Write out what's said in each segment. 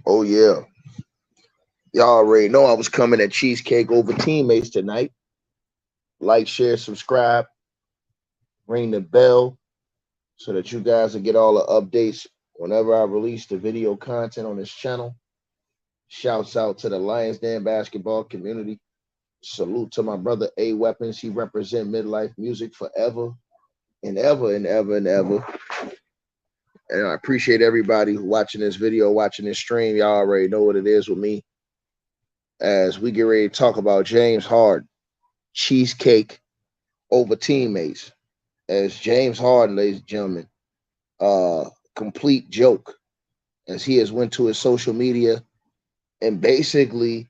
Oh yeah. Y'all already know I was coming at Cheesecake over teammates tonight. Like, share, subscribe, ring the bell so that you guys will get all the updates whenever I release the video content on this channel. Shouts out to the Lions Den basketball community. Salute to my brother A Weapons. He represent midlife music forever and ever and ever and ever. And I appreciate everybody who watching this video, watching this stream. Y'all already know what it is with me. As we get ready to talk about James Harden, cheesecake over teammates. As James Harden, ladies and gentlemen, complete joke. As he has went to his social media and basically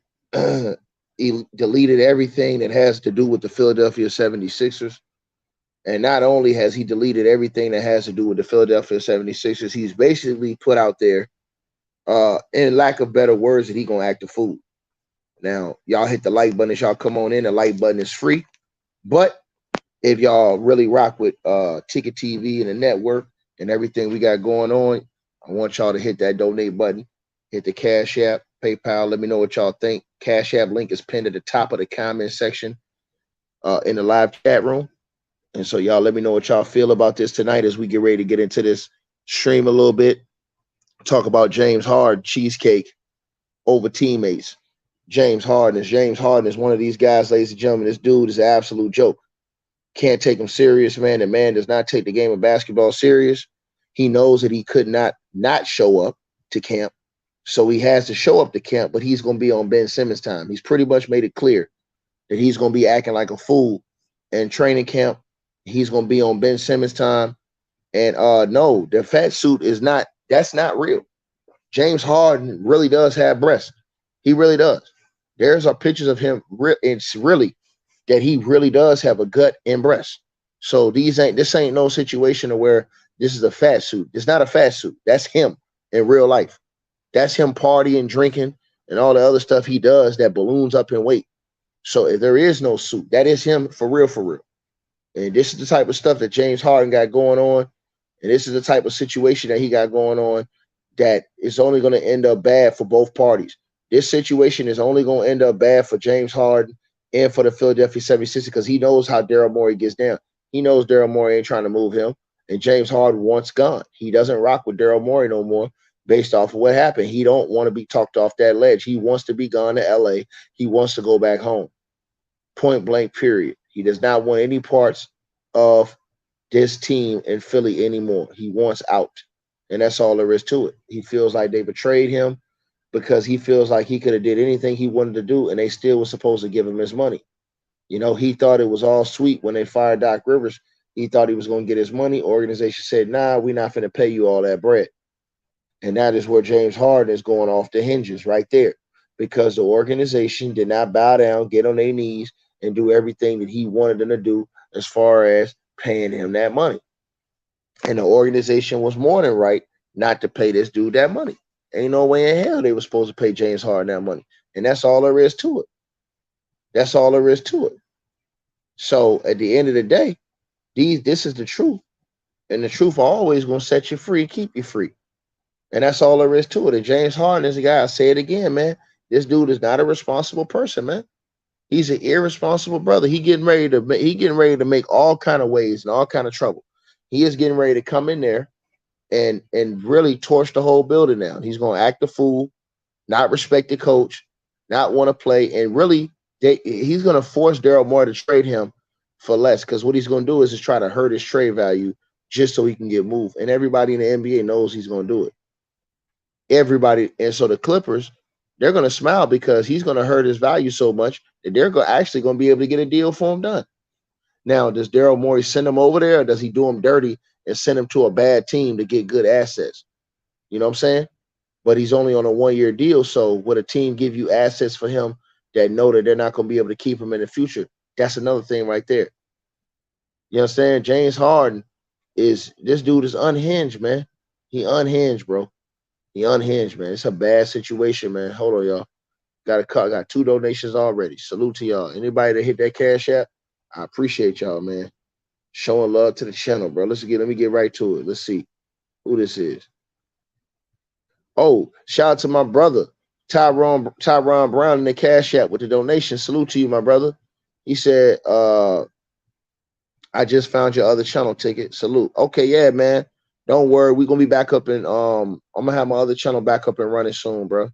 he deleted everything that has to do with the Philadelphia 76ers. And not only has he deleted everything that has to do with the Philadelphia 76ers, he's basically put out there, in lack of better words, that he gonna act a fool. Now, y'all hit the like button as y'all come on in. The like button is free. But if y'all really rock with Ticket TV and the network and everything we got going on, I want y'all to hit that donate button, hit the Cash App, PayPal. Let me know what y'all think. Cash App link is pinned at the top of the comment section in the live chat room. And so y'all let me know what y'all feel about this tonight as we get ready to get into this stream a little bit. Talk about James Harden, cheesecake over teammates. James Harden is one of these guys, ladies and gentlemen. This dude is an absolute joke. Can't take him serious, man. The man does not take the game of basketball serious. He knows that he could not show up to camp. So he has to show up to camp, but he's going to be on Ben Simmons time. He's pretty much made it clear that he's going to be acting like a fool in training camp. He's going to be on Ben Simmons time. And no, the fat suit that's not real. James Harden really does have breasts. He really does. There's pictures of him. It's really that he really does have a gut and breasts. So this ain't no situation where this is a fat suit. It's not a fat suit. That's him in real life. That's him partying, drinking, and all the other stuff he does that balloons up in weight. So if there is no suit, that is him for real, for real. And this is the type of stuff that James Harden got going on. And this is the type of situation that he got going on that is only going to end up bad for both parties. This situation is only going to end up bad for James Harden and for the Philadelphia 76ers because he knows how Daryl Morey gets down. He knows Daryl Morey ain't trying to move him, and James Harden wants gone. He doesn't rock with Daryl Morey no more based off of what happened. He don't want to be talked off that ledge. He wants to be gone to L.A. He wants to go back home. Point blank, period. He does not want any parts of this team in Philly anymore. He wants out, and that's all there is to it. He feels like they betrayed him because he feels like he could have did anything he wanted to do, and they still was supposed to give him his money. You know, he thought it was all sweet when they fired Doc Rivers. He thought he was going to get his money. Organization said, nah, we're not going to pay you all that bread. And that is where James Harden is going off the hinges right there because the organization did not bow down, get on their knees, and do everything that he wanted them to do as far as paying him that money. And the organization was more than right not to pay this dude that money. Ain't no way in hell they were supposed to pay James Harden that money. And that's all there is to it. That's all there is to it. So at the end of the day, this is the truth. And the truth always going to set you free, keep you free. And that's all there is to it. And James Harden is a guy, I say it again, man. This dude is not a responsible person, man. He's an irresponsible brother. He getting ready to make all kind of waves and all kind of trouble. He is getting ready to come in there and really torch the whole building now. He's going to act a fool, not respect the coach, not want to play, and really he's going to force Daryl Morey to trade him for less because what he's going to do is just try to hurt his trade value just so he can get moved. And everybody in the NBA knows he's going to do it. Everybody, and so the Clippers, they're going to smile because he's going to hurt his value so much that they're actually going to be able to get a deal for him done. Now, does Daryl Morey send him over there, or does he do him dirty and send him to a bad team to get good assets? You know what I'm saying? But he's only on a one-year deal, so would a team give you assets for him that know that they're not going to be able to keep him in the future? That's another thing right there. You understand? James Harden this dude is unhinged, man. He unhinged, bro. He unhinged, man. It's a bad situation, man. Hold on, y'all. Got 2 donations already. Salute to y'all. Anybody that hit that Cash App, I appreciate y'all, man. Showing love to the channel, bro. Let me get right to it. Let's see who this is. Oh, shout out to my brother Tyron Brown in the Cash App with the donation. Salute to you, my brother. He said, I just found your other channel ticket. Salute. Okay, yeah, man. Don't worry. We're gonna be back up and I'm gonna have my other channel back up and running soon, bro.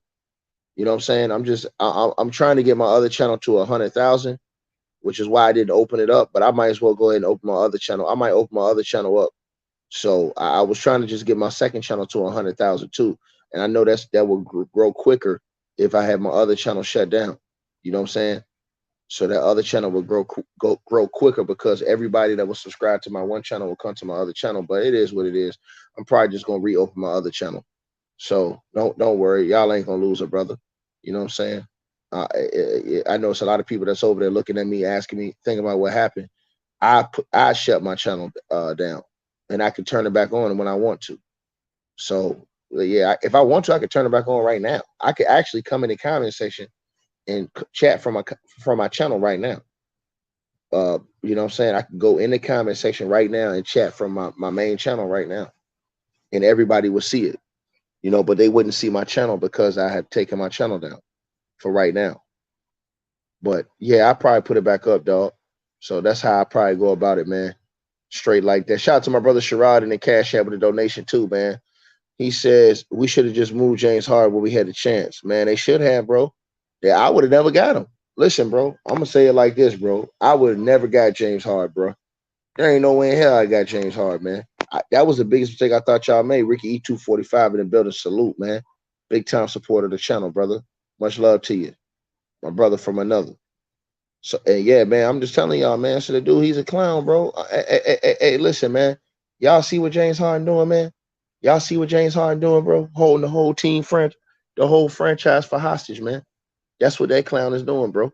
You know what I'm saying? I'm trying to get my other channel to 100,000, which is why I didn't open it up. But I might as well go ahead and open my other channel. I might open my other channel up. So I was trying to just get my second channel to 100,000 too, and I know that will grow quicker if I have my other channel shut down. You know what I'm saying? So that other channel will grow quicker because everybody that was subscribed to my one channel will come to my other channel. But it is what it is. I'm probably just gonna reopen my other channel. So don't worry, y'all ain't gonna lose a brother. You know what I'm saying? I know it's a lot of people that's over there looking at me, asking me, thinking about what happened. I shut my channel down, and I can turn it back on when I want to. So yeah, if I want to, I could turn it back on right now. I could actually come in the comment section and chat from my channel right now. You know what I'm saying? I can go in the comment section right now and chat from my main channel right now, and everybody will see it. You know, but they wouldn't see my channel because I had taken my channel down for right now. But yeah, I probably put it back up, dog. So that's how I probably go about it, man. Straight like that. Shout out to my brother Sherrod in the Cash App with a donation too, man. He says we should have just moved James Harden when we had the chance. Man, they should have, bro. Yeah, I would have never got him. Listen, bro, I'm gonna say it like this, bro. I would have never got James Harden, bro. There ain't no way in hell I got James Harden, man. That was the biggest mistake I thought y'all made. Ricky E245 in the building. Salute, man. Big time supporter of the channel, brother. Much love to you, my brother from another. So, and yeah, man, I'm just telling y'all, man. So the dude, he's a clown, bro. Hey, listen, man. Y'all see what James Harden doing, man? Y'all see what James Harden doing, bro? Holding the whole the whole franchise for hostage, man. That's what that clown is doing, bro.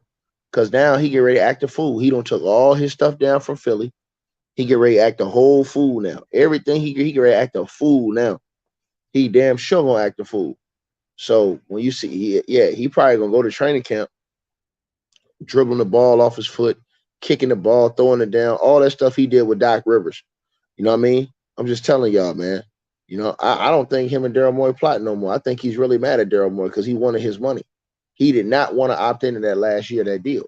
Cause now he get ready to act a fool. He don't took all his stuff down from Philly. He get ready to act a whole fool now. Everything he get ready to act a fool now. He damn sure gonna act a fool. So when you see, he probably gonna go to training camp, dribbling the ball off his foot, kicking the ball, throwing it down, all that stuff he did with Doc Rivers. You know what I mean? I'm just telling y'all, man. You know, I don't think him and Daryl Morey plotting no more. I think he's really mad at Daryl Morey because he wanted his money. He did not want to opt into that last year, that deal,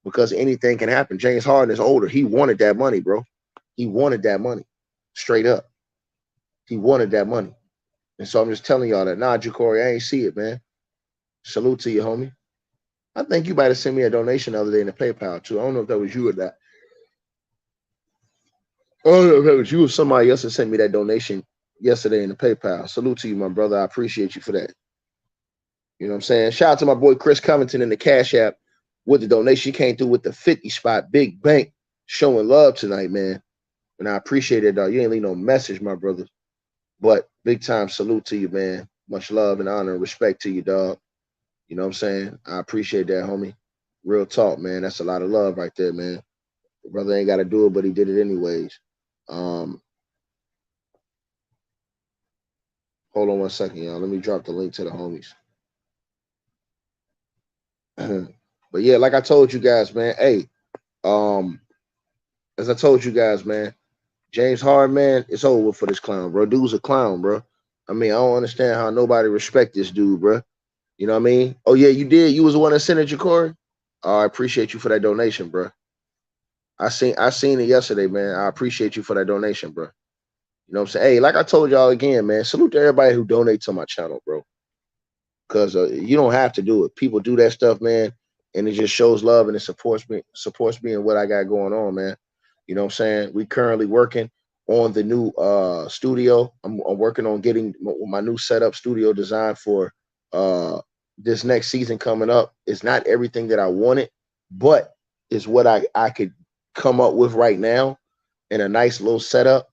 because anything can happen. James Harden is older. He wanted that money, bro. He wanted that money. Straight up. He wanted that money. And so I'm just telling y'all that, nah, Jacory, I ain't see it, man. Salute to you, homie. I think you might have sent me a donation the other day in the PayPal, too. I don't know if that was you or that. I don't know if that was you or somebody else that sent me that donation yesterday in the PayPal. Salute to you, my brother. I appreciate you for that. You know what I'm saying? Shout out to my boy Chris Covington in the Cash App with the donation. He came through with the 50 spot. Big bank showing love tonight, man. And I appreciate it, dog. You ain't leave no message, my brother. But big time salute to you, man. Much love and honor and respect to you, dog. You know what I'm saying? I appreciate that, homie. Real talk, man. That's a lot of love right there, man. The brother ain't got to do it, but he did it anyways. Hold on one second, y'all. Let me drop the link to the homies. But yeah, like I told you guys, man. Hey, as I told you guys, man, James Harden, man, it's over for this clown, bro. Dude's a clown, bro. I mean, I don't understand how nobody respect this dude, bro. You know what I mean? Oh yeah, you did. You was the one that sent it, Jacory. Oh, I appreciate you for that donation, bro. I seen it yesterday, man. I appreciate you for that donation, bro. You know what I'm saying? Hey, like I told y'all again, man. Salute to everybody who donates to my channel, bro. Because you don't have to do it. People do that stuff, man, and it just shows love and it supports me and what I got going on, man. You know what I'm saying? We currently working on the new studio. I'm working on getting my new setup studio designed for this next season coming up. It's not everything that I wanted, but it's what I could come up with right now in a nice little setup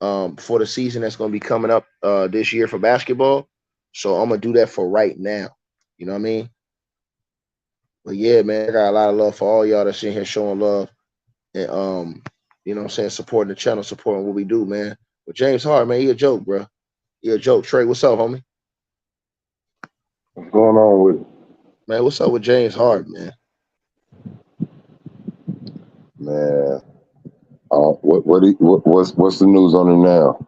for the season that's going to be coming up this year for basketball. So I'm gonna do that for right now. You know what I mean? But yeah, man, I got a lot of love for all y'all that's in here showing love and you know what I'm saying, supporting the channel, supporting what we do, man. But James Harden, man, he a joke, bro. He a joke. Trey, what's up, homie? What's going on with it? Man, what's up with James Harden, man? Man? What's the news on it now?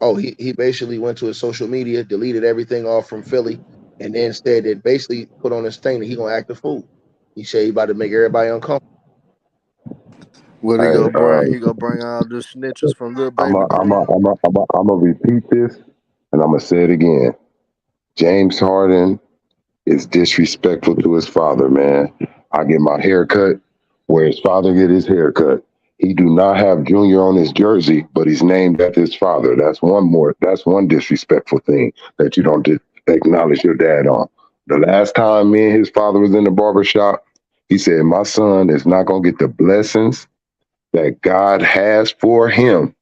Oh, he basically went to his social media, deleted everything off from Philly, and then said that basically put on this thing that he gonna act a fool. He said he about to make everybody uncomfortable. What he Hey, gonna bring? He gonna bring all the snitches from little I'm baby crib. a repeat this, and I'm gonna say it again. James Harden is disrespectful to his father, man. I get my hair cut where his father get his hair cut. He do not have Junior on his jersey, but he's named after his father. That's one disrespectful thing that you don't acknowledge your dad on. The last time me and his father was in the barber shop, he said, my son is not gonna get the blessings that God has for him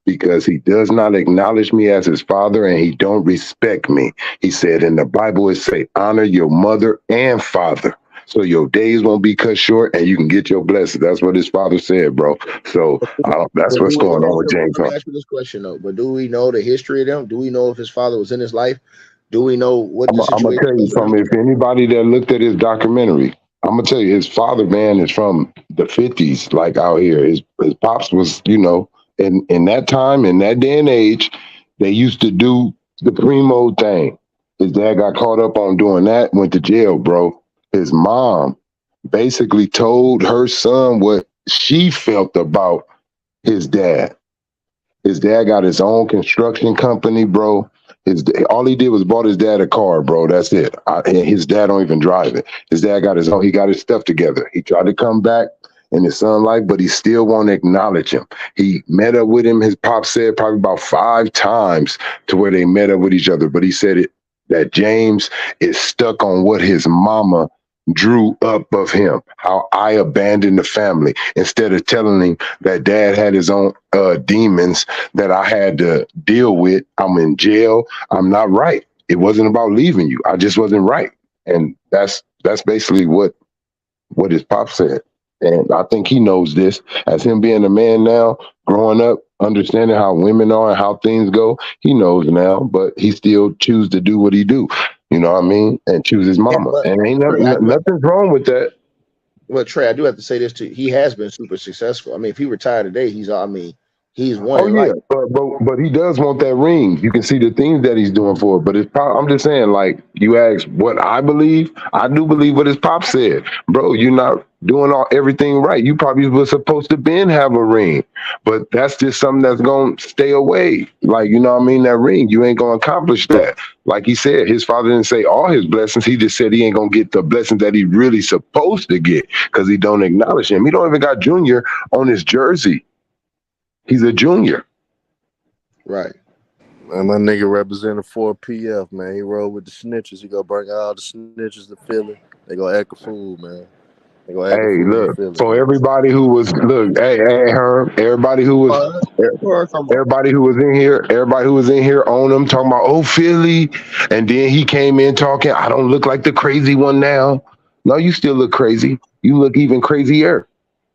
because he does not acknowledge me as his father and he don't respect me. He said in the Bible, it say, honor your mother and father. So your days won't be cut short and you can get your blessing. That's what his father said, bro. So that's But what's do we going on know? with James Let me Harden. ask you this question though. But do we know the history of them? Do we know if his father was in his life? Do we know what the I'm gonna situation tell you was with him? something. If anybody that looked at his documentary, I'm gonna tell you his father, man, is from the '50s, like out here. His pops was, in that time, in that day and age, they used to do the primo thing. His dad got caught up on doing that, went to jail, bro. His mom basically told her son what she felt about his dad. His dad got his own construction company, bro. All he did was bought his dad a car, bro. That's it. His dad don't even drive it. His dad got his own. He got his stuff together. He tried to come back in his son life, but he still won't acknowledge him. He met up with him. His pop said probably about 5 times to where they met up with each other. But he said that James is stuck on what his mama drew up of him, how I abandoned the family instead of telling him that dad had his own demons that I had to deal with. I'm in jail. I'm not right. It wasn't about leaving you. I just wasn't right. And that's basically what his pop said. And I think he knows this as him being a man now, growing up, understanding how women are and how things go. He knows now, but he still choose to do what he do. You know what I mean? And choose his Yeah, mama. but And ain't Trey, nothing's wrong with that. Trey, I do have to say this too. He has been super successful. I mean, if he retired today, he's one Oh in yeah, life. but he does want that ring. You can see the things that he's doing for it. But I'm just saying, like you asked, what I believe. I do believe what his pop said, bro. You're not doing everything right. You probably was supposed to been have a ring, but that's just something that's gonna stay away. Like you know what I mean? That ring, you ain't gonna accomplish that. Like he said, his father didn't say all his blessings. He just said he ain't gonna get the blessings that he really supposed to get because he don't acknowledge him. He don't even got Junior on his jersey. He's a junior. Right. Man, my nigga representing 4PF, man. He rolled with the snitches. He gonna bring all the snitches to Philly. They gonna act a fool, man. They gonna act a Hey, fool in look, Philly, for man. everybody who was her, everybody who was in here, on them talking about Philly, and then he came in talking, I don't look like the crazy one now. No, you still look crazy. You look even crazier.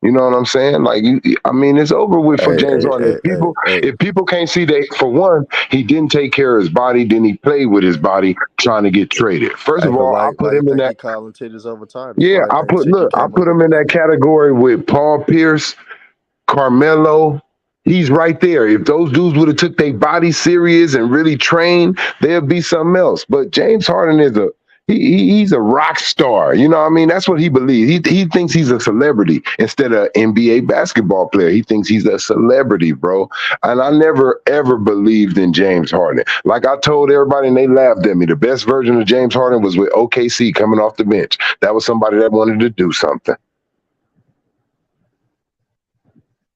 You know what I'm saying? Like I mean, it's over with for Hey, James hey, Harden. hey, hey, hey. If people can't see that, for one, he didn't take care of his body, then he played with his body trying to get traded. First Hey, of but all, I why put you him in think that. he calling titties over titles? Yeah, Why you think he I came up put with him in that? that category with Paul Pierce, Carmelo. He's right there. If those dudes would have took their body serious and really trained, there'd be something else. But James Harden is he's a rock star. You know what I mean? That's what he believes. He thinks he's a celebrity instead of NBA basketball player. He thinks he's a celebrity, bro. And I never ever believed in James Harden. Like I told everybody, and they laughed at me. The best version of James Harden was with OKC coming off the bench. That was somebody that wanted to do something.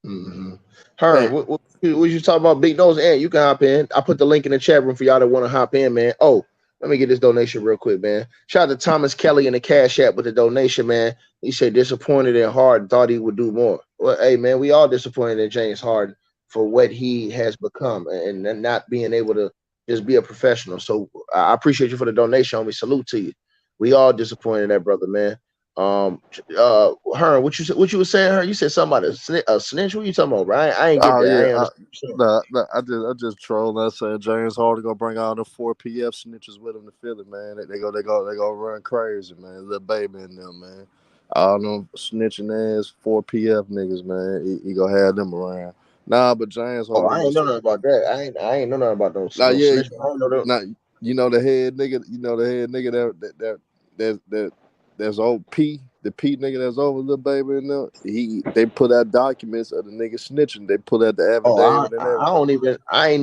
Mm-hmm. Herm, Hey, what you talking about? Big Nose and you can hop in. I put the link in the chat room for y'all that want to hop in, man. Oh, let me get this donation real quick, man. Shout out to Thomas Kelly in the Cash App with the donation, man. He said disappointed in Harden, thought he would do more. Well, hey, man, we all disappointed in James Harden for what he has become and not being able to just be a professional. So I appreciate you for the donation, homie. Salute to you. We all disappointed in that brother, man. Herm, what you was saying, Herm? You said something about a snitch. What you talking about, Brian? I ain't get oh that. I yeah, ain't understand. nah, I just trolling. I said James Harden gonna bring all the 4PF snitches with him to Philly, man. They go run crazy, man. Little baby in them, man. All them snitching ass 4PF niggas, man. He gonna have them around. Nah, but James Oh, Harden I ain't was know nothing about that. I ain't know nothing about no nah, yeah, snitching. I ain't know that. nah, the head nigga, the head nigga that's old P, the P nigga that's over little baby and them. They put out documents of the nigga snitching. They put out the Oh, affidavit and everything. I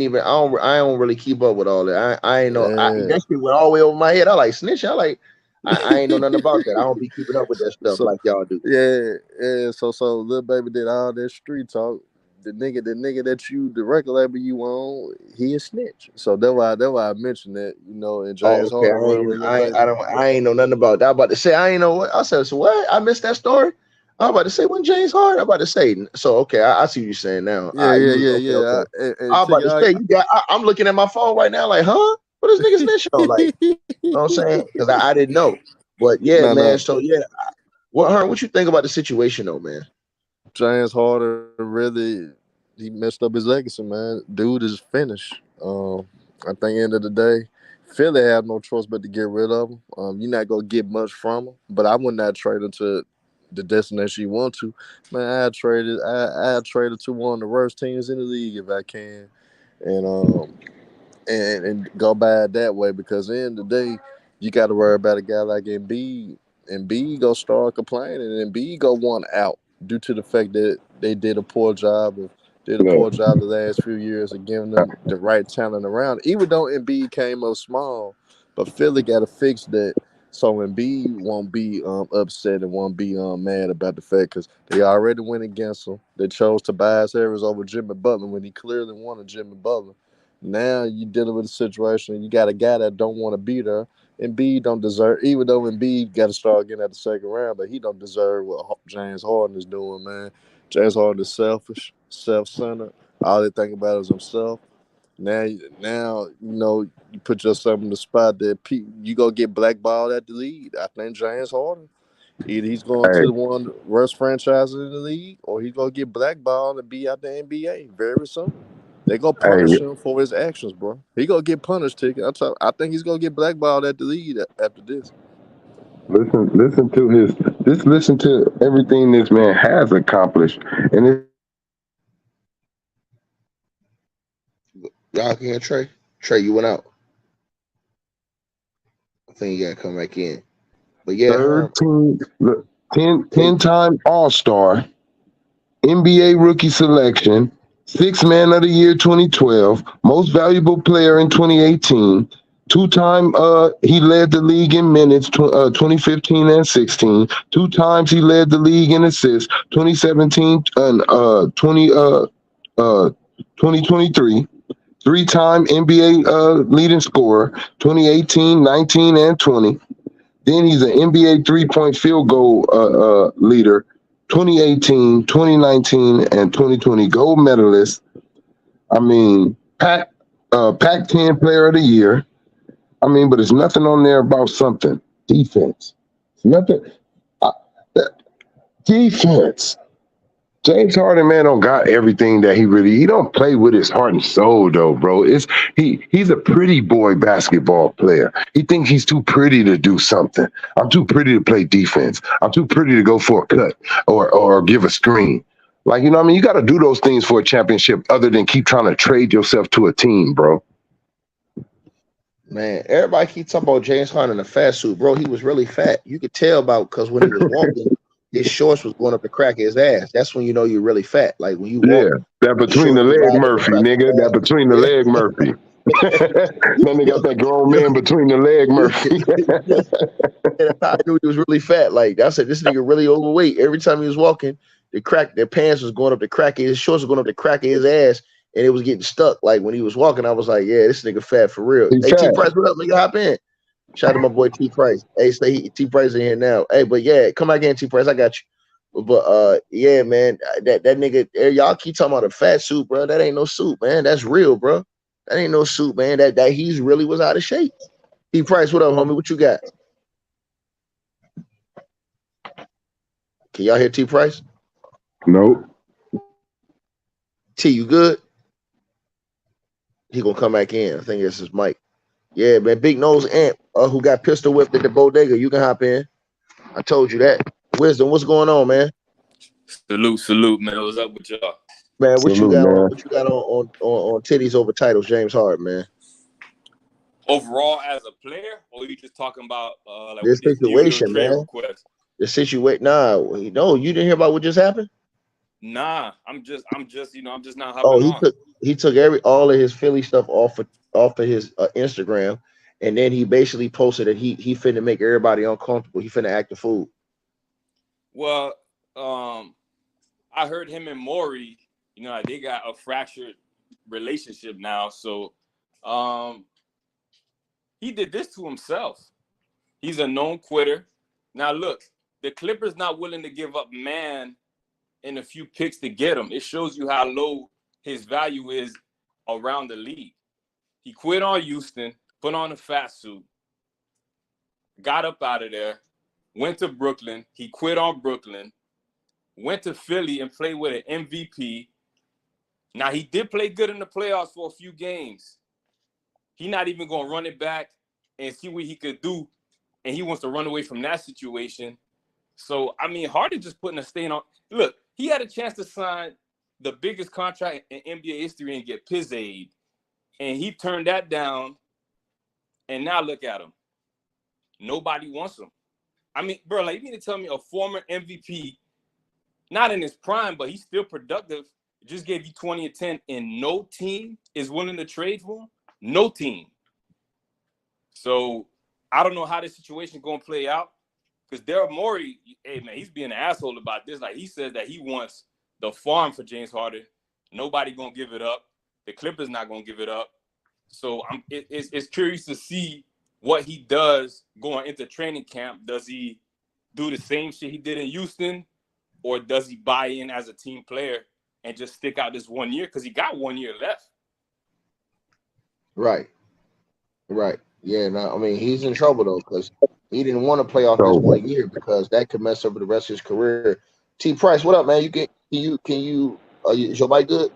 don't really keep up with all that. I ain't know. Yeah. That shit went all the way over my head. I like snitching. I ain't know nothing about that. I don't be keeping up with that stuff So like y'all do. yeah. So little baby did all that street talk. The nigga that the record label you on, he a snitch. So that's why I mentioned that, and Oh, James okay. Harden run with little baby. I ain't know nothing about that. I'm about to say I ain't know what I said. So what? I missed that story. I'm about to say when James Harden. I'm about to say. So okay, I see what you're saying now. Yeah. Okay. And I'm to about to y'all, say you got. I'm looking at my phone right now. Like, huh? What is niggas snitch on? Like, you know what I'm saying? Because I didn't know. But yeah, man. no. So yeah, what you think about the situation though, man? James Harden really he messed up his legacy, man. Dude is finished. I think end of the day, Philly have no choice but to get rid of him. You're not gonna get much from him, but I would not trade him to the destination you want to. Man, I traded to one of the worst teams in the league if I can, and and go by it that way because at the end of the day, you got to worry about a guy like Embiid. Embiid go start complaining, and Embiid go want out due to the fact that they did a Look, poor job the last few years of giving them the right talent around. Even though Embiid came up small, but Philly got to fix that so Embiid won't be upset and won't be mad about the fact because they already went against him. They chose Tobias Harris over Jimmy Butler when he clearly wanted Jimmy Butler. Now you dealing with a situation. You got a guy that don't want to be there. Embiid don't deserve, even though Embiid got to start getting at the second round, but he don't deserve what James Harden is doing, man. James Harden is selfish, self-centered. All they think about is himself. Now you put yourself in the spot that you go get blackballed at the league. I think James Harden, either he's going hey, to the one of the worst franchises in the league, or he's gonna get blackballed and be out the NBA very soon. They gonna hey, punish him for his actions, bro. He gonna get punished, Ticket. I think he's gonna get blackballed at the league after this. listen to just listen to everything this man has accomplished, and it's Y'all can hear Trey. Trey, you went out. I think you gotta come back in. But yeah, third Herm. team, look, 10, Hey, 10-time All-Star, NBA rookie selection, six man of the year 2012, most valuable player in 2018, two-time he led the league in minutes 2015 and 16, two times he led the league in assists 2017 and 2023, three-time NBA leading scorer 2018, 19 and 20. Then he's an NBA three-point field goal leader, 2018, 2019, and 2020 gold medalist. I mean, Pac-10 player of the year. I mean, but there's nothing on there about something. Defense. Nothing. Uh, defense. James Harden, man, don't got everything that he don't play with his heart and soul though, bro. He's a pretty boy basketball player. He thinks he's too pretty to do something. I'm too pretty to play defense. I'm too pretty to go for a cut or give a screen. Like, you know what I mean? You gotta do those things for a championship other than keep trying to trade yourself to a team, bro. man, everybody keep talking about James Harden in a fat suit, bro. He was really fat. You could tell about because when he was walking, his shorts was going up the crack of his ass. That's when you know you're really fat. Like when you Yeah. walk, That the between the shorts be leg riding up the Murphy, crack of nigga. That between the his leg Murphy. Then they ass. got that grown man between the leg Murphy. Yeah, that's how I knew he was really fat. Like I said, this nigga really overweight. Every time he was walking, their pants was going up the crack of his shorts was going up the crack of his ass, and it was getting stuck. Like when he was walking, I was like, yeah, this nigga fat for real. He Hey, T fat. Price, what up, nigga? Hop in. Shout out to my boy T Price. Hey, T Price in here now. Hey, but yeah, come back in, T Price. I got you. But yeah, man, that nigga, y'all keep talking about a fat suit, bro. That ain't no suit, man. That's real, bro. That ain't no suit, man. That he's really was out of shape. T Price, what up, homie? What you got? Can y'all hear T Price? Nope. T, you good? He gonna come back in. I think it's his mic. Yeah, man. Big nose ant who got pistol whipped at the bodega. You can hop in. I told you that. Wisdom, what's going on, man? Salute, man. What's up with y'all? Man, what you Salute, got on? man. What you got on titties over titles, James Harden, man? Overall, as a player, or you just talking about like This with this new little situation, trade man. request? The situation. Nah, no, you didn't hear about what just happened. Nah, I'm just I'm just not Oh, hopping on. he took all of his Philly stuff off of his Instagram, and then he basically posted that he finna make everybody uncomfortable. He finna act a fool. Well, I heard him and Maury, like they got a fractured relationship now. So, he did this to himself. He's a known quitter. Now, look, the Clippers not willing to give up man and a few picks to get him. It shows you how low his value is around the league. He quit on Houston, put on a fat suit, got up out of there, went to Brooklyn. He quit on Brooklyn, went to Philly and played with an MVP. Now, he did play good in the playoffs for a few games. He's not even going to run it back and see what he could do, and he wants to run away from that situation. So, I mean, Harden just putting a stain on. Look, he had a chance to sign the biggest contract in NBA history and get pizzade, and he turned that down, and now look at him. Nobody wants him. I mean, bro, like, you mean to tell me a former MVP, not in his prime, but he's still productive, just gave you 20 and 10, and no team is willing to trade for him? No team. So I don't know how this situation going to play out, because Daryl Morey, hey, man, he's being an asshole about this. Like, he says that he wants the farm for James Harden. Nobody going to give it up. The Clippers not going to give it up. So it's curious to see what he does going into training camp. Does he do the same shit he did in Houston, or does he buy in as a team player and just stick out this 1 year? Because he got 1 year left. Right. Yeah. No, I mean, he's in trouble though, because he didn't want to play off this So 1 year, because that could mess up the rest of his career. T Price, what up, man? Is your mic good?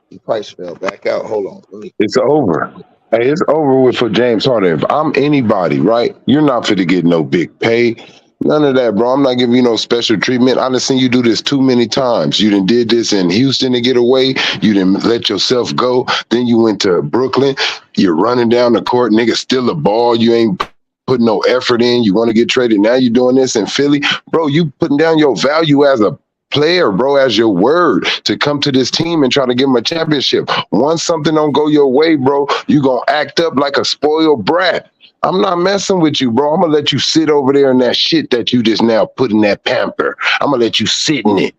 T Price fell back out. Hold on. Let me. it's over. Hey, it's over with for James Harden. If I'm anybody, right, you're not fit to get no big pay. None of that, bro. I'm not giving you no special treatment. I done seen you do this too many times. You done did this in Houston to get away. You didn't let yourself go. Then you went to Brooklyn. You're running down the court. Nigga, steal the ball. You ain't putting no effort in. You want to get traded. Now you're doing this in Philly. Bro, you putting down your value as a player, bro, as your word to come to this team and try to give them a championship. Once something don't go your way, bro, you gonna act up like a spoiled brat. I'm not messing with you, bro. I'm gonna let you sit over there in that shit that you just now put in that pamper. I'm gonna let you sit in it.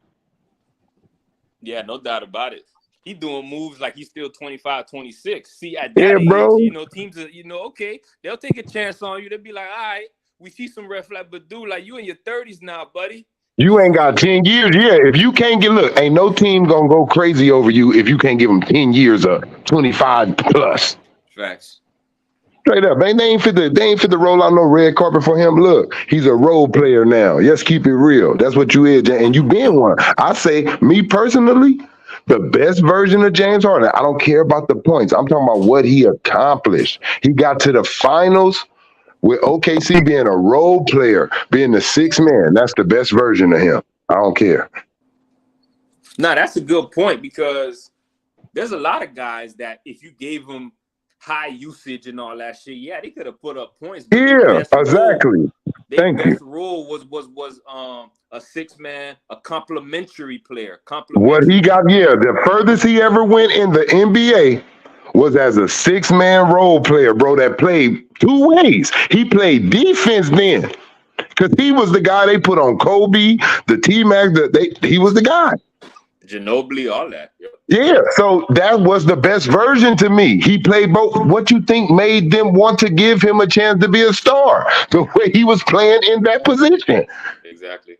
Yeah, no doubt about it. He doing moves like he's still 25, 26. See, at Yeah, that age, bro. teams are, okay, they'll take a chance on you. They'll be like, all right, we see some red flag, but dude, like, you in your 30s now, buddy. You ain't got 10 years. Yeah, if you can't ain't no team gonna go crazy over you if you can't give them 10 years of 25 plus. Facts. Straight up, they ain't fit to roll out no red carpet for him. Look, he's a role player now. Let's keep it real. That's what you is, and you been one. I say, me personally, the best version of James Harden. I don't care about the points. I'm talking about what he accomplished. He got to the finals with OKC being a role player, being the sixth man. That's the best version of him. I don't care. No, that's a good point, because there's a lot of guys that if you gave them high usage and all that shit, yeah, they could have put up points. But Yeah, exactly. Thank you. best role was a 6-man, a complimentary player. What he got, the furthest he ever went in the NBA was as a 6-man role player, bro, that played two ways. He played defense then, because he was the guy they put on Kobe, the T-Mac, he was the guy. Ginobili, all that. Yep. Yeah, so that was the best version to me. He played both. What you think made them want to give him a chance to be a star? The way he was playing in that position. Exactly.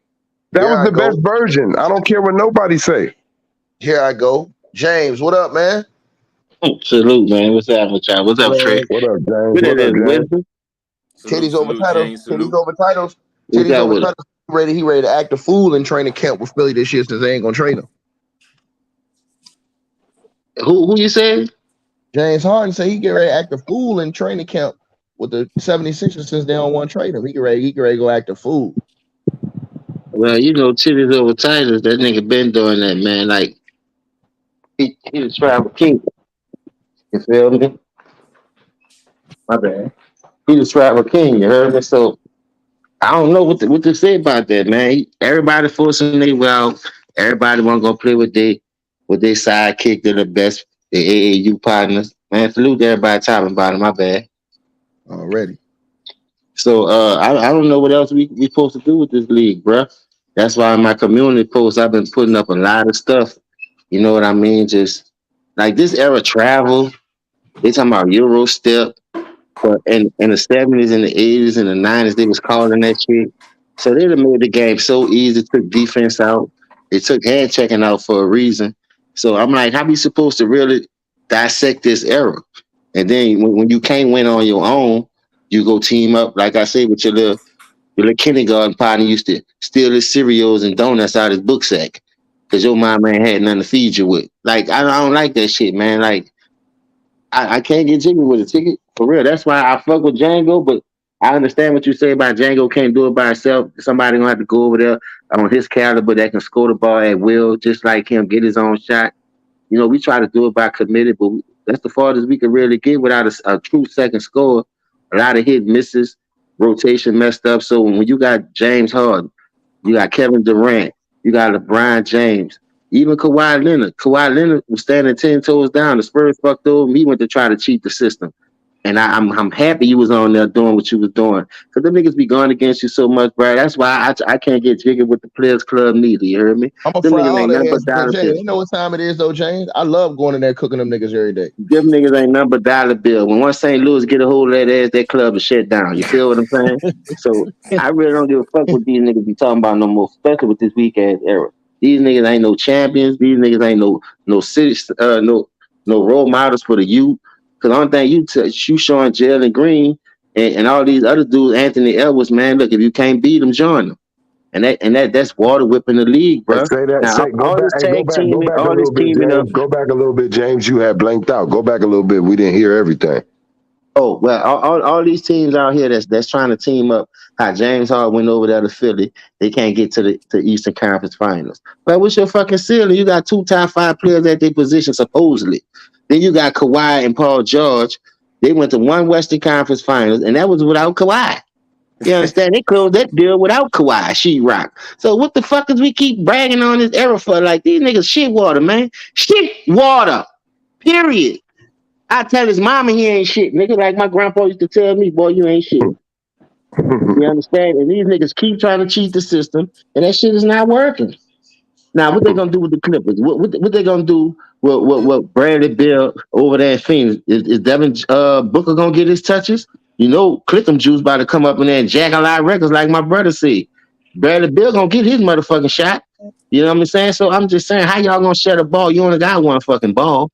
That was the best version. I don't care what nobody say. Here I go. James, what up, man? Salute, man. What's up with y'all? What's up, Trey? What up, James? What it is, wisdom? Titties over titles. Titties over titles. What's Titties that over with it? titles. He ready to act a fool in training camp with Philly this year, since they ain't gonna trade him. Who you said? James Harden said he get ready to act a fool in training camp with the 76ers, since they don't want to trade him. He get ready to go act a fool. Well, you know, titties over titles. That nigga been doing that, man. Like he the tribal king. You feel me? My bad. He the tribal king. You heard me? So I don't know what to say about that, man. Everybody forcing their well. Everybody want to go play with their sidekick. They're the best. The AAU partners. Man, salute to everybody top and bottom. My bad. Already. So I don't know what else we supposed to do with this league, bruh. That's why in my community posts I've been putting up a lot of stuff. You know what I mean? Just like this era travel. They talking about Euro step. But in the 70s and the 80s and the 90s, they was calling that shit. So they done made the game so easy, took defense out. They took hand checking out for a reason. So I'm like, how we supposed to really dissect this era? And then when you can't win on your own, you go team up, like I say, with your little kindergarten partner used to steal his cereals and donuts out his book sack. Cause your mom ain't had nothing to feed you with. Like, I don't like that shit, man. Like, I can't get jiggy with a ticket for real. That's why I fuck with Django, but I understand what you say about Django can't do it by himself. Somebody gonna have to go over there on his caliber that can score the ball at will, just like him, get his own shot. You know, we try to do it by committed, but that's the farthest we can really get without a true second score. A lot of hit misses, rotation messed up. So when you got James Harden, you got Kevin Durant, you got LeBron James, even Kawhi Leonard. Kawhi Leonard was standing 10 toes down. The Spurs fucked over him. He went to try to cheat the system. And I'm happy you was on there doing what you was doing. Because the niggas be going against you so much, bro. That's why I can't get jiggy with the Players Club neither. You heard me? I'm gonna Them fry niggas all ain't their nothing but heads. dollar James, bills. you know what time it is though, James? I love going in there cooking them niggas every day. Them niggas ain't nothing but dollar bill. When one St. Louis get a hold of that ass, that club is shut down. You feel what I'm saying? So I really don't give a fuck what these niggas be talking about no more, especially with this weak ass era. These niggas ain't no champions. These niggas ain't no city, no role models for the youth. Cause the only thing you showing Jalen Green and all these other dudes, Anthony Edwards, man. Look, if you can't beat them, join them. And that's water whipping the league, Hey, bro. say that. Now Say go all back. this Hey, tag go teaming, back a all this little bit, teaming up. James. Go back a little bit, James. You had blanked out. Go back a little bit. We didn't hear everything. Oh well, all these teams out here that's trying to team up. How James Harden went over there to Philly, they can't get to Eastern Conference Finals. But what's your fucking ceiling? You got two top five players at their position supposedly. Then you got Kawhi and Paul George. They went to one Western Conference Finals, and that was without Kawhi. You understand? They closed that deal without Kawhi, She-Rock. So what the fuck is we keep bragging on this era for? Like these niggas shit water, man. Shit water. Period. I tell his mama he ain't shit, nigga. Like my grandpa used to tell me, boy, you ain't shit. You understand? And these niggas keep trying to cheat the system, and that shit is not working. Now, what they gonna do with the Clippers? What they gonna do with Bradley Beal over there in Phoenix? Is Devin Booker gonna get his touches? You know, Clifton Juice about to come up in there and jack a lot of records, like my brother said. Bradley Beal gonna get his motherfucking shot. You know what I'm saying? So I'm just saying, how y'all gonna share the ball? You only got one fucking ball.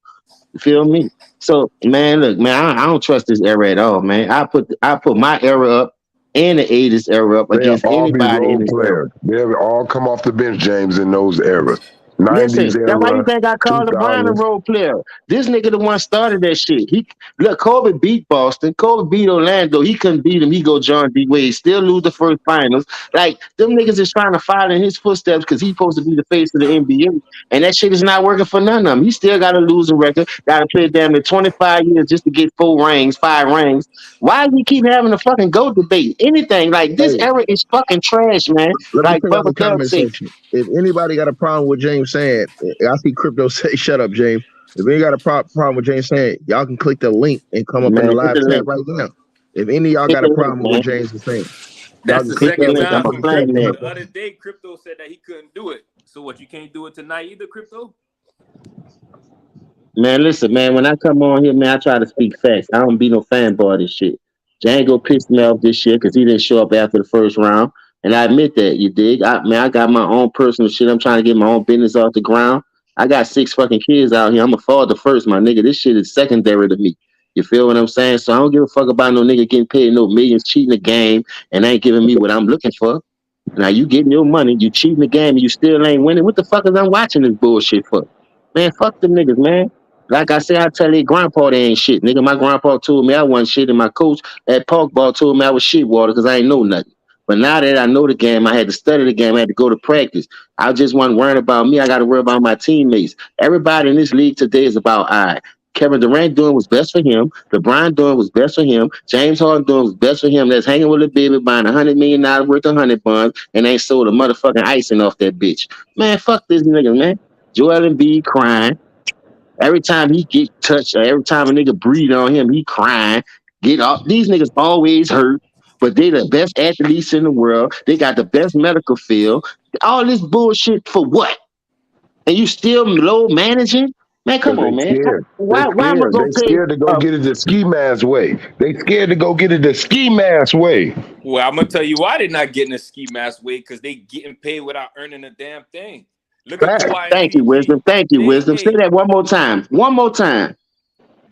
You feel me? So man, look, man, I don't trust this era at all, man. I put my era up and the '80s era up They'll against all be anybody in role this era. players. They'll all come off the bench, James, in those eras. Listen, 90s that's why you era, think I called LeBron a 2000s. role player. This nigga the one started that shit. He look, Kobe beat Boston. Kobe beat Orlando. He couldn't beat him. He go John D. Wade. Still lose the first finals. Like them niggas is trying to follow in his footsteps because he's supposed to be the face of the NBA. And that shit is not working for none of them. He still got to lose a record. Got to play damn near 25 years just to get 4 rings, 5 rings. Why do we keep having a fucking GOAT debate? Anything like this Hey, era is fucking trash, man. let me Like put it on the Bubba Dub comment said. section. If anybody got a problem with James saying, I see crypto say, "Shut up, James." If any got a problem with James saying, y'all can click the link and come up in the Man, hit live the chat link. right now. If any of y'all Hit got a the link, problem with what man. James is saying, y'all That's can the click Hit the that second link. link time and I'm a put from a check flame Crypto. man. mark. The other day, Crypto said that he couldn't do it. So what? You can't do it tonight either, Crypto? Man, listen, man. When I come on here, man, I try to speak facts. I don't be no fanboy of this shit. Django pissed me off this shit because he didn't show up after the first round, and I admit that. You dig? I got my own personal shit. I'm trying to get my own business off the ground. I got 6 fucking kids out here. I'm a father first, my nigga. This shit is secondary to me. You feel what I'm saying? So I don't give a fuck about no nigga getting paid no millions, cheating the game, and ain't giving me what I'm looking for. Now you getting your money, you cheating the game, and you still ain't winning. What the fuck is I'm watching this bullshit for? Man, fuck them niggas, man. Like I say, I tell their grandpa they ain't shit. Nigga, my grandpa told me I wasn't shit, and my coach at Park Ball told me I was shit water because I ain't know nothing. But now that I know the game, I had to study the game. I had to go to practice. I just wasn't worrying about me. I got to worry about my teammates. Everybody in this league today is about I. Kevin Durant doing what's best for him. LeBron doing what's best for him. James Harden doing what's best for him. That's hanging with a baby, buying $100 million worth of honey buns, and ain't sold a motherfucking icing off that bitch. Man, fuck this nigga, man. Joel Embiid crying. Every time he get touched, or every time a nigga breathe on him, he crying. Get off. These niggas always hurt, but they the best athletes in the world. They got the best medical field. All this bullshit for what? And you still low managing? Man, come Because on, they man. scared. They Why am I scared. gonna They pay? scared to go get it the ski mask way. They scared to go get it the ski mask way. Well, I'm gonna tell you why they're not getting a ski mask way, because they getting paid without earning a damn thing. Look at Fact. Kawhi and Thank you, PG. wisdom. Thank you, They wisdom. Say hey, that one more time. One more time.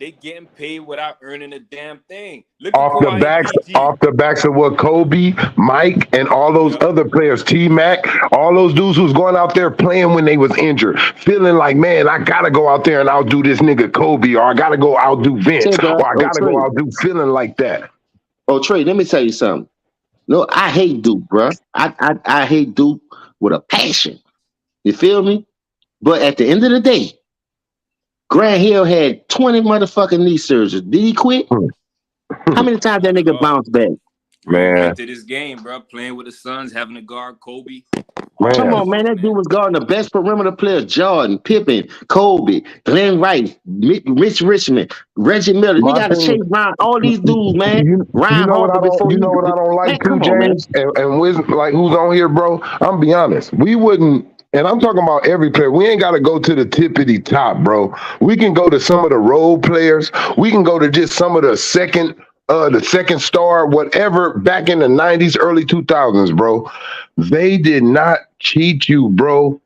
they getting paid without earning a damn thing. Look at Kawhi and Off PG. the backs of what Kobe, Mike, and all those Yep. other players, T Mac, all those dudes who's going out there playing when they was injured, feeling like, man, I gotta go out there and outdo this nigga Kobe, or I gotta go outdo Say, Vince, bro. or I Oh, gotta go Trey. outdo feeling like that. Oh, Trey. Let me tell you something. No, I hate Duke, bro. I hate Duke with a passion. You feel me? But at the end of the day, Grant Hill had 20 motherfucking knee surgeries. Did he quit? How many times that Not at nigga all. bounced back? Man, Reinvented his game, bro. Playing with the Suns, having to guard Kobe. All Come that man. on, man. shit, That dude man. was guarding the best perimeter players: Jordan, Pippen, Kobe, Glenn Rice, Mitch Richmond, Reggie Miller. He My got to thing, chase around all these dudes, man. you Ryan know what I Hall don't, before you he. know what I don't Man, like too, come on, man. James, and like who's on here, bro. I'm be honest, we wouldn't. And I'm talking about every player. We ain't got to go to the tippity top, bro. We can go to some of the role players. We can go to just some of the second star, whatever, back in the 90s, early 2000s, bro. They did not cheat you, bro.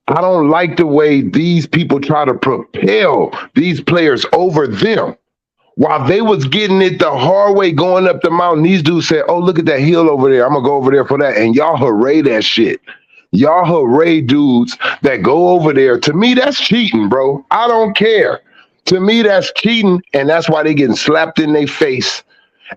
I don't like the way these people try to propel these players over them. While they was getting it the hard way going up the mountain, these dudes said, oh, look at that hill over there. I'm going to go over there for that. And y'all hooray that shit. Y'all hooray dudes that go over there. To me, that's cheating, bro. I don't care. To me, that's cheating. And that's why they getting slapped in their face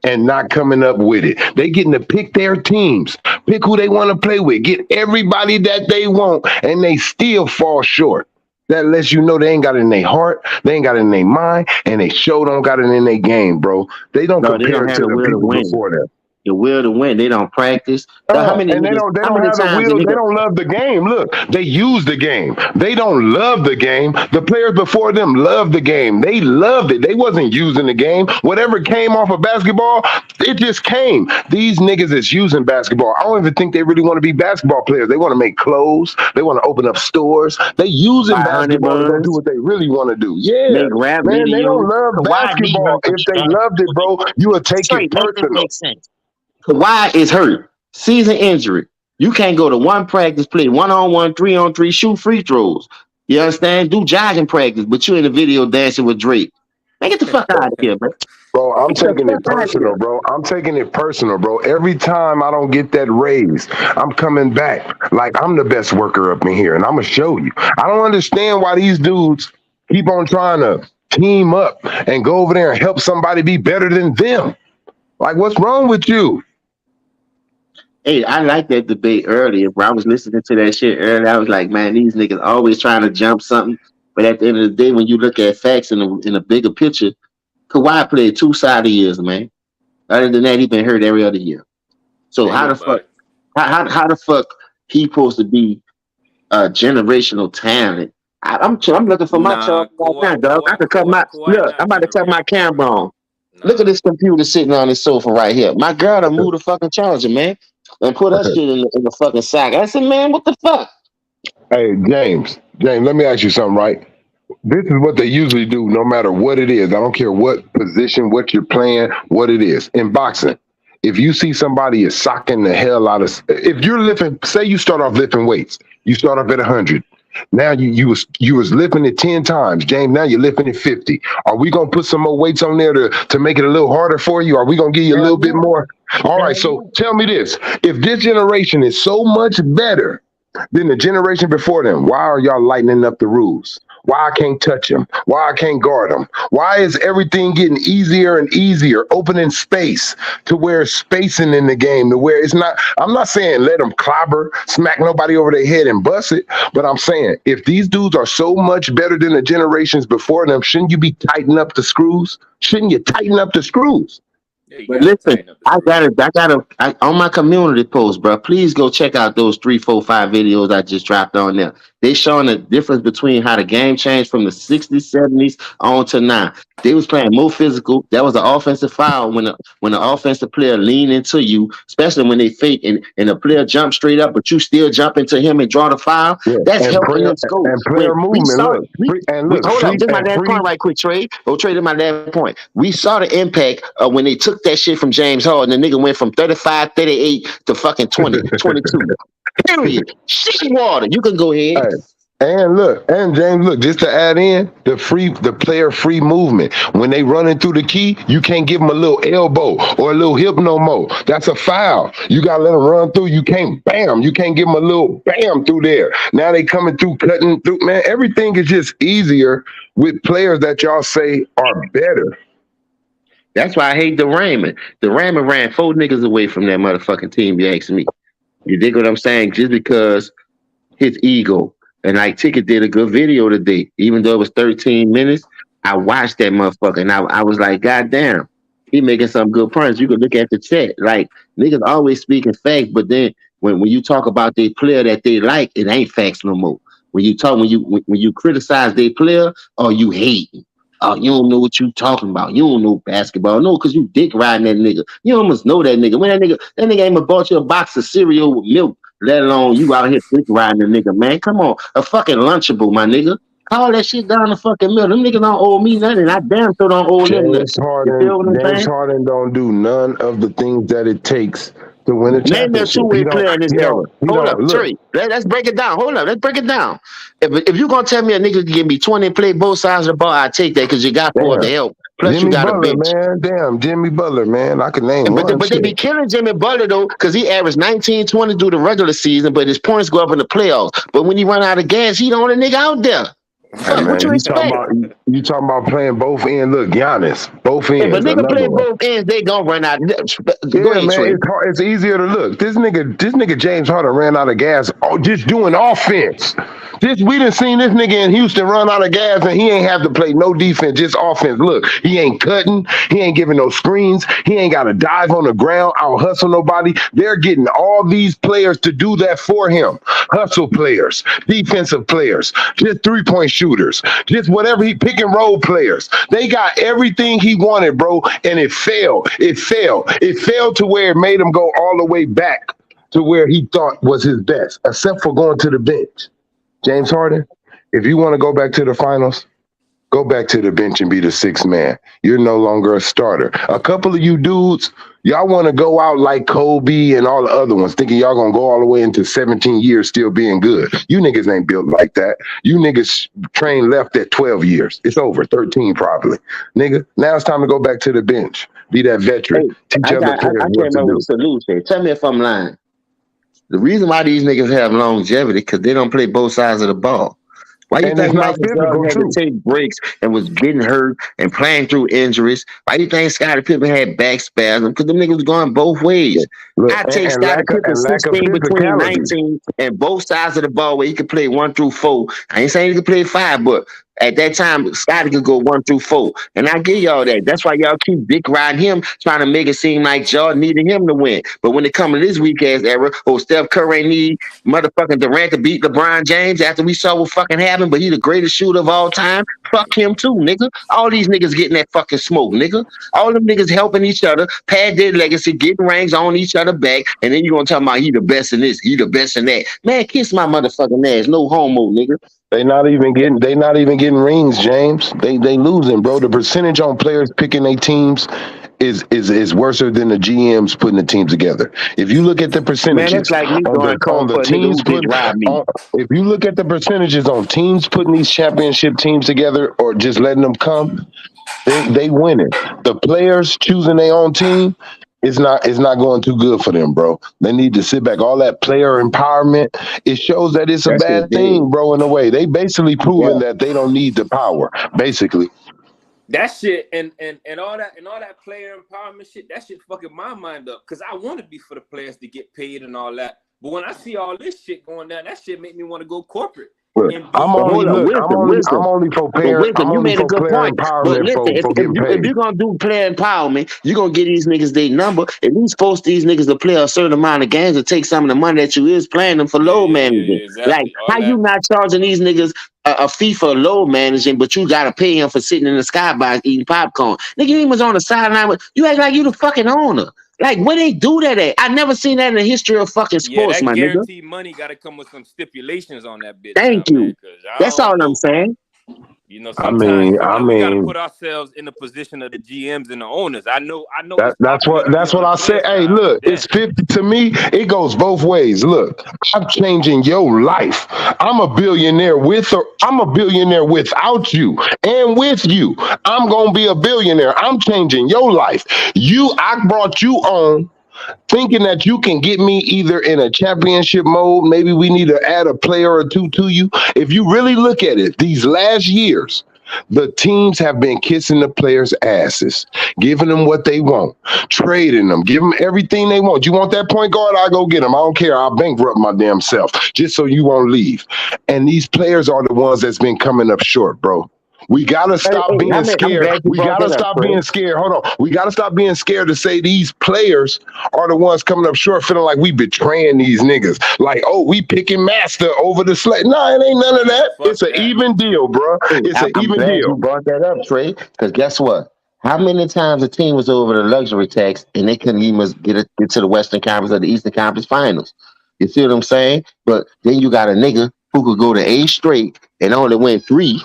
and not coming up with it. They getting to pick their teams, pick who they want to play with, get everybody that they want, and they still fall short. That lets you know they ain't got it in their heart, they ain't got it in their mind, and they sure don't got it in their game, bro. They don't No, they don't compare have to the the will to people win. before them. The will to win. They don't practice. How many And they niggas? don't they How don't many have the times a will, they nigga? don't love the game. Look, they use the game. They don't love the game. The players before them loved the game. They loved it. They wasn't using the game. Whatever came off of basketball, it just came. These niggas is using basketball. I don't even think they really want to be basketball players. They want to make clothes. They want to open up stores. They using Buy honey basketball to go do buns, what they really want to do. Yeah. make rap Man, they don't videos. love Kawhi knee basketball. hurt If they extreme. loved it, bro, you would take it Straight, make this personal. make sense. Kawhi is hurt. Season injury. You can't go to one practice, play 1-on-1, 3-on-3, shoot free throws. You understand? Do jogging practice, but you in the video dancing with Drake. Man, get the fuck out of here, man. Bro, I'm Get the taking fuck it out of here. personal, bro. I'm taking it personal, bro. Every time I don't get that raise, I'm coming back like I'm the best worker up in here, and I'm gonna show you. I don't understand why these dudes keep on trying to team up and go over there and help somebody be better than them. Like, what's wrong with you? Hey, I like that debate earlier, where I was listening to that shit earlier. I was like, man, these niggas always trying to jump something. But at the end of the day, when you look at facts in a bigger picture, Kawhi played 2 solid years, man. Other than that, he been hurt every other year. So Ain't how the nobody. fuck, how the fuck he supposed to be a generational talent? I'm looking for my Nah, charge right now, Kawhi, dog. I Kawhi, could cut Kawhi, my Kawhi look. I'm not about to cut my generational, camera bro. on. Look at Nah. this computer sitting on this sofa right here. My girl done moved the fucking charger, man, and put her shit in the fucking sock. I said, man, what the fuck? Hey, James, let me ask you something, right? This is what they usually do, no matter what it is. I don't care what position, what you're playing, what it is. In boxing, if you see somebody is socking the hell out of, if you're lifting, say you start off lifting weights, you start off at 100. Now you was lifting it 10 times, James. Now you're lifting it 50. Are we gonna put some more weights on there to make it a little harder for you? Are we gonna give you a Hell little bit yeah, more? All hell right. So yeah. tell me this: if this generation is so much better than the generation before them, why are y'all lightening up the rules? Why I can't touch him? Why I can't guard him? Why is everything getting easier and easier, opening space to where it's spacing in the game, to where it's not, I'm not saying let them clobber, smack nobody over their head and bust it, but I'm saying if these dudes are so much better than the generations before them, shouldn't you be tightening up the screws? Shouldn't you tighten up the screws? Yeah, you But gotta listen, tighten up the screws. on my community post, bro. Please go check out those 3, 4, 5 videos I just dropped on there. They showing the difference between how the game changed from the 60s, 70s on to now. They was playing more physical. That was an offensive foul when the offensive player lean into you, especially when they fake and the player jump straight up, but you still jump into him and draw the foul. Yeah, That's helping them score. and When player we movement. saw Look, free, and we look, hold free up, this is my and last free. point right quick, Trey. Oh, Trey, this is my last point. We saw the impact when they took that shit from James Harden. The nigga went from 35, 38 to fucking 20, 22. Period. Shit water. You can go ahead. Hey, and look, and James, look, just to add in the player free movement. When they running through the key, you can't give them a little elbow or a little hip no more. That's a foul. You gotta let them run through. You can't bam. You can't give them a little bam through there. Now they coming through, cutting through. Man, everything is just easier with players that y'all say are better. That's why I hate the Raymond. The Raymond ran 4 niggas away from that motherfucking team, you ask me. You dig what I'm saying? Just because his ego. And like Ticket did a good video today, even though it was 13 minutes. I watched that motherfucker and I was like, God damn, he making some good points. You can look at the chat. Like niggas always speaking facts, but then when you talk about their player that they like, it ain't facts no more. When you talk when you criticize their player, or you hate. Oh, you don't know what you talking about. You don't know basketball. No, because you dick riding that nigga. You almost know that nigga. When that nigga ain't even bought you a box of cereal with milk, let alone you out here dick riding the nigga, man. Come on. A fucking Lunchable, my nigga. Call that shit down the fucking middle. Them niggas don't owe me nothing. I damn sure don't owe them nothing. You feel what I'm James saying? Harden don't do none of the things that it takes to win a Name that championship. two-way player in this era. Hold up, Look. Trey. Let's break it down. Hold up, let's break it down. If you're gonna tell me a nigga can give me 20 and play both sides of the ball, I take that because you got 4 to help. Plus Jimmy you got Butler, a bench. man. Damn, Jimmy Butler, man. I can name one. But they be killing Jimmy Butler though, because he averaged 19, 20 through the regular season, but his points go up in the playoffs. But when he run out of gas, he the only nigga out there. Hey, man, What you expect? you talking about playing both ends. Look, Giannis, both ends. If a nigga play one. both ends, they gonna run out. Yeah, ahead, man, Trey. it's easier to look. This nigga James Harden ran out of gas just doing offense. We done seen this nigga in Houston run out of gas and he ain't have to play no defense, just offense. Look, he ain't cutting, he ain't giving no screens, he ain't got to dive on the ground, out hustle nobody. They're getting all these players to do that for him. Hustle players, defensive players, just 3-point shooters, just whatever he pick and roll players. They got everything he wanted, bro, and it failed. It failed to where it made him go all the way back to where he thought was his best, except for going to the bench. James Harden, if you want to go back to the finals, go back to the bench and be the 6th man. You're no longer a starter. A couple of you dudes, y'all want to go out like Kobe and all the other ones, thinking y'all going to go all the way into 17 years still being good. You niggas ain't built like that. You niggas trained left at 12 years. It's over, 13 probably. Nigga, now it's time to go back to the bench. Be that veteran. Hey, Teach other players I what came up to with a solution. Tell me if I'm lying. The reason why these niggas have longevity because they don't play both sides of the ball. Why you And think it's not Michael physical, Jordan had too. to take breaks and was getting hurt and playing through injuries? Why you think Scottie Pippen had back spasm? Because them niggas was going both ways. Look, I take and Scottie Pippen lack of 16 between physicality. 19 and both sides of the ball where he could play 1 through 4. I ain't saying he could play 5, but at that time, Scottie could go 1 through 4. And I give y'all that. That's why y'all keep dick riding him, trying to make it seem like Jordan needed him to win. But when it comes to this weak ass era, Steph Curry need motherfucking Durant to beat LeBron James after we saw what fucking happened, but he the greatest shooter of all time. Fuck him too, nigga. All these niggas getting that fucking smoke, nigga. All them niggas helping each other, pad their legacy, getting rings on each other back, and then you gonna tell me he the best in this, he the best in that. Man, kiss my motherfucking ass. No homo, nigga. They not even getting rings, James. They losing, bro. The percentage on players picking their teams is worse than the GMs putting the team together. If you look at the percentages, man, that's like me going cold for a nigga who did rob me. If you look at the percentages on teams putting these championship teams together or just letting them come, they winning. The players choosing their own team it's not going too good for them, bro. They need to sit back. All that player empowerment, it shows that it's a That's it, bad big. thing, bro. In a way, they basically Yeah. proven that they don't need the power. Basically, That shit and all that player empowerment shit, that shit fucking my mind up. Cause I want to be for the players to get paid and all that. But when I see all this shit going down, that shit make me want to go corporate look, and I'm be But only hold up, look. wisdom. I'm only for But player. wisdom, I'm you only made a for good player point. But empowerment listen, for getting if paid. you're gonna do player empowerment, you're gonna get these niggas their number, at least force these niggas to play a certain amount of games and take some of the money that you is playing them for load management. Like exactly all how you that. not charging these niggas a fee for load managing, but you gotta pay him for sitting in the skybox eating popcorn. Nigga, he was on the sideline with you act like you the fucking owner. Like where they do that at? I never seen that in the history of fucking Yeah, sports, that my nigga. guaranteed money got to come with some stipulations on that bitch now, Thank man. you. Cause I That's all don't I'm know. saying. You know, I sometimes mean, I we got to mean, put ourselves in the position of the GMs and the owners. I know it's That's popular what to be on the I player said. Hey, side, but look, damn. it's 50 to me. It goes both ways. Look, I'm changing your life. I'm a billionaire without you and with you. I'm gonna be a billionaire. I'm changing your life. I brought you on thinking that you can get me either in a championship mode. Maybe we need to add a player or two to you. If you really look at it, these last years, the teams have been kissing the players' asses, giving them what they want, trading them, give them everything they want. You want that point guard? I'll go get him. I don't care. I'll bankrupt my damn self just so you won't leave. And these players are the ones that's been coming up short, bro. We gotta Hey, stop hey, being I'm scared. glad you We brought gotta that up, stop Trey. being scared. Hold on. We gotta stop being scared to say these players are the ones coming up short, feeling like we betraying these niggas. Like, oh, we picking master over the slave. No, it ain't none of Yeah, that. fuck It's an that. even deal, bro. Hey, It's an I'm even glad you deal. brought that up, Trey. Because guess what? How many times a team was over the luxury tax and they couldn't even get to the Western Conference or the Eastern Conference Finals? You see what I'm saying? But then you got a nigga who could go to 8 straight and only win 3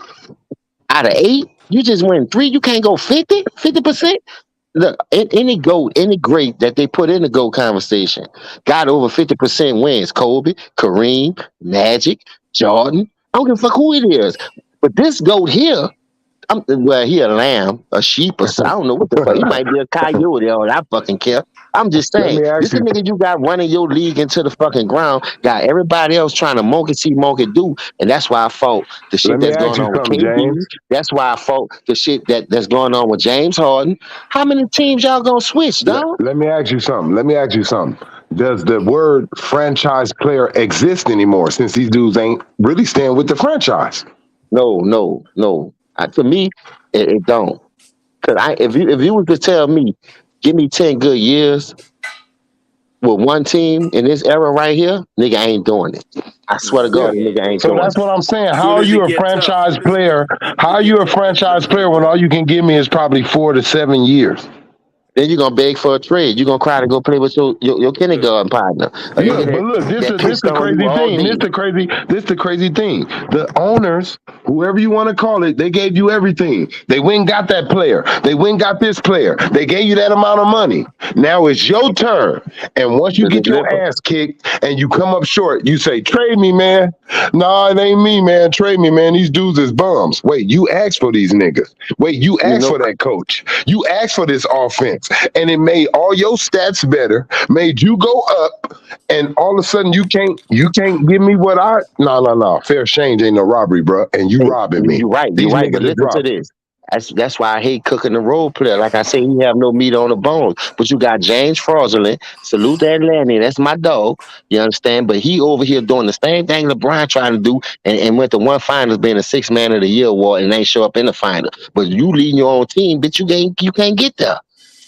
out of 8. You just win 3. You can't go 50%. Look, any great that they put in the GOAT conversation got over 50% wins. Kobe, Kareem, Magic, Jordan. I don't give a fuck who it is. But this GOAT here, well, he a lamb, a sheep, or so, I don't know what the fuck. He might be a coyote. All I fucking care. I'm just Let saying, me ask this a you. nigga you got running your league into the fucking ground. Got everybody else trying to monkey see, monkey do, and that's why I fought the shit Let me that's ask going you on with something, KD. James. That's why I fought the shit that's going on with James Harden. How many teams y'all gonna switch, dog? Let me ask you something. Let me ask you something. Does the word franchise player exist anymore since these dudes ain't really staying with the franchise? No, no, no. To me, it don't. Cause if you was to tell me, give me 10 good years with one team in this era right here, nigga ain't doing it. I swear to Yeah. God, the nigga ain't So doing that's it. what I'm saying. How Soon are as it you a get tough, franchise player? How it are you get a tough, niggas franchise looking player at when that. all you can give me is probably 4 to 7 years? Then you're gonna beg for a trade. You're gonna cry to go play with your kindergarten partner, a Yeah, nigga but look, that this pissed the on you crazy all thing. day. This the crazy thing. The owners, whoever you want to call it, they gave you everything. They went and got that player. They went and got this player. They gave you that amount of money. Now it's your turn. And once you To get your deliver. ass kicked and you come up short, you say, trade me, man. Nah, it ain't me, man. Trade me, man. These dudes is bums. Wait, you asked for these niggas. Wait, you You asked know, for that coach. You asked for this offense. And it made all your stats better, made you go up, and all of a sudden you can't give me what I no. Fair exchange ain't no robbery, bro. And you hey, robbing me. you're right. You're These right. But niggas is listen to robbing. this. That's why I hate cooking the role player. Like I say, he have no meat on the bones. But you got James Fraudulent. Salute to Atlanta. That's my dog. You understand? But he over here doing the same thing LeBron trying to do and went to one finals being a 6 man of the year award and ain't show up in the final. But you leading your own team, bitch, you can't get there.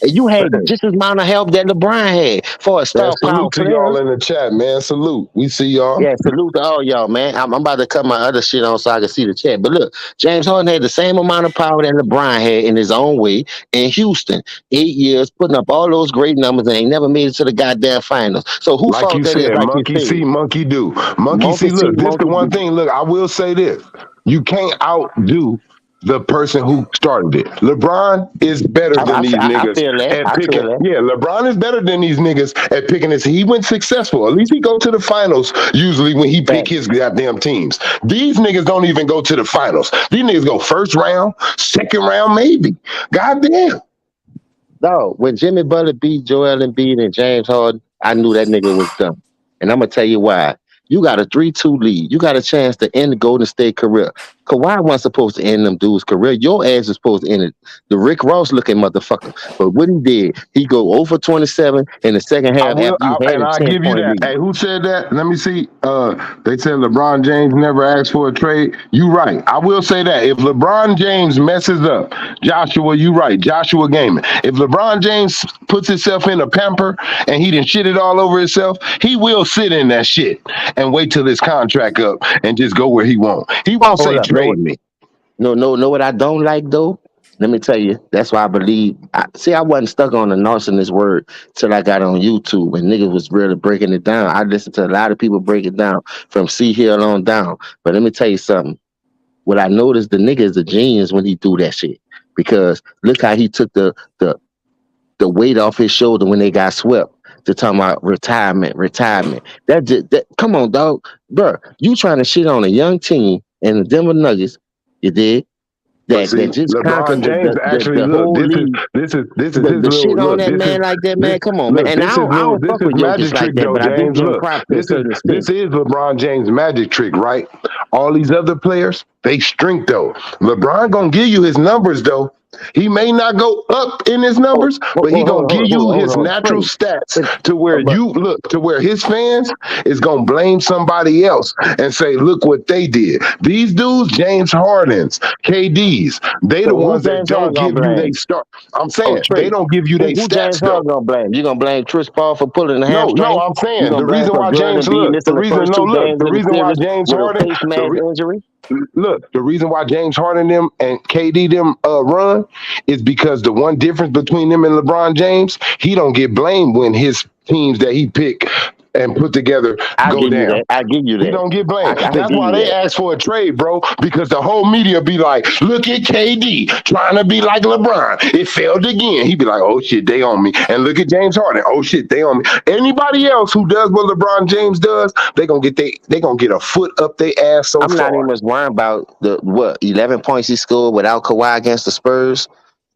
And you had just as amount of help that LeBron had for a Man, star power salute to y'all players. in the chat, man. Salute. We see y'all. Yeah, salute to all y'all, man. I'm about to cut my other shit on so I can see the chat. But look, James Harden had the same amount of power that LeBron had in his own way in Houston. 8 years, putting up all those great numbers and ain't never made it to the goddamn finals. So who Like fault you that is, said, like you monkey said? see, monkey do. Monkey Monkey see, see, look, this the monkey one do. thing. Look, I will say this. You can't outdo the person who started it. LeBron is better than these I niggas feel that. at I feel picking. that. Yeah, LeBron is better than these niggas at picking this. He went successful. At least he go to the finals usually when he pick Fact. his goddamn teams. These niggas don't even go to the finals. These niggas go first round, second round, maybe. Goddamn. Dog, when Jimmy Butler beat Joel Embiid and James Harden, I knew that nigga was done. And I'm gonna tell you why. You got a 3-2 lead. You got a chance to end the Golden State career. Kawhi wasn't supposed to end them dudes' career. Your ass is supposed to end it. The Rick Ross looking motherfucker. But what he did, he go over 27 in the second I half will, after you had and a I 10 give you point that. lead. Hey, who said that? Let me see. They said LeBron James never asked for a trade. You right. I will say that if LeBron James messes up, Joshua, you right. Joshua Gaming. If LeBron James puts himself in a pamper and he done shit it all over himself, he will sit in that shit and wait till his contract up and just go where he won't. He won't Hold say up. No, trade me. no. What I don't like though, let me tell you. That's why I believe. See, I wasn't stuck on the narcissist word till I got on YouTube and niggas was really breaking it down. I listened to a lot of people break it down from C Hill on down. But let me tell you something. What I noticed, the nigga is a genius when he do that shit. Because look how he took the weight off his shoulder when they got swept. To talking about retirement. Come on, dog, bro. You trying to shit on a young team and the Denver Nuggets? You did But that see, just conquered LeBron James actually the look. whole league. This is his The little shit on look. that This is man like that, this man. Come on, man. look. And This is I little. don't This fuck is with magic Jokic like trick that, though, but I do James. give him Look, props to a certain this extent. is LeBron James' magic trick, right? All these other players, they strength though. LeBron gonna give you his numbers though. He may not go up in his Oh, numbers, but he gonna give you his hold on. natural Trey. stats But, to where but you look to where his fans is gonna blame somebody else and say, look what they did. These dudes, James Harden's, KD's, they the so who ones that James don't Harden gonna give you they blame? start. I'm Oh, saying they Trey. don't give you their Who James stats though. Harden gonna blame? You gonna blame Chris Paul for pulling the No, hamstring? I'm You saying gonna the blame reason for why Joel James Embiid look, the missing the reason first no two look, games the of the reason why series James with a Harden, face mask injury? look, the reason why James Harden them and KD them run is because the one difference between them and LeBron James, he don't get blamed when his teams that he pick and put together I go give you down. that. I give you He that. don't get blamed. I can That's give why you they that. ask for a trade, bro. Because the whole media be like, "Look at KD trying to be like LeBron. It failed again." He be like, "Oh shit, they on me." And look at James Harden. "Oh shit, they on me." Anybody else who does what LeBron James does, they gonna get a foot up their ass so I'm not far. even much worried about the 11 points he scored without Kawhi against the Spurs.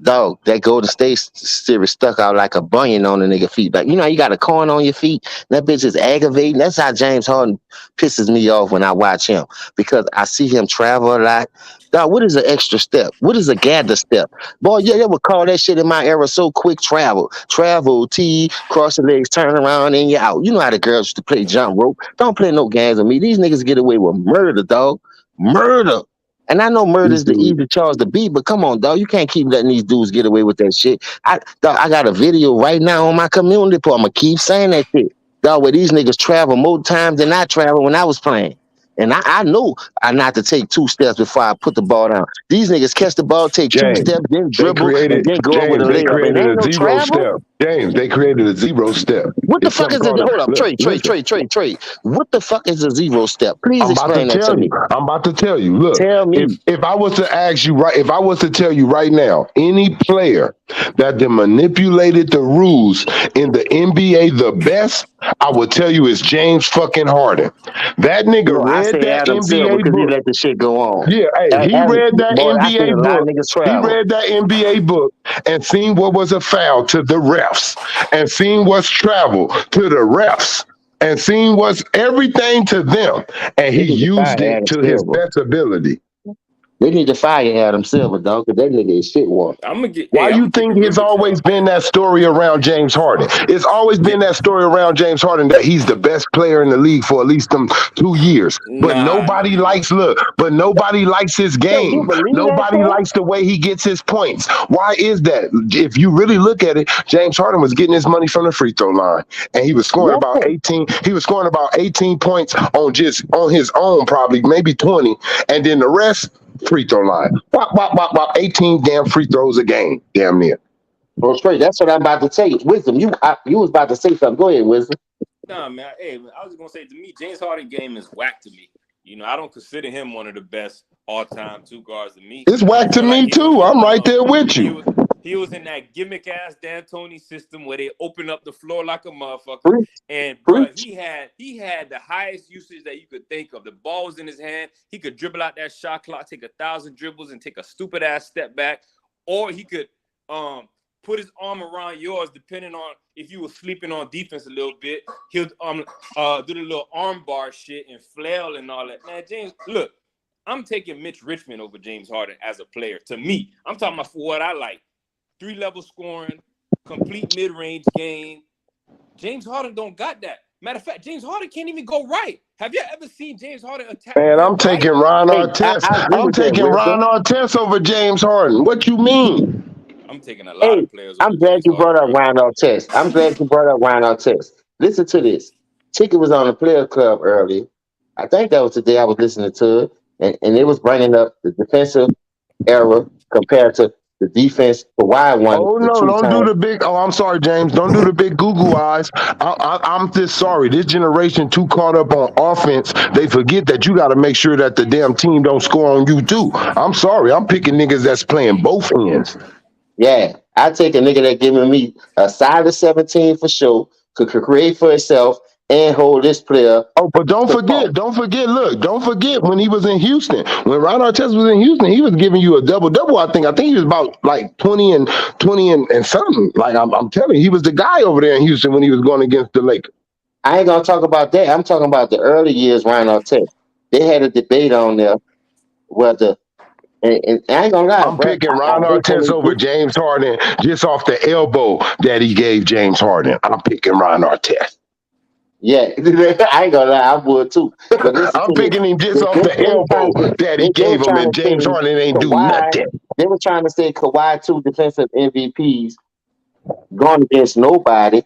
Dog, that Golden State series stuck out like a bunion on the nigga feet. Like, you know, you got a corn on your feet. That bitch is aggravating. That's how James Harden pisses me off when I watch him because I see him travel a lot. Dog, what is an extra step? What is a gather step? Boy, yeah, they would call that shit in my era so quick travel. Travel, T, cross your legs, turn around, and you're out. You know how the girls used to play jump rope. Don't play no games with me. These niggas get away with murder, dog. Murder. And I know murder These is the dudes, easy charge to beat, but come on, dog. You can't keep letting these dudes get away with that shit. I got a video right now on my community post. I'm going to keep saying that shit. Dog, where these niggas travel more times than I traveled when I was playing. And I know I not to take two steps before I put the ball down. These niggas catch the ball, take two James. steps, then dribble, and then go up with a They layup. And created there ain't a no zero travel. step. James, they created a zero step. What the It's fuck something is it? called Hold up. look, listen. Trade. What the fuck is a zero step? Please I'm about to explain that tell to you. me. I'm about to tell you. Look, Tell me. if I was to ask you right, if I was to tell you right now, any player that then manipulated the rules in the NBA the best, I would tell you is James fucking Harden. That nigga No, I read say that Adam Silver NBA because he book. let the shit go on. Yeah, hey, he read that Boy, I seen NBA a lot of book. niggas He travel. read that NBA book and seen what was a foul to the refs and seen what's travel to the refs and seen what's everything to them. And he They need to used fire it Adam to his Silver. best ability. They need to fire Adam Silver, dog, because that nigga is shit one. Why I'm you gonna keep it think real it's with y'all, always been man. that story around James Harden? It's always Yeah, been that story around James Harden that he's the best player in the league for at least them 2 years. But nah, nobody likes but nobody likes his Yo, you game. believe that Nobody shit? likes the way he gets his points. Why is that? If you really look at it, James Harden was getting his money from the free throw line. And he was scoring about Yeah. 18. He was scoring about 18 points on his own, probably, maybe 20. And then the rest free throw line. Wop, wop, wop, wop, 18 damn free throws a game, damn near. Bro, straight. That's what I'm about to tell you. Wisdom, you was about to say something. Go ahead, Wisdom. nah, man. Hey, man, I was gonna say to me, James Harden game is whack to me. I don't consider him one of the best all-time two guards to me. It's I whack to feel like me too. I'm right there with he you. was he was in that gimmick ass D'Antoni system where they open up the floor like a motherfucker. Preach, And bro, preach. he had the highest usage that you could think of. The ball was in his hand. He could dribble out that shot clock, take 1,000 dribbles, and take a stupid ass step back, or he could put his arm around yours, depending on if you were sleeping on defense a little bit. He'll do the little arm bar shit and flail and all that. Man, James, look, I'm taking Mitch Richmond over James Harden as a player. To me, I'm talking about for what I like. 3-level scoring, complete mid-range game. James Harden don't got that. Matter of fact, James Harden can't even go right. Have you ever seen James Harden attack? Man, I'm taking Ron Hey, Artest. I agree I'm with that, taking Wisdom. Ron Artest over James Harden. What you mean? I'm taking a lot Hey, of players over I'm glad James you brought Harden, up bro. Ryan Test. I'm glad you brought up Ryan Test. Listen to this. Chicken was on the player club earlier. I think that was the day I was listening to it, and it was bringing up the defensive era compared to the defense Kawhi won Oh the no! two Don't do times. the big. Oh, I'm sorry, James. Don't do the big goo eyes. I'm just sorry. This generation too caught up on offense. They forget that you got to make sure that the damn team don't score on you too. I'm sorry. I'm picking niggas that's playing both ends. Yeah, I take a nigga that giving me a side of 17 for sure, could create for himself and hold this player Oh, but don't to forget, fault. don't forget, look, don't forget when he was in Houston. When Ron Artest was in Houston, he was giving you a double-double, I think. I think he was about like 20 and something. Like I'm telling you, he was the guy over there in Houston when he was going against the Lakers. I ain't gonna talk about that. I'm talking about the early years Ryan Artest. They had a debate on there whether and I ain't gonna lie, I'm bro. picking I Ron hate when Artest they over do. James Harden just off the elbow that he gave James Harden. I'm picking Ron Artest. Yeah, I ain't gonna lie, I would too. But listen I'm to this. picking him just off the They were trying elbow to that he they were gave him, trying and to say James Harden ain't do Kawhi. nothing. They were trying to say Kawhi two defensive MVPs going against nobody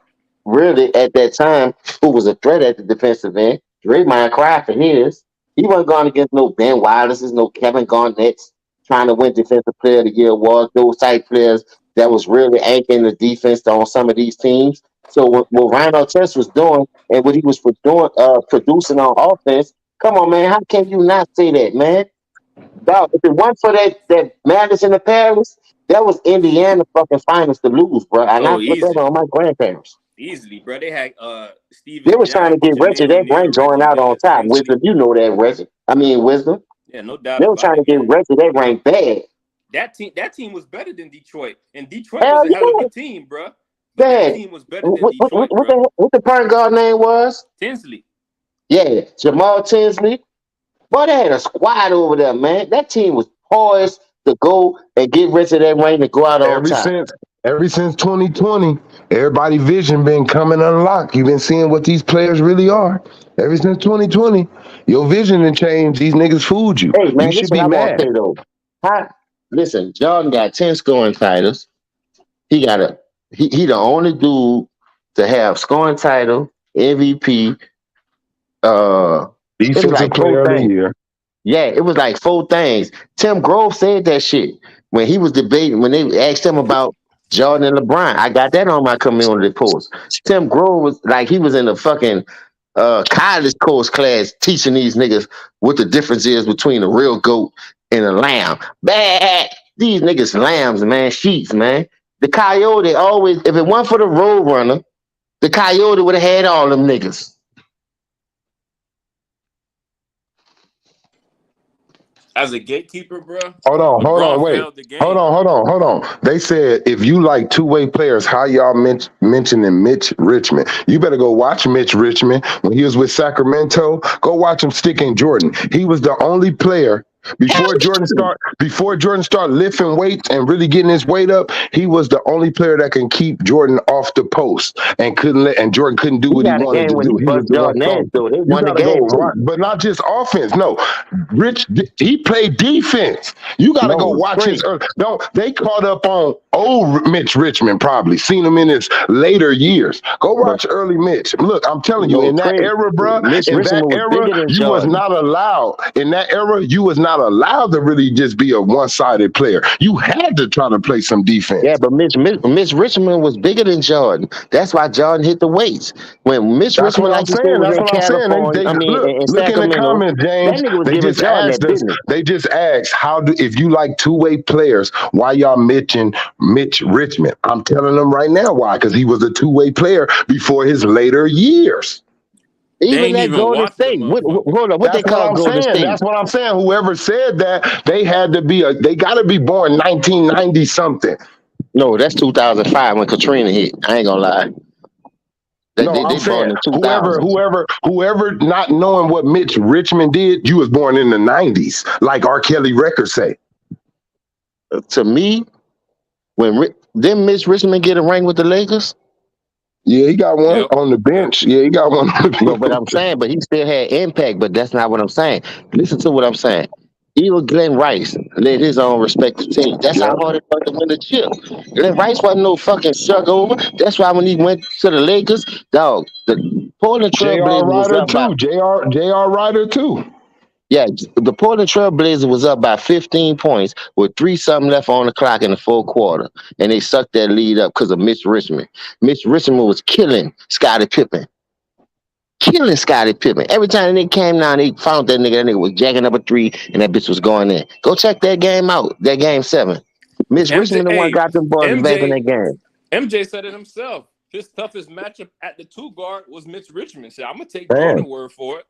really at that time who was a threat at the defensive end. Draymond cried for his. He wasn't going against no Ben Wallace's, no Kevin Garnett's trying to win defensive player of the year awards, those type players that was really anchoring the defense on some of these teams. So what Ryan Artest was doing and what he was doing, producing on offense, come on, man, how can you not say that, man? Dog, if it weren't for that madness in the Paris, that was Indiana fucking finals to lose, bro. And I Oh, put that easily. on my grandparents. Easily, bro. They had They Steven was trying to Adams, get Reggie. Jermaine That O'Neal, ring going Reggie out on Miller, top. Tinsley. Wisdom, you know that Reggie. I mean Wisdom. Yeah, no doubt They were about trying to it, get man. Reggie. That ring bad. That team was better than Detroit, and Detroit was Hell a hell of a yeah, team, bro. But that bad. team was better than Detroit, bro. What the point guard name was? Tinsley. Yeah, Jamal Tinsley. Boy, they had a squad over there, man. That team was poised to go and get Reggie that ring to go out on Ever top. since ever since 2020, everybody vision been coming unlocked. You've been seeing what these players really are. Ever since 2020, your vision and change. These niggas fooled you. Hey You man, this should what be I want to mad. say though. How, listen, Jordan got 10 scoring titles. He got a he the only dude to have scoring title, MVP. It was Defensive like four player of the things. year. Yeah, it was like four things. Tim Grove said that shit when he was debating when they asked him about Jordan and LeBron. I got that on my community post. Tim Grove was like he was in a fucking college course class teaching these niggas what the difference is between a real goat and a lamb. Bad. These niggas lambs, man, sheets, man. The coyote always, if it weren't for the road runner, the coyote would have had all them niggas. As a gatekeeper, bro, Hold on, LeBron wait. failed the game. Hold on. They said if you like two-way players, how y'all mentioning Mitch Richmond? You better go watch Mitch Richmond when he was with Sacramento. Go watch him sticking Jordan. He was the only player before Jordan started lifting weights and really getting his weight up. He was the only player that can keep Jordan off the post and Jordan couldn't do He what he got a wanted game to when he do. He was bust the one Jordan ass, throwing. though. They You won the gotta go game, too. watch, but not just offense. No, Rich, he played defense. You got to go No, watch his. straight. No, they caught up on old Mitch Richmond. Probably seen him in his later years. Go But watch early Mitch. Look, I'm telling you, no, in that Craig, era, bro. Miss In that Richmond was era, bigger than you was Jordan. not allowed. In that era, you was not allowed to really just be a one-sided player. You had to try to play some Yeah, defense. but Miss Richmond was bigger than Jordan. That's why Jordan hit the weights. When Miss That's what Richmond, I'm like you said, saying. was That's in what I'm saying. California, They I mean, look in look in the Sacramento, comments, that James. nigga was They giving just Jordan asked that us. business. They just asked if you like two-way players, why y'all mention Mitch Richmond? I'm telling them right now why, because he was a two-way player before his later years. They Even ain't that even Golden watch the State. motherfucker. Hold on, what they That's what call I'm Golden saying. State? That's what I'm saying. Whoever said that, they got to be born 1990 something. No, that's 2005 when Katrina hit. I ain't gonna lie. They No, they, I'm they born saying in whoever, 2000. whoever, whoever, not knowing what Mitch Richmond did, you was born in the '90s, like R. Kelly records say. To me, didn't Mitch Richmond get a ring with the Lakers? Yeah, he got one Yep. on the Yep. bench. Yeah, he got one on No, but the I'm saying, but he still had impact. But that's not what I'm saying. Listen to what I'm saying. Even Glenn Rice led his own respective team. That's Yeah. how hard it was to win the chip. Glenn Rice wasn't no fucking struggle. That's why when he went to the Lakers, dog, the Portland J.R. Trailblazers was Ryder up by too. J.R. Ryder too. yeah, the Portland Trailblazers was up by 15 points with three something left on the clock in the fourth quarter, and they sucked that lead up because of Mitch Richmond. Mitch Richmond was killing Scottie Pippen. Every time the nigga came down, they found that nigga was jacking up a three, and that bitch was going in. Go check that game out. That game seven. Mitch MJ, Richmond the one hey, got them boys back in MJ, that game. MJ said it himself. His toughest matchup at the two guard was Mitch Richmond. So I'm gonna take Damn. Jordan word for it.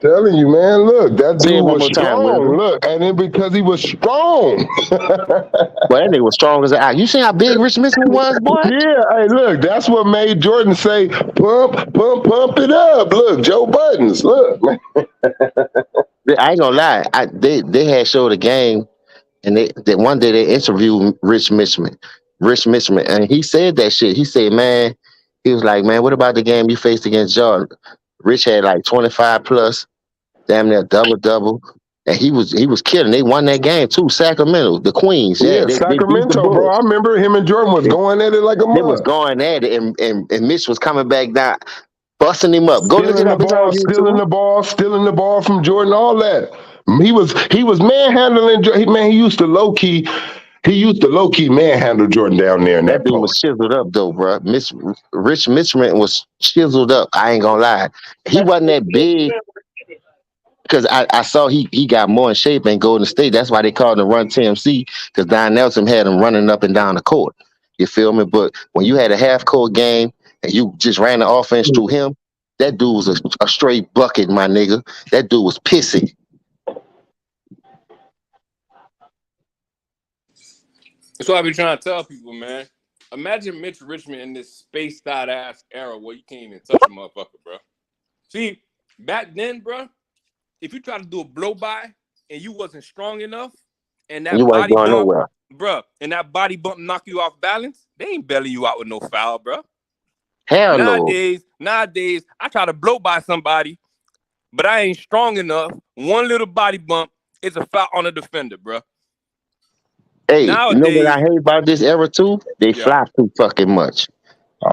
Telling you, man, look, that Say it dude one was more time, strong. Wisdom. Look, and then because he was strong. Boy, that nigga was strong as a ox. You see how big Rich Richmond was, boy? Yeah, hey, look, that's what made Jordan say, pump it up. Look, Joe Buttons, look, man. I ain't gonna lie. They had showed a game, and they one day they interviewed Rich Mishman, and he said that shit. He said, man, he was like, man, what about the game you faced against Jordan? Rich had like 25 plus, damn near double double, and he was killing. They won that game too. Sacramento, the Queens, yeah, Yeah, they beat the Sacramento, bro. I Bulls. remember him and Jordan was They, going at it like a they was mud. going at it, and Mitch was coming back down, busting him up. Go look Stealing it the up. It's ball, on stealing YouTube. the ball, stealing the ball from Jordan, all that. He was manhandling. Man, he used to low key manhandle Jordan down there in That that dude was post. chiseled up though, bro. Rich Mitchman was chiseled up. I ain't gonna lie. He wasn't that big because I saw he got more in shape in Golden State. That's why they called him Run TMC because Don Nelson had him running up and down the court. You feel me? But when you had a half court game and you just ran the offense through him, that dude was a straight bucket, my nigga. That dude was pissy. That's what I be trying to tell people, man. Imagine Mitch Richmond in this spaced out ass era where you can't even touch a motherfucker, bro. See, back then, bro, if you try to do a blow by and you wasn't strong enough, and You that wasn't body going bump, nowhere. bro, and that body bump knock you off balance, they ain't belly you out with no foul, bro. Hell no. Nowadays, I try to blow by somebody, but I ain't strong enough. One little body bump is a foul on a defender, bro. Hey, you know what I Nowadays, hate about this era too? They yeah. fly too fucking much.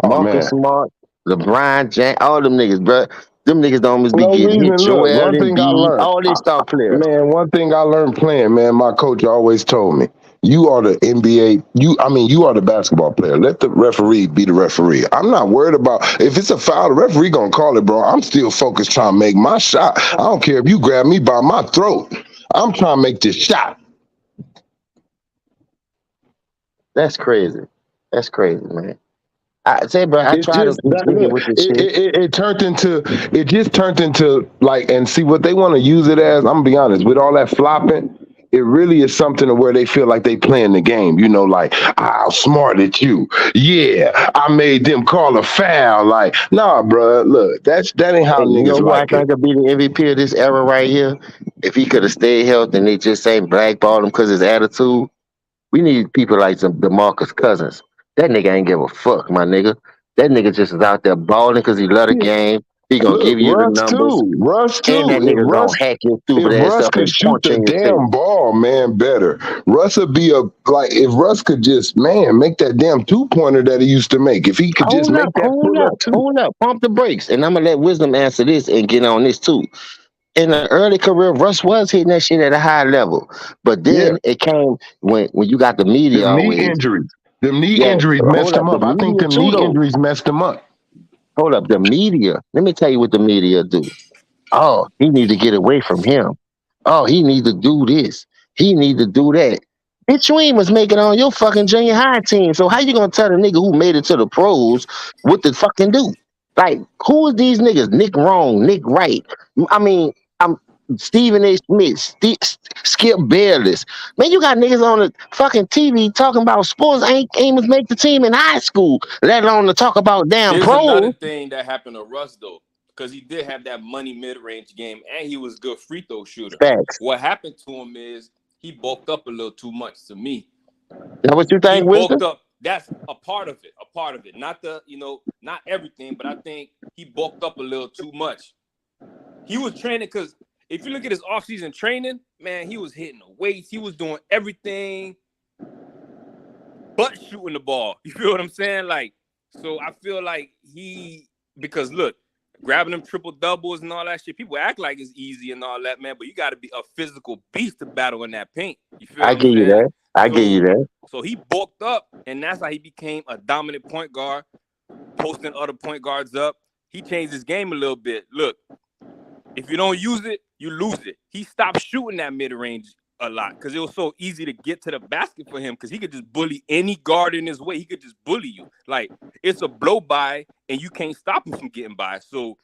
Oh Marcus man. Smart, LeBron James, all them niggas, bro. Them niggas don't almost be No getting reason. hit. Look, Joel one thing I Embiid, learned, all these star players. man. One thing I learned playing, man. My coach always told me, "You are the NBA. You are the basketball player. Let the referee be the referee. I'm not worried about if it's a foul. The referee gonna call it, bro. I'm still focused trying to make my shot. I don't care if you grab me by my throat. I'm trying to make this shot." That's crazy. That's crazy, man. I say, bro, I It's try to just be that jiggy look. with this It, shit. it, it turned into. It just turned into like, and see what they want to use it as. I'm gonna be honest. With all that flopping, it really is something to where they feel like they playing the game. You know, like I outsmarted you. Yeah, I made them call a foul. Like, nah, bro. Look, that ain't how Hey, you know niggas who I like it. think could be the MVP of this era right here? If he could have stayed healthy and they just ain't blackballed him because his attitude, we need people like some DeMarcus Cousins. That nigga ain't give a fuck, my nigga. That nigga just is out there balling because he love the game. He gonna Look, give you the numbers, Russ and too. that nigga gonna hack your If stupid ass Russ up could and shoot punch you the in your face. damn ball, man, better. Russ would be a like if Russ could just make that damn 2-pointer that he used to make. If he could just Hold up, make that hold pull up up, too. hold up. Pump the brakes. And I'm gonna let Wisdom answer this and get on this too. In the early career, Russ was hitting that shit at a high level. But Yeah, then it came when you got the media them knee always. injuries. Them knee Yeah, injuries messed hold up. him The up. I think media them too knee though. injuries messed him up. Hold up. The media. Let me tell you what the media do. Oh, he need to get away from him. Oh, he need to do this. He need to do that. Bitch, you ain't was making on your fucking junior high team. So how you gonna tell the nigga who made it to the pros what to fucking do? Like, who is these niggas? Nick Wrong, Nick Wright. I mean, I'm Stephen A. Smith, Skip Bayless. Man, you got niggas on the fucking TV talking about sports ain't even make the team in high school, let alone to talk about damn Here's another pros. thing that happened to Russ though, because he did have that money mid-range game and he was a good free throw shooter. Facts. What happened to him is he bulked up a little too much to me. That what you He think, bulked Wisdom? up. That's a part of it. A part of it. Not the, not everything, but I think he bulked up a little too much. He was training because if you look at his offseason training, man, he was hitting the weights. He was doing everything but shooting the ball. You feel what I'm saying? Like, so I feel like because look, grabbing them triple doubles and all that shit, people act like it's easy and all that, man, but you got to be a physical beast to battle in that paint. You feel I what I'm give you saying? that. I give you that. So he bulked up, and that's how he became a dominant point guard, posting other point guards up. He changed his game a little bit. Look, if you don't use it, you lose it. He stopped shooting that mid-range a lot because it was so easy to get to the basket for him because he could just bully any guard in his way. He could just bully you. Like, it's a blow-by, and you can't stop him from getting by. So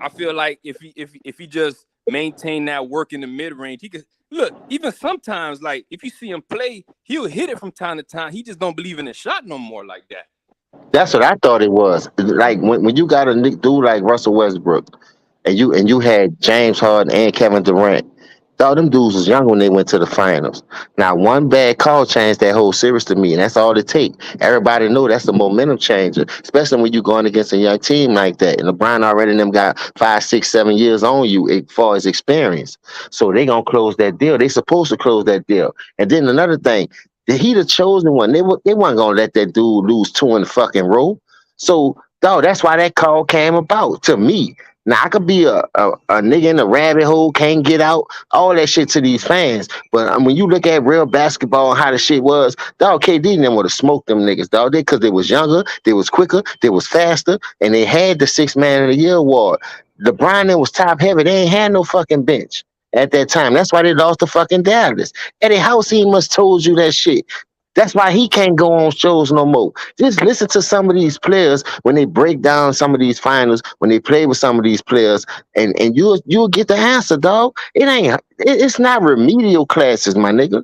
I feel like if he just maintained that work in the mid-range, he could look, even sometimes, like if you see him play, he'll hit it from time to time. He just don't believe in the shot no more like that. That's what I thought it was. Like when you got a dude like Russell Westbrook, and you had James Harden and Kevin Durant. All them dudes was young when they went to the finals. Now one bad call changed that whole series to me, and that's all it take. Everybody know that's the momentum changer, especially when you're going against a young team like that. And LeBron already them got 5, 6, 7 years on you as far as experience. So they gonna close that deal. They supposed to close that deal. And then another thing, he the chosen one. They weren't gonna let that dude lose two in the fucking row. So dog, that's why that call came about to me. Now I could be a nigga in a rabbit hole, can't get out, all that shit to these fans. But when you look at real basketball and how the shit was, dog, KD and them would have smoked them niggas, dog. Because they was younger, they was quicker, they was faster, and they had the 6 Man of the Year award. LeBron then was top heavy. They ain't had no fucking bench at that time. That's why they lost to fucking Dallas. Eddie House, he must told you that shit. That's why he can't go on shows no more. Just listen to some of these players when they break down some of these finals, when they play with some of these players, and you'll get the answer, dog. It's not remedial classes, my nigga.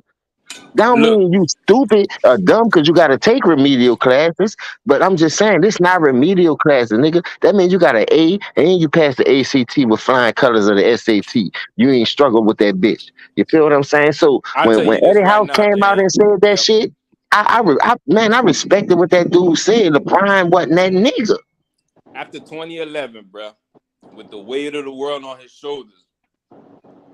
That don't Look, mean you stupid or dumb because you got to take remedial classes. But I'm just saying, this not remedial classes, nigga. That means you got an A and then you pass the ACT with flying colors of the SAT. You ain't struggled with that bitch. You feel what I'm saying? So I'll tell when you this Eddie right House now, came out Jan. and said that Yep. shit, man, I respected what that dude said. LeBron wasn't that nigga. After 2011, bro, with the weight of the world on his shoulders,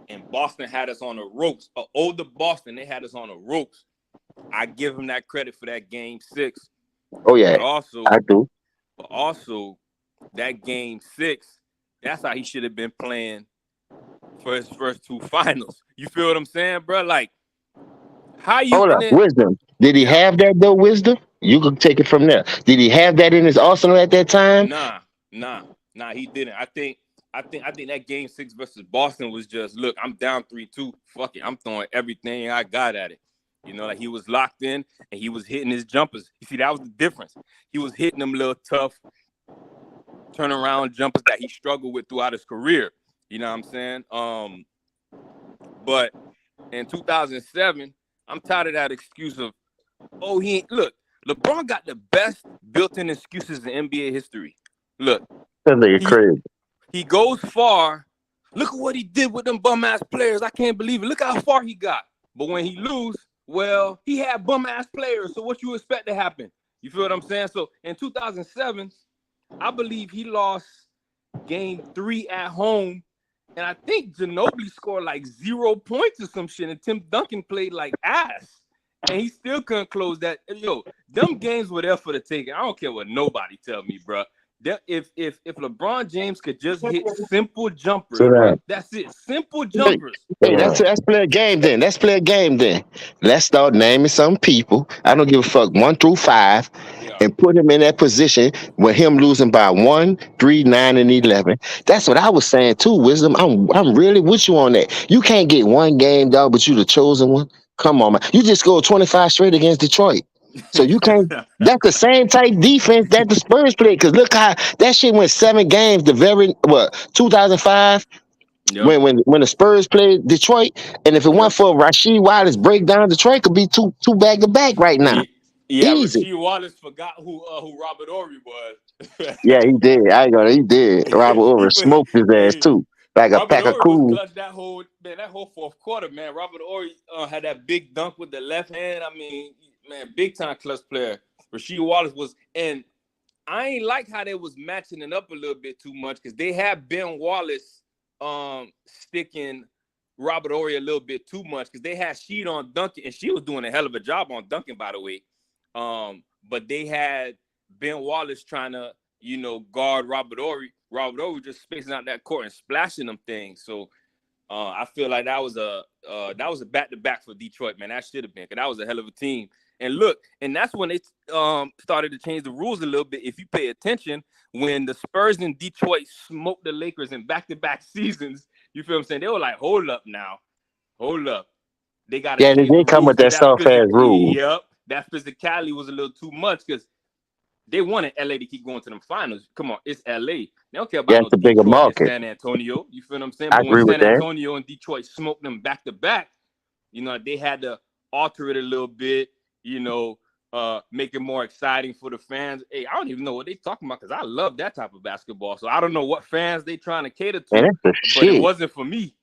and Boston had us on the ropes. Older Boston, they had us on the ropes. I give him that credit for that game 6. Oh yeah, But I do. also that game 6, that's how he should have been playing for his first 2 finals. You feel what I'm saying, bro? Like, how you Hold and up, then wisdom. Did he yeah, have that though? Wisdom. You can take it from there. Did he have that in his arsenal at that time? nah, he didn't. I think that game 6 versus Boston was just, look, I'm down 3-2. Fuck it. I'm throwing everything I got at it. Like he was locked in and he was hitting his jumpers. You see, that was the difference. He was hitting them little tough turnaround jumpers that he struggled with throughout his career. You know what I'm saying? But in 2007, I'm tired of that excuse of, oh, he ain't. Look, LeBron got the best built-in excuses in NBA history. Look, That nigga he crazy. he goes far. Look at what he did with them bum-ass players. I can't believe it. Look how far he got. But when he lose, well, he had bum-ass players. So what you expect to happen? You feel what I'm saying? So in 2007, I believe he lost game 3 at home. And I think Ginobili scored like 0 points or some shit. And Tim Duncan played like ass. And he still couldn't close that. Yo, them games were there for the taking. I don't care what nobody tell me, bro. If LeBron James could just hit simple jumpers, So that. that's it. Simple jumpers. Hey, let's play a game then. Let's play a game then. Let's start naming some people. I don't give a fuck 1 through 5, Yeah. and put him in that position with him losing by 1, 3, 9, and 11. That's what I was saying too. Wisdom. I'm really with you on that. You can't get one game, dog, but you the chosen one. Come on, man. You just scored 25 straight against Detroit. So you can't. That's the same type defense that the Spurs played. Because look how that shit went 7 games. The very 2005. Yep. When the Spurs played Detroit, and if it weren't Yep. for Rasheed Wallace breakdown, Detroit could be two back to back right now. Ye- Yeah, Easy. Rasheed Wallace forgot who Robert Ory was. Yeah, he did. I ain't gonna. He did. Robert he Ory put, smoked his ass hey, too, like a Robert pack of Ory was cool. clutch that whole fourth quarter, man. Robert Ory had that big dunk with the left hand. I mean, man, big time clutch player. Rasheed Wallace was, and I ain't like how they was matching it up a little bit too much because they had Ben Wallace sticking Robert Ory a little bit too much because they had Sheed on dunking, and she was doing a hell of a job on dunking, by the way. But they had Ben Wallace trying to, guard Robert Ory. Robert Ory just spacing out that court and splashing them things. So I feel like that was a back-to-back for Detroit, man. That should have been, because that was a hell of a team. And look, and that's when they started to change the rules a little bit. If you pay attention, when the Spurs in Detroit smoked the Lakers in back-to-back seasons, you feel what I'm saying? They were like, hold up now. Hold up. They got to Yeah, they change the did come rules with because that soft ass rule. that physicality was a little too much because they wanted LA to keep going to them finals. Come on, it's LA. They don't care Yeah, about no it's a bigger Detroit and market. San Antonio. You feel what I'm saying? I But when agree with San that. Antonio and Detroit smoked them back to back, they had to alter it a little bit, make it more exciting for the fans. Hey, I don't even know what they talking about because I love that type of basketball. So I don't know what fans they trying to cater to, Man, that's the but it shit. wasn't for me.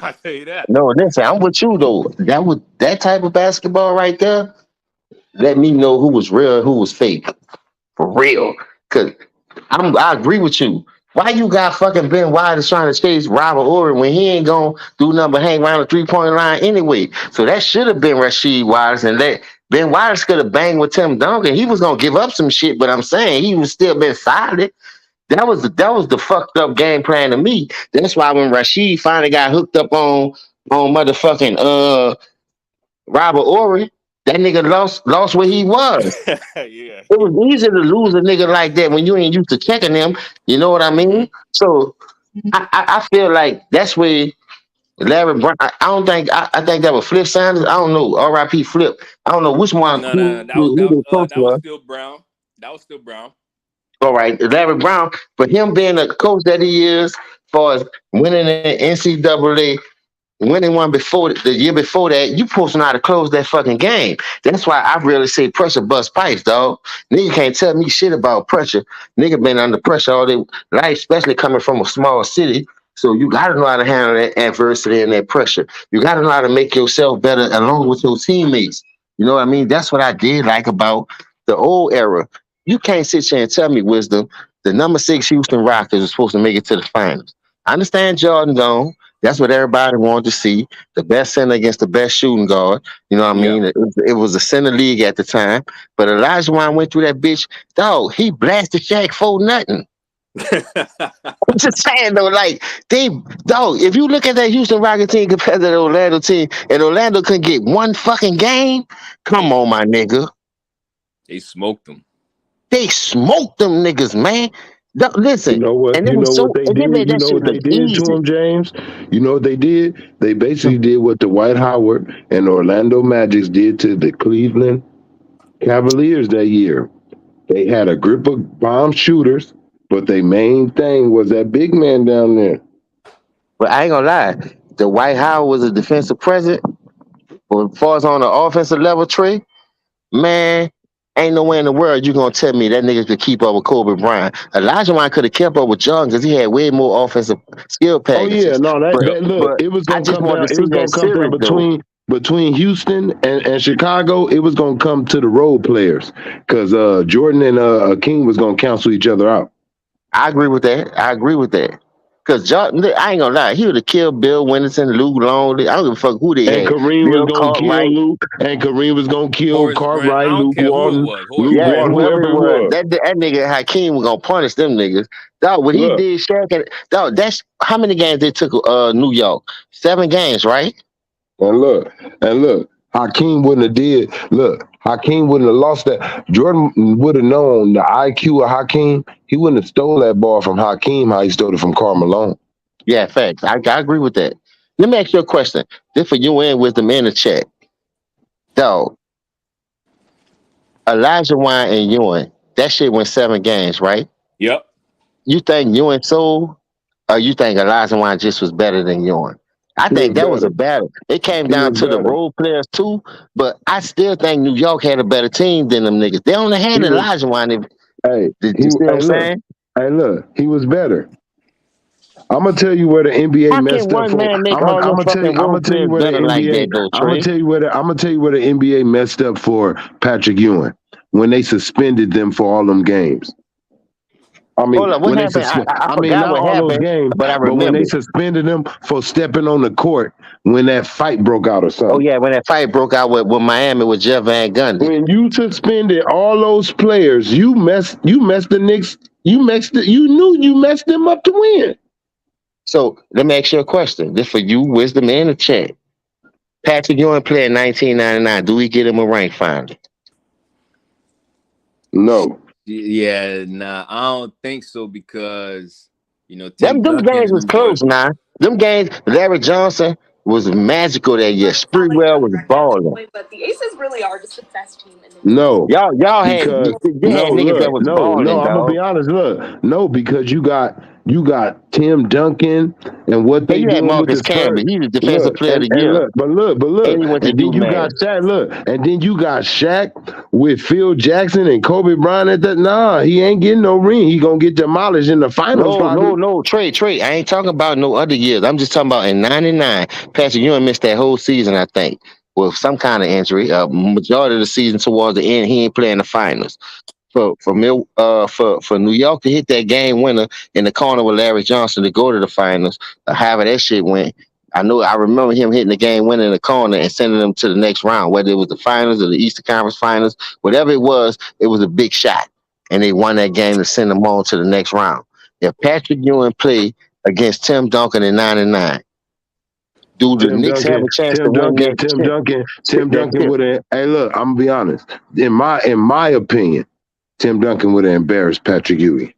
I tell you that. No, listen, I'm with you though. That type of basketball right there. Let me know who was real, who was fake, for real. Cause I agree with you. Why you got fucking Ben Wallace trying to chase Robert Ory when he ain't gonna do nothing but hang around the 3-point line anyway? So that should have been Rasheed Wallace, and that Ben Wallace could have banged with Tim Duncan. He was gonna give up some shit, but I'm saying he was still been solid. That was the fucked up game plan to me. That's why when Rasheed finally got hooked up on motherfucking Robert Ory, that nigga lost where he was. Yeah. It was easy to lose a nigga like that when you ain't used to checking them. You know what I Mm-hmm. mean? So I feel like that's where Larry Brown. I don't think I think that was Flip Sanders. I don't know. R.I.P. Flip. I don't know which one No, no, no. who That was who that was the coach that was was. still Brown. That was still Brown. All right, Larry Brown, for him being a coach that he is, as far as winning an NCAA, winning one before the year before that, you supposed to know how to close that fucking game. That's why I really say pressure bust pipes, dog. Nigga can't tell me shit about pressure. Nigga been under pressure all their life, especially coming from a small city. So you gotta know how to handle that adversity and that pressure. You gotta know how to make yourself better along with your teammates. You know what I mean? That's what I did like about the old era. You can't sit here and tell me, Wisdom, the number 6 Houston Rockets are supposed to make it to the finals. I understand Jordan gone. That's what everybody wanted to see. The best center against the best shooting guard. You know what I Yeah. mean? It was a center league at the time. But Elijah Wan went through that bitch. Dog, he blasted Shaq for nothing. I'm just saying though, like dog, if you look at that Houston Rocket team compared to the Orlando team, and Orlando couldn't get one fucking game, come on, my nigga. They smoked them. They smoked them niggas, man. You Listen, know what? and it You was know what so, they and they did? made You that know shit what look they did to easy. him, James? You know what they did? They basically did what the White Howard and Orlando Magic did to the Cleveland Cavaliers that year. They had a group of bomb shooters, but their main thing was that big man down there. But I ain't gonna lie, the White House was a defensive president. But as far as on the offensive level tree, man, ain't nowhere in the world you gonna tell me that nigga could keep up with Kobe Bryant. Elijah Wan could have kept up with Jordan because he had way more offensive skill Oh yeah, packages. no, that But Yep. that look, but it was I gonna just come wanted down. to It see was that gonna come down series though. between Houston and Chicago. It was gonna come to the role players because Jordan and King was gonna cancel each other out. I agree with that. I agree with that. Cause Jordan, I ain't gonna lie, he would have killed Bill Winterson, Luke Longley. I don't give a fuck who they And had. Kareem was Bill gonna kill Cartwright. Luke. And Kareem was gonna kill Horace Grant. I Cartwright, don't Luke care who it Walton, was. Horace Luke Yeah, Walton, Grant. whoever whoever it it was, was. that nigga Hakeem was gonna punish them niggas. Dog, what he Look, did, Shaq, dog, that's how many games they took New York? 7 games, right? and look, and look. Hakeem wouldn't have did. Look, Hakeem wouldn't have lost that. Jordan would have known the IQ of Hakeem. He wouldn't have stole that ball from Hakeem how he stole it from Karl Malone. Yeah, facts. I agree with that. Let me ask you a question. This for you and Wisdom in the chat. Dog, Elijah Wine and Ewing, that shit went 7 games, right? Yep. You think Ewing sold? You think Olajuwon just was better than Ewing? I He was think that was a better. battle. It came He down was to the better. role players too, but I still think New York had a better team than them niggas. They only had He was. Olajuwon. Hey, Did you see what I'm Hey, look. saying? Hey, look. He was better. I'm gonna tell you where the NBA How can messed up one for. man make all them fucking I'm role gonna tell you players where the better like NBA. that though, I'm gonna Trey? tell you where I'm gonna tell you where the NBA messed up for Patrick Ewing when they suspended them for all them games. I mean, Hold up, what when they happened? suspend, I I mean, forgot not what all those happened, games, but I but when they remember. suspended them for stepping on the court when that fight broke out or Oh something. yeah, when that fight broke out with Miami with Jeff Van Gundy. When you suspended all those players, you messed the Knicks. You knew you messed them up to win. So let me ask you a question. This for you, wisdom in the chat. Patrick Ewing played in 1999. Do we get him a ring finally? No. Yeah, nah, I don't think so because Tim Them Duncan games and was them boys. close now. Them games, Larry Johnson was magical that year. Spreewell was balling. But the Aces really are just the best team in the league. No, Y'all had because they had niggas that was no, balling, I'm gonna be dog. honest. Look, no, because you got Tim Duncan and what Yeah, they you had doing with Marcus the Spurs. Camby. He was defensive Look, player of the and year. look, And he went to and then you got UMass. Shaq. Look, and then you got Shaq with Phil Jackson and Kobe Bryant at that. Nah, he ain't getting no ring. He gonna get demolished in the finals, probably. No, Trey. I ain't talking about no other years. I'm just talking about in '99. Patrick Ewing missed that whole season, I think, with some kind of injury. Majority of the season towards the end, he ain't playing the finals. For New York to hit that game winner in the corner with Larry Johnson to go to the finals, however that shit went. I remember him hitting the game winner in the corner and sending them to the next round, whether it was the finals or the Eastern Conference Finals, whatever it was a big shot, and they won that game to send them on to the next round. If Patrick Ewing played against Tim Duncan in '99, do the Knicks have a chance to win that Tim Duncan chip? would have. Hey, look, I'm gonna be honest. In my opinion, Tim Duncan would have embarrassed Patrick Ewing.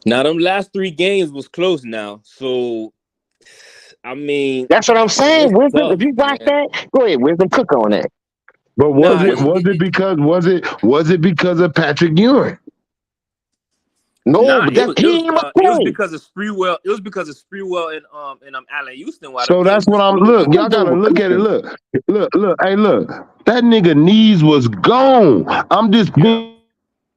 Now, them last 3 games was close now. So, I mean, That's what I'm saying. it's Wisdom, tough, if you watch man. that, go ahead, Wisdom, cook on that. But Nah, was it because of Patrick Ewing? No, nah, but that's he ain't my it was play. because of Spreewell. It was because of Spreewell and Allen Houston. Why them So that's games what was I'm. close. Look, y'all gotta look at it. Look. Hey, look. That nigga knees was gone. I'm just Yeah.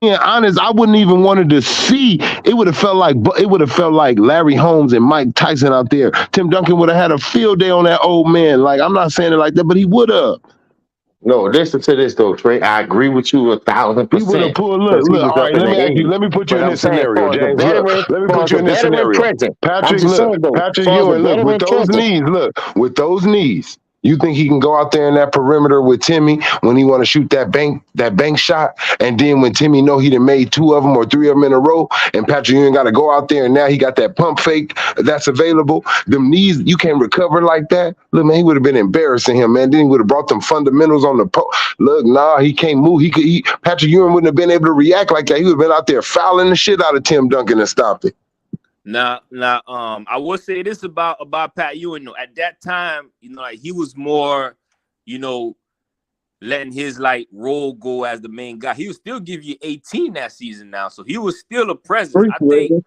being honest. I wouldn't even wanted to see. It would have felt like Larry Holmes and Mike Tyson out there. Tim Duncan would have had a field day on that old man. Like, I'm not saying it like that, but he would have. No, listen to this though, Trey. I agree with you 1,000%. He would have pulled. Because he Look. was All up right, in let the me ask you. age. Let me put you But in I'm this saying, scenario, James. Look, let me put you in this veteran scenario. present. I'm Patrick, just look, saying though, Patrick far as the Ewing, look, with veteran those present. knees, with those knees, you think he can go out there in that perimeter with Timmy when he want to shoot that bank shot, and then when Timmy know he done made 2 of them or 3 of them in a row, and Patrick Ewing got to go out there and now he got that pump fake that's available. Them knees, you can't recover like that. Look, man, he would have been embarrassing him, man. Then he would have brought them fundamentals on the Look, nah, he can't move. Patrick Ewing wouldn't have been able to react like that. He would have been out there fouling the shit out of Tim Duncan and stopped it. Now, I will say this about Pat Ewing. At that time, like he was more, letting his role go as the main guy. He would still give you 18 that season now, so he was still a presence. I think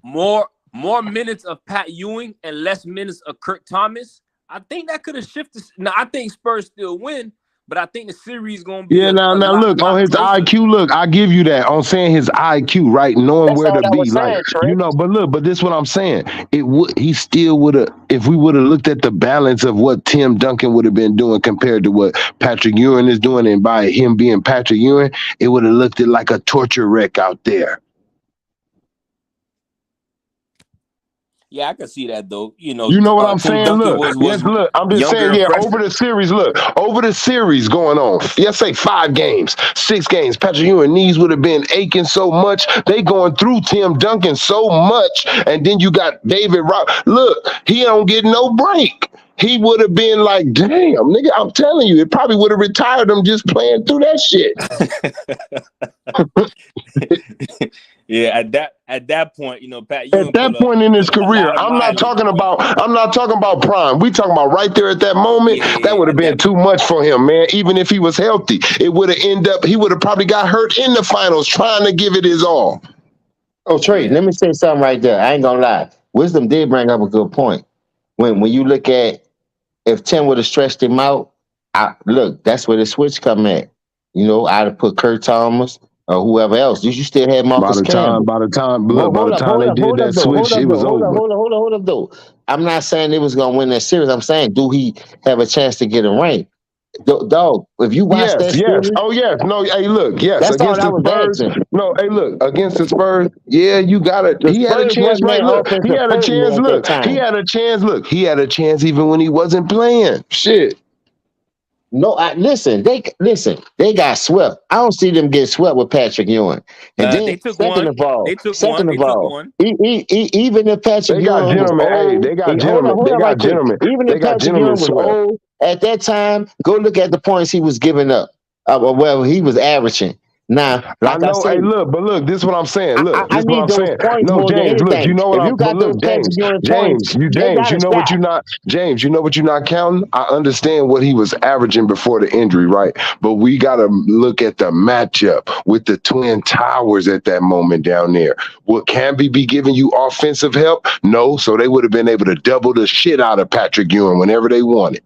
more minutes of Pat Ewing and less minutes of Kirk Thomas. I think that could have shifted. Now, I think Spurs still win, but I think the series gonna be now look on his closer. IQ. Look, I give you that on saying his IQ, right? Knowing That's where all to I be, was saying, Trey. but this what I'm saying. He still would have, if we would have looked at the balance of what Tim Duncan would have been doing compared to what Patrick Ewing is doing, and by him being Patrick Ewing, it would have looked like a torture wreck out there. Yeah, I can see that though. You know what I'm Tim saying? Duncan Look, was look, I'm just younger saying, and fresher. over the series going on, say 5 games, 6 games, Patrick Ewing knees would have been aching so much. They going through Tim Duncan so much, and then you got David Rock. Look, he don't get no break. He would have been like, damn, nigga, I'm telling you, it probably would have retired him just playing through that shit. Yeah, at that point, Pat Ewing. At that point in his career, I'm not talking about prime. We talking about right there at that moment. That would have been too much for him, man. Even if he was healthy, it would have he would have probably got hurt in the finals trying to give it his all. Oh, Trey, Yeah. let me say something right there. I ain't gonna lie. Wisdom did bring up a good point. When you look at if Tim would have stretched him out, look, that's where the switch come at. I'd have put Kurt Thomas or whoever else. You still had Marcus Campbell. By the time, Hold, look, by hold the up, time hold they up, did hold up, that though, hold switch, up, it though, was hold up, over. hold up, hold up, hold up, though. I'm not saying they was gonna win that series. I'm saying, do he have a chance to get a ring? Dog, if you watch Yes, that yes. series, Oh, yes. No, hey, look, yes. that's all Against I the was Spurs. asking. No, hey, look, against the Spurs. Yeah, you got it. The He had a Spurs chance, wasn't right? that Look, he offensive had a chance. pertinent at that Look, he time. had a chance. Look, he had a chance even when he wasn't playing. Shit. No, listen. They got swept. I don't see them get swept with Patrick Ewing. And They then took one. They took one. second They of took all, one. even if Patrick They got Ewing was gentlemen. Hey, old, they got hold gentlemen. on, They right got quick. gentlemen. Even They if got Patrick gentlemen Ewing was swept. old at that time, go look at the points he was giving up. Well, he was averaging. Now, I like I know. Hey, said, look, but look, this is what I'm saying. I Look, this is what need I'm those saying. points No, more than James, look, anything. you know what If you got but those look, Patrick Ewing points, James, they got a you know what shot. you're not, James, you know what you're not counting? I understand what he was averaging before the injury, right? But we got to look at the matchup with the Twin Towers at that moment down there. Would Camby be giving you offensive help? No, so they would have been able to double the shit out of Patrick Ewing whenever they wanted.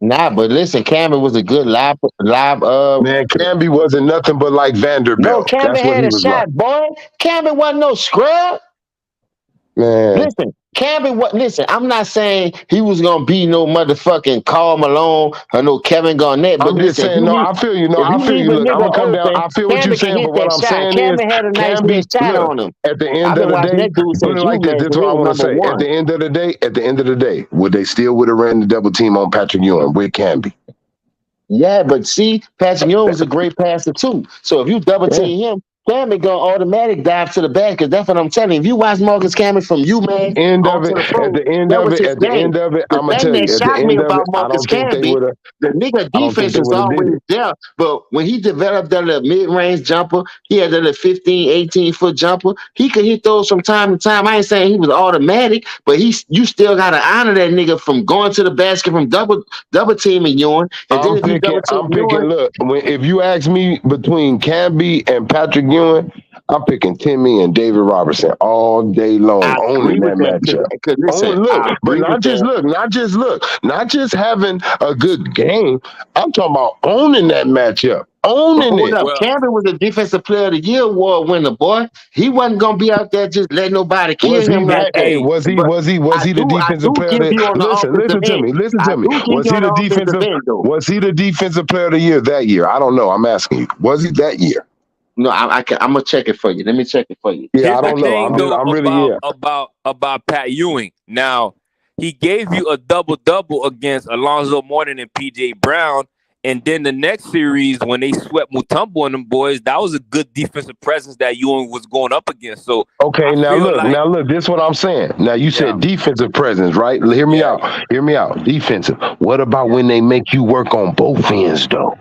Nah, but listen, Cameron was a good live. Man, Camby wasn't nothing but like No, Vanderbilt. Cameron That's what had he a was like. shot, boy. Cameron wasn't no scrub. Man. Listen, Cameron, listen, I'm not saying he was gonna be no motherfucking Karl Malone or no Kevin Garnett, but I'm just listen, saying, no, I feel you. No, if I you feel leave you. a Look, I'm nigga gonna come down. open, I feel what you're Cameron can saying, hit but what that I'm shot. saying is, Cameron had a nice can little be shot look on him. at the I've end of been the watching day. that dude Put since it like this. UMass, This is and he what I was want to number say. At one. the end of the day, would they still would have ran the double team on Patrick Ewing with Camby? Yeah, but see, Patrick Ewing was a great passer too. So if you double Yeah. team him, Cameron gonna automatic dive to the basket. That's what I'm telling you. If you watch Marcus Cameron from UMass End of onto it. the At pro, the end that of was it. his At the game. end of it, The I'm gonna thing tell that you. At the shocked me end of about it, I Marcus don't think they Camby, would have. the nigga I don't think defense they was would have did always it. there. But when he developed that little mid-range jumper, he had that little 15, 18-foot jumper. He could hit those from time to time. I ain't saying he was automatic, but you still gotta honor that nigga from going to the basket from double teaming Ewing. And then if you double team I'm picking. Ewing, Look, if you ask me between Camby and Patrick Ewing, I'm picking Timmy and David Robertson all day long, I owning agree that with that. matchup. Cause listen, Look, I but agree with that. not just having a good game. I'm talking about owning that matchup, But owning hold it. up, Well, Cameron was a defensive player of the year award winner, boy. He wasn't gonna be out there just letting nobody kill Was he him like that? that. Hey, But was he the I defensive do player? give That you on the offensive listen to end. me, listen I to me. do give you on the offensive end, though. Was he the defensive player of the year that year? I don't know. I'm asking you. Was he that year? No, I'm gonna check it for you. Let me check it for you. Yeah, here's I the don't know. thing though I'm really yeah. about Pat Ewing. Now, he gave you a double against Alonzo Mourning and PJ Brown. And then the next series, when they swept Mutombo and them boys, that was a good defensive presence that Ewing was going up against. So Okay, I feel like, now look, this is what I'm saying. Now you yeah, said defensive presence, right? Hear me yeah, out. Hear me out. Defensive. What about yeah, when they make you work on both ends though?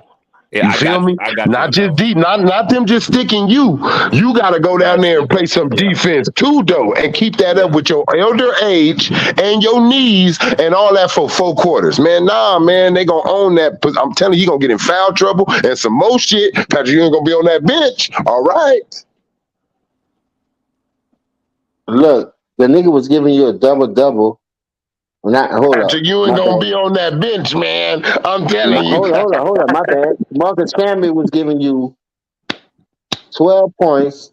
yeah. You feel me? I got you Not on that just one. deep, not them just sticking you. You got to go down there and play some Yeah, defense too, though, and keep that up yeah. with your elder age and your knees and all that for 4 quarters, man. Nah, man, they gonna own that. I'm telling you, he gonna get in foul trouble and some more shit. Patrick, you ain't gonna be on that bench. All right. Look, the nigga was giving you a double. Not hold up, Patrick, you ain't my gonna bad. be on that bench, man. I'm telling you. Hold up, my bad. Marcus Camby was giving you 12 points,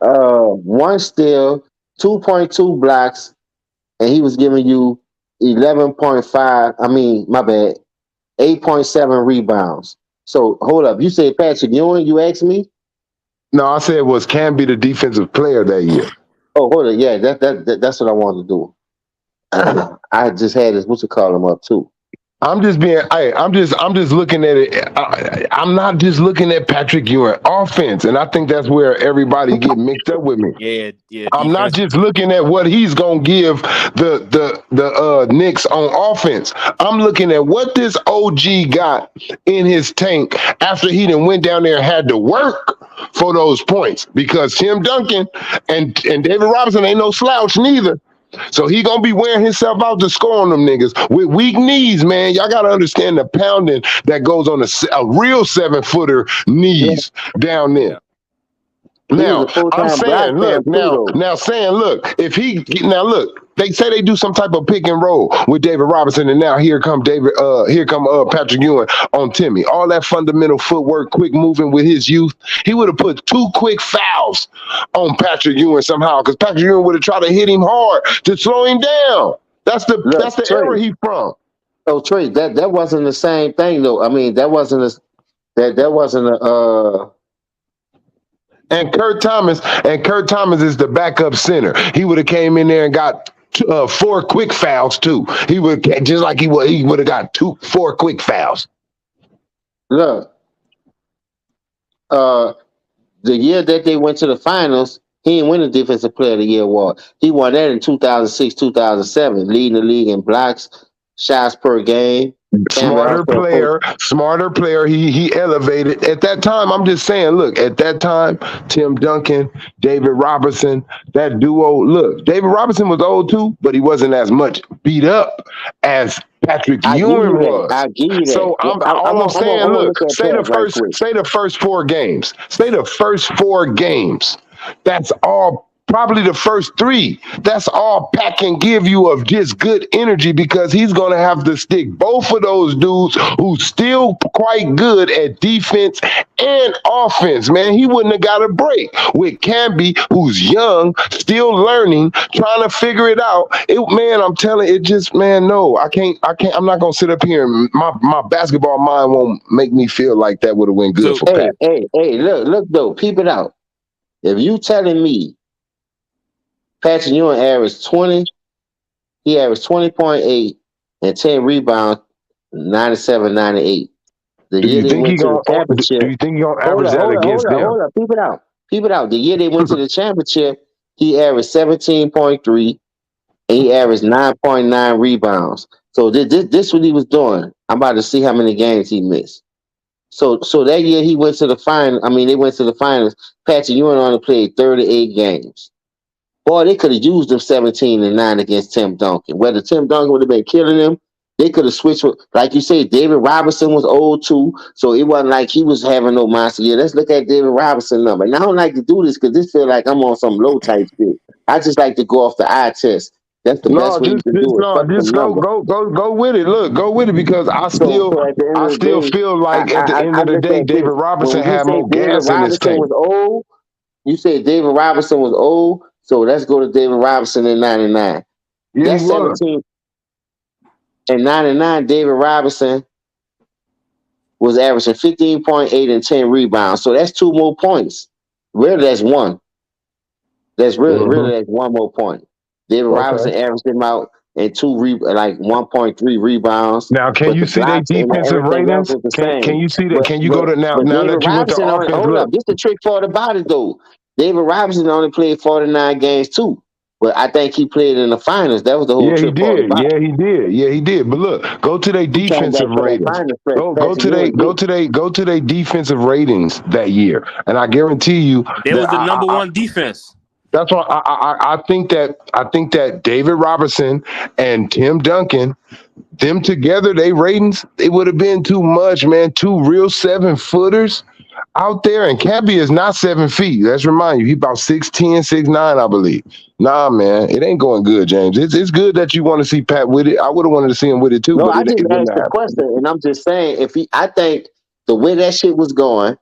one steal, 2.2 blocks, and he was giving you 11.5. I mean, my bad, 8.7 rebounds. So hold up, you said Patrick Ewing? You asked me? No, I said was can be the defensive player that year. Oh, hold up, yeah, that's what I wanted to do. I just had this. What you call him up too? I'm just looking at it. I'm not just looking at Patrick Ewing offense, and I think that's where everybody get mixed up with me. Yeah. I'm not Defense. just looking at what he's gonna give the Knicks on offense. I'm looking at what this OG got in his tank after he done went down there and had to work for those points because Tim Duncan and David Robinson ain't no slouch neither. So he gonna be wearing himself out to score on them niggas with weak knees, man. Y'all gotta understand the pounding that goes on a real 7-footer Yeah. knees down there. He was Now a I'm full-time Black saying, fan look, too, though. now saying, look, if he now look, they say they do some type of pick and roll with David Robinson, and now here come Patrick Ewing on Timmy. All that fundamental footwork, quick moving with his youth. He would have put 2 quick fouls on Patrick Ewing somehow, because Patrick Ewing would have tried to hit him hard to slow him down. That's Look, the era he from. Oh, Trey, that wasn't the same thing though. I mean, that wasn't a And Kurt Thomas is the backup center. He would have came in there and got 4 quick fouls too. He would just like he would have got 4 quick fouls. look. The year that they went to the finals, he didn't win the Defensive Player of the Year award. He won that in 2006, 2007, leading the league in blocks, shots per game. Smarter player. He elevated. At that time, I'm just saying, look, at that time, Tim Duncan, David Robinson, that duo, look, David Robinson was old too, but he wasn't as much beat up as Patrick Ewing was. I give you that. So I'm saying, look, say the first 4 games. Say the first 4 games. That's all. Probably the first 3. That's all Pat can give you of just good energy, because he's going to have to stick both of those dudes who's still quite good at defense and offense, man. He wouldn't have got a break with Camby, who's young, still learning, trying to figure it out. Man, I'm telling you, it just, man, no, I can't. I'm not going to sit up here and my basketball mind won't make me feel like that would have went good for Pat. Hey, look, though, peep it out. If you telling me Patrick Ewing averaged 20. He averaged 20.8 and 10 rebounds, 97, 98. Do you think he's going to average that against them? Hold up. Peep it out. The year they went to the championship, he averaged 17.3 and he averaged 9.9 rebounds. So this what he was doing. I'm about to see how many games he missed. So that year he went to the final. I mean, they went to the finals. Patrick Ewing only played 38 games. Boy, they could have used them 17-9 against Tim Duncan. Whether Tim Duncan would have been killing them, they could have switched with, like you say, David Robinson was old too, so it wasn't like he was having no monster year. Let's look at David Robinson number. And I don't like to do this because this feel like I'm on some low type shit. I just like to go off the eye test. That's the best way you can do it. Just go with it. Look, go with it, because I still feel like at the end of the day, David Robinson had more gas in his tank. You said David Robinson was old. So let's go to David Robinson in 99. Yeah, that's 17. In 99, David Robinson was averaging 15.8 and 10 rebounds. So that's 2 more points. Really, that's 1. That's really that's 1 more point. David Robinson averaged him out in 1.3 rebounds. Now, can you see their defensive ratings? Can you see that? Can you go to now that you went to offense? Hold up. This is the trick part about it, though. David Robinson only played 49 games too, but I think he played in the finals. That was the whole trick. Yeah, he did. But look, go to their defensive ratings. Go to their defensive ratings that year, and I guarantee you, they was the number 1 defense. That's why I think that David Robinson and Tim Duncan, them together, they ratings, it would have been too much, man. 2 real 7-footers out there, and Camby is not 7 feet. Let's remind you, he's about 6'10", 6'9", I believe. Nah, man, it ain't going good, James. It's good that you want to see Pat with it. I would have wanted to see him with it too. No, but I just asked the question, and I'm just saying, I think the way that shit was going,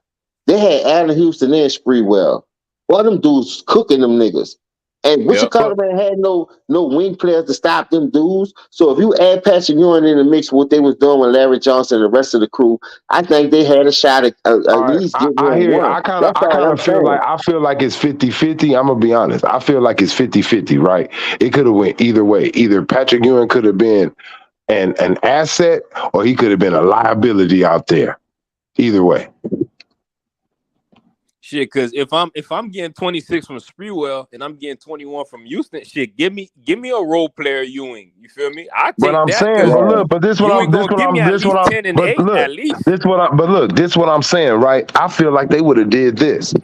they had Allen Houston and Spreewell. Well, them dudes cooking them niggas. And man had no wing players to stop them dudes. So if you add Patrick Ewing in the mix, what they was doing with Larry Johnson and the rest of the crew, I think they had a shot at least getting one. I kind of feel like it's 50-50. I'm gonna be honest. I feel like it's 50-50, right? It could have went either way. Either Patrick Ewing could have been an asset, or he could have been a liability out there. Either way. Shit, because if I'm getting 26 from Spreewell and I'm getting 21 from Houston, shit, give me a role player Ewing. You feel me? I take but I'm that. Saying, but look, but this what I'm 10 and 8 at least. This what I'm saying, right? I feel like they would have did this.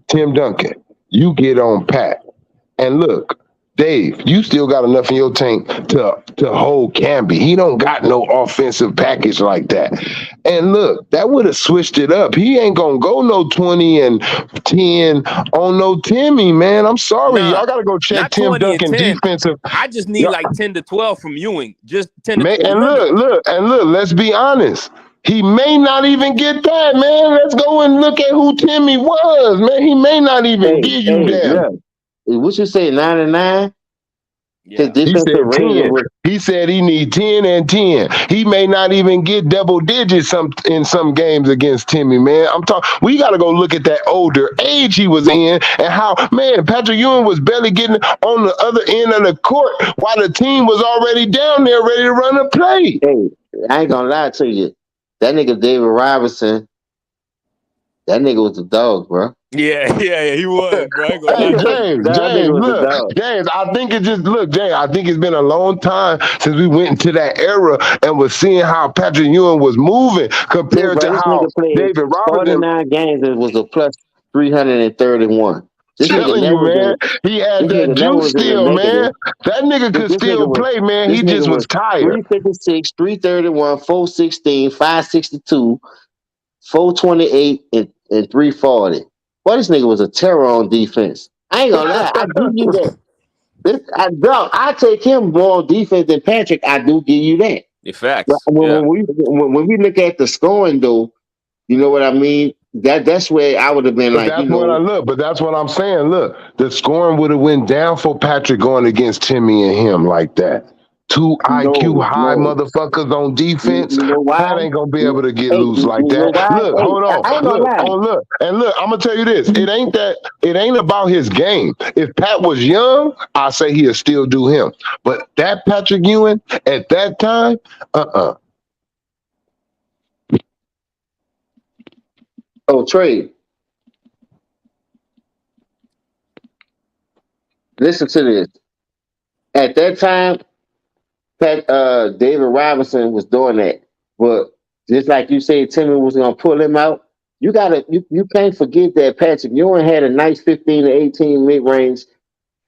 Tim Duncan, you get on Pat, and look, Dave, you still got enough in your tank to hold Camby. He don't got no offensive package like that. And look, that would have switched it up. He ain't gonna go no 20 and 10 on no Timmy, man. I'm sorry. Nah, Y'all gotta go check not Tim 20 and Duncan 10. defensive. I just need like 10 to 12 from Ewing. Just 10 to Man, 12. and Remember, look, let's be honest. He may not even get that, man. Let's go and look at who Timmy was, man. He may not even give you that. Look. What you say, 9 and 9? His yeah. He defensive said rating 10. was He said he need 10 and 10. He may not even get double digits in some games against Timmy, man. I'm talking. We got to go look at that older age he was in and how, man, Patrick Ewing was barely getting on the other end of the court while the team was already down there ready to run a play. Hey, I ain't gonna lie to you. That nigga David Robinson, that nigga was a dog, bro. Yeah, he was, bro. I ain't gonna Hey, lie to you. James, That nigga was a look, dog. James, I think it just, look, James, I think it's been a long time since we went into that era and was seeing how Patrick Ewing was moving compared Bro, to this how nigga played David Robinson. 49 games. It was a plus 331. This nigga Telling never you, was man, in. he had This that nigga never juice was in the still, man. negative. That nigga could This nigga still was. play, man. This He nigga just was was tired. 356, 331, 416, 562, 428, and 340. Boy, this nigga was a terror on defense. I ain't gonna lie. I give you that. I take him more on defense than Patrick. I do give you that. The But facts. Yeah. when we look at the scoring, though, you know what I mean? That's where I would have been But like, that's what I look. But that's what I'm saying. Look, the scoring would have went down for Patrick going against Timmy and him like that. Two IQ high no. motherfuckers on defense. You know why? Pat ain't gonna be able to get Hey, loose like you know that. why? Look, Hey, hold on. I ain't gonna Look, lie. look. And look, I'm gonna tell you this. It ain't that. It ain't about his game. If Pat was young, I say he'll still do him. But that Patrick Ewing at that time, Oh, Trey, listen to this. At that time, David Robinson was doing that. But just like you said, Timmy was gonna pull him out. You can't forget that Patrick Ewing had a nice 15 to 18 mid range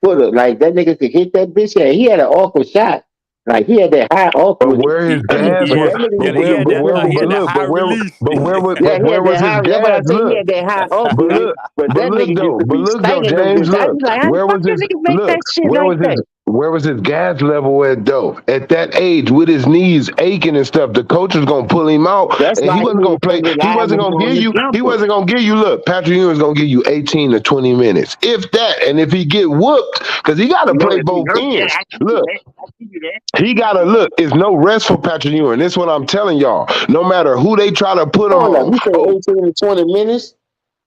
footer. Like that nigga could hit that bitch. Yeah, he had an awkward shot. Like he had that high but awkward. where his But gas Yeah, was, that nigga but used to where, hit but where, different. he but had that look, high release. Yeah, but he where had was that his high. That's what I gas? say. He Look. had that high But awkward. look, But but that look nigga used though, to but be look though, stinking them James, bitches. I look, was like, how the fuck you niggas make that shit like that? where was his gas level at though? At that age, with his knees aching and stuff, the coach was gonna pull him out, That's and he why wasn't he gonna play. He wasn't unreliable gonna on give the you. He jumper. wasn't gonna give you. Look, Patrick Ewing was gonna give you 18 to 20 minutes, if that. And if he get whooped, because he got to No, play if he both hurt, yeah, ends. I give you Look. that. I give you that. He gotta look. It's no rest for Patrick Ewing. This is what I'm telling y'all. No matter who they try to put him Hold up, on. you said Oh, 18 to 20 minutes?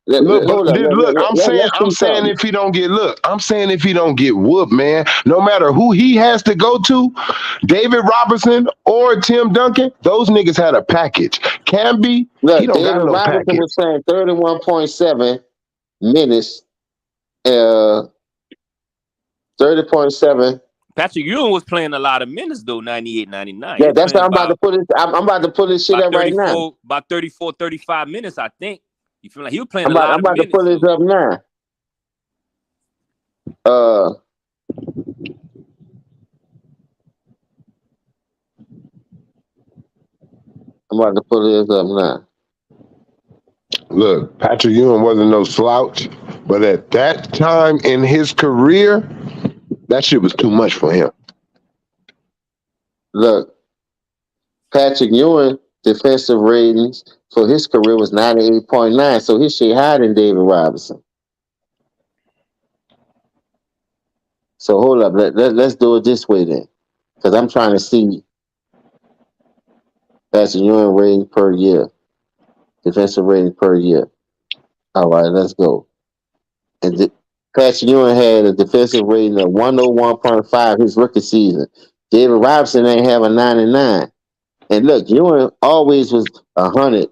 look, but Hold up, look, I'm saying, let's see something. if he don't get I'm saying if he don't get whooped, man, no matter who he has to go to, David Robertson or Tim Duncan, those niggas had a package. Camby, he Look, don't got David no Robinson package. was playing 31.7 minutes. 30.7. Patrick Ewing was playing a lot of minutes though, 98, 99. He Yeah, was that's playing what I'm about to put it. I'm about to pull this shit up right now. about 34, 35 minutes, I think. You feel like he was playing I'm a lot about of to pull minutes. this up now. I'm about to pull this up now. Look, Patrick Ewing wasn't no slouch, but at that time in his career, that shit was too much for him. Look, Patrick Ewing defensive ratings for his career was 98.9, so his shit higher than David Robinson. So hold up, let's do it this way then, because I'm trying to see Patrick Ewing rating per year, defensive rating per year. All right, let's go. And Patrick Ewing had a defensive rating of 101.5 his rookie season. David Robinson ain't have a 99. And look, Ewing always was 100.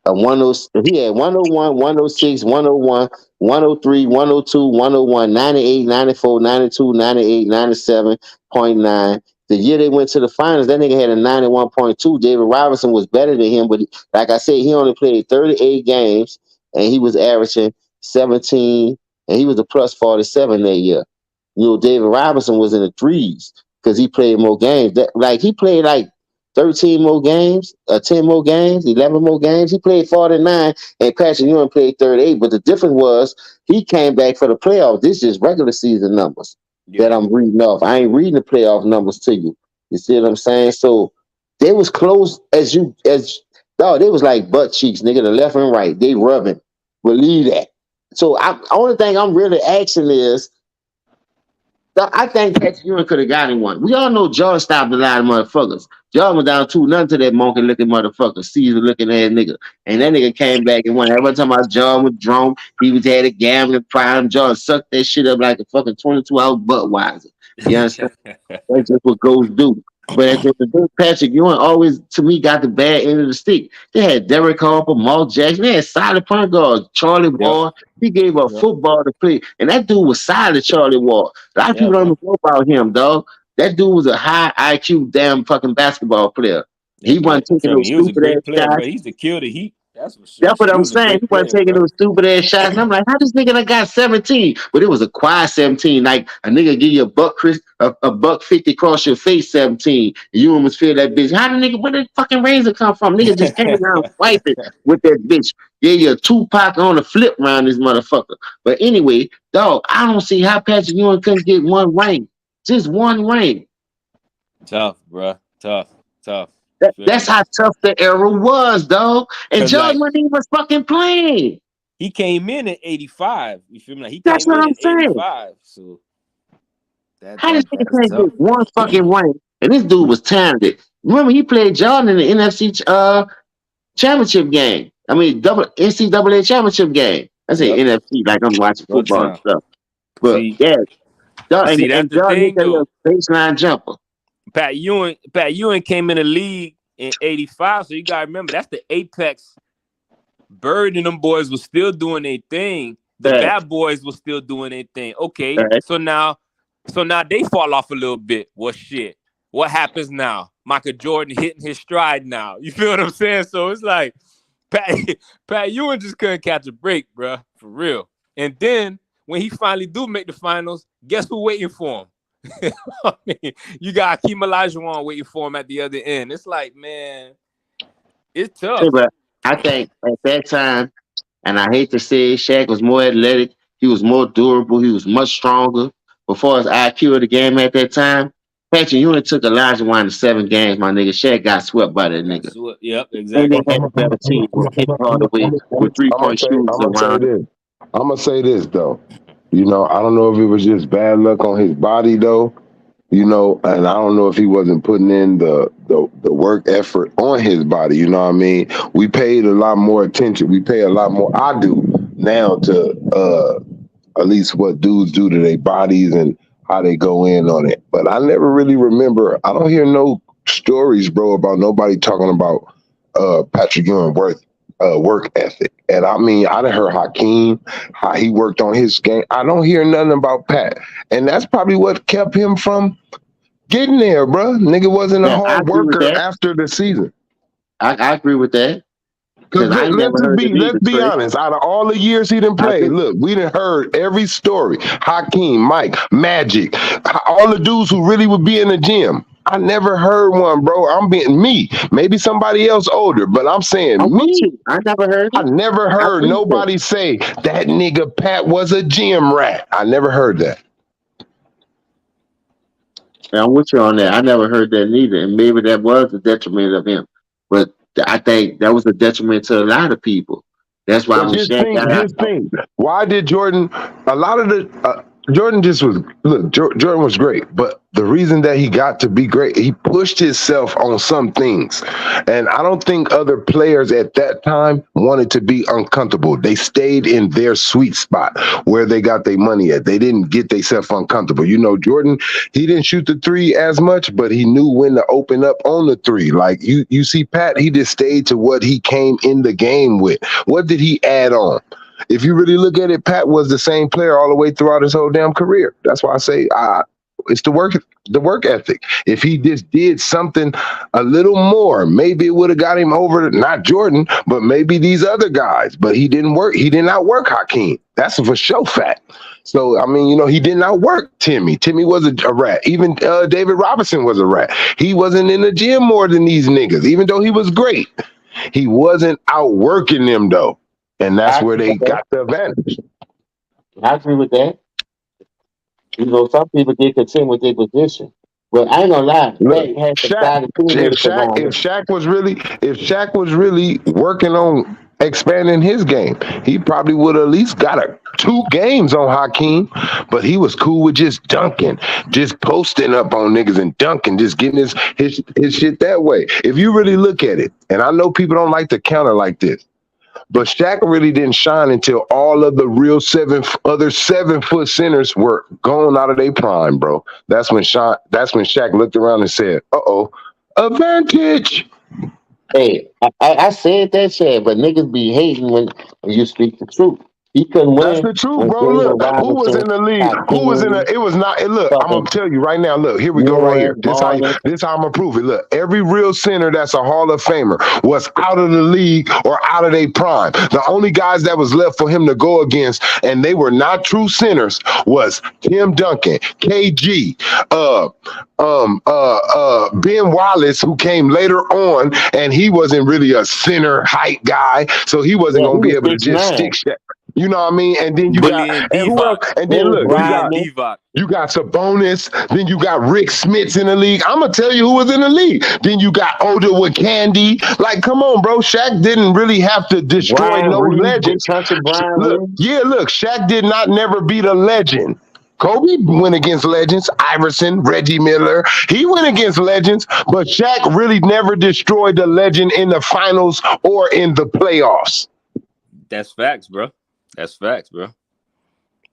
He had 101, 106, 101, 103, 102, 101, 98, 94, 92, 98, 97.9. The year they went to the finals, that nigga had a 91.2. David Robinson was better than him, but like I said, he only played 38 games and he was averaging 17, and he was a plus 47 that year. You know, David Robinson was in the threes because he played more games. He played like 13 more games, 10 more games, 11 more games. He played 49, and Patrick Ewing played 38. But the difference was he came back for the playoffs. This is regular season numbers that I'm reading off. I ain't reading the playoff numbers to you. You see what I'm saying? So they was close dog. They was like butt cheeks, nigga, the left and right. They rubbing. Believe that. So only thing I'm really asking is, I think Patrick Ewing could have got him one. We all know George stopped a lot of motherfuckers. George was down 2-0 to that monkey looking motherfucker, Caesar looking ass nigga. And that nigga came back and won. Every time George was drunk, he was had a gambling prime. George sucked that shit up like a fucking 22-hour Budweiser. You understand? That's just what goes do. But at the end of the day, Patrick Ewing always, to me, got the bad end of the stick. They had Derek Harper, Mark Jackson. They had solid point guards. Charlie Ward. He gave up football to play. And that dude was solid, Charlie Ward. A lot of people don't even know about him, dog. That dude was a high IQ damn fucking basketball player. He wasn't taking those stupid ass shots. Bro. He's the kill the heat. That's what I'm saying. He wasn't taking those stupid ass shots. And I'm like, how this nigga done got 17? But it was a quiet 17. Like a nigga give you a buck 50 across your face 17. And you almost feel that bitch. How the nigga, where did fucking razor come from? Nigga just came around swiping with that bitch. Yeah, you a Tupac on a flip around this motherfucker. But anyway, dog, I don't see how Patrick Ewing couldn't get one ring. Just one ring. Tough, bro. Tough. That's how tough the era was, dog. And George wasn't even fucking playing. He came in at 85. You feel me? Like, That's what I'm saying. 85, so how does he play get one fucking ring? And this dude was talented. Remember, he played Jordan in the NFC championship game. I mean, NCAA championship game. I say NFC like I'm watching football and stuff. But and Jordan hit a baseline jumper. Pat Ewing came in the league in 85, so you gotta remember that's the apex. Bird and them boys was still doing their thing. The bad boys was still doing their thing. Okay, so now they fall off a little bit. Well, shit. What happens now? Michael Jordan hitting his stride now. You feel what I'm saying? So it's like Pat Ewing just couldn't catch a break, bro, for real. And then when he finally do make the finals, guess who waiting for him? I mean, you got Hakeem Olajuwon waiting for him at the other end. It's like, man, it's tough. Yeah, but I think at that time, and I hate to say it, Shaq was more athletic. He was more durable. He was much stronger. Before his IQ of the game at that time, Patrick Ewing took Olajuwon to 7 games, my nigga. Shaq got swept by that nigga. Yep, exactly. And they had a better team with 3-point shooters around. I'm going to say this, though. You know, I don't know if it was just bad luck on his body, though. You know, and I don't know if he wasn't putting in the work effort on his body. You know what I mean? We paid a lot more attention. We pay a lot more. I do now to at least what dudes do to their bodies and how they go in on it. But I never really remember. I don't hear no stories, bro, about nobody talking about Patrick Ewing work ethic. And I mean, I done heard Hakeem, how he worked on his game. I don't hear nothing about Pat. And that's probably what kept him from getting there, bro. Nigga wasn't a hard worker after the season. I agree with that. Because let's be honest, out of all the years he didn't play, look, we done heard every story. Hakeem, Mike, Magic, all the dudes who really would be in the gym. I never heard one, bro. I'm being me. Maybe somebody else older, but I'm saying me. I never heard it. I never heard nobody say that nigga Pat was a gym rat. I never heard that. I'm with you on that. I never heard that neither. And maybe that was a detriment of him. But I think that was a detriment to a lot of people. That's why his thing. Why did Jordan? A lot of the Jordan just was. Look, Jordan was great, but the reason that he got to be great, he pushed himself on some things, and I don't think other players at that time wanted to be uncomfortable. They stayed in their sweet spot where they got their money at. They didn't get themselves uncomfortable. You know, Jordan, he didn't shoot the 3 as much, but he knew when to open up on the 3. Like you see, Pat, he just stayed to what he came in the game with. What did he add on? If you really look at it, Pat was the same player all the way throughout his whole damn career. That's why I say it's the work ethic. If he just did something a little more, maybe it would have got him over, not Jordan, but maybe these other guys. But he didn't work. He did not work Hakeem. That's for sure fact. So, I mean, he did not work Timmy. Timmy was a rat. Even David Robinson was a rat. He wasn't in the gym more than these niggas, even though he was great. He wasn't outworking them, though. And that's where they got the advantage. I agree with that. Some people get content with their position. But I ain't gonna lie, Look, Shaq had some Shaq, solid if teammates Shaq, around if him. Shaq was really working on expanding his game, he probably would have at least got 2 games on Hakeem, but he was cool with just dunking, just posting up on niggas and dunking, just getting his shit that way. If you really look at it, and I know people don't like to counter like this, but Shaq really didn't shine until all of the real 7-foot centers were gone out of their prime, bro. That's when Shaq looked around and said, "Uh-oh, advantage." Hey, I said that shit, but niggas be hating when you speak the truth. He couldn't That's win the truth, when bro. David Look, who was Robinson, in the league? Who was in Hakeem, the? It was not. Look, I'm gonna fucking tell you right now. Look, here we go. Right here. Ewing, Barnes. This how I'm gonna prove it. Look, every real center that's a Hall of Famer was out of the league or out of their prime. The only guys that was left for him to go against, and they were not true centers, was Tim Duncan, KG, Ben Wallace, who came later on, and he wasn't really a center height guy, so he wasn't Yeah, he gonna be was able to just 6'9". stick Shaq. You know what I mean? And then you Bully got, and and who else? Divac. And then look, Bully and Divac. you got Sabonis. Then you got Rick Smits in the league. I'm gonna tell you who was in the league. Then you got Odell with Candy. Like, come on, bro. Shaq didn't really have to destroy Brian no Reed, big legends. country Brian Look, Reed. look. Shaq did not never beat a legend. Kobe went against legends, Iverson, Reggie Miller. He went against legends, but Shaq really never destroyed the legend in the finals or in the playoffs. That's facts, bro. That's facts, bro.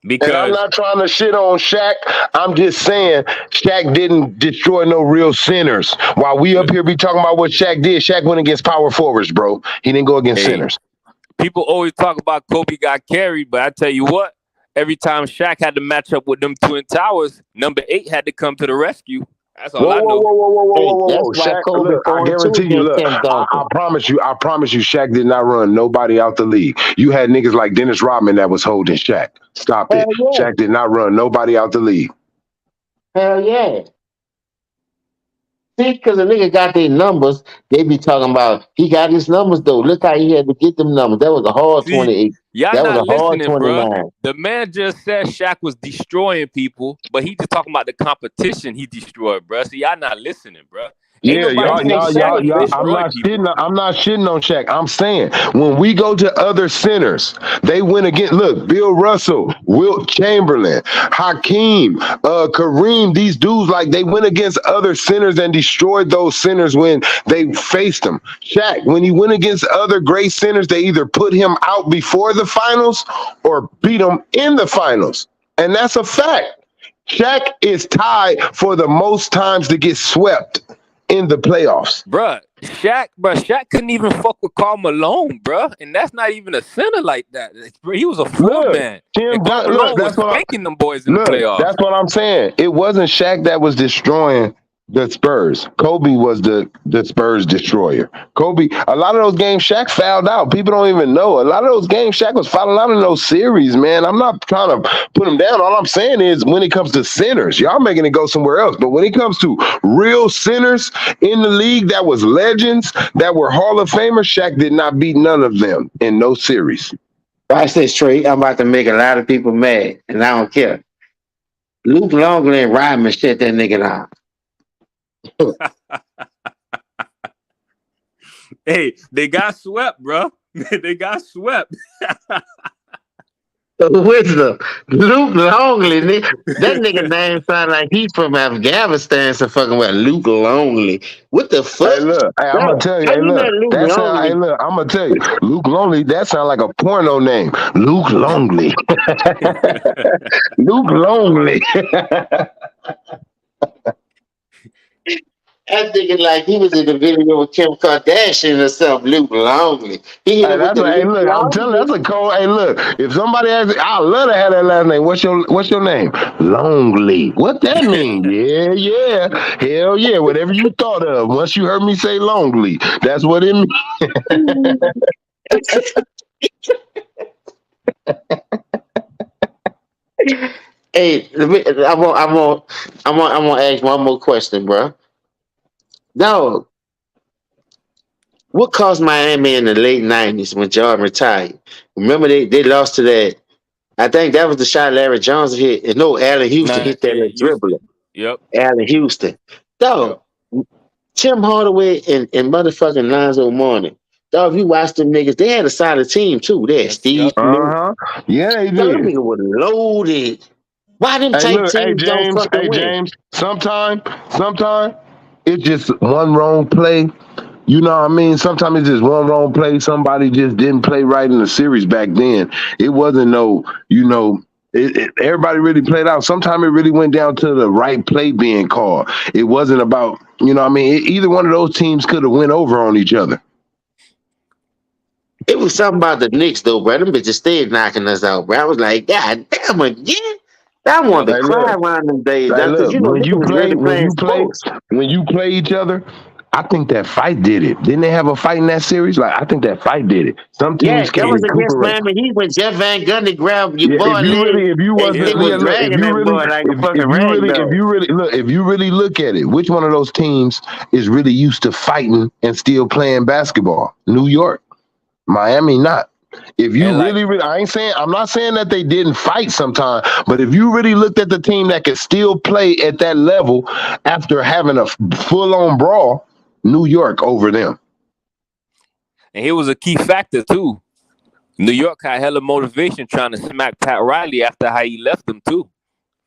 And I'm not trying to shit on Shaq. I'm just saying Shaq didn't destroy no real centers. While we up here be talking about what Shaq did, Shaq went against power forwards, bro. He didn't go against centers. People always talk about Kobe got carried, but I tell you what, every time Shaq had to match up with them Twin Towers, number 8 had to come to the rescue. That's all I know. Whoa. Shaq, look, I guarantee you, look, I promise you, Shaq did not run nobody out the league. You had niggas like Dennis Rodman that was holding Shaq. Stop it. Yeah. Shaq did not run nobody out the league. Hell yeah. See, because the nigga got their numbers, they be talking about, he got his numbers, though. Look how he had to get them numbers. That was a hard 28. Y'all that not was a hard listening, 29. bro. The man just said Shaq was destroying people, but he just talking about the competition he destroyed, bro. So y'all not listening, bro. Yeah, y'all. I'm not shitting on Shaq. I'm saying when we go to other centers, they win against. Look, Bill Russell, Wilt Chamberlain, Hakeem, Kareem. These dudes, like, they went against other centers and destroyed those centers when they faced them. Shaq, when he went against other great centers, they either put him out before the finals or beat him in the finals, and that's a fact. Shaq is tied for the most times to get swept in the playoffs. Shaq couldn't even fuck with Karl Malone, bruh. And that's not even a center like that. He was a floor man. Karl Malone was spanking them boys in the playoffs. That's what I'm saying. It wasn't Shaq that was destroying the Spurs. Kobe was the Spurs destroyer. Kobe, a lot of those games Shaq fouled out. People don't even know. A lot of those games Shaq was fouling out in those series, man. I'm not trying to put him down. All I'm saying is when it comes to centers, y'all making it go somewhere else. But when it comes to real centers in the league that was legends, that were Hall of Famers, Shaq did not beat none of them in no series. I say straight, I'm about to make a lot of people mad, and I don't care. Luke Longley and Rodman shut that nigga down. Hey, they got swept, bro. They got swept. Wisdom, Luke Longley. That nigga name sound like he's from Afghanistan. So fucking with Luke Longley. What the fuck? Hey, look, I'm gonna tell you. I'm gonna tell you. Luke Longley. That sound like a porno name. Luke Longley. Luke Longley. I'm thinking like he was in the video with Kim Kardashian or something. Luke Longley. I'm telling you, that's a cold. Hey, look, if somebody asks, I love to have that last name. What's your name? Longley. What that mean? Yeah. Hell yeah. Whatever you thought of. Once you heard me say Longley, that's what it means. Hey, I'm gonna ask one more question, bro. Dog, what caused Miami in the late '90s when Jordan retired? Remember they lost to that. I think that was the shot Larry Jones hit. And no, Allen Houston Nah, hit that little dribbler. Houston. Yep. Allen Houston. Yep. Dog, Tim Hardaway and motherfucking Lonzo Mourning. Dog, if you watch them niggas, they had a solid team too. They had Yes. Steve Yep. Smith. Yeah, they Dog, them did. niggas were loaded. Why them Hey, type look, teams don't fucking win? Sometimes it's just one wrong play. You know what I mean? Sometimes it's just one wrong play. Somebody just didn't play right in the series back then. It wasn't everybody really played out. Sometimes it really went down to the right play being called. It wasn't about, you know what I mean? Either one of those teams could have went over on each other. It was something about the Knicks though, bro. Them bitches stayed knocking us out, bro. I was like, God damn again. I wanted Hey, to cry look, around them days, Hey, because look, niggas was really playing sports. when you play each other, I think that fight did it. Didn't they have a fight in that series? Like, I think that fight did it. Some Yeah, teams that can was against recuperate. Miami Heat when Jeff Van Gundy grabbed your Yeah, boy leg if you and wasn't, was yeah, look, dragging that boy like a fucking rag doll. if you really look at it, which one of those teams is really used to fighting and still playing basketball? New York, Miami, not. If you And like, really, I'm not saying that they didn't fight sometime, but if you really looked at the team that could still play at that level after having a full-on brawl, New York over them. and he was a key factor too. New York had hella motivation trying to smack Pat Riley after how he left them too.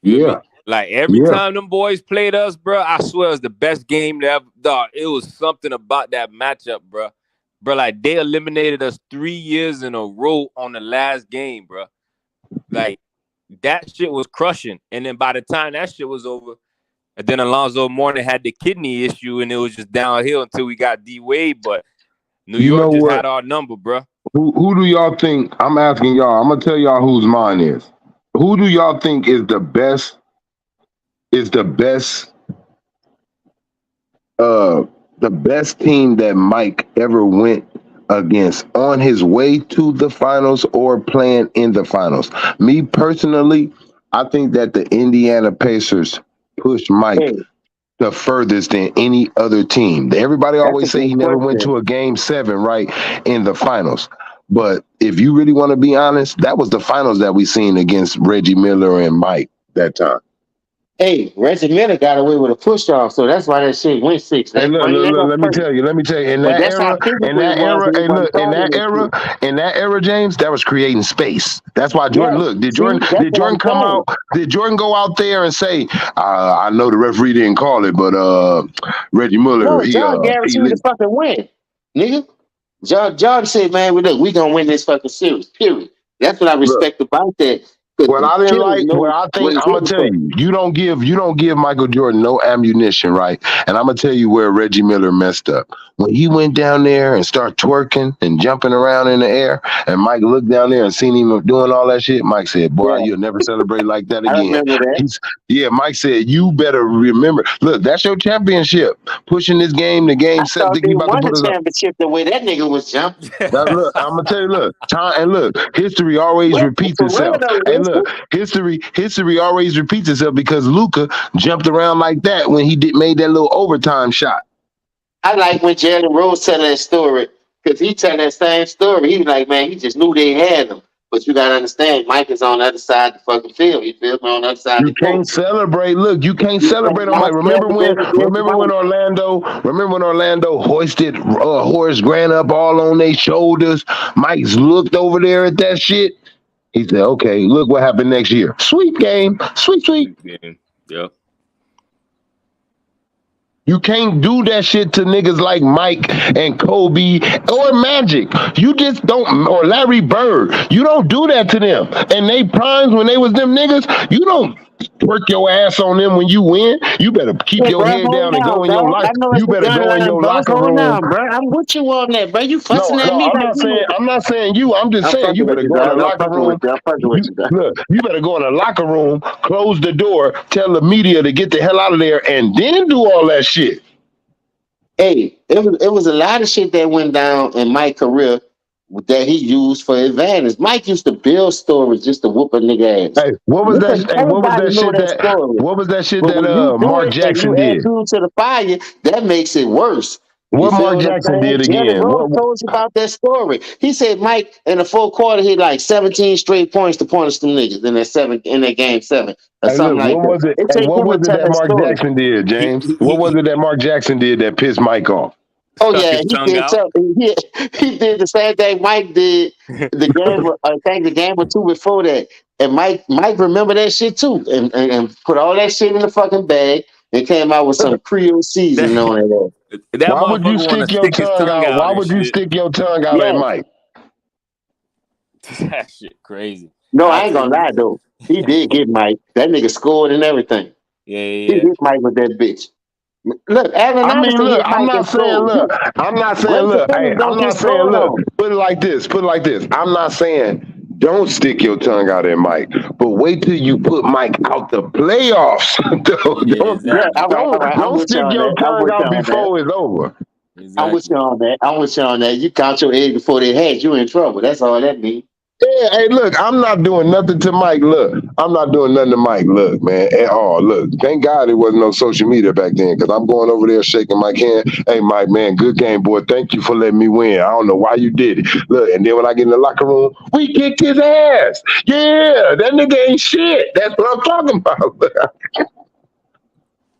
You know what I mean? Like every time them boys played us, bro, I swear it was the best game ever. Dog, it was something about that matchup, bro. Bro, like they eliminated us 3 years in a row on the last game, bro. Like that shit was crushing. And then by the time that shit was over, and then Alonzo Mourning had the kidney issue, and it was just downhill until we got D Wade. But New York just had our number, bro. Who do y'all think? I'm asking y'all. I'm gonna tell y'all whose mine is. Who do y'all think is the best? The best team that Mike ever went against on his way to the finals or playing in the finals. Me personally, I think that the Indiana Pacers pushed Mike the furthest than any other team. Everybody always say he never went to a game 7, right, in the finals. But if you really want to be honest, that was the finals that we seen against Reggie Miller and Mike that time. Hey, Reggie Miller got away with a push off, so that's why that shit went 6. Hey, look, let me tell you. In that era, James, that was creating space. That's why Jordan. Did Jordan come out? Did Jordan go out there and say, "I know the referee didn't call it, but Reggie Miller"? No, John guaranteed the fucking win, nigga. John said, "Man, we gonna win this fucking series." Period. That's what I respect about that. What I didn't like, what I think, I'm gonna tell you, you don't give Michael Jordan no ammunition, right? And I'm gonna tell you where Reggie Miller messed up. When he went down there and started twerking and jumping around in the air, and Mike looked down there and seen him doing all that shit, Mike said, "Boy, you'll never celebrate like that again." I remember that. Mike said, "You better remember. Look, that's your championship. Pushing this game to game 7. They won the championship the way that nigga was jumping. Look, I'm gonna tell you, history always repeats itself. History always repeats itself because Luka jumped around like that when he made that little overtime shot. I like when Jalen Rose tell that story, because he tell that same story. He was like, man, he just knew they had him. But you gotta understand, Mike is on the other side of the fucking field. You feel me? On the other side. You can't celebrate. Look, you can't celebrate on Mike. Remember when Orlando hoisted Horace Grant up all on their shoulders? Mike's looked over there at that shit. He said, "Okay, look what happened next year. Sweet game, sweet." Yep. You can't do that shit to niggas like Mike and Kobe or Magic. You just don't, or Larry Bird. You don't do that to them. And they primes when they was them niggas, you don't work your ass on them when you win. You better keep your head down and go in your life. You better go in your locker room. Bro. I'm with you on that, bro. You fussing at me. I'm not saying you. I'm just saying you better go in the locker room. Look, you better go in the locker room, close the door, tell the media to get the hell out of there, and then do all that shit. Hey, it was a lot of shit that went down in my career that he used for advantage. Mike used to build stories just to whoop a nigga ass. Hey, what was that? Listen, Hey, what was everybody that know shit that that? story. What was that shit But that when you do Mark it and Jackson you add did? fuel to the fire, that makes it worse. You What feel Mark what I'm Jackson saying? did Jerry again? Rose What? told you about that story. He said Mike in the fourth quarter he like 17 straight points to punish them niggas in that game 7 or Hey, something look, like what that. was it? It Hey, take what him to was it tell that that Mark story. Jackson did, He, James? he, What was he it that Mark Jackson did that pissed Mike off? Oh stuck yeah, his tongue out. he did the same thing Mike did the game. I think the game or two before that, and Mike remember that shit too, and put all that shit in the fucking bag and came out with some Creole that seasoning on it. that Why would you motherfucker want to stick your stick his tongue tongue out? out Why and would you shit. stick your tongue out at Yes, Mike? That shit crazy. no, I I ain't tell gonna you lie what. though. He did get Mike. That nigga scored and everything. Yeah, He yeah, hit Mike with that bitch. Look, Allen I mean, Iverson look, hit Mike in scored. I'm not saying, Great look, hey, defenders I'm don't get not saying, scored look, on. put it like this. I'm not saying don't stick your tongue out at Mike, but wait till you put Mike out the playoffs. yeah. Yeah, Yeah, exactly. all right. I'm Don't with you stick on your that. I'm tongue with you out on that. before it's over. I'm with Exactly. you on that. I'm with you on that. You count your eggs before they hatch, you in trouble. That's all that means. Yeah, hey, look, I'm not doing nothing to Mike. Look, I'm not doing nothing to Mike. Look, man, at all. Look, thank God there wasn't no social media back then because I'm going over there shaking my hand. Hey, Mike, man, good game, boy. Thank you for letting me win. I don't know why you did it. Look, and then when I get in the locker room, we kicked his ass. Yeah, that nigga ain't shit. That's what I'm talking about.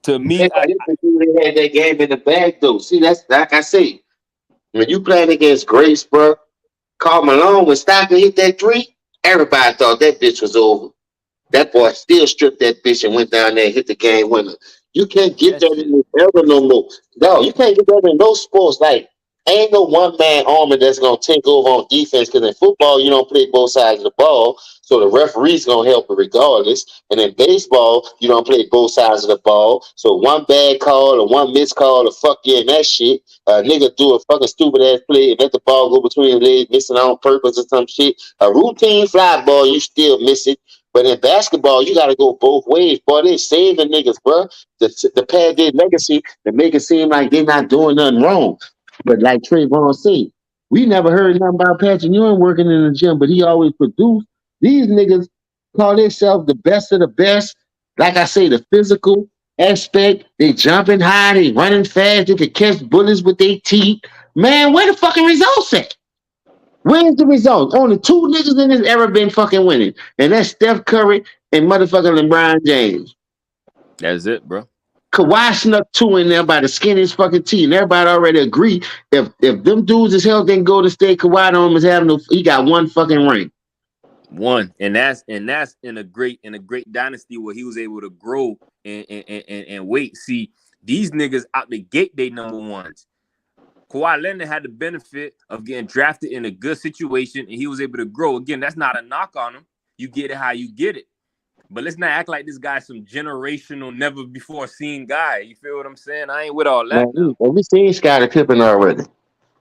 To Yeah, me, they had that game in the bag though. See, that's like I say, when you playing against Grace, bro, Carl Malone when Stockton hit that three, everybody thought that bitch was over. That boy still stripped that bitch and went down there and hit the game winner. You can't get that that shit. in this era no more. No, you can't get that in no sports. Like, ain't no one man army that's gonna take over on defense. Because in football, you don't play both sides of the ball, so the referee's gonna help it regardless. And in baseball, you don't play both sides of the ball, so one bad call or one missed call or fuck you and that shit. A nigga do a fucking stupid ass play and let the ball go between his legs, missing on purpose or some shit. A routine fly ball, you still miss it. But in basketball, you got to go both ways. Boy, they saving niggas, bro. The pad their legacy to make it seem like they're not doing nothing wrong. But like Trayvon said, we never heard nothing about Patrick Ewing working in the gym, but he always produced. These niggas call themselves the best of the best. Like I say, the physical aspect, they jumping high, they running fast, they can catch bullets with their teeth. Man, where the fucking results at? Where's the result? Only two niggas in this era been fucking winning, and that's Steph Curry and motherfucking LeBron James. That's it, bro. Kawhi snuck two in there by the skin of his fucking teeth, and everybody already agreed if them dudes is hell didn't go to state, Kawhi don't is having no. He got one fucking ring. One, and that's in a great dynasty where he was able to grow and wait. See, these niggas out the gate, they number ones. Kawhi Leonard had the benefit of getting drafted in a good situation, and he was able to grow. Again, that's not a knock on him. You get it how you get it. But let's not act like this guy's some generational, never before seen guy. You feel what I'm saying? I ain't with all Man, that now. we seen Scottie Pippen already.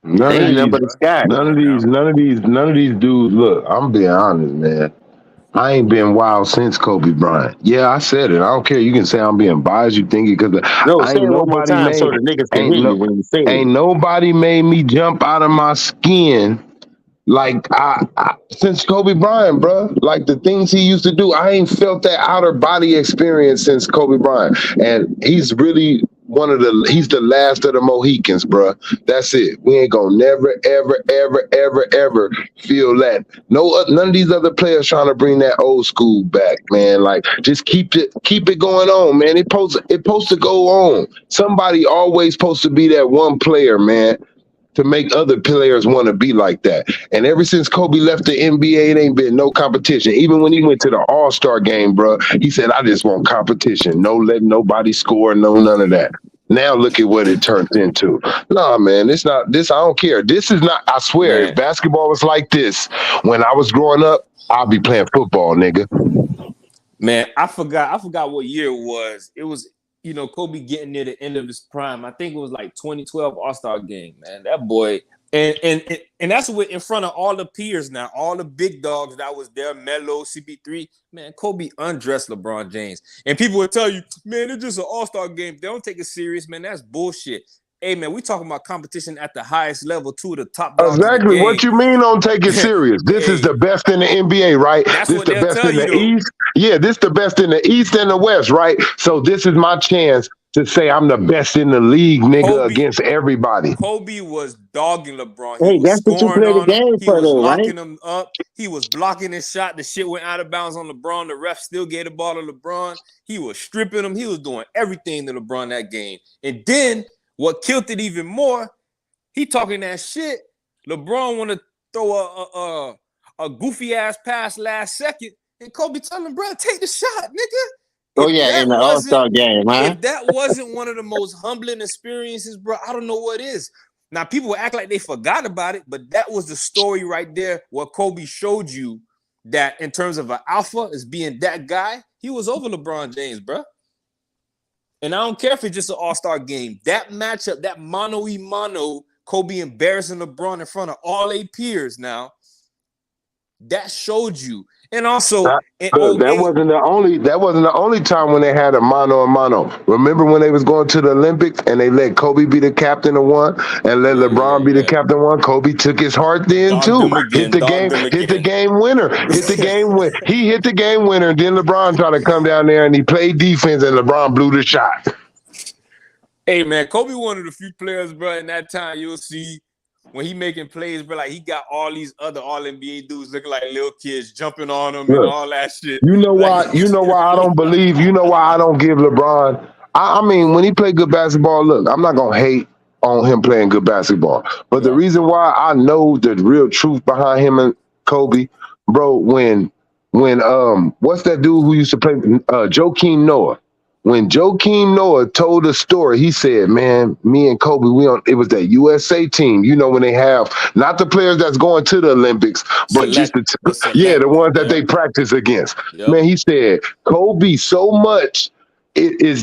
None They of ain't nothing these, but a Bro, Scottie. none of no these, doubt. none of these dudes. Look, I'm being honest, man. I ain't been wild since Kobe Bryant. Yeah, I said it. I don't care. You can say I'm being biased. You think it because No, I say ain't it one more nobody time so made the niggas can ain't hear no you when you say it. ain't nobody made me jump out of my skin like since Kobe Bryant, bro. Like the things he used to do, I ain't felt that outer body experience since Kobe Bryant, and he's really he's the last of the Mohicans, bro. That's it. We ain't gonna never, ever, ever, ever, ever feel that. None of these other players trying to bring that old school back, man. Like just keep it going on, man. It supposed to go on. Somebody always supposed to be that one player, man, to make other players want to be like that. And ever since Kobe left the NBA, it ain't been no competition. Even when he went to the All-Star game, bro, he said, I just want competition. No letting nobody score, no none of that. Now look at what it turns into. Nah, man, it's not this. I don't care. This is not, I swear, if Man, basketball was like this when I was growing up, I'd be playing football, nigga. man, I forgot what year it was. It was, Kobe getting near the end of his prime. I think it was like 2012 All-Star game, man. That boy, and that's what in front of all the peers now, all the big dogs that was there, Melo, CP3, man, Kobe undressed LeBron James. And people would tell you, man, it's just an All-Star game. They don't take it serious, man. That's bullshit. Hey man, we talking about competition at the highest level, two of the top dogs Exactly. in the game. What you mean don't take it serious? This is the best in the NBA, right? That's this what the they'll best tell in you, the though. East. Yeah, this the best in the East and the West, right? So this is my chance to say I'm the best in the league, nigga, against everybody. Kobe was dogging LeBron. He Hey, was that's what you scoring play the on him. game He for, was though, right? locking him up. He was blocking his shot. The shit went out of bounds on LeBron. The ref still gave the ball to LeBron. He was stripping him. He was doing everything to LeBron that game. And then what killed it even more, he talking that shit. LeBron want to throw a goofy ass pass last second, and Kobe telling him, bro, take the shot, nigga. Oh, yeah, in the All-Star game, huh? If that wasn't one of the most humbling experiences, bro, I don't know what is. Now, people act like they forgot about it, but that was the story right there where Kobe showed you that in terms of an alpha, as being that guy, he was over LeBron James, bro. And I don't care if it's just an all-star game. That matchup, that mano-y-mano, Kobe embarrassing LeBron in front of all eight peers now, that showed you. And also, that wasn't the only time when they had a mano a mano. Remember when they was going to the Olympics and they let Kobe be the captain of one and let LeBron be the captain of one? Kobe took his heart then too. Hit the game winner. He hit the game winner. Then LeBron tried to come down there and he played defense and LeBron blew the shot. Hey man, Kobe one of the few players, bro. In that time, you'll see. When he making plays, bro, like he got all these other All-NBA dudes looking like little kids jumping on him and all that shit. You know why I don't believe, you know why I don't give LeBron. I mean, when he played good basketball, look, I'm not gonna hate on him playing good basketball. But the reason why I know the real truth behind him and Kobe, bro, when what's that dude who used to play Joakim Noah? When Joakim Noah told the story, he said, man, me and Kobe, it was that USA team, you know, when they have not the players that's going to the Olympics, but just the ones that they practice against. Yep. Man, he said, Kobe so much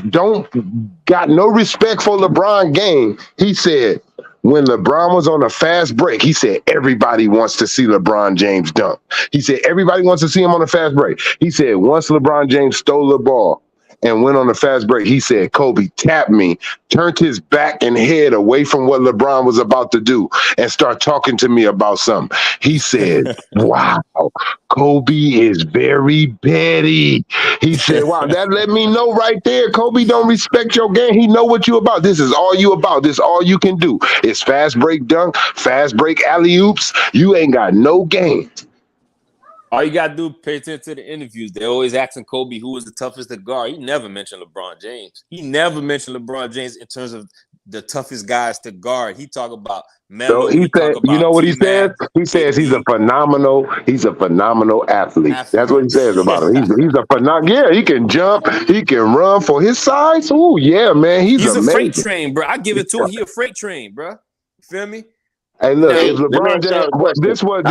don't got no respect for LeBron game. He said, when LeBron was on a fast break, he said, everybody wants to see LeBron James dunk. He said, everybody wants to see him on a fast break. He said, once LeBron James stole the ball and went on a fast break, he said, Kobe tapped me, turned his back and head away from what LeBron was about to do and start talking to me about something. He said, wow, Kobe is very petty. He said, wow, that let me know right there, Kobe don't respect your game. He know what you about. This is all you about. This is all you can do. It's fast break dunk, fast break alley-oops. You ain't got no game. All you gotta do, pay attention to the interviews. They're always asking Kobe who was the toughest to guard. He never mentioned LeBron James. He never mentioned LeBron James in terms of the toughest guys to guard. He talk about Melo. So he said, you know what he says? He says he's a phenomenal athlete. That's what he says about him. He's a phenomenal. Yeah, he can jump. He can run for his size. Oh yeah, man, he's amazing. A freight train, bro. I give it to him. He a freight train, bro. You feel me? Hey, look, if LeBron James, this what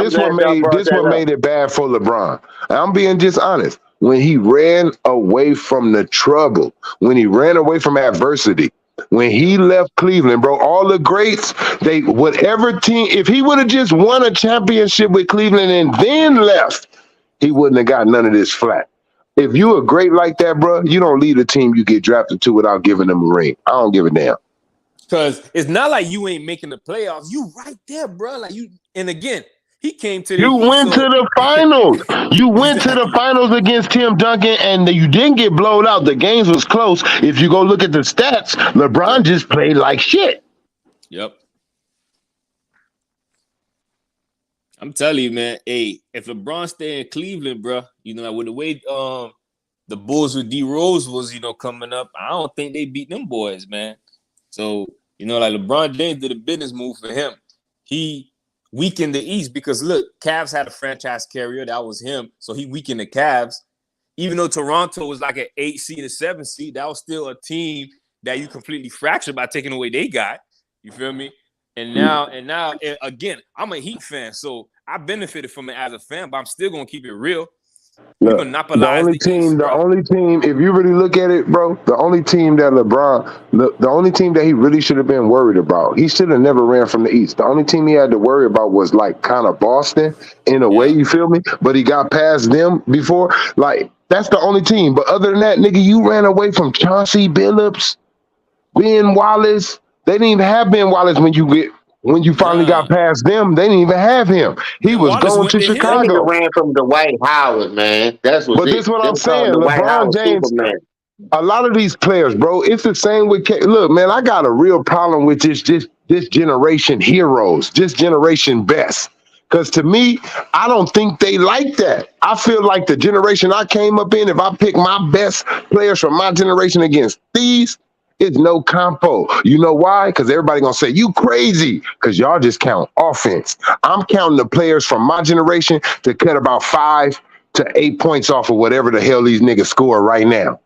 made it bad for LeBron. I'm being just honest. When he ran away from the trouble, when he ran away from adversity, when he left Cleveland, bro, all the greats, whatever team, if he would have just won a championship with Cleveland and then left, he wouldn't have got none of this flack. If you a great like that, bro, you don't lead a team you get drafted to without giving them a ring. I don't give a damn. Because it's not like you ain't making the playoffs. You right there, bro. Like you, and again, he came to the You went to the finals. You went to the finals against Tim Duncan, and you didn't get blown out. The games was close. If you go look at the stats, LeBron just played like shit. Yep. I'm telling you, man. Hey, if LeBron stay in Cleveland, bro, you know, like with the way the Bulls with D Rose was, you know, coming up, I don't think they beat them boys, man. So, you know, like LeBron James did a business move for him. He weakened the East because, look, Cavs had a franchise carrier. That was him. So he weakened the Cavs. Even though Toronto was like an 8 seed and 7 seed, that was still a team that you completely fractured by taking away they got. You feel me? And now, again, I'm a Heat fan. So I benefited from it as a fan, but I'm still going to keep it real. Look, the only team, if you really look at it, bro, the only team that the only team that he really should have been worried about, he should have never ran from the East. The only team he had to worry about was like kind of Boston in a way, you feel me? But he got past them before. Like, that's the only team. But other than that, nigga, you ran away from Chauncey Billups, Ben Wallace, They didn't even have Ben Wallace when you finally got past them. They didn't even have him. He Ben was Wallace going went to to him. That nigga Chicago. ran from Dwight Howard, man. That's what But this is what they I'm was calling saying. Dwight LeBron Howard James, Superman. a lot of these players, bro, it's the same with look, man, I got a real problem with this generation heroes, this generation best. Because to me, I don't think they like that. I feel like the generation I came up in, if I pick my best players from my generation against these, it's no compo. You know why? Because everybody gonna say you crazy because y'all just count offense. I'm counting the players from my generation to cut about 5 to 8 points off of whatever the hell these niggas score right now.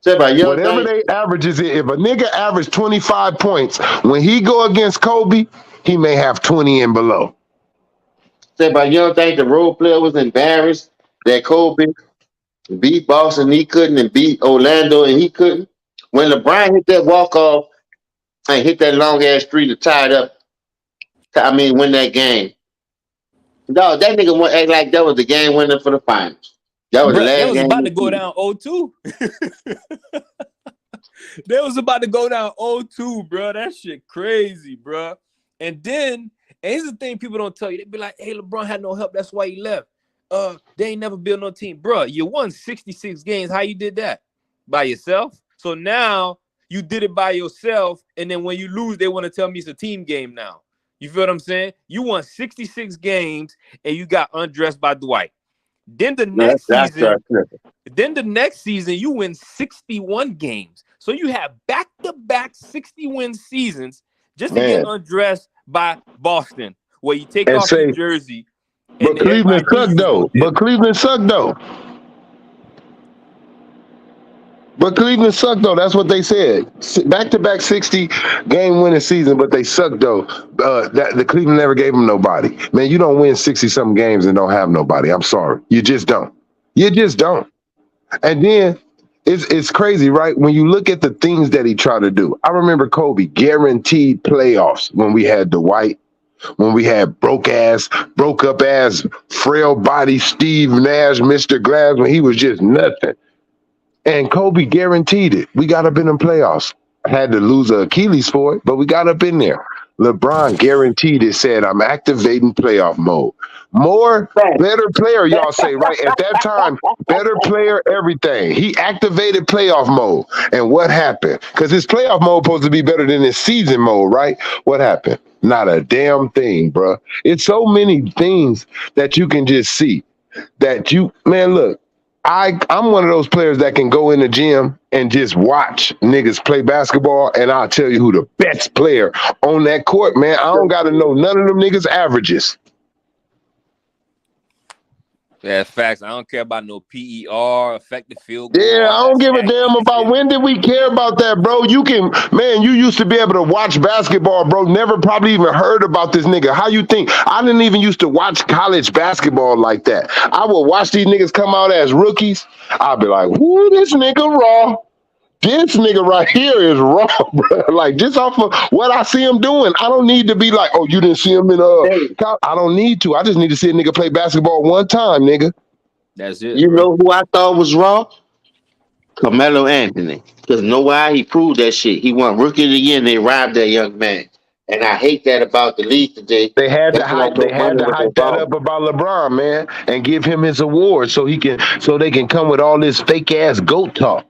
Whatever they averages, if a nigga average 25 points, when he go against Kobe, he may have 20 and below. Say, but you don't think the role player was embarrassed that Kobe beat Boston, he couldn't, and beat Orlando, and he couldn't? When LeBron hit that walk-off and hit that long-ass three to tie it up, win that game. No, that nigga went act like that was the game winner for the finals. That was the last They was game. about to go down 0-2. They was about to go down 0-2, bro. That shit crazy, bro. And here's the thing people don't tell you. They be like, hey, LeBron had no help. That's why he left. They ain't never built no team. Bro, you won 66 games. How you did that? By yourself? So now you did it by yourself. And then when you lose, they want to tell me it's a team game now. You feel what I'm saying? You won 66 games and you got undressed by Dwight. Then the next season, you win 61 games. So you have back-to-back 60-win seasons just to get undressed by Boston, where you take off your jersey. But Cleveland sucked though. That's what they said. Back-to-back 60-game winning season, but they sucked though. The Cleveland never gave them nobody. Man, you don't win 60-something games and don't have nobody. I'm sorry. You just don't. And then it's crazy, right? When you look at the things that he tried to do. I remember Kobe guaranteed playoffs when we had Dwight, when we had broke up ass, frail body Steve Nash, Mr. Glass, when he was just nothing. And Kobe guaranteed it. We got up in the playoffs. Had to lose an Achilles for it, but we got up in there. LeBron guaranteed it, said, I'm activating playoff mode. Better player, y'all say, right? At that time, better player, everything. He activated playoff mode. And what happened? Because his playoff mode supposed to be better than his season mode, right? What happened? Not a damn thing, bro. It's so many things that you can just see that look, I'm one of those players that can go in the gym and just watch niggas play basketball, and I'll tell you who the best player on that court, man. I don't got to know none of them niggas' averages. Yeah, facts. I don't care about no PER, effective field goal. Yeah, I don't give a damn about when did we care about that, bro. You used to be able to watch basketball, bro. Never probably even heard about this nigga. How you think? I didn't even used to watch college basketball like that. I would watch these niggas come out as rookies. I'd be like, whoo, this nigga raw. This nigga right here is raw, bro. Like, just off of what I see him doing, I don't need to be like, oh, you didn't see him in I don't need to. I just need to see a nigga play basketball one time, nigga. That's it. You know who I thought was raw? Carmelo Anthony. Because know why? He proved that shit. He won Rookie of the Year and they robbed that young man. And I hate that about the league today. They had to hype that up about LeBron, man, and give him his award so they can come with all this fake ass GOAT talk.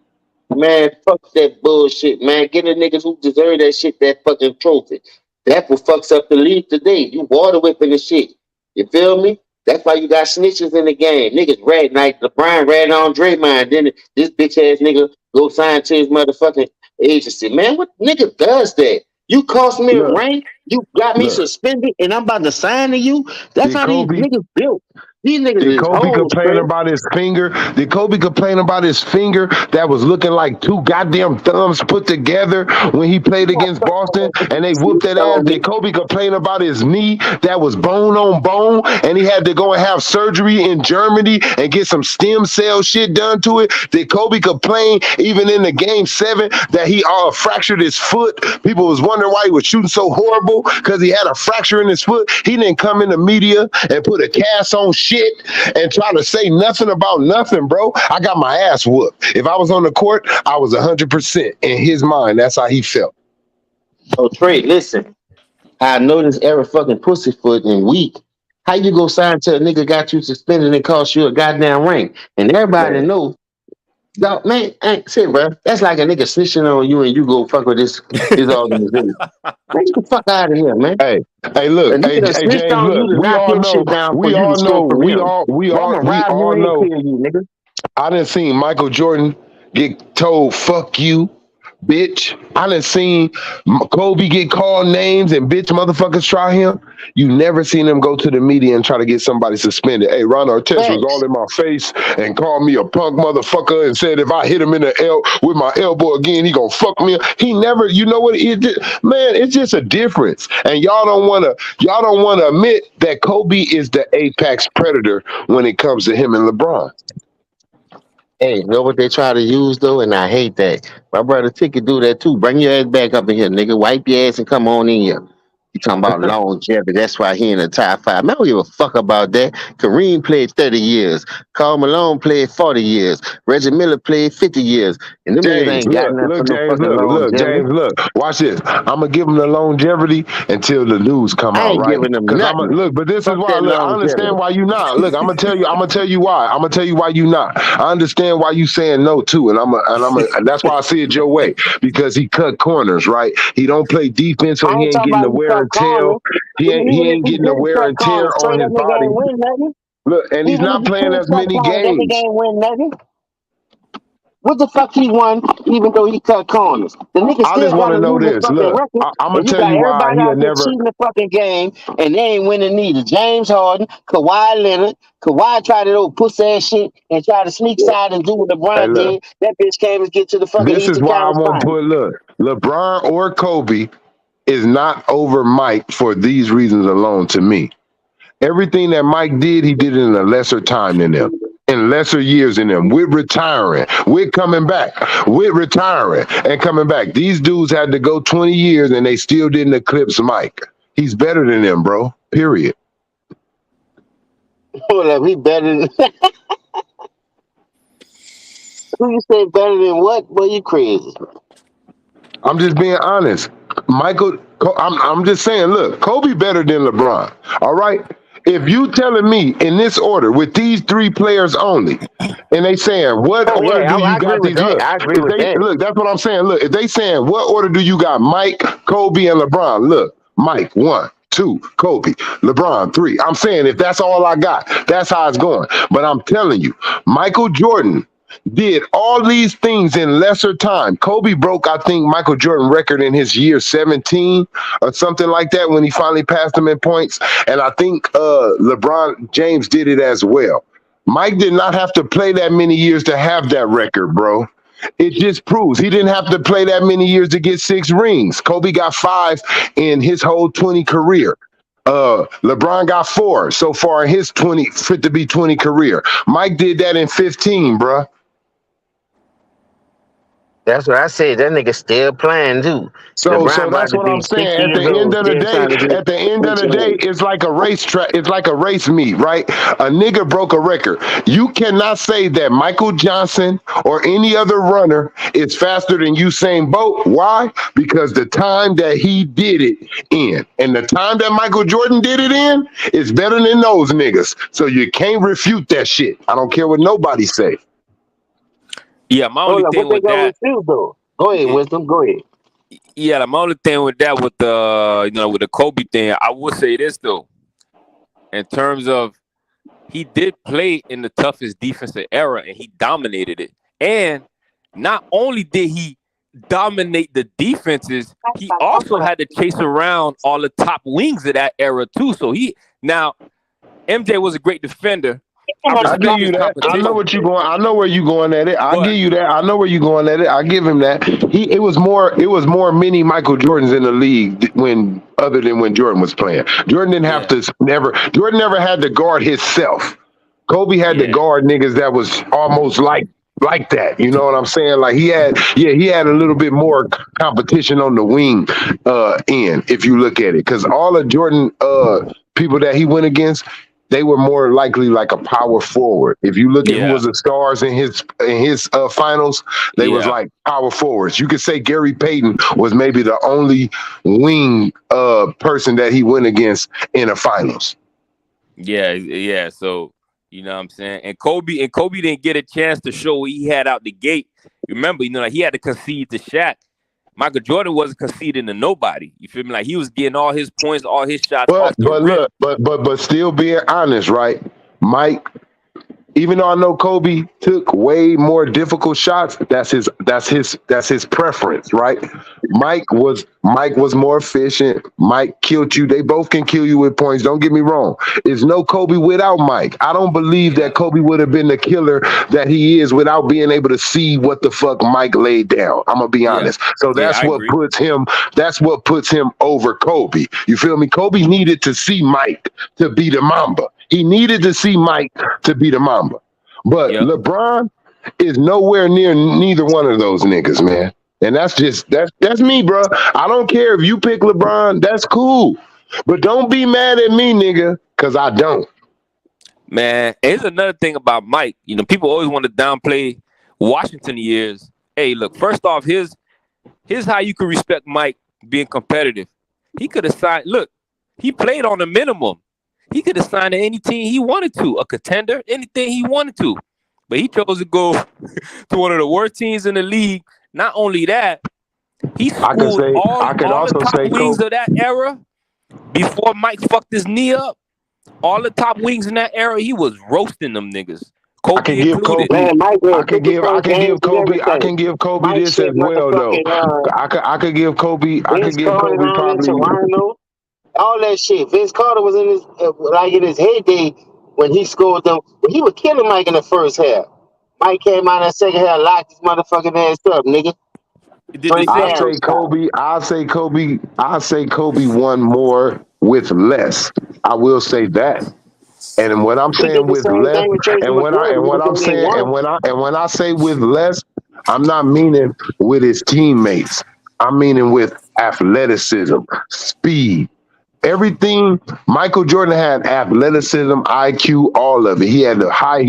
Man, fuck that bullshit, man. Get the niggas who deserve that shit that fucking trophy. That's what fucks up the league today. You water whipping the shit. You feel me? That's why you got snitches in the game. Niggas rat like LeBron rat on Draymond. Then this bitch ass nigga go sign to his motherfucking agency. Man, what nigga does that? You cost me a rank. You got me suspended, and I'm about to sign to you. That's how these niggas built. These niggas Did Kobe complain about his finger? Did Kobe complain about his finger that was looking like two goddamn thumbs put together when he played against Boston and they whooped that ass? Did Kobe complain about his knee that was bone on bone and he had to go and have surgery in Germany and get some stem cell shit done to it? Did Kobe complain even in the game 7 that he fractured his foot? People was wondering why he was shooting so horrible because he had a fracture in his foot. He didn't come in the media and put a cast on shit shit and try to say nothing about nothing, bro, I got my ass whooped. If I was on the court, I was 100%. In his mind, that's how he felt. So Trey, listen. I know this era fucking pussyfoot and weak. How you go sign to a nigga got you suspended and cost you a goddamn ring? And everybody Man. know, dog, man, ain't shit, bro. That's like a nigga snitching on you and you go fuck with this organization. Get the fuck out of here, man. Hey, A look, nigga that hey, snitched James, on look, you to knock your shit down for you to steal from him. we I'ma ride you all and know. kill you, nigga. I done seen Michael Jordan get told "fuck you," bitch. I done seen Kobe get called names and bitch motherfuckers try him. You never seen him go to the media and try to get somebody suspended. Hey, Ron Artest was all in my face and called me a punk motherfucker and said if I hit him in the with my elbow again, he gonna fuck me. He never, you know what? Man, it's just a difference. And y'all don't wanna admit that Kobe is the apex predator when it comes to him and LeBron. Hey, you know what they try to use though, and I hate that. My brother Ticket do that too. Bring your ass back up in here, nigga. Wipe your ass and come on in here. You talking about longevity? That's why he in the top 5. Man, I don't give a fuck about that. Kareem played 30 years. Karl Malone played 40 years. Reggie Miller played 50 years. And them niggas James, ain't got nothing for no James, fucking longevity. James, look. Watch this. I'm gonna give him the longevity until the news come I out, ain't right? giving them Because I'm nothing. look, but this Fuck is why. that Look, I longevity. understand why you not. Look, I'm gonna tell you why. I'm gonna tell you why you not. I understand why you saying no too, and and that's why I see it your way because he cut corners, right? He don't play defense, so I he ain't ain't talking getting about the he wear cut and tear. corners. He Even if ain't he getting the didn't wear cut and tear corners, Trey, on that his nigga body. ain't win nothing. Look, and he's Even if not he playing didn't as cut many corners, that nigga games. ain't win nothing. What the fuck he won, even though he cut corners? The nigga I still just want got to a know losing this. fucking Look, record, I'm gonna and you tell got you why everybody he'll out there never. cheating the fucking game, and they ain't winning neither. James Harden, Kawhi Leonard, Kawhi tried to do pussy ass shit and try to sneak side and do what Hey, LeBron look. did. That bitch came and get to the fucking This is Eastern why I Conference won't Finals. look, LeBron or Kobe is not over Mike for these reasons alone to me. Everything that Mike did, he did it in a lesser time than them, in lesser years than them. We're retiring. We're coming back. We're retiring and coming back. These dudes had to go 20 years and they still didn't eclipse Mike. He's better than them, bro. Period. Hold up, he better than who you say better than what? Boy, you crazy. I'm just being honest. I'm just saying, look, Kobe better than LeBron. All right? If you telling me in this order with these 3 players only, and they saying, what Oh order yeah, do I you agree got with these? that. Look, I agree if with they that. look, that's what I'm saying. Look, if they saying, what order do you got Mike, Kobe, and LeBron? Look, Mike, 1, 2, Kobe, LeBron, 3. I'm saying if that's all I got, that's how it's going. But I'm telling you, Michael Jordan did all these things in lesser time. Kobe broke, I think, Michael Jordan record in his year 17 or something like that when he finally passed him in points. And I think LeBron James did it as well. Mike did not have to play that many years to have that record, bro. It just proves he didn't have to play that many years to get 6 rings. Kobe got 5 in his whole 20 career. LeBron got 4 so far in his 20 fit to be 20 career. Mike did that in 15, bruh. That's what I said. That nigga still playing too. So LeBron about that's to what I'm be 60 saying. years old, still trying to get At the end of the day, pension. it's like a racetrack. It's like a race meet, right? A nigga broke a record. You cannot say that Michael Johnson or any other runner is faster than Usain Bolt. Why? Because the time that he did it in and the time that Michael Jordan did it in is better than those niggas. So you can't refute that shit. I don't care what nobody say. Yeah, my only Hold on, what thing they with gonna that, refuse though? Go ahead, Wisdom. Go ahead. yeah, my only thing with that, with the with the Kobe thing, I will say this though, in terms of he did play in the toughest defensive era and he dominated it. And not only did he dominate the defenses, he also had to chase around all the top wings of that era too. So now MJ was a great defender. I I give respect his you that. I know competition. what you going. I know where you going at it. I give But you that. I know where you going at it. I give him that. It was more mini Michael Jordans in the league when other than when Jordan was playing. Jordan didn't have yeah, to Jordan never had to guard himself. Kobe had to yeah. guard niggas that was almost like that. You know what I'm saying? Like he had a little bit more competition on the wing end if you look at it. Cause all of Jordan people that he went against, they were more likely like a power forward. If you look at who was the stars in his finals, they was like power forwards. You could say Gary Payton was maybe the only wing person that he went against in the finals. Yeah. So you know what I'm saying? And Kobe didn't get a chance to show what he had out the gate. Remember, like he had to concede to Shaq. Michael Jordan wasn't conceding to nobody. You feel me? Like he was getting all his points, all his shots off the rim. But still being honest, right? Mike, even though I know Kobe took way more difficult shots, that's his preference, right? Mike was more efficient. Mike killed you. They both can kill you with points. Don't get me wrong. There's no Kobe without Mike. I don't believe that Kobe would have been the killer that he is without being able to see what the fuck Mike laid down. I'm gonna be honest. So that's what puts him. That's what puts him over Kobe. You feel me? Kobe needed to see Mike to be the Mamba. He needed to see Mike to be the Mamba. But LeBron is nowhere near neither one of those niggas, man. And that's me, bro. I don't care if you pick LeBron. That's cool. But don't be mad at me, nigga, because I don't. Man, here's another thing about Mike. You know, people always want to downplay Washington years. Hey, look, first off, here's how you can respect Mike being competitive. He could have signed, look, he played on the minimum. He could have signed to any team he wanted to, a contender, anything he wanted to. But he chose to go to one of the worst teams in the league. Not only that, he schooled all the top wings of that era before Mike fucked his knee up. All the top wings in that era, he was roasting them niggas. Kobe included. I can give Kobe this as well, though. I could give Kobe probably. All that shit. Vince Carter was in his heyday when he scored them. He was killing Mike in the first half. Mike came out in the second half, locked his motherfucking ass up, nigga. I'll say Kobe won more with less. I will say that. And when I'm saying with less, and when I say with less, I'm not meaning with his teammates. I'm meaning with athleticism, speed. Everything. Michael Jordan had athleticism, IQ, all of it. He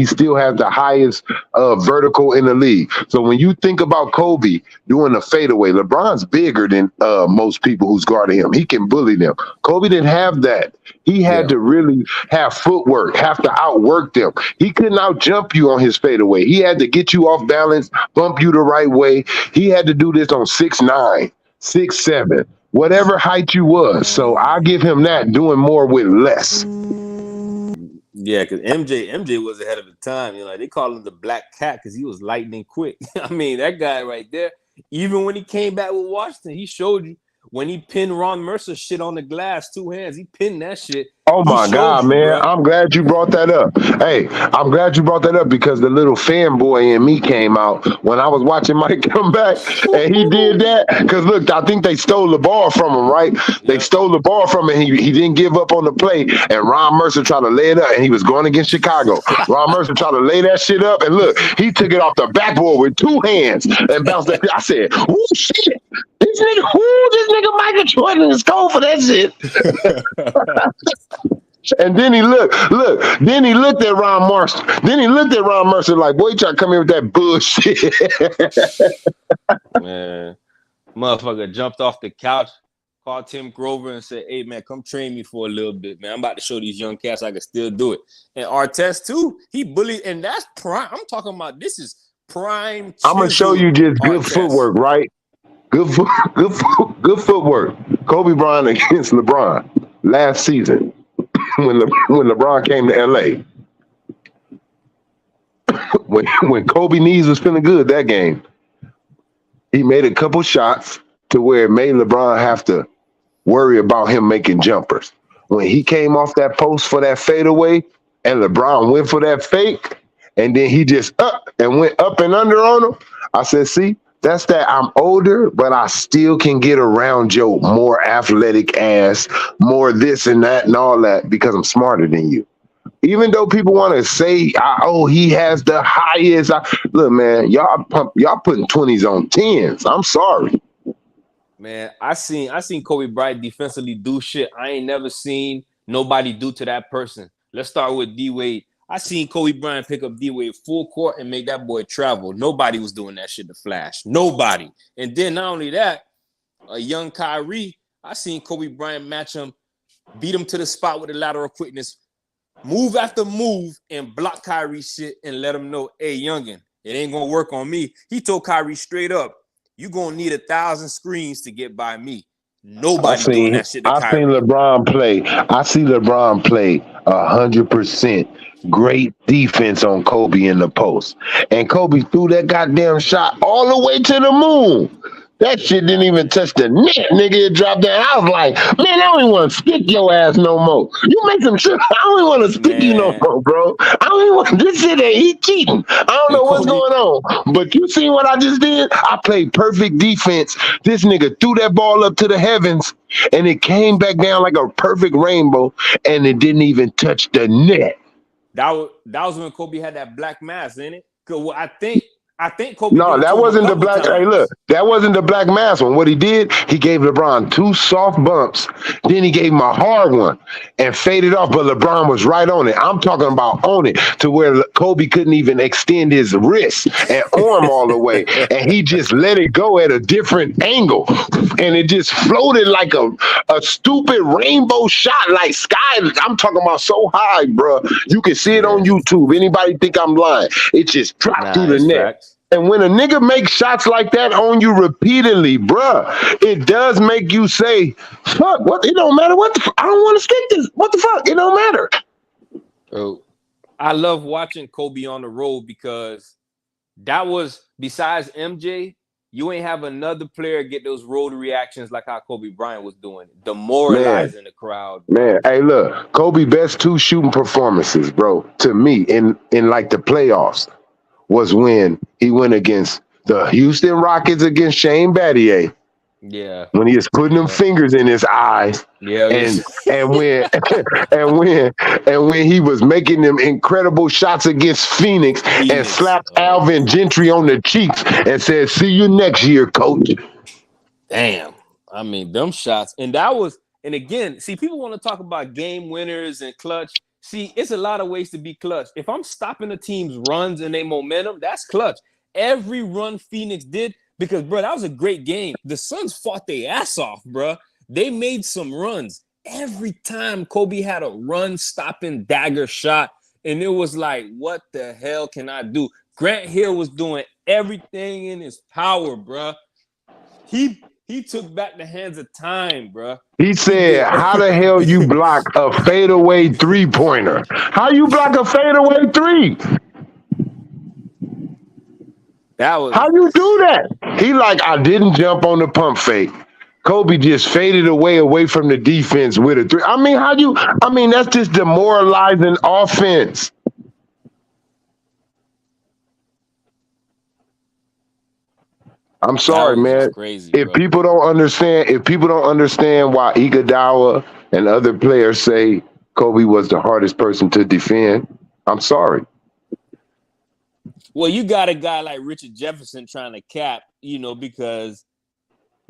still has the highest vertical in the league. So when you think about Kobe doing a fadeaway, LeBron's bigger than most people who's guarding him. He can bully them. Kobe didn't have that. He had to really have footwork, have to outwork them. He couldn't outjump you on his fadeaway. He had to get you off balance, bump you the right way. He had to do this on 6'9", 6'7". Whatever height you was. So I give him that, doing more with less. Yeah, because MJ was ahead of the time. You know, like they call him the Black Cat because he was lightning quick. I mean, that guy right there, even when he came back with Washington, he showed you when he pinned Ron Mercer shit on the glass, 2 hands. He pinned that shit. Oh my God, man. I'm glad you brought that up. Hey, I'm glad you brought that up because the little fanboy in me came out when I was watching Mike come back and he did that. Because look, I think they stole the ball from him, right? They stole the ball from him. He didn't give up on the play. And Ron Mercer tried to lay it up and he was going against Chicago. Ron Mercer tried to lay that shit up. And look, he took it off the backboard with 2 hands and bounced that. I said, oh shit. This nigga Michael Jordan is cold for that shit. And then he looked at Ron Mercer. Then he looked at Ron Mercer like, boy, you try to come here with that bullshit. Man, motherfucker jumped off the couch, called Tim Grover and said, hey, man, come train me for a little bit, man. I'm about to show these young cats I can still do it. And Artest, too, he bullied, and that's prime. I'm talking about this is prime. I'm going to show you just good footwork, right? Good footwork. Kobe Bryant against LeBron last season when LeBron came to LA. when Kobe knees was feeling good that game, he made a couple shots to where it made LeBron have to worry about him making jumpers. When he came off that post for that fadeaway and LeBron went for that fake and then he just went up and under on him, I said, see, that's that I'm older, but I still can get around your more athletic ass, more this and that and all that because I'm smarter than you. Even though people want to say, he has the highest. Look, man, y'all putting 20s on 10s. I'm sorry. Man, I seen Kobe Bryant defensively do shit I ain't never seen nobody do to that person. let's start with D-Wade. I seen Kobe Bryant pick up D-Wade full court and make that boy travel. Nobody was doing that shit to Flash. Nobody. And then not only that, a young Kyrie, I seen Kobe Bryant match him, beat him to the spot with the lateral quickness, move after move, and block Kyrie shit and let him know, hey, youngin', it ain't going to work on me. He told Kyrie straight up, you going to need 1,000 screens to get by me. Nobody doing that shit to Kyrie. I seen LeBron play. I see LeBron play 100% great defense on Kobe in the post. And Kobe threw that goddamn shot all the way to the moon. That shit didn't even touch the net, nigga. It dropped down. I was like, man, I don't even want to stick your ass no more. You make some shit. I don't even want to stick you no more, bro. I don't even want this shit. He cheating. I don't know what's going on. But you see what I just did? I played perfect defense. This nigga threw that ball up to the heavens, and it came back down like a perfect rainbow, and it didn't even touch the net. That was when Kobe had that black mask, ain't it? Cause I think Kobe. No, that wasn't the black. Times. Hey, look, that wasn't the black mask one. What he did, he gave LeBron 2 soft bumps. Then he gave him a hard one and faded off. But LeBron was right on it. I'm talking about on it to where Kobe couldn't even extend his wrist and arm all the way, and he just let it go at a different angle, and it just floated like a stupid rainbow shot, like sky. I'm talking about so high, bro. You can see it on YouTube. Anybody think I'm lying? It just dropped through the net. Facts. And when a nigga makes shots like that on you repeatedly, bruh, it does make you say, fuck, what? It don't matter. What the fuck? I don't want to stick this. What the fuck? It don't matter. Oh, I love watching Kobe on the road because that was, besides MJ, you ain't have another player get those road reactions like how Kobe Bryant was doing, demoralizing the crowd. Man, hey, look, Kobe best 2 shooting performances, bro, to me, in like the playoffs, was when he went against the Houston Rockets against Shane Battier. Yeah. When he was putting them fingers in his eyes. Yeah. And when he was making them incredible shots against Phoenix and slapped Alvin Gentry on the cheeks and said, see you next year, coach. Damn. I mean, them shots. And again, see, people want to talk about game winners and clutch. See, it's a lot of ways to be clutch. If I'm stopping a team's runs and their momentum, that's clutch. Every run Phoenix did, because, bro, that was a great game. The Suns fought their ass off, bro. They made some runs. Every time Kobe had a run-stopping dagger shot, and it was like, what the hell can I do? Grant Hill was doing everything in his power, bro. He took back the hands of time, bro. He said, how the hell you block a fadeaway 3-pointer? How you block a fadeaway 3? How you do that? He like, I didn't jump on the pump fake. Kobe just faded away from the defense with a 3. I mean, that's just demoralizing offense. I'm sorry, man. Crazy, if people don't understand why Iguodala and other players say Kobe was the hardest person to defend, I'm sorry. Well, you got a guy like Richard Jefferson trying to cap, because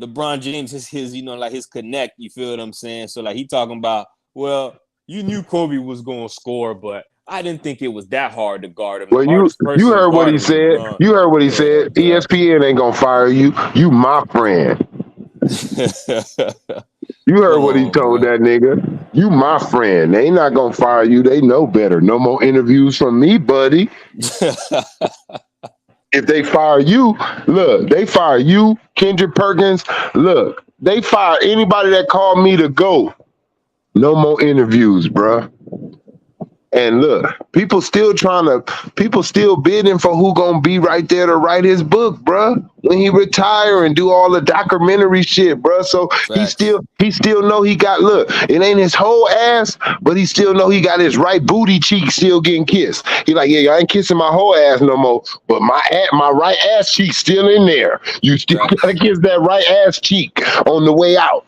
LeBron James is his, like his connect. You feel what I'm saying? So, like, he talking about, well, you knew Kobe was going to score, but I didn't think it was that hard to guard him. Well, you heard what he said. You heard what he said. ESPN ain't gonna fire you. You my friend. You heard what he told that nigga. You my friend. They not gonna fire you. They know better. No more interviews from me, buddy. If they fire you, look, they fire you, Kendrick Perkins. Look, they fire anybody that called me to go. No more interviews, bruh. And look, people still bidding for who gonna be right there to write his book, bruh. When he retire and do all the documentary shit, bruh. So Facts. he still know he got, look, it ain't his whole ass, but he still know he got his right booty cheek still getting kissed. He like, yeah, I ain't kissing my whole ass no more, but my right ass cheek still in there. You still gotta kiss that right ass cheek on the way out.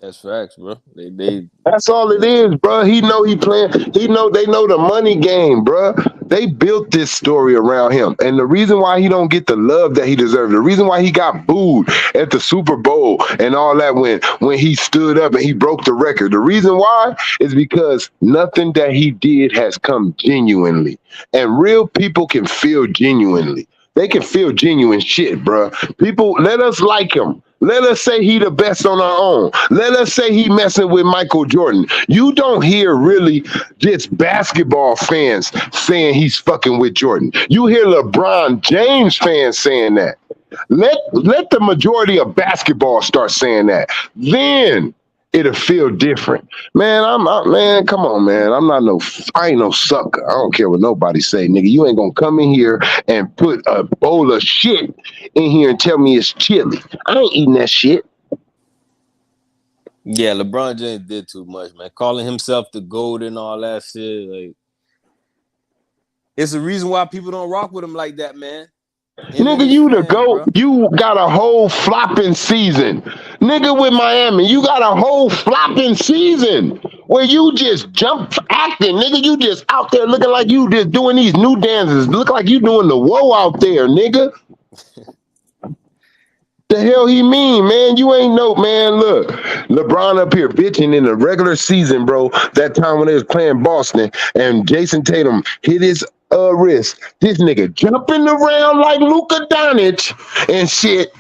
That's facts, bro. They That's all it is, bro. He know he playing. They know the money game, bro. They built this story around him, and the reason why he don't get the love that he deserves, the reason why he got booed at the Super Bowl and all that when he stood up and he broke the record, the reason why is because nothing that he did has come genuinely, and real people can feel genuinely. They can feel genuine shit, bro. People, let us like him. Let us say he the best on our own. Let us say he messing with Michael Jordan. You don't hear really just basketball fans saying he's fucking with Jordan. You hear LeBron James fans saying that. Let the majority of basketball start saying that. Then it'll feel different. Man, man, come on, man. I ain't no sucker. I don't care what nobody say, nigga. You ain't gonna come in here and put a bowl of shit in here and tell me it's chili. I ain't eating that shit. Yeah, LeBron James did too much, man. Calling himself the GOAT and all that shit. Like, it's the reason why people don't rock with him like that, man. Nigga, you the GOAT. You got a whole flopping season. Nigga, with Miami, you got a whole flopping season where you just jump acting. Nigga, you just out there looking like you just doing these new dances. Look like you doing the whoa out there, nigga. The hell he mean, man? You ain't know, man. Look, LeBron up here bitching in the regular season, bro. That time when they was playing Boston and Jason Tatum hit his wrist. This nigga jumping around like Luka Doncic and shit.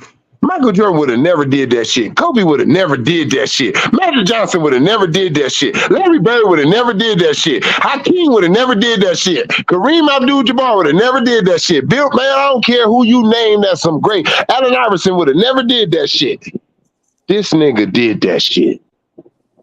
Michael Jordan would have never did that shit. Kobe would have never did that shit. Magic Johnson would have never did that shit. Larry Bird would have never did that shit. Hakeem would have never did that shit. Kareem Abdul-Jabbar would have never did that shit. Bill, man, I don't care who you name that's some great. Allen Iverson would have never did that shit. This nigga did that shit.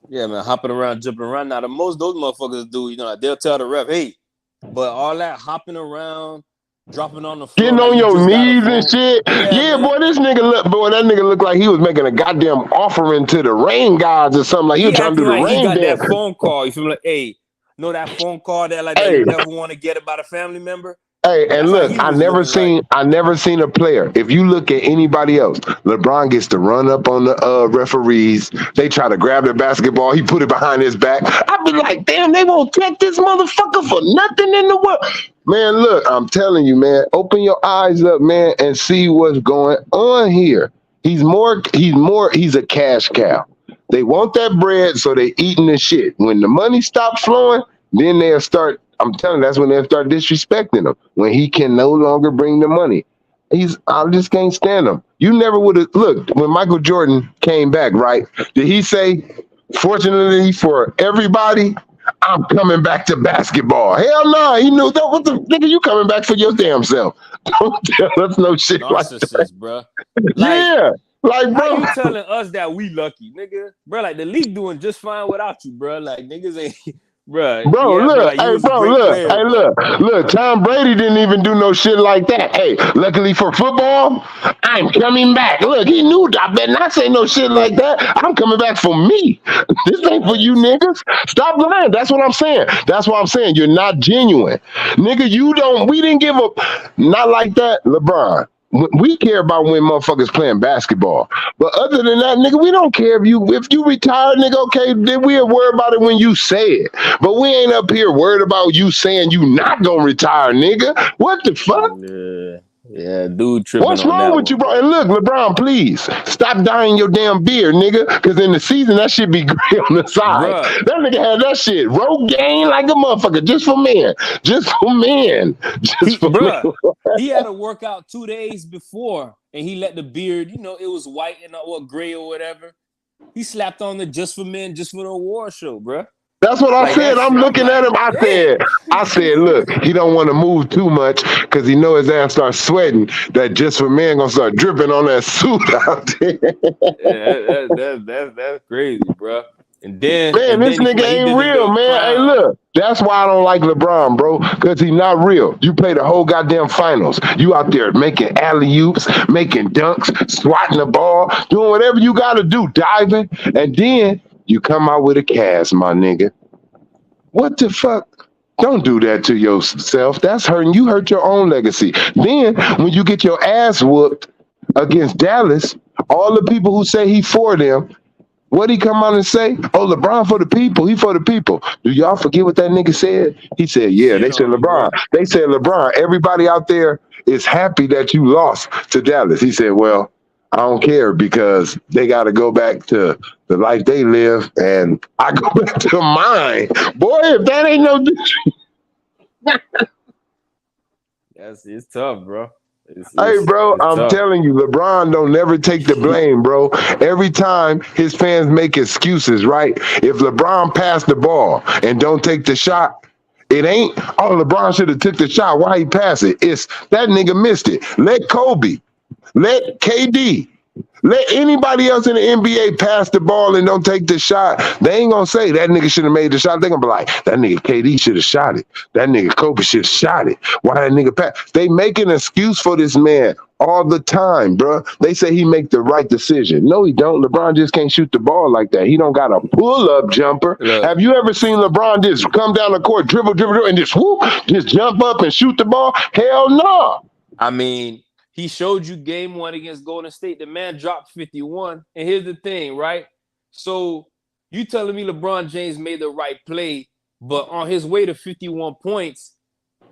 Yeah, man, hopping around, jumping around. Now, the most those motherfuckers do, you know, they'll tell the ref, hey, but all that hopping around, dropping on the floor, getting on your knees and shit. Yeah, boy, this nigga that nigga looked like he was making a goddamn offering to the rain gods or something. Like he was trying to do the rain he got dance. That phone call. You feel me? Like, hey, know that phone call that like that you never want to get about a family member? Hey, and look, I never seen a player. If you look at anybody else, LeBron gets to run up on the referees. They try to grab the basketball. He put it behind his back. I'd be like, damn, they won't take this motherfucker for nothing in the world. Man, look, I'm telling you, man, open your eyes up, man, and see what's going on here. He's a cash cow. They want that bread, so they eating the shit. When the money stops flowing, then they'll start. I'm telling you, that's when they'll start disrespecting him. When he can no longer bring the money. I just can't stand him. You never would have looked when Michael Jordan came back, right? Did he say, fortunately for everybody, I'm coming back to basketball? Hell no, he knew that. What the nigga, you coming back for your damn self? Don't tell us no shit like that, bro. Yeah. Like, bro, how you telling us that we lucky, nigga? Bro, like the league doing just fine without you, bro. Like niggas ain't. Bro, look, Tom Brady didn't even do no shit like that. Hey, luckily for football, I'm coming back. Look, he knew I better not say no shit like that. I'm coming back for me. This ain't for you niggas. Stop lying. That's what I'm saying. That's what I'm saying. You're not genuine. Nigga, we didn't give up. Not like that, LeBron. We care about when motherfuckers playing basketball. But other than that, nigga, we don't care if you retire, nigga, okay, then we'll worry about it when you say it. But we ain't up here worried about you saying you not gonna retire, nigga. What the fuck? Yeah, dude tripping. What's wrong with you, bro? And look, LeBron, please stop dyeing your damn beard, nigga. Because in the season, that shit be gray on the side. Bruh. That nigga had that shit Rogaine like a motherfucker, just for men. Just for men. He had a workout 2 days before, and he let the beard, you know, it was white and gray or whatever. He slapped on the Just for Men, Just for the Award show, bruh. That's what I said. I'm looking at him. I said, look, he don't want to move too much because he know his ass starts sweating. That Just for Men gonna start dripping on that suit out there. That's crazy, bro. And then this nigga ain't real, man. Hey, look, that's why I don't like LeBron, bro, because he's not real. You play the whole goddamn finals. You out there making alley-oops, making dunks, swatting the ball, doing whatever you got to do, diving, and then you come out with a cast, my nigga. What the fuck? Don't do that to yourself. That's hurting. You hurt your own legacy. Then when you get your ass whooped against Dallas, all the people who say he for them, What'd he come out and say? Oh, LeBron for the people. He for the people. Do y'all forget what that nigga said? He said, yeah. They said LeBron. They said LeBron. Everybody out there is happy that you lost to Dallas. He said, well, I don't care because they got to go back to the life they live, and I go back to mine. Boy, if that ain't no. It's tough, bro. Hey, bro, I'm telling you, LeBron don't never take the blame, bro. Every time his fans make excuses, right? If LeBron passed the ball and don't take the shot, it ain't, oh, LeBron should have took the shot. Why he pass it? It's that nigga missed it. Let Kobe, let KD, let anybody else in the NBA pass the ball and don't take the shot. They ain't gonna say that nigga should have made the shot. They gonna be like, that nigga KD should have shot it. That nigga Kobe should have shot it. Why that nigga pass? They make an excuse for this man all the time, bro. They say he make the right decision. No, he don't. LeBron just can't shoot the ball like that. He don't got a pull-up jumper. Look. Have you ever seen LeBron just come down the court, dribble, and just whoop, just jump up and shoot the ball? Hell no. I mean, he showed you game 1 against Golden State. The man dropped 51. And here's the thing, right? So you telling me LeBron James made the right play, but on his way to 51 points,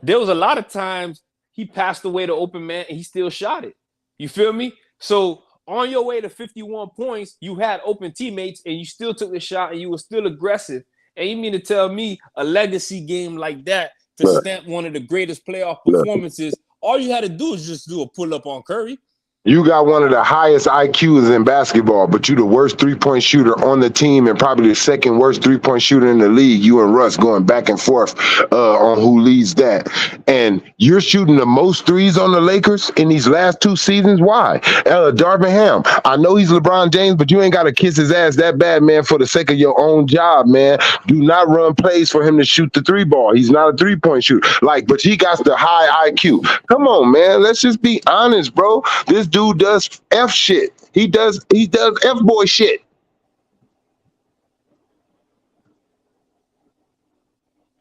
there was a lot of times he passed away to open man and he still shot it. You feel me? So on your way to 51 points, you had open teammates and you still took the shot and you were still aggressive. And you mean to tell me a legacy game like that to stamp one of the greatest playoff performances, all you had to do is just do a pull-up on Curry. You got one of the highest IQs in basketball, but you the worst three-point shooter on the team and probably the second worst three-point shooter in the league. You and Russ going back and forth on who leads that. And you're shooting the most threes on the Lakers in these last 2 seasons. Why? Darvin Ham, I know he's LeBron James, but you ain't got to kiss his ass that bad, man, for the sake of your own job, man. Do not run plays for him to shoot the 3-ball. He's not a three-point shooter. But he got the high IQ. Come on, man. Let's just be honest, bro. This dude does F shit. He does F boy shit.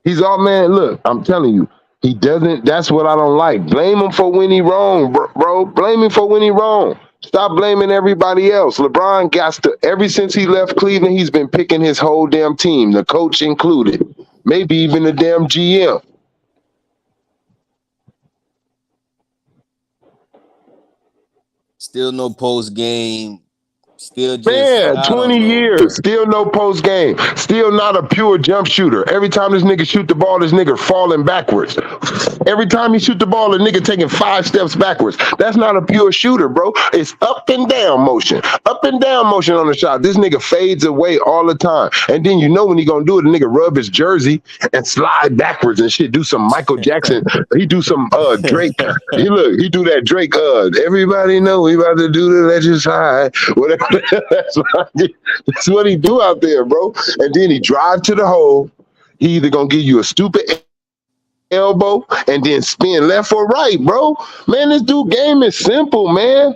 He's all, man, look, I'm telling you, he doesn't, that's what I don't like. Blame him for when he wrong, bro. Blame him for when he wrong. Stop blaming everybody else. LeBron ever since he left Cleveland, he's been picking his whole damn team, the coach included. Maybe even the damn GM. Still no post game. Still just, man, 20 years, still no post game, still not a pure jump shooter. Every time this nigga shoot the ball, this nigga falling backwards. Every time he shoot the ball, the nigga taking 5 steps backwards. That's not a pure shooter, bro. It's up and down motion on the shot. This nigga fades away all the time. And then you know when he gonna do it, the nigga rub his jersey and slide backwards and shit. Do some Michael Jackson. He do some Drake. He do that Drake. Everybody know we about to do the Legend Slide. Whatever. That's what he do out there, bro. And then he drive to the hole. He either gonna give you a stupid elbow and then spin left or right, bro. Man, this dude game is simple, man.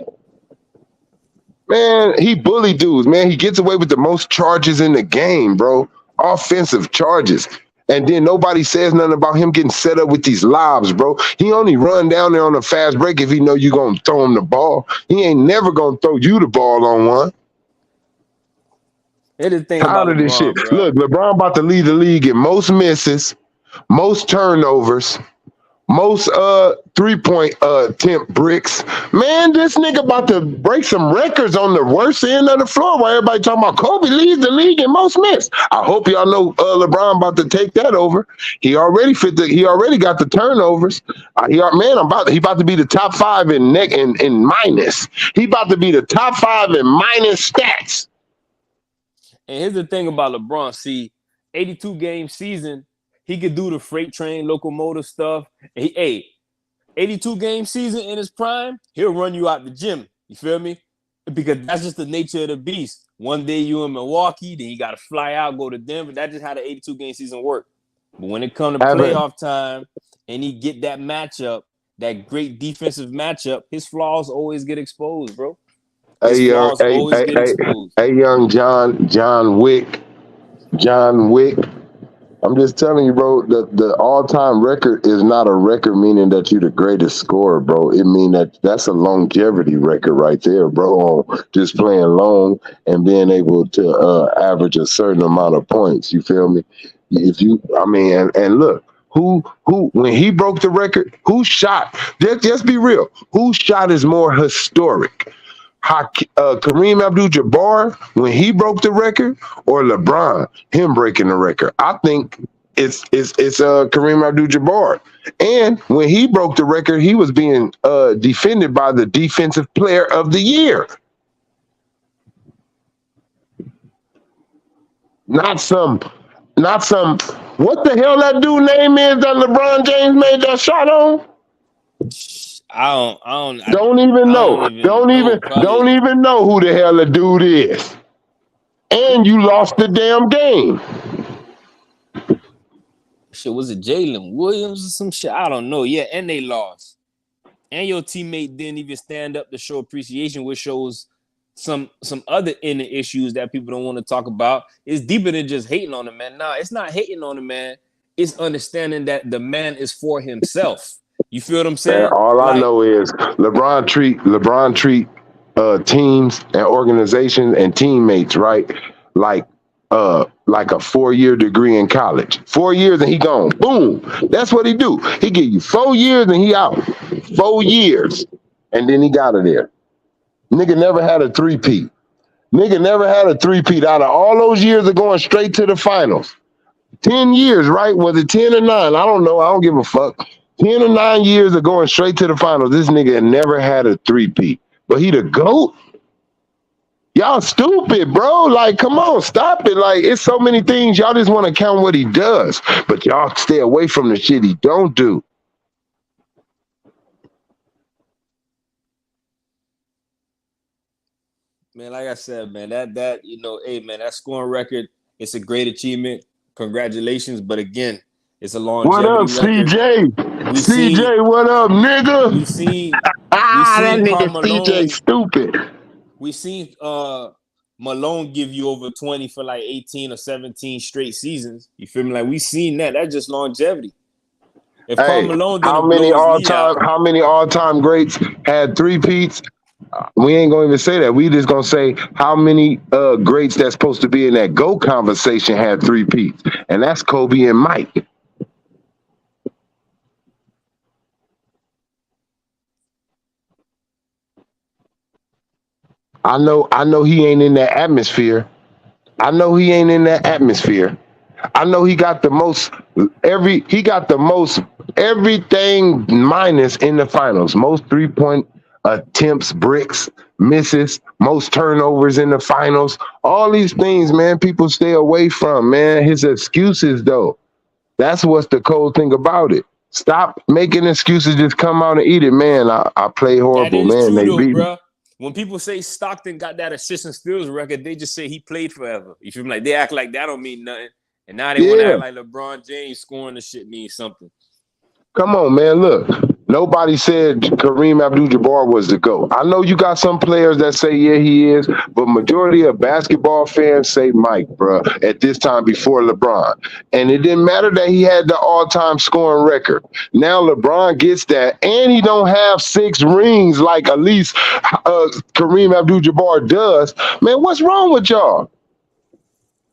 Man, he bully dudes, man. He gets away with the most charges in the game, bro. Offensive charges. And then nobody says nothing about him getting set up with these lobs, bro. He only run down there on a fast break if he know you gonna throw him the ball. He ain't never gonna throw you the ball on one. It is thing about this shit. Bro. Look, LeBron about to lead the league in most misses, most turnovers, most 3-point attempt bricks. Man, this nigga about to break some records on the worst end of the floor while everybody talking about Kobe leads the league in most missed. I hope y'all know LeBron about to take that over. He already got the turnovers. He about to be the top 5 in minus. He about to be the top 5 in minus stats. And here's the thing about LeBron. See, 82 game season, he could do the freight train locomotive stuff. 82 game season in his prime, he'll run you out the gym. You feel me? Because that's just the nature of the beast. One day you in Milwaukee, then you got to fly out, go to Denver. That's just how the 82 game season work. But when it comes to playoff time and he get that matchup, that great defensive matchup, his flaws always get exposed, bro. Hey, young John Wick. I'm just telling you, bro, the all-time record is not a record meaning that you're the greatest scorer, bro. It means that's a longevity record right there, bro, on just playing long and being able to average a certain amount of points. You feel me? And look, who when he broke the record, who shot? Just be real. Whose shot is more historic? Kareem Abdul-Jabbar when he broke the record, or LeBron him breaking the record? I think it's Kareem Abdul-Jabbar. And when he broke the record, he was being defended by the Defensive Player of the Year, not some. What the hell that dude name is that LeBron James made that shot on? Don't even know who the hell the dude is. And you lost the damn game. Shit, was it Jalen Williams or some shit? I don't know. Yeah, and they lost. And your teammate didn't even stand up to show appreciation, which shows some other inner issues that people don't want to talk about. It's deeper than just hating on the man. Nah, it's not hating on the man. It's understanding that the man is for himself. You feel what I'm saying? Man, all I know is LeBron treat teams and organizations and teammates, right? Like a 4-year degree in college. 4 years and he gone. Boom. That's what he do. He give you 4 years and he out. 4 years. And then he got it there. Nigga never had a three-peat. Out of all those years of going straight to the finals. 10 years, right? Was it 10 or 9? I don't know. I don't give a fuck. 10 or 9 years of going straight to the finals. This nigga never had a three-peat. But he the GOAT? Y'all stupid, bro. Like, come on, stop it. Like, it's so many things. Y'all just want to count what he does. But y'all stay away from the shit he don't do. Man, like I said, man, that hey, man, that scoring record, it's a great achievement. Congratulations. But again, it's a longevity record. What up, CJ? CJ, what up, nigga? We seen that nigga CJ stupid. We seen Malone give you over 20 for like 18 or 17 straight seasons. You feel me? Like, we seen that. That's just longevity. If Karl Malone didn't how many all-time greats had three-peats? We ain't gonna even say that. We just gonna say how many greats that's supposed to be in that GOAT conversation had three-peats, and that's Kobe and Mike. I know he ain't in that atmosphere. I know he got the most everything minus in the finals. Most 3-point attempts, bricks, misses, most turnovers in the finals. All these things, man, people stay away from, man. His excuses, though. That's what's the cold thing about it. Stop making excuses. Just come out and eat it, man. I play horrible, man. They beat me. When people say Stockton got that assist and steals record, they just say he played forever. You feel me? Like, they act like that don't mean nothing. And now they want to act like LeBron James scoring the shit means something. Come on, man. Look, nobody said Kareem Abdul-Jabbar was the GOAT. I know you got some players that say, yeah, he is, but majority of basketball fans say Mike, bro, at this time before LeBron. And it didn't matter that he had the all-time scoring record. Now LeBron gets that, and he don't have 6 rings like at least Kareem Abdul-Jabbar does. Man, what's wrong with y'all?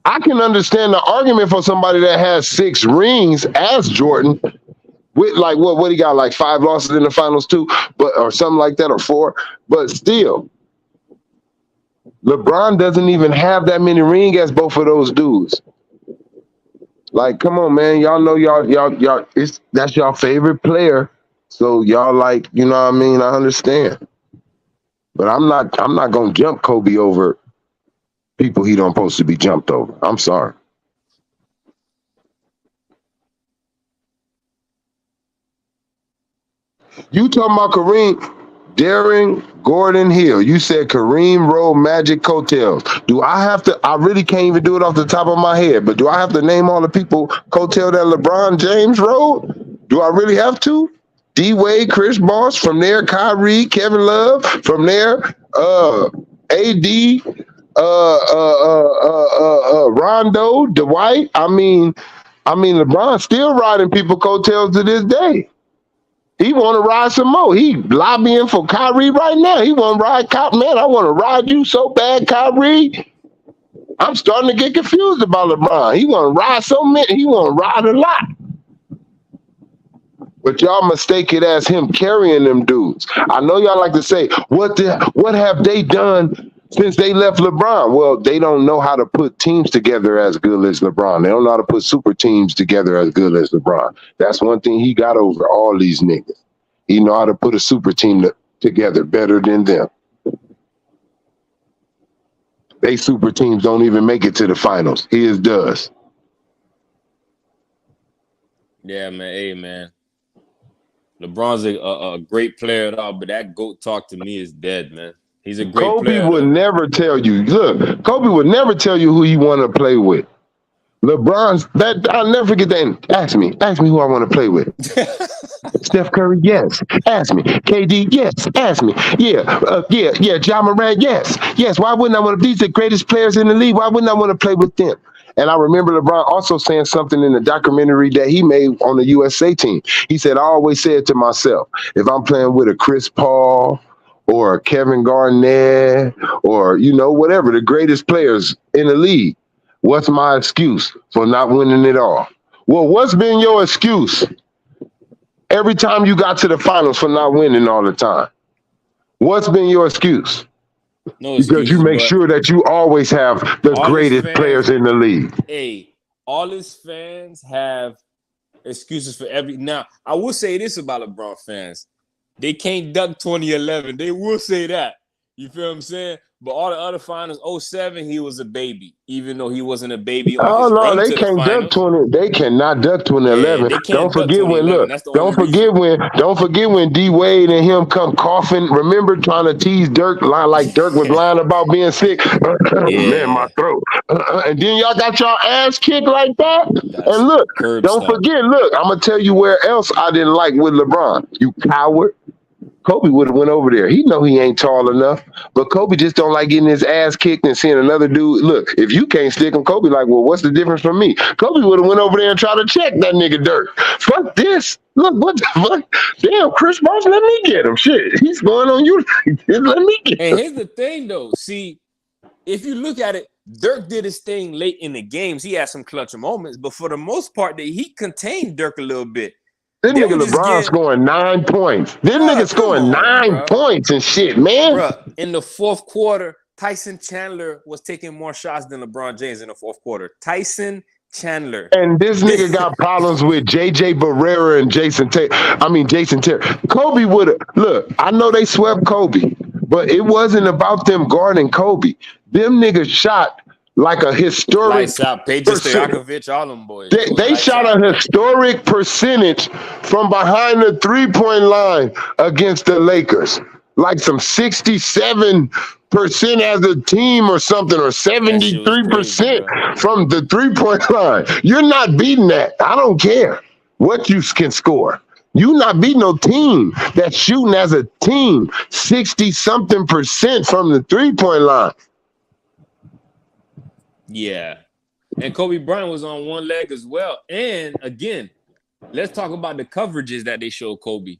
I can understand the argument for somebody that has 6 rings as Jordan, with like what he got, like 5 losses in the finals too, or something like that, or 4. But still, LeBron doesn't even have that many rings as both of those dudes. Like, come on, man. Y'all know y'all that's y'all favorite player. So y'all like, you know what I mean? I understand. But I'm not gonna jump Kobe over people he don't supposed to be jumped over. I'm sorry. You talking about Kareem, Darren Gordon Hill. You said Kareem rode Magic coattails. Do I have to? I really can't even do it off the top of my head, but do I have to name all the people coattail that LeBron James rode? Do I really have to? D-Wade, Chris Bosh, from there, Kyrie, Kevin Love, from there, AD, Rondo, Dwight. I mean, I mean, LeBron's still riding people coattails to this day. He want to ride some more. He lobbying for Kyrie right now. He want to ride Kyrie. Man, I want to ride you so bad, Kyrie. I'm starting to get confused about LeBron. He want to ride so many. He want to ride a lot. But y'all mistake it as him carrying them dudes. I know y'all like to say, what have they done since they left LeBron? Well, they don't know how to put teams together as good as LeBron. They don't know how to put super teams together as good as LeBron. That's one thing he got over all these niggas. He know how to put a super team together better than them. They super teams don't even make it to the finals. His does. Yeah, man. Hey, man. LeBron's a great player at all, but that GOAT talk to me is dead, man. He's a great player. Kobe would never tell you. Look, Kobe would never tell you who he want to play with. LeBron's that I'll never forget that. Ask me who I want to play with. Steph Curry, yes. Ask me. KD, yes. Ask me. Yeah. Ja Morant, yes. Why wouldn't I want to? These are the greatest players in the league. Why wouldn't I want to play with them? And I remember LeBron also saying something in the documentary that he made on the USA team. He said, I always said to myself, if I'm playing with a Chris Paul or a Kevin Garnett or, whatever, the greatest players in the league, what's my excuse for not winning it all? Well, what's been your excuse every time you got to the finals for not winning all the time? What's been your excuse? No because excuses, you make sure that you always have the greatest players in the league. Hey, all his fans have excuses for every. Now, I will say this about LeBron fans. They can't duck 2011. They will say that. You feel what I'm saying? But all the other finals, 07, he was a baby, even though he wasn't a baby on his run they to can't the duck 20. They cannot duck 2011. Yeah, Don't forget when D Wade and him come coughing. Remember trying to tease Dirk like Dirk was lying about being sick. Man, my throat. And then y'all got y'all ass kicked like that. And look, don't forget. Look, I'm gonna tell you where else I didn't like with LeBron. You coward. Kobe would have went over there. He know he ain't tall enough, but Kobe just don't like getting his ass kicked and seeing another dude. Look, if you can't stick him, Kobe like, well, what's the difference from me? Kobe would have went over there and tried to check that nigga Dirk. Fuck this. Look, what the fuck? Damn, Chris Bosh, let me get him. Shit, he's going on you. Let me get him. And here's the thing, though. See, if you look at it, Dirk did his thing late in the games. He had some clutch moments, but for the most part, he contained Dirk a little bit. This nigga LeBron scoring 9 points. This nigga scoring 9 points and shit, man. Bruh, in the fourth quarter, Tyson Chandler was taking more shots than LeBron James in the fourth quarter. Tyson Chandler. And this nigga got problems with J.J. Barrera and Jason Terry. Kobe would have... Look, I know they swept Kobe, but it wasn't about them guarding Kobe. Them niggas shot... like a historic lights out. Peja Stojakovic, all them boys. They shot a historic percentage from behind the three-point line against the Lakers. Like some 67% as a team or something, or 73% from the three-point line. You're not beating that. I don't care what you can score. You not beating no team that's shooting as a team 60-something% from the three-point line. Yeah. And Kobe Bryant was on one leg as well. And again, let's talk about the coverages that they showed Kobe.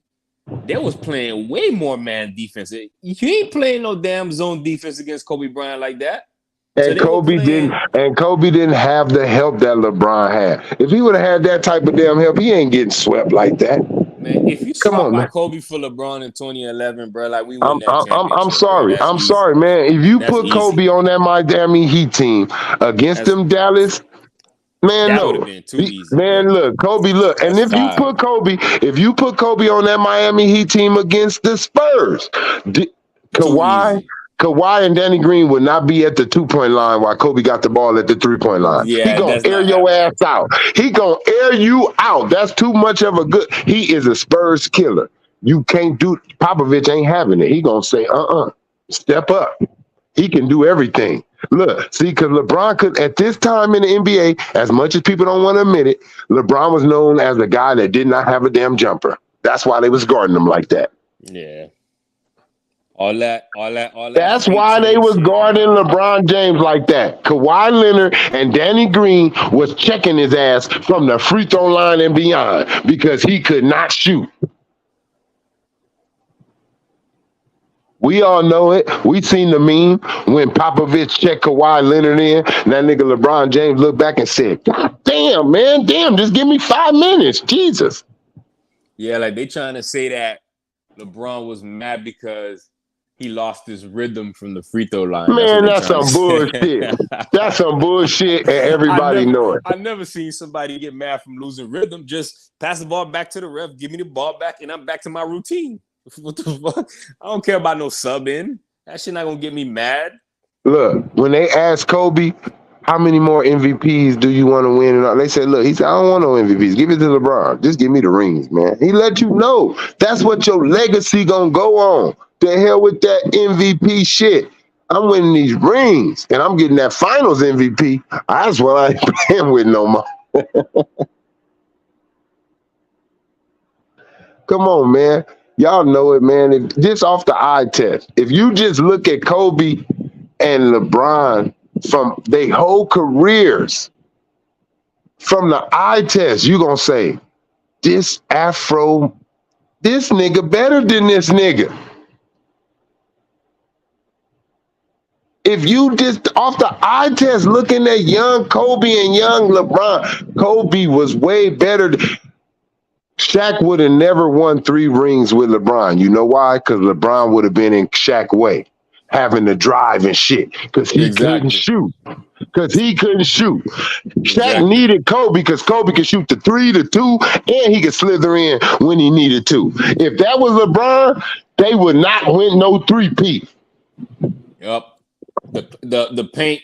They was playing way more man defense. You ain't playing no damn zone defense against Kobe Bryant like that. And Kobe didn't have the help that LeBron had. If he would have had that type of damn help, he ain't getting swept like that. Man, if you swap out Kobe for LeBron in 2011, bro, like we win that championship. I'm sorry. I'm sorry, man. If you put Kobe on that Miami Heat team against them Dallas, man, that would have been too easy. Man, look, Kobe, look. And if you put Kobe on that Miami Heat team against the Spurs, Kawhi and Danny Green would not be at the 2-point line while Kobe got the ball at the 3-point line. Yeah, he gonna air your ass out. He gonna air you out. That's too much of a good. He is a Spurs killer. You can't do. Popovich ain't having it. He gonna say, step up. He can do everything. Look, see, because LeBron could, at this time in the NBA, as much as people don't want to admit it, LeBron was known as a guy that did not have a damn jumper. That's why they was guarding him like that. Yeah. All that. That's fake why they team was shit, guarding man. LeBron James like that. Kawhi Leonard and Danny Green was checking his ass from the free throw line and beyond because he could not shoot. We all know it. We seen the meme when Popovich checked Kawhi Leonard in. And that nigga LeBron James looked back and said, God damn, man, just give me 5 minutes. Jesus. Yeah, like they trying to say that LeBron was mad because he lost his rhythm from the free throw line. Man, that's some bullshit. That's some bullshit, and everybody know it. I've never seen somebody get mad from losing rhythm. Just pass the ball back to the ref, give me the ball back, and I'm back to my routine. What the fuck? I don't care about no sub in. That shit not gonna get me mad. Look, when they asked Kobe, how many more MVPs do you want to win? And they said, look, he said, I don't want no MVPs. Give it to LeBron. Just give me the rings, man. He let you know that's what your legacy gonna go on. The hell with that MVP shit. I'm winning these rings, and I'm getting that finals MVP. That's what I ain't playing with no more. Come on, man. Y'all know it, man. Just off the eye test. If you just look at Kobe and LeBron from their whole careers, from the eye test, you going to say, this nigga better than this nigga. If you just off the eye test looking at young Kobe and young LeBron, Kobe was way better. Shaq would have never won 3 rings with LeBron. You know why? Because LeBron would have been in Shaq way, having to drive and shit. Because he couldn't shoot. Shaq needed Kobe because Kobe could shoot the 3, the 2, and he could slither in when he needed to. If that was LeBron, they would not win no 3-peat. Yep. The paint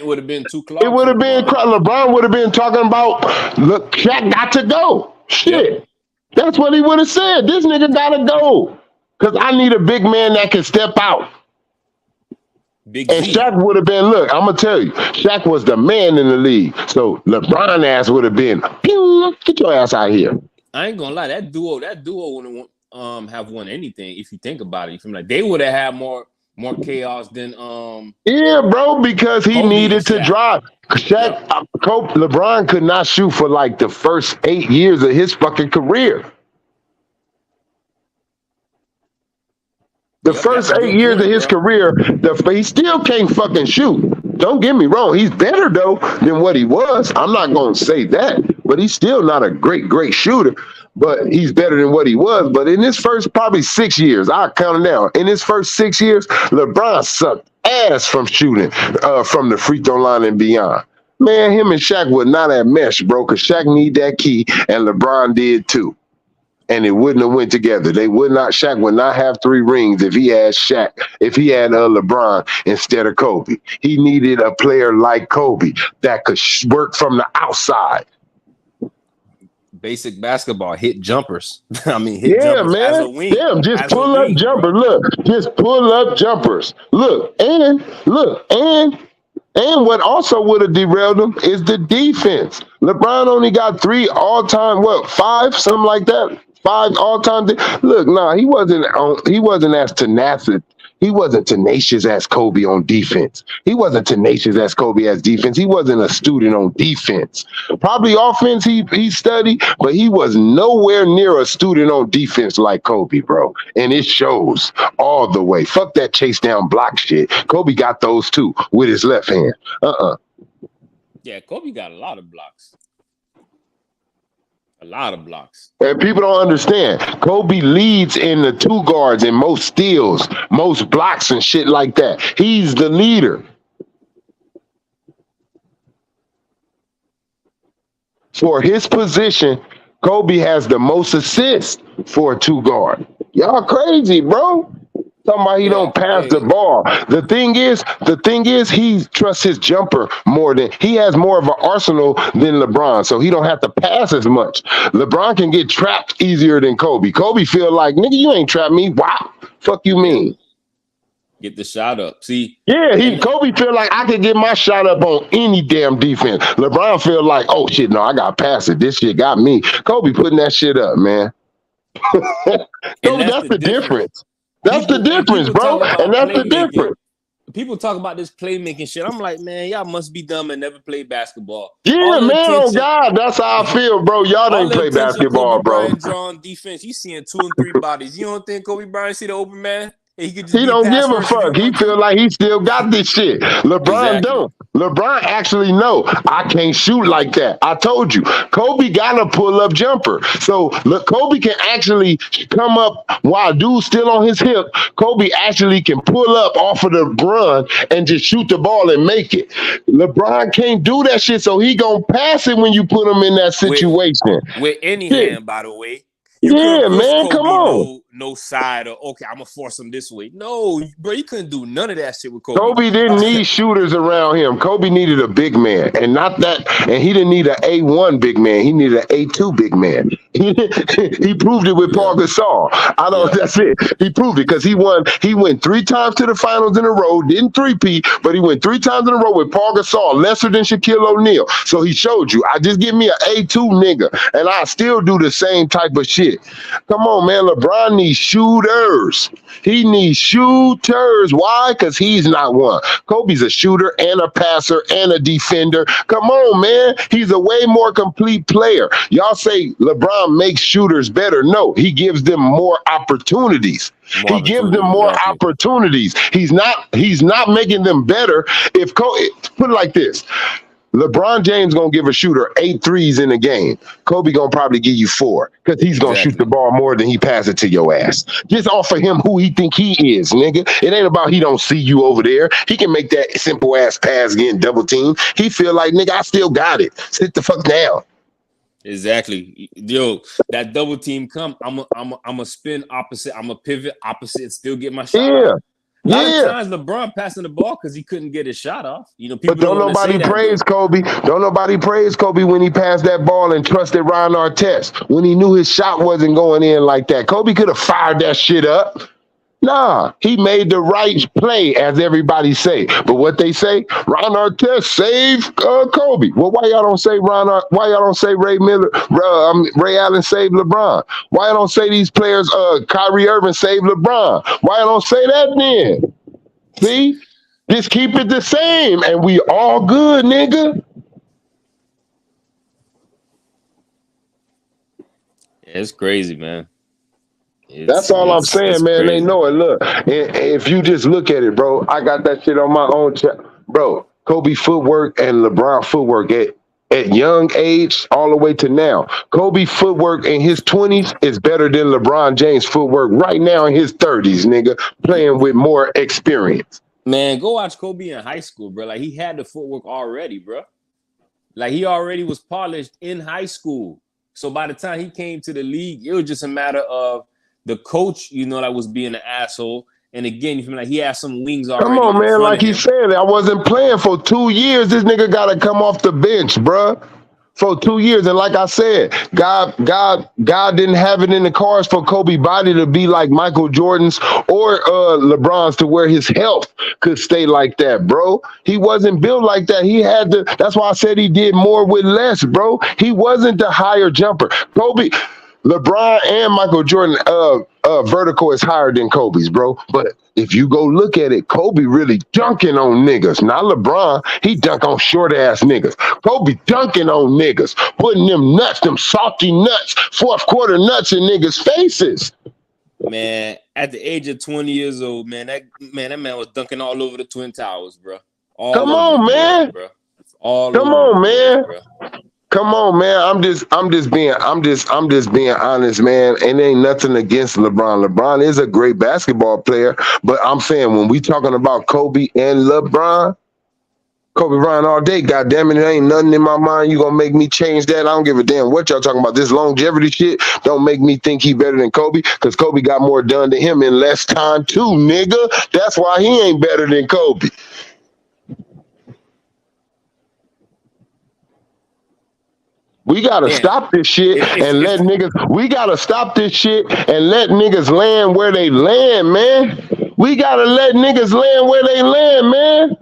would have been too close. It would have been LeBron would have been talking about, look, Shaq got to go. Shit. Yep. That's what he would have said. This nigga gotta go. Because I need a big man that can step out. And Shaq would have been, look, I'm gonna tell you, Shaq was the man in the league. So LeBron ass would have been, get your ass out here. I ain't gonna lie, that duo wouldn't have won anything if you think about it. Like they would have had more chaos than yeah, bro, because he needed to drive. LeBron could not shoot for like the first 8 years of his fucking career. The first 8 years of his career, he still can't fucking shoot. Don't get me wrong. He's better, though, than what he was. I'm not going to say that, but he's still not a great shooter. But he's better than what he was. But in his first probably 6 years, I'll count it down. In his first 6 years, LeBron sucked ass from shooting from the free throw line and beyond. Man, him and Shaq would not have meshed, bro, because Shaq need that key, and LeBron did too. And it wouldn't have went together. Shaq would not have 3 rings if he had LeBron instead of Kobe. He needed a player like Kobe that could work from the outside. Basic basketball, hit jumpers. Hit jumpers man. as a wing. Damn, just pull up jumpers. Look, just pull up jumpers. Look, and what also would have derailed him is the defense. LeBron only got 3 all-time, 5, something like that. 5 all-time. Look, he wasn't as tenacious. He wasn't tenacious as Kobe on defense. He wasn't tenacious as Kobe as defense. He wasn't a student on defense. Probably offense he studied, but he was nowhere near a student on defense like Kobe, bro. And it shows all the way. Fuck that chase down block shit. Kobe got those too with his left hand. Yeah, Kobe got a lot of blocks. A lot of blocks. And people don't understand. Kobe leads in the 2 guards and most steals, most blocks and shit like that. He's the leader. For his position, Kobe has the most assists for a 2 guard. Y'all crazy, bro. Talking about he don't pass the ball. The thing is, he trusts his jumper more than he has more of an arsenal than LeBron, so he don't have to pass as much. LeBron can get trapped easier than Kobe. Kobe feel like, nigga, you ain't trapped me. Wow, fuck you mean? Get the shot up. See? Yeah, Kobe feel like I could get my shot up on any damn defense. LeBron feel like, oh shit, no, I got to pass it. This shit got me. Kobe putting that shit up, man. Kobe, that's the difference. That's the difference, people bro. talk about And that's the playmaking. difference. People talk about this playmaking shit. I'm like, man, y'all must be dumb and never played basketball. Yeah, man, oh God, that's how I feel, bro. Y'all didn't play basketball, Kobe bro. Bryant drawing defense. You seeing 2 and 3 bodies. You don't think Kobe Bryant see the open man? He could just He be don't pass give a first if fuck. he He want feel to. like he still got this shit. LeBron Exactly. don't. LeBron actually know I can't shoot like that. I told you, Kobe got a pull-up jumper. So look, Kobe can actually come up while dude's still on his hip. Kobe actually can pull up off of the run and just shoot the ball and make it. LeBron can't do that shit, so he gonna pass it when you put him in that situation. With any Yeah. hand, by the way. You Yeah, couldn't push man, Kobe come on. no side or okay, I'm gonna force him this way. No, bro, you couldn't do none of that shit with Kobe. Kobe didn't need shooters around him. Kobe needed a big man, and not that. And he didn't need an A1 big man. He needed an A2 big man. He proved it with Paul Gasol. I don't. That's it. He proved it because he won. He went 3 times to the finals in a row. Didn't three-peat, but he went 3 times in a row with Paul Gasol, lesser than Shaquille O'Neal. So he showed you. I just give me an A2 nigga, and I still do the same type of shit. Come on, man. LeBron needs shooters. He needs shooters. Why? Because he's not one. Kobe's a shooter and a passer and a defender. Come on, man. He's a way more complete player. Y'all say LeBron makes shooters better. No, he gives them more opportunities. He gives them more opportunities. He's not making them better. Put it like this. LeBron James gonna give a shooter 8 threes in a game. Kobe gonna probably give you 4 because he's gonna shoot the ball more than he pass it to your ass. Just offer him who he think he is, nigga. It ain't about he don't see you over there. He can make that simple ass pass getting double teamed. He feel like, nigga, I still got it. Sit the fuck down. Exactly. Yo, that double team come. I'm a spin opposite. I'm a pivot opposite and still get my shot. Yeah. A lot of times LeBron passing the ball because he couldn't get his shot off. You know, people but don't nobody praise Kobe. Don't nobody praise Kobe when he passed that ball and trusted Ron Artest when he knew his shot wasn't going in like that. Kobe could have fired that shit up. Nah, he made the right play, as everybody say. But what they say, Ron Artest saved Kobe. Well, why y'all don't say why y'all don't say Ray Miller, Ray Allen saved LeBron? Why y'all don't say these players, Kyrie Irving saved LeBron? Why y'all don't say that then? See? Just keep it the same, and we all good, nigga. It's crazy, man. That's all I'm saying, man. They know it. Look, if you just look at it, bro, I got that shit on my own. Bro, Kobe footwork and LeBron footwork at young age all the way to now. Kobe footwork in his 20s is better than LeBron James footwork right now in his 30s, nigga, playing with more experience. Man, go watch Kobe in high school, bro. Like, he had the footwork already, bro. Like, he already was polished in high school. So by the time he came to the league, it was just a matter of the coach, you know, that was being an asshole. And again, you feel like he had some wings already. Come on, man. Like he said, I wasn't playing for 2 years. This nigga got to come off the bench, bruh. For 2 years. And like I said, God didn't have it in the cards for Kobe body to be like Michael Jordan's or LeBron's to where his health could stay like that, bro. He wasn't built like that. He had to. That's why I said he did more with less, bro. He wasn't the higher jumper. LeBron and Michael Jordan vertical is higher than Kobe's, bro. But if you go look at it, Kobe really dunking on niggas. Not LeBron. He dunk on short ass niggas. Kobe dunking on niggas, putting them nuts, them salty nuts, fourth quarter nuts in niggas' faces. Man, at the age of 20 years old, that man was dunking all over the Twin Towers, bro. Come on, man. Bro. Come on, man. Come on, man. I'm just being honest, man. And ain't nothing against LeBron. LeBron is a great basketball player, but I'm saying when we talking about Kobe and LeBron, Kobe Bryant all day, goddamn it, there ain't nothing in my mind you gonna make me change that. I don't give a damn what y'all talking about. This longevity shit don't make me think he better than Kobe, because Kobe got more done to him in less time too, nigga. That's why he ain't better than Kobe. We gotta stop this shit and let niggas. We gotta stop this shit and let niggas land where they land, man. We gotta let niggas land where they land, man.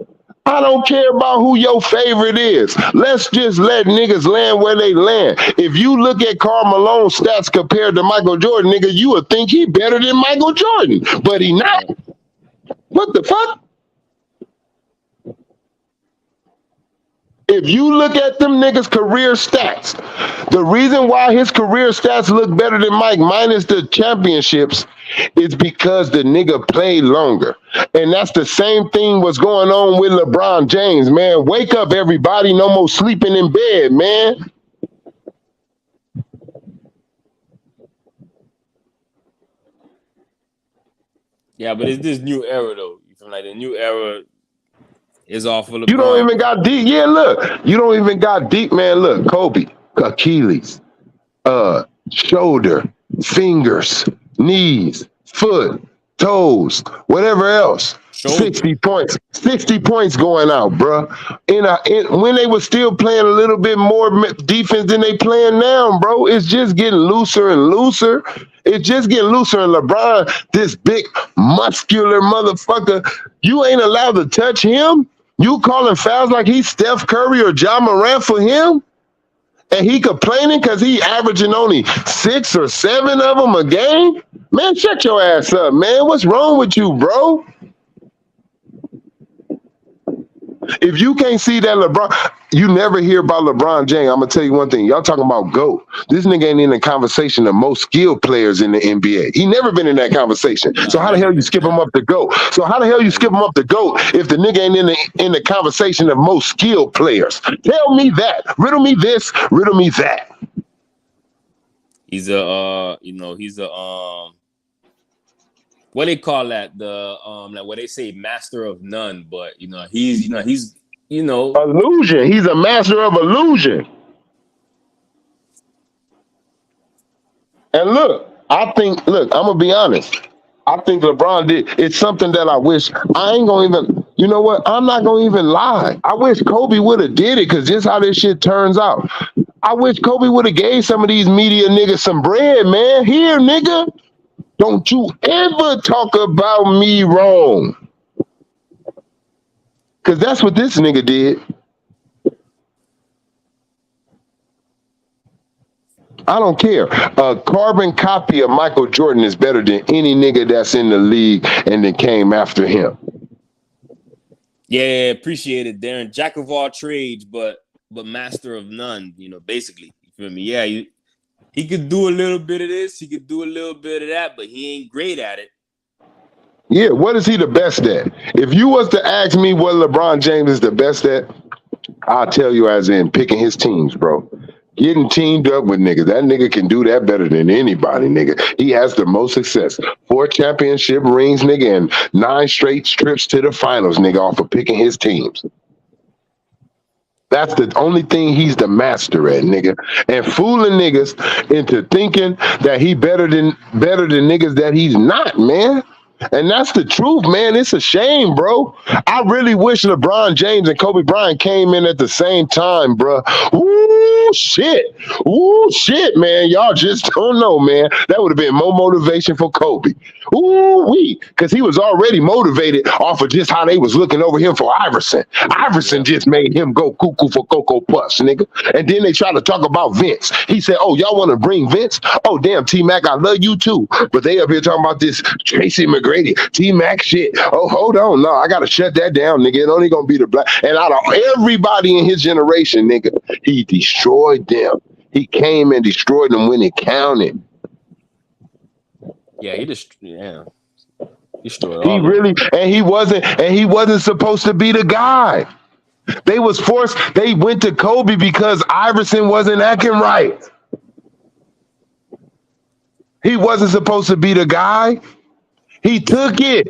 I don't care about who your favorite is. Let's just let niggas land where they land. If you look at Karl Malone's stats compared to Michael Jordan, nigga, you would think he better than Michael Jordan, but he not. What the fuck? If you look at them niggas' career stats, the reason why his career stats look better than Mike, minus the championships, is because the nigga played longer. And that's the same thing what's going on with LeBron James, man. Wake up, everybody. No more sleeping in bed, man. Yeah, but it's this new era, though. You feel like the new era is all full of You don't even got deep. Yeah, look. You don't even got deep, man. Look, Kobe, Achilles, shoulder, fingers, knees, foot, toes, whatever else. Shoulder. 60 points going out, bro. When they were still playing a little bit more defense than they playing now, bro, it's just getting looser and looser. It's just getting looser. And LeBron, this big muscular motherfucker, you ain't allowed to touch him. You calling fouls like he's Steph Curry or Ja Morant for him? And he complaining because he averaging only 6 or 7 of them a game? Man, shut your ass up, man. What's wrong with you, bro? If you can't see that LeBron, you never hear about LeBron James. I'm going to tell you one thing. Y'all talking about GOAT. This nigga ain't in the conversation of most skilled players in the NBA. He never been in that conversation. So how the hell you skip him up to GOAT? So how the hell you skip him up to GOAT if the nigga ain't in the conversation of most skilled players? Tell me that. Riddle me this, riddle me that. He's a what they call that? The like what they say, master of none. But he's illusion. He's a master of illusion. And I'm gonna be honest. I think LeBron did. It's something that I wish. I ain't gonna even. You know what? I'm not gonna even lie. I wish Kobe would have did it because just how this shit turns out. I wish Kobe would have gave some of these media niggas some bread, man. Here, nigga. Don't you ever talk about me wrong. Because that's what this nigga did. I don't care. A carbon copy of Michael Jordan is better than any nigga that's in the league and that came after him. Yeah, appreciate it, Darren. Jack of all trades, but master of none, basically. You feel me? Yeah, he could do a little bit of this, he could do a little bit of that, but he ain't great at it. Yeah, what is he the best at? If you was to ask me what LeBron James is the best at, I'll tell you as in picking his teams, bro. Getting teamed up with niggas. That nigga can do that better than anybody, nigga. He has the most success. 4 championship rings, nigga, and 9 straight trips to the finals, nigga, off of picking his teams. That's the only thing he's the master at, nigga. And fooling niggas into thinking that he better than niggas that he's not, man. And that's the truth, man. It's a shame, bro. I really wish LeBron James and Kobe Bryant came in at the same time, bro. Ooh, shit. Ooh, shit, man. Y'all just don't know, man. That would have been more motivation for Kobe. Ooh-wee. Because he was already motivated off of just how they was looking over him for Iverson. Iverson just made him go cuckoo for Cocoa Puffs, nigga. And then they try to talk about Vince. He said, oh, y'all want to bring Vince? Oh, damn, T-Mac, I love you too. But they up here talking about this Tracy McGrady, T-Mac shit. Oh, hold on. No, I got to shut that down, nigga. It only going to be the black. And out of everybody in his generation, nigga, he destroyed them. He came and destroyed them when it counted. Yeah, he destroyed he really, and he wasn't supposed to be the guy. They was forced. They went to Kobe because Iverson wasn't acting right. He wasn't supposed to be the guy. He took it.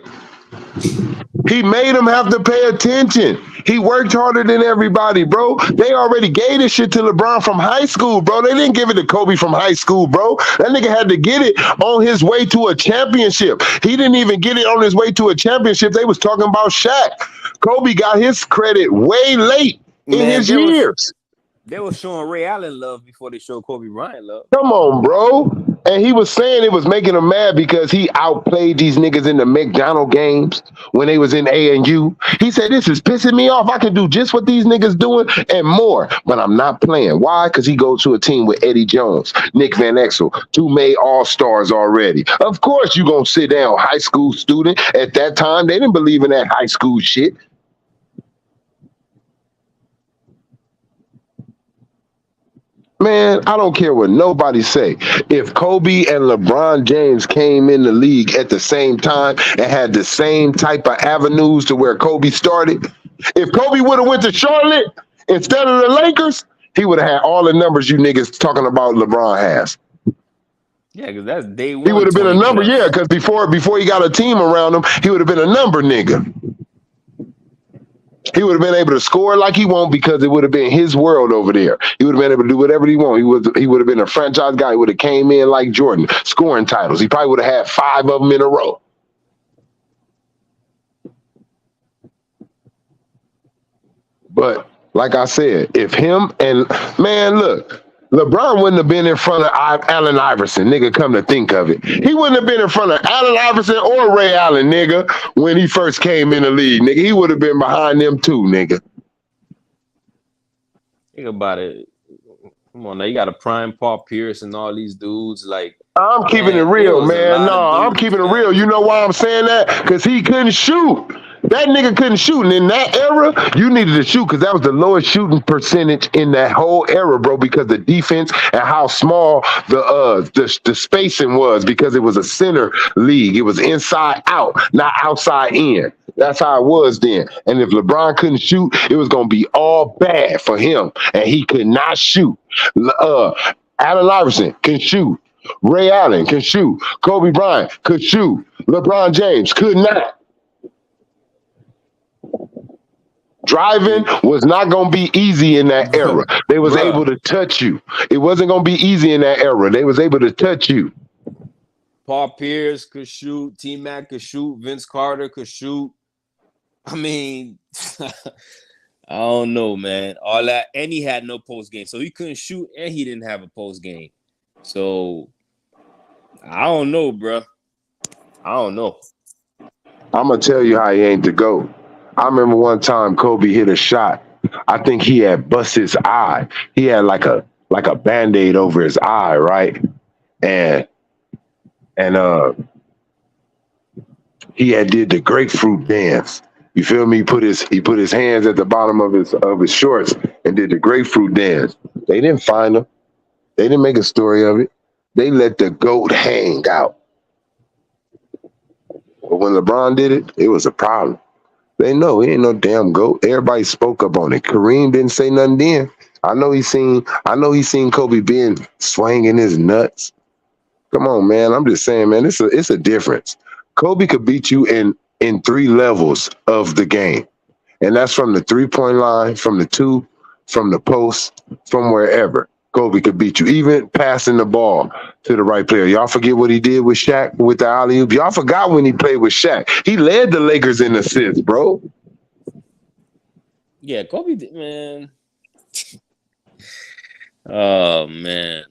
He made him have to pay attention. He worked harder than everybody, bro. They already gave this shit to LeBron from high school, bro. They didn't give it to Kobe from high school, bro. That nigga had to get it on his way to a championship. He didn't even get it on his way to a championship. They was talking about Shaq. Kobe got his credit way late in his years. They were showing Ray Allen love before they showed Kobe Bryant love. Come on, bro. And he was saying it was making him mad because he outplayed these niggas in the McDonald games when they was in A&U. He said, this is pissing me off. I can do just what these niggas doing and more, but I'm not playing. Why? Because he goes to a team with Eddie Jones, Nick Van Exel, two made all-stars already. Of course you going to sit down, high school student. At that time, they didn't believe in that high school shit. Man, I don't care what nobody say. If Kobe and LeBron James came in the league at the same time and had the same type of avenues to where Kobe started, if Kobe would have went to Charlotte instead of the Lakers, he would have had all the numbers you niggas talking about LeBron has. Yeah, because that's day one. He would have been a number, yeah, because before he got a team around him, he would have been a number nigga. He would have been able to score like he won't because it would have been his world over there. He would have been able to do whatever he want. He would have been a franchise guy. He would have came in like Jordan, scoring titles. He probably would have had 5 of them in a row. But like I said, if him and, man, look, LeBron wouldn't have been in front of Allen Iverson, nigga, come to think of it. He wouldn't have been in front of Allen Iverson or Ray Allen, nigga, when he first came in the league, nigga. He would have been behind them too, nigga. Think about it. Come on, now you got a prime Paul Pierce and all these dudes. Like, I'm keeping it real, man. No, I'm keeping it real. You know why I'm saying that? Because he couldn't shoot. That nigga couldn't shoot. And in that era, you needed to shoot because that was the lowest shooting percentage in that whole era, bro, because the defense and how small the spacing was because it was a center league. It was inside out, not outside in. That's how it was then. And if LeBron couldn't shoot, it was going to be all bad for him. And he could not shoot. Allen Iverson can shoot. Ray Allen can shoot. Kobe Bryant could shoot. LeBron James could not. Driving was not going to be easy in that era. They was able to touch you. It wasn't going to be easy in that era. They was able to touch you. Paul Pierce could shoot. T-Mac could shoot. Vince Carter could shoot. I mean, I don't know, man. All that, and he had no post game, so he couldn't shoot, and he didn't have a post game. So I don't know, bro. I don't know. I'm gonna tell you how he ain't the GOAT. I remember one time Kobe hit a shot. I think he had bust his eye. He had like a Band-Aid over his eye, right? And he had did the grapefruit dance. You feel me? He put his hands at the bottom of his shorts and did the grapefruit dance. They didn't find him. They didn't make a story of it. They let the GOAT hang out. But when LeBron did it, it was a problem. They know he ain't no damn GOAT. Everybody spoke up on it. Kareem didn't say nothing then. I know he seen Kobe being swinging his nuts. Come on, man. I'm just saying, man, it's a difference. Kobe could beat you in 3 levels of the game. And that's from the 3-point line, from the 2, from the post, from wherever. Kobe could beat you, even passing the ball to the right player. Y'all forget what he did with Shaq with the alley-oop? Y'all forgot when he played with Shaq. He led the Lakers in assists, bro. Yeah, Kobe did, man. Oh, man.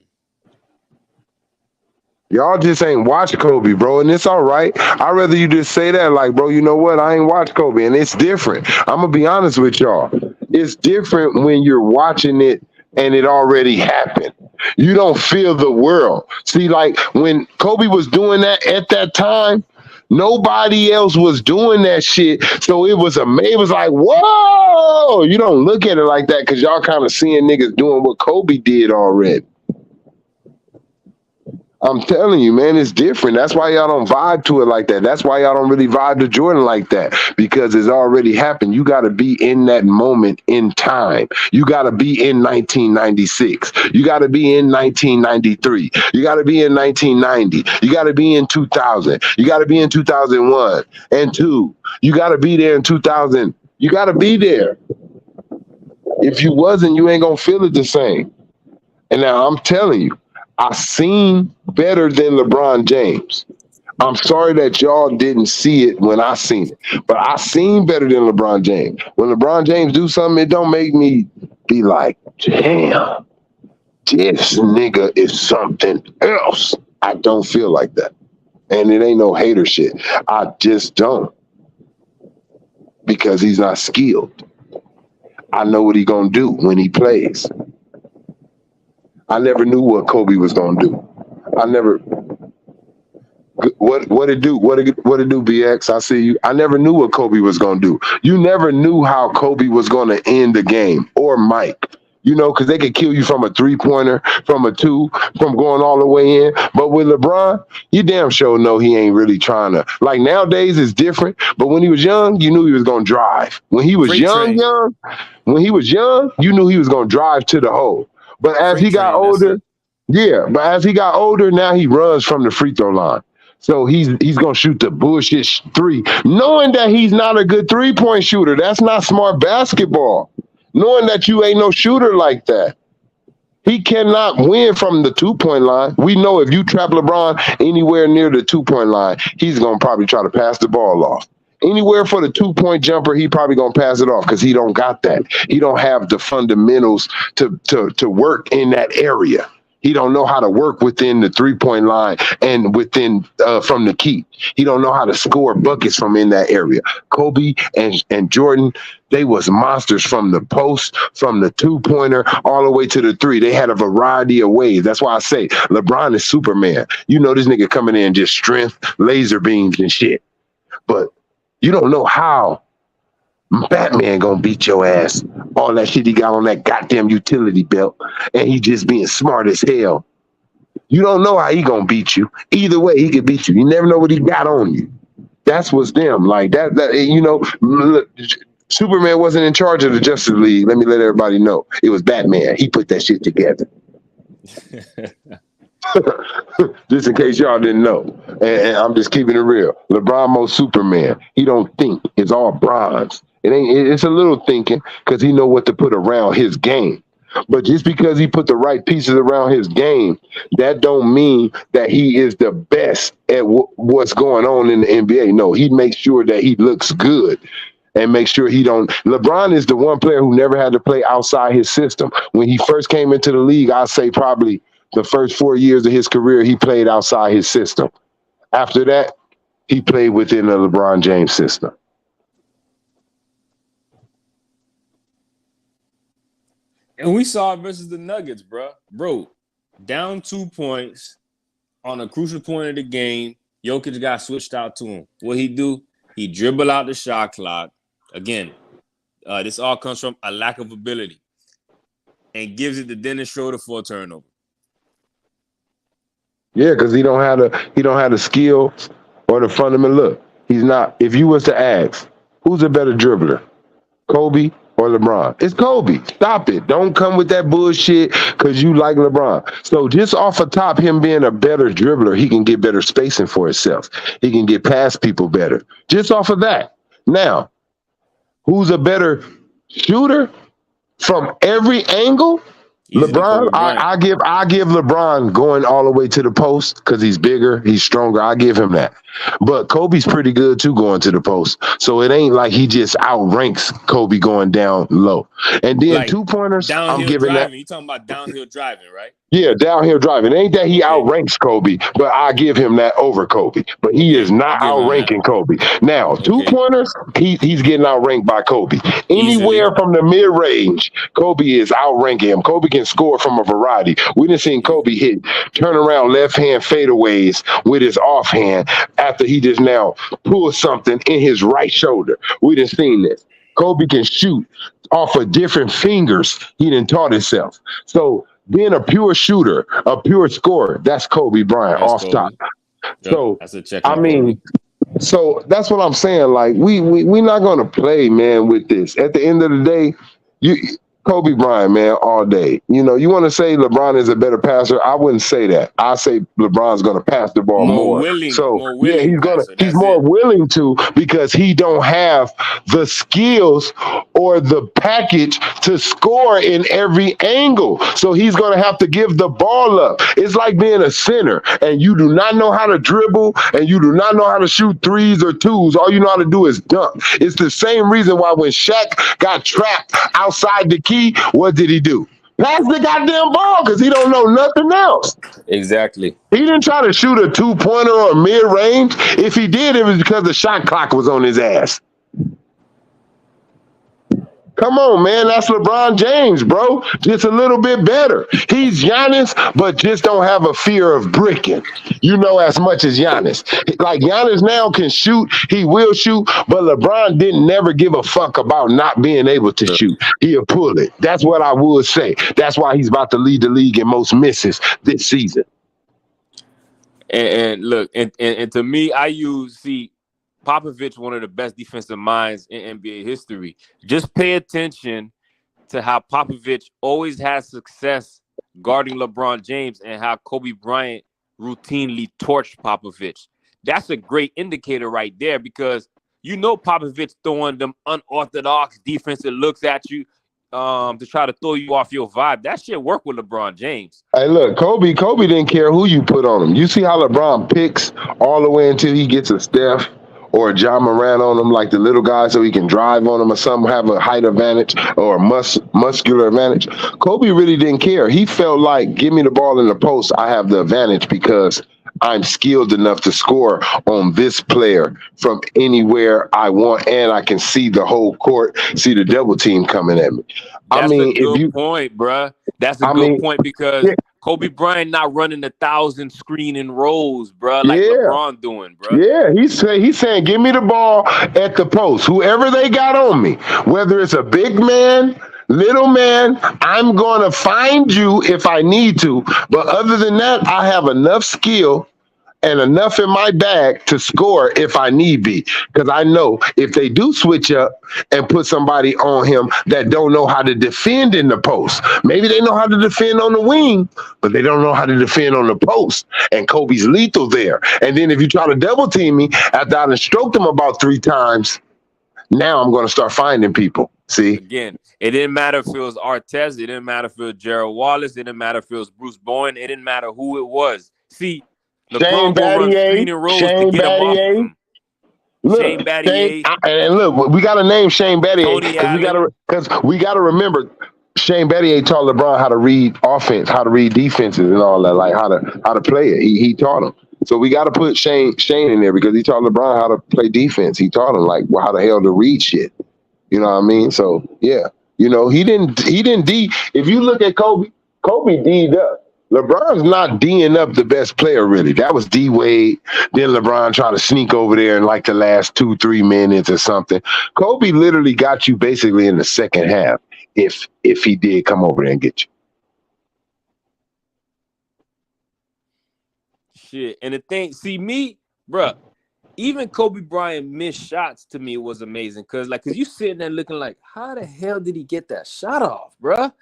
Y'all just ain't watch Kobe, bro, and it's all right. I'd rather you just say that, like, bro, you know what? I ain't watch Kobe, and it's different. I'm going to be honest with y'all. It's different when you're watching it and it already happened. You don't feel the world. See, like when Kobe was doing that at that time, nobody else was doing that shit. So it was like, whoa! You don't look at it like that because y'all kind of seeing niggas doing what Kobe did already. I'm telling you, man, it's different. That's why y'all don't vibe to it like that. That's why y'all don't really vibe to Jordan like that, because it's already happened. You got to be in that moment in time. You got to be in 1996. You got to be in 1993. You got to be in 1990. You got to be in 2000. You got to be in 2001 and 2. You got to be there in 2000. You got to be there. If you wasn't, you ain't going to feel it the same. And now I'm telling you, I seen better than LeBron James. I'm sorry that y'all didn't see it when I seen it, but I seen better than LeBron James. When LeBron James do something, it don't make me be like, damn, this nigga is something else. I don't feel like that. And it ain't no hater shit. I just don't. Because he's not skilled. I know what he gonna do when he plays. I never knew what Kobe was gonna do. I never. What it do? What it do? BX, I see you. I never knew what Kobe was gonna do. You never knew how Kobe was gonna end the game, or Mike. You know, because they could kill you from a 3-pointer, from a 2, from going all the way in. But with LeBron, you damn sure know he ain't really trying to. Like nowadays, it's different. But when he was young, you knew he was gonna drive. When he was young, when he was young, you knew he was gonna drive to the hole. But as he got older, now he runs from the free throw line. So he's gonna shoot the bullshit 3, knowing that he's not a good 3-point shooter. That's not smart basketball. Knowing that you ain't no shooter like that. He cannot win from the 2-point line. We know if you trap LeBron anywhere near the 2-point line, he's gonna probably try to pass the ball off. Anywhere for the 2-point jumper, he probably gonna pass it off because he don't got that. He don't have the fundamentals to work in that area. He don't know how to work within the 3-point line and within from the key. He don't know how to score buckets from in that area. Kobe and Jordan, they was monsters from the post, from the 2-pointer, all the way to the 3. They had a variety of ways. That's why I say LeBron is Superman. You know this nigga coming in just strength, laser beams and shit. But you don't know how Batman gonna beat your ass. All that shit he got on that goddamn utility belt, and he just being smart as hell. You don't know how he gonna beat you. Either way, he can beat you. You never know what he got on you. That's what's them like that. You know, look, Superman wasn't in charge of the Justice League. Let me let everybody know. It was Batman. He put that shit together. Just in case y'all didn't know, and I'm just keeping it real. LeBron most Superman. He don't think. It's all bronze. It's a little thinking because he know what to put around his game. But just because he put the right pieces around his game, that don't mean that he is the best at what's going on in the NBA. No, he makes sure that he looks good and make sure he don't. LeBron is the one player who never had to play outside his system. When he first came into the league, I'd say probably the first 4 years of his career, he played outside his system. After that, he played within the LeBron James system. And we saw it versus the Nuggets, bro. Bro, down 2 points on a crucial point of the game. Jokic got switched out to him. What he do? He dribble out the shot clock. Again, this all comes from a lack of ability. And gives it to Dennis Schroeder for a turnover. Yeah, because he don't have the skill or the fundamental look. He's not. If you was to ask, who's a better dribbler, Kobe or LeBron? It's Kobe. Stop it. Don't come with that bullshit because you like LeBron. So just off the top, him being a better dribbler, he can get better spacing for himself. He can get past people better. Just off of that. Now, who's a better shooter from every angle? LeBron, I give LeBron going all the way to the post because he's bigger, he's stronger. I give him that. But Kobe's pretty good too going to the post. So it ain't like he just outranks Kobe going down low. And then like 2-pointers, I'm giving driving. that. You talking about downhill driving, right? Yeah, downhill driving. It ain't that he outranks Kobe, but I give him that over Kobe. But he is not outranking Kobe. Now, 2-pointers, he's getting outranked by Kobe. Anywhere from the mid-range, Kobe is outranking him. Kobe can score from a variety. We done seen Kobe hit turnaround left-hand fadeaways with his offhand after he just now pulled something in his right shoulder. We done seen this. Kobe can shoot off of different fingers. He done taught himself. So being a pure shooter, a pure scorer, that's Kobe Bryant off top. So that's a check. I mean, so that's what I'm saying. Like we not gonna play, man, with this. At the end of the day, Kobe Bryant, man, all day. You know, you want to say LeBron is a better passer? I wouldn't say that. I say LeBron's going to pass the ball more. He's more willing to because he don't have the skills or the package to score in every angle. So he's going to have to give the ball up. It's like being a center and you do not know how to dribble and you do not know how to shoot threes or twos. All you know how to do is dunk. It's the same reason why when Shaq got trapped outside the key, what did he do? Pass the goddamn ball because he don't know nothing else. Exactly. He didn't try to shoot a 2-pointer or mid-range. If he did, it was because the shot clock was on his ass. Come on, man. That's LeBron James, bro. Just a little bit better. He's Giannis, but just don't have a fear of bricking. You know, as much as Giannis. Like, Giannis now can shoot. He will shoot. But LeBron didn't never give a fuck about not being able to shoot. He'll pull it. That's what I would say. That's why he's about to lead the league in most misses this season. And look, and to me, Popovich, one of the best defensive minds in NBA history. Just pay attention to how Popovich always has success guarding LeBron James and how Kobe Bryant routinely torched Popovich. That's a great indicator right there because you know Popovich throwing them unorthodox defensive looks at you to try to throw you off your vibe. That shit work with LeBron James. Hey, look, Kobe didn't care who you put on him. You see how LeBron picks all the way until he gets a Steph or a John Moran on him, like the little guy, so he can drive on him or some have a height advantage or a muscular advantage. Kobe really didn't care. He felt like, give me the ball in the post, I have the advantage because I'm skilled enough to score on this player from anywhere I want, and I can see the whole court, see the double team coming at me. That's a good point, bruh. That's a good point because Kobe Bryant not running 1,000 screening rolls, bruh, like LeBron doing, bruh. Yeah, he's saying, give me the ball at the post. Whoever they got on me, whether it's a big man, little man, I'm going to find you if I need to. But other than that, I have enough skill and enough in my bag to score if I need be. Because I know if they do switch up and put somebody on him that don't know how to defend in the post, maybe they know how to defend on the wing, but they don't know how to defend on the post. And Kobe's lethal there. And then if you try to double team me after I stroked him about 3 times, now I'm going to start finding people. See? Again, it didn't matter if it was Artest. It didn't matter if it was Gerald Wallace. It didn't matter if it was Bruce Bowen. It didn't matter who it was. See, LeBron will run screening rolls to get him off him. Shane Battier. And look, we got to name Shane Battier because we got to remember Shane Battier taught LeBron how to read offense, how to read defenses and all that, like how to play it. He taught him. So we got to put Shane in there because he taught LeBron how to play defense. He taught him like how the hell to read shit. You know what I mean? So yeah, you know, he didn't D. If you look at Kobe D'd up. LeBron's not D'ing up the best player, really. That was D Wade. Then LeBron tried to sneak over there in like the last 2-3 minutes or something. Kobe literally got you basically in the second half if he did come over there and get you. Shit. And the thing, see me, bruh, even Kobe Bryant missed shots to me was amazing. Cause you sitting there looking like, how the hell did he get that shot off, bruh?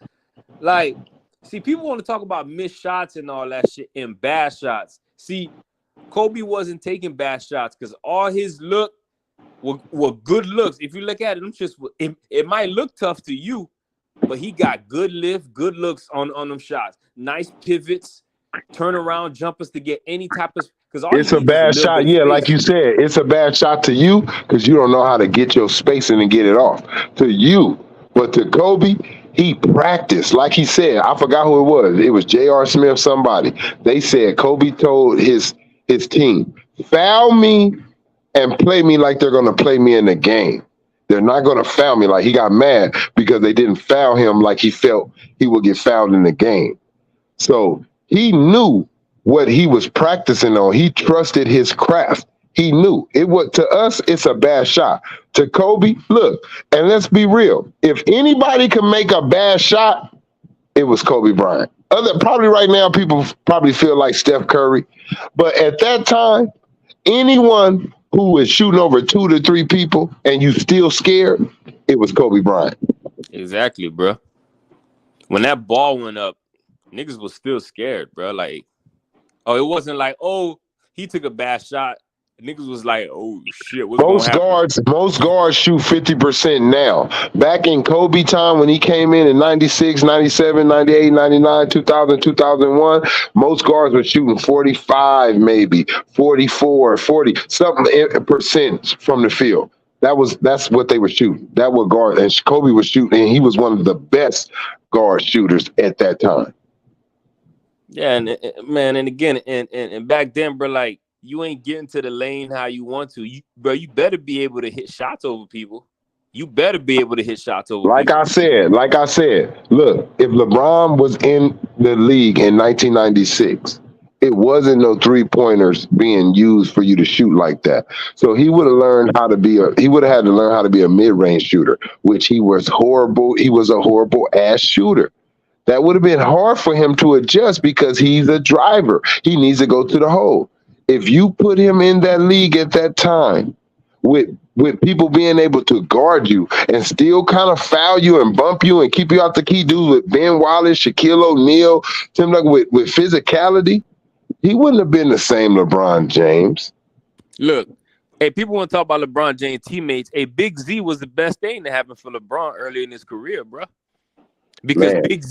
Like, see, people want to talk about missed shots and all that shit and bad shots. See, Kobe wasn't taking bad shots because all his look were good looks. If you look at it, it might look tough to you, but he got good lift, good looks on them shots. Nice pivots, turnaround jumpers to get any type of. It's a bad shot. Yeah, like you said, it's a bad shot to you because you don't know how to get your spacing and get it off. To you, but to Kobe, he practiced. Like he said, I forgot who it was. It was J.R. Smith, somebody. They said Kobe told his team, foul me and play me like they're going to play me in the game. They're not going to foul me. Like he got mad because they didn't foul him like he felt he would get fouled in the game. So he knew what he was practicing on. He trusted his craft. He knew it was, to us, it's a bad shot. To Kobe, look, and let's be real. If anybody could make a bad shot, it was Kobe Bryant. Probably right now, people probably feel like Steph Curry. But at that time, anyone who was shooting over 2 to 3 people and you still scared, it was Kobe Bryant. Exactly, bro. When that ball went up, niggas was still scared, bro. Like, oh, it wasn't like, oh, he took a bad shot. Niggas was like, oh, shit. Most guards shoot 50% now. Back in Kobe time when he came in 96, 97, 98, 99, 2000, 2001, most guards were shooting 45 maybe, 44, 40, something percent from the field. That's what they were shooting. That was guard. And Kobe was shooting, and he was one of the best guard shooters at that time. Yeah, and man, and again, and back then, bro, like you ain't getting to the lane how you want to. You better be able to hit shots over people. You better be able to hit shots over Like people. I said, look, if LeBron was in the league in 1996, it wasn't no 3-pointers being used for you to shoot like that. So he would have learned how to he would have had to learn how to be a mid-range shooter, which he was horrible. He was a horrible ass shooter. That would have been hard for him to adjust because he's a driver. He needs to go to the hole. If you put him in that league at that time with people being able to guard you and still kind of foul you and bump you and keep you out the key, dude, with Ben Wallace, Shaquille O'Neal, Tim Duncan, with physicality, he wouldn't have been the same LeBron James. Look, hey, people want to talk about LeBron James teammates. Hey, Big Z was the best thing to happen for LeBron early in his career, bro. Because Man. Big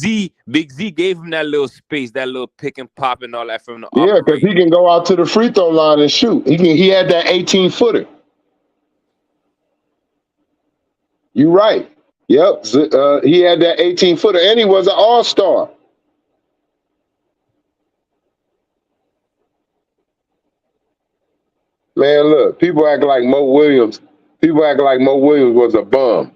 Z gave him that little space, that little pick and pop and all that from the Yeah, because he can go out to the free throw line and shoot. He had that 18-footer. You're right. Yep. He had that 18-footer, and he was an all-star. Man, look, people act like Mo Williams was a bum.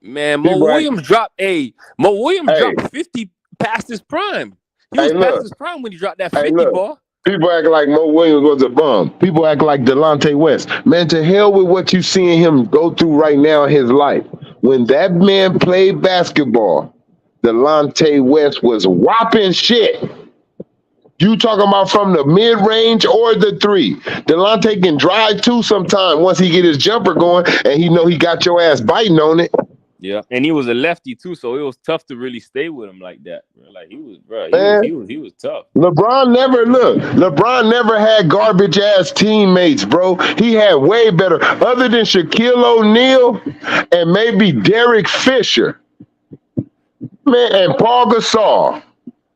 Man, Mo Williams dropped 50 past his prime. He was past his prime when he dropped that 50 ball. People act like Mo Williams was a bum. People act like Delonte West. Man, to hell with what you seeing him go through right now in his life. When that man played basketball, Delonte West was whopping shit. You talking about from the mid-range or the 3. Delonte can drive too sometime once he get his jumper going and he know he got your ass biting on it. Yeah, and he was a lefty too, so it was tough to really stay with him like that. Bro. Like he was tough. LeBron never had garbage ass teammates, bro. He had way better, other than Shaquille O'Neal and maybe Derek Fisher, man, and Paul Gasol.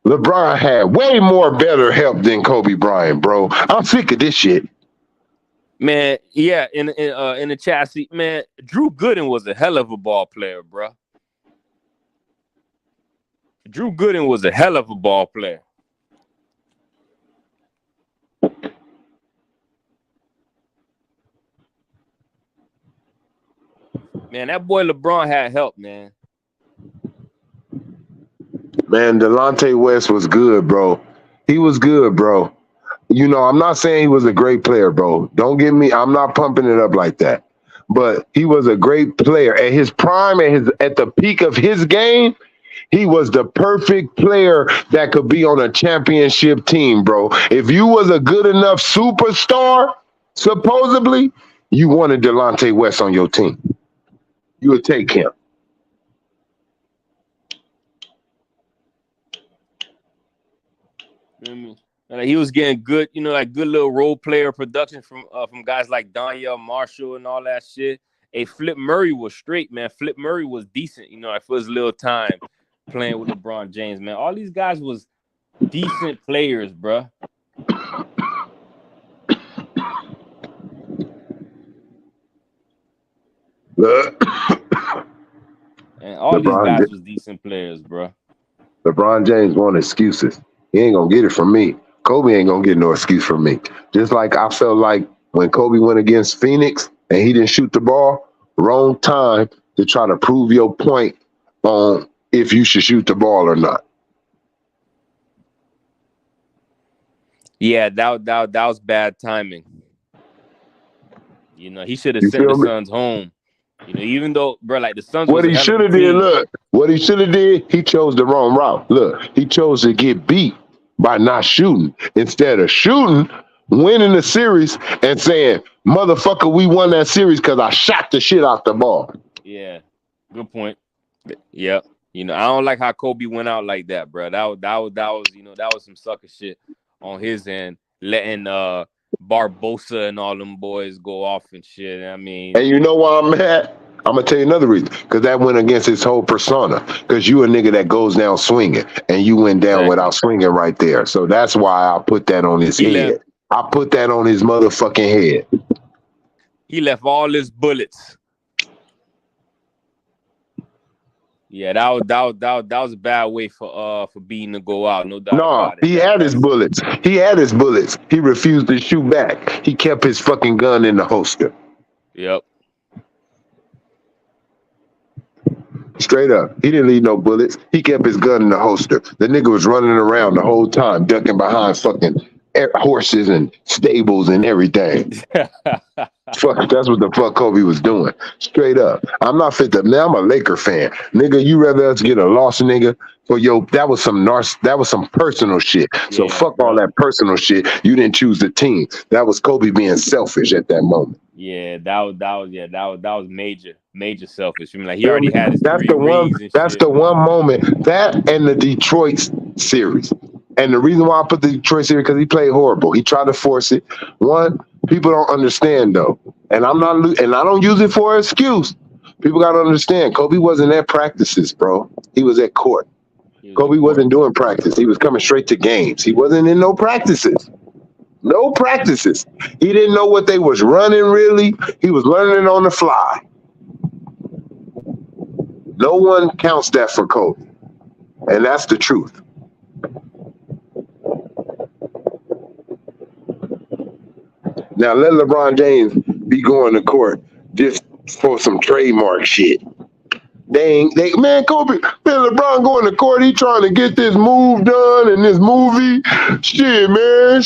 LeBron had way more better help than Kobe Bryant, bro. I'm sick of this shit. Man, yeah, in the chat seat, man, Drew Gooden was a hell of a ball player, bro. Drew Gooden was a hell of a ball player. Man, that boy LeBron had help, man. Man, Delonte West was good, bro. He was good, bro. You know, I'm not saying he was a great player, bro. Don't get me. I'm not pumping it up like that. But he was a great player. At his prime, at the peak of his game, he was the perfect player that could be on a championship team, bro. If you was a good enough superstar, supposedly, you wanted Delonte West on your team. You would take him. Like he was getting good, you know, like good little role player production from guys like Donyell Marshall and all that shit. Hey, Flip Murray was straight, man. Flip Murray was decent, you know, like for his little time playing with LeBron James, man. All these guys was decent players, bro. And all these guys was decent players, bro. LeBron James want excuses. He ain't gonna get it from me. Kobe ain't gonna get no excuse from me. Just like I felt like when Kobe went against Phoenix and he didn't shoot the ball, wrong time to try to prove your point on if you should shoot the ball or not. Yeah, that was bad timing. You know, he should have sent the Suns home. You know, even though, bro, like the Suns. What he should have did, he chose the wrong route. Look, he chose to get beat by not shooting instead of shooting, winning the series, and saying, "Motherfucker, we won that series because I shot the shit out the ball." Yeah, good point. Yeah, you know, I don't like how Kobe went out like that, bro. That was you know, that was some sucker shit on his end, letting Barbosa and all them boys go off and shit. I mean, and you know why I'm mad? I'm gonna tell you another reason, because that went against his whole persona. Because you a nigga that goes down swinging, and you went down without swinging right there. So that's why I put that on his head. I put that on his motherfucking head. He left all his bullets. Yeah, that was a bad way for Bean to go out, no doubt No, about it. he had his bullets. He had his bullets. He refused to shoot back. He kept his fucking gun in the holster. Yep. Straight up. He didn't leave no bullets. He kept his gun in the holster. The nigga was running around the whole time, ducking behind fucking horses and stables and everything. Fuck, that's what the fuck Kobe was doing. Straight up. I'm not fit to. Now I'm a Laker fan. Nigga, you rather us get a lost nigga for that was some personal shit. So fuck all that personal shit. You didn't choose the team. That was Kobe being selfish at that moment. Yeah, that was major selfish. I mean, like he already had his that's three the one rings and that's shit. the one moment. That and the Detroit series. And the reason why I put the Detroit series because he played horrible. He tried to force it. One, people don't understand though. And I don't use it for an excuse. People gotta understand. Kobe wasn't at practices, bro. He was at court. Kobe wasn't doing practice. He was coming straight to games. He wasn't in no practices. No practices. He didn't know what they was running really. He was learning on the fly. No one counts that for Kobe. And that's the truth. Now let LeBron James be going to court just for some trademark shit. Kobe, LeBron going to court. He trying to get this move done in this movie. Shit, man.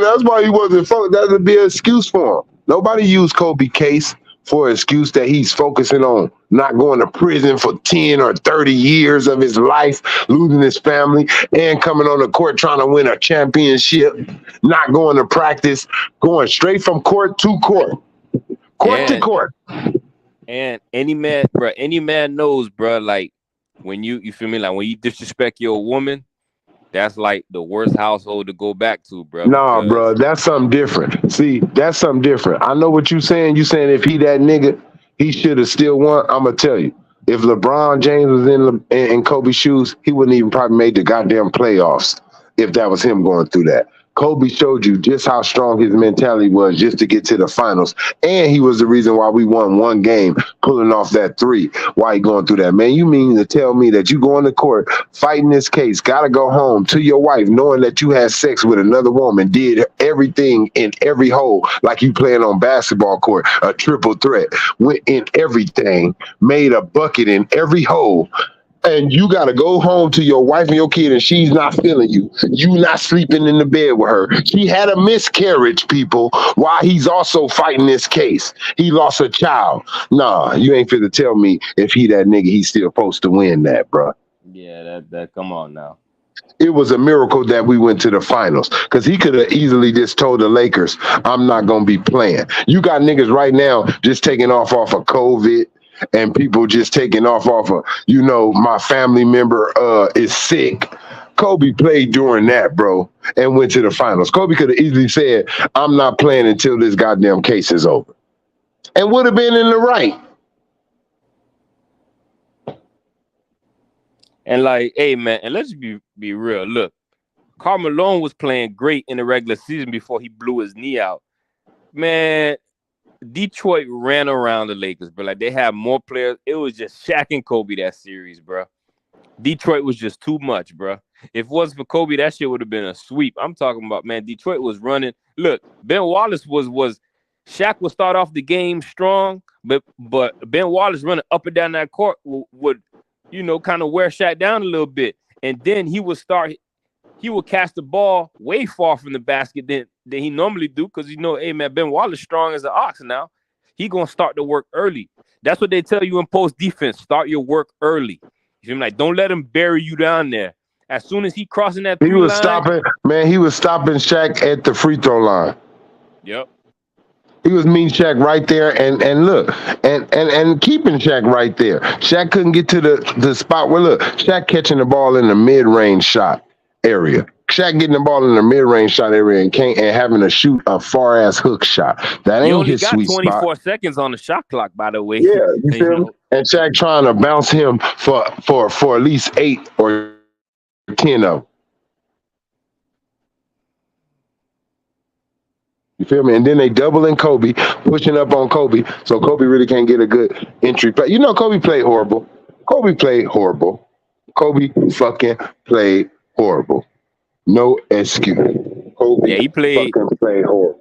That's why he wasn't focused. That would be an excuse for him. Nobody used Kobe case for an excuse that he's focusing on not going to prison for 10 or 30 years of his life, losing his family, and coming on the court trying to win a championship, not going to practice, going straight from court to court. To court. And any man knows, bro, like when you feel me, like when you disrespect your woman, that's like the worst household to go back to, bro. Nah, bro, that's something different. See, that's something different. I know what you're saying. You saying if he that nigga, he should have still won. I'm gonna tell you, if LeBron James was in Kobe's shoes, he wouldn't even probably made the goddamn playoffs if that was him going through that. Kobe showed you just how strong his mentality was just to get to the finals. And he was the reason why we won one game, pulling off that 3. Why he going through that? Man, you mean to tell me that you going to court, fighting this case, got to go home to your wife, knowing that you had sex with another woman, did everything in every hole, like you playing on basketball court, a triple threat, went in everything, made a bucket in every hole. And you got to go home to your wife and your kid, and she's not feeling you. You not sleeping in the bed with her. She had a miscarriage, people, while he's also fighting this case. He lost a child. Nah, you ain't fit to tell me if he that nigga, he's still supposed to win that, bro. Yeah, that come on now. It was a miracle that we went to the finals because he could have easily just told the Lakers, I'm not going to be playing. You got niggas right now just taking off of COVID. And people just taking off of, my family member is sick. Kobe played during that, bro, and went to the finals. Kobe could have easily said, I'm not playing until this goddamn case is over. And would have been in the right. And like, hey, man, and let's be real. Look, Karl Malone was playing great in the regular season before he blew his knee out. Man, Detroit ran around the Lakers, bro. Like, they had more players. It was just Shaq and Kobe that series, bro. Detroit was just too much, bro. If it wasn't for Kobe, that shit would have been a sweep. I'm talking about, man, Detroit was running. Look, Ben Wallace was Shaq would start off the game strong, but Ben Wallace running up and down that court would kind of wear Shaq down a little bit. And then he would cast the ball way far from the basket than he normally do because, hey, man, Ben Wallace strong as an ox now. He going to start the work early. That's what they tell you in post defense. Start your work early. You feel me? Like, don't let him bury you down there. As soon as he crossing that 3 line. He was stopping Shaq at the free throw line. Yep. He was meeting Shaq right there and look, and keeping Shaq right there. Shaq couldn't get to the spot where, look, Shaq catching the ball in the mid-range shot area. Shaq getting the ball in the mid-range shot area and having to shoot a far-ass hook shot. That ain't his sweet spot. He only got 24 seconds on the shot clock, by the way. Yeah, you feel me? And Shaq trying to bounce him for at least 8 or 10 of them. You feel me? And then they doubling Kobe, pushing up on Kobe, so Kobe really can't get a good entry. But Kobe played horrible. Kobe played horrible. Kobe fucking played horrible. No excuse. Kobe Yeah, he played. fucking played horrible.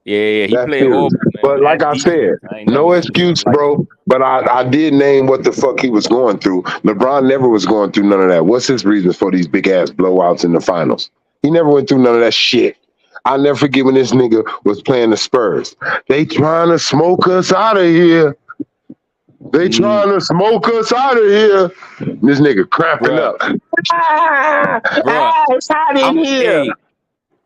Yeah, he That's played serious. horrible, man. But But like that I said, defense, I ain't no never seen excuse, nothing like it. bro. But I did name what the fuck he was going through. LeBron never was going through none of that. What's his reasons for these big ass blowouts in the finals? He never went through none of that shit. I'll never forget when this nigga was playing the Spurs. They trying to smoke us out of here. They trying to smoke us out of here. This nigga cramping Bruh, up. It's hot in here.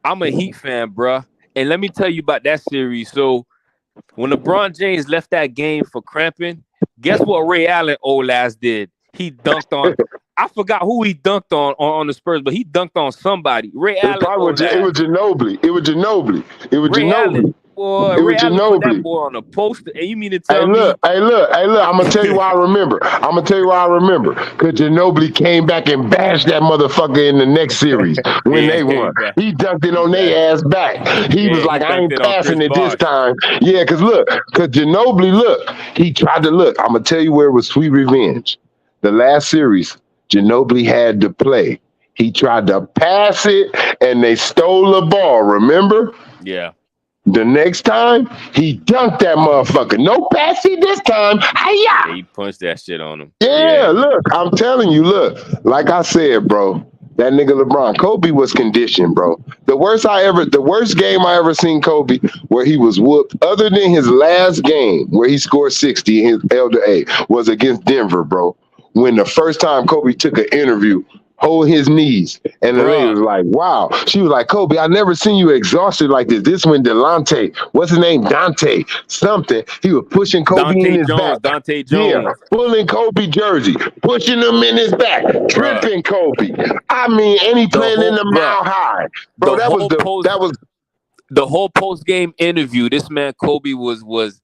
I'm a Heat fan, bruh. And let me tell you about that series. So when LeBron James left that game for cramping, guess what Ray Allen old ass did? He dunked on. I forgot who he dunked on the Spurs, but he dunked on somebody. Ray Allen old ass. It was Ginobili. It was Ginobili. Ray Allen. Boy, Ray Allen put that boy on a poster, and you mean to tell me? Hey, look. I'm gonna tell you why I remember. Because Ginobili came back and bashed that motherfucker in the next series when they won. He dunked it on their ass back. He was like, I ain't passing it this time. Yeah, because Ginobili, he tried to look. I'm gonna tell you where it was sweet revenge. The last series, Ginobili had to play. He tried to pass it, and they stole the ball. Remember? Yeah. The next time, he dunked that motherfucker. No passing this time. Hiya! Yeah, he punched that shit on him. Yeah, look, I'm telling you, like I said, bro, that nigga LeBron, Kobe was conditioned, bro. The worst game I ever seen Kobe where he was whooped, other than his last game where he scored 60 in his Elder A, was against Denver, bro. When the first time Kobe took an interview, hold his knees. And the lady was like, wow. She was like, Kobe, I never seen you exhausted like this. This when Delonte, what's his name? Dante, something. He was pushing Kobe in his back. Dante Jones. Yeah, pulling Kobe jersey, pushing him in his back, tripping Kobe. I mean, and he playing in the Mile High. Bro, that was the whole post-game interview. This man, Kobe, was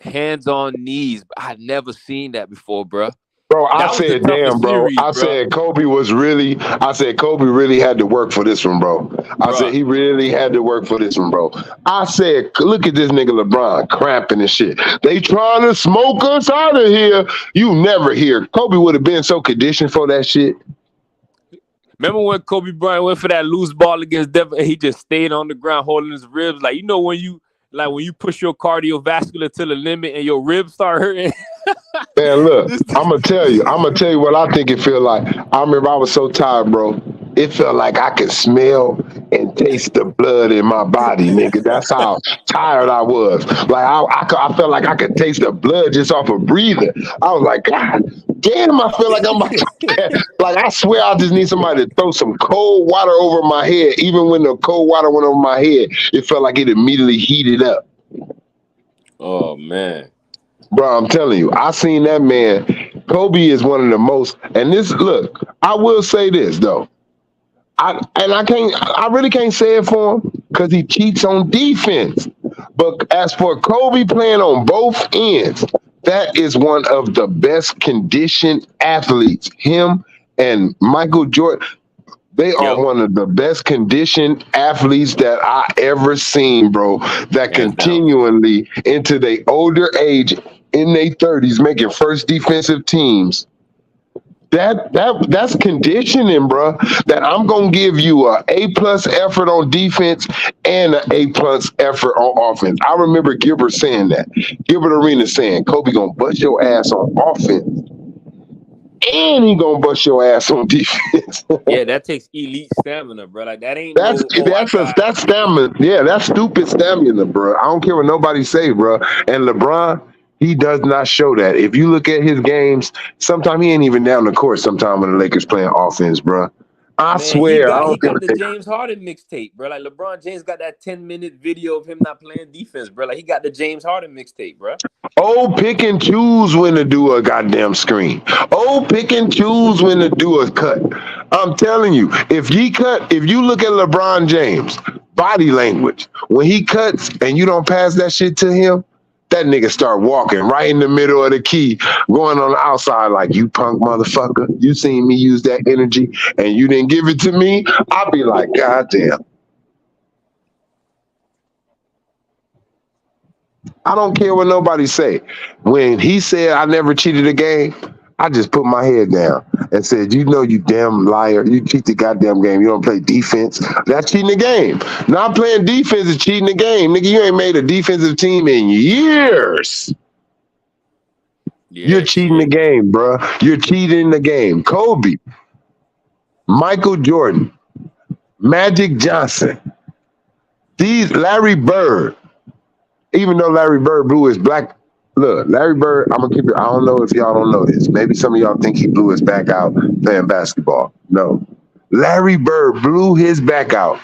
hands on knees. I never seen that before, bro. Bro, I said, damn, bro. I said Kobe really had to work for this one, bro. I said he really had to work for this one, bro. I said, look at this nigga LeBron cramping and shit. They trying to smoke us out of here. You never hear. Kobe would have been so conditioned for that shit. Remember when Kobe Bryant went for that loose ball against Denver and he just stayed on the ground holding his ribs? Like, you know when you push your cardiovascular to the limit and your ribs start hurting? Man, look, I'm gonna tell you what I think it feel like. I remember I was so tired, bro. It felt like I could smell and taste the blood in my body, nigga. That's how tired I was. Like I felt like I could taste the blood just off of breathing. I was like, God damn, I feel like I'm about to like I swear I just need somebody to throw some cold water over my head. Even when the cold water went over my head, it felt like it immediately heated up. Oh man. Bro, I'm telling you, I seen that man. Kobe is one of the most, and this, look, I will say this though. I really can't say it for him because he cheats on defense. But as for Kobe playing on both ends, that is one of the best conditioned athletes. Him and Michael Jordan, they are one of the best conditioned athletes that I ever seen, bro. That continually into their older age, in their 30s, making first defensive teams. That's conditioning, bro. That I'm gonna give you a A+ effort on defense and an A+ effort on offense. I remember Gilbert saying that. Gilbert Arenas saying, Kobe gonna bust your ass on offense. And he gonna bust your ass on defense. Yeah, that takes elite stamina, bro. Like that ain't that's stamina. Yeah, that's stupid stamina, bro. I don't care what nobody say, bro. And LeBron, he does not show that. If you look at his games, sometimes he ain't even down the court. Sometimes when the Lakers playing offense, bro. I swear, he got the James Harden mixtape, bro. Like LeBron James got that 10-minute video of him not playing defense, bro. Like he got the James Harden mixtape, bro. Oh, pick and choose when to do a goddamn screen. Oh, pick and choose when to do a cut. I'm telling you, if you look at LeBron James body language, when he cuts and you don't pass that shit to him, that nigga start walking right in the middle of the key, going on the outside like, you punk motherfucker. You seen me use that energy and you didn't give it to me? I'll be like, God damn. I don't care what nobody say. When he said I never cheated a game, I just put my head down and said, you know, you damn liar. You cheat the goddamn game. You don't play defense. That's cheating the game. Not playing defense is cheating the game. Nigga, you ain't made a defensive team in years. Yeah, You're cheating the game, bro. You're cheating the game. Kobe, Michael Jordan, Magic Johnson, Larry Bird, even though Larry Bird blew his black. Look, Larry Bird, I'm gonna keep it. I don't know if y'all don't know this. Maybe some of y'all think he blew his back out playing basketball. No. Larry Bird blew his back out,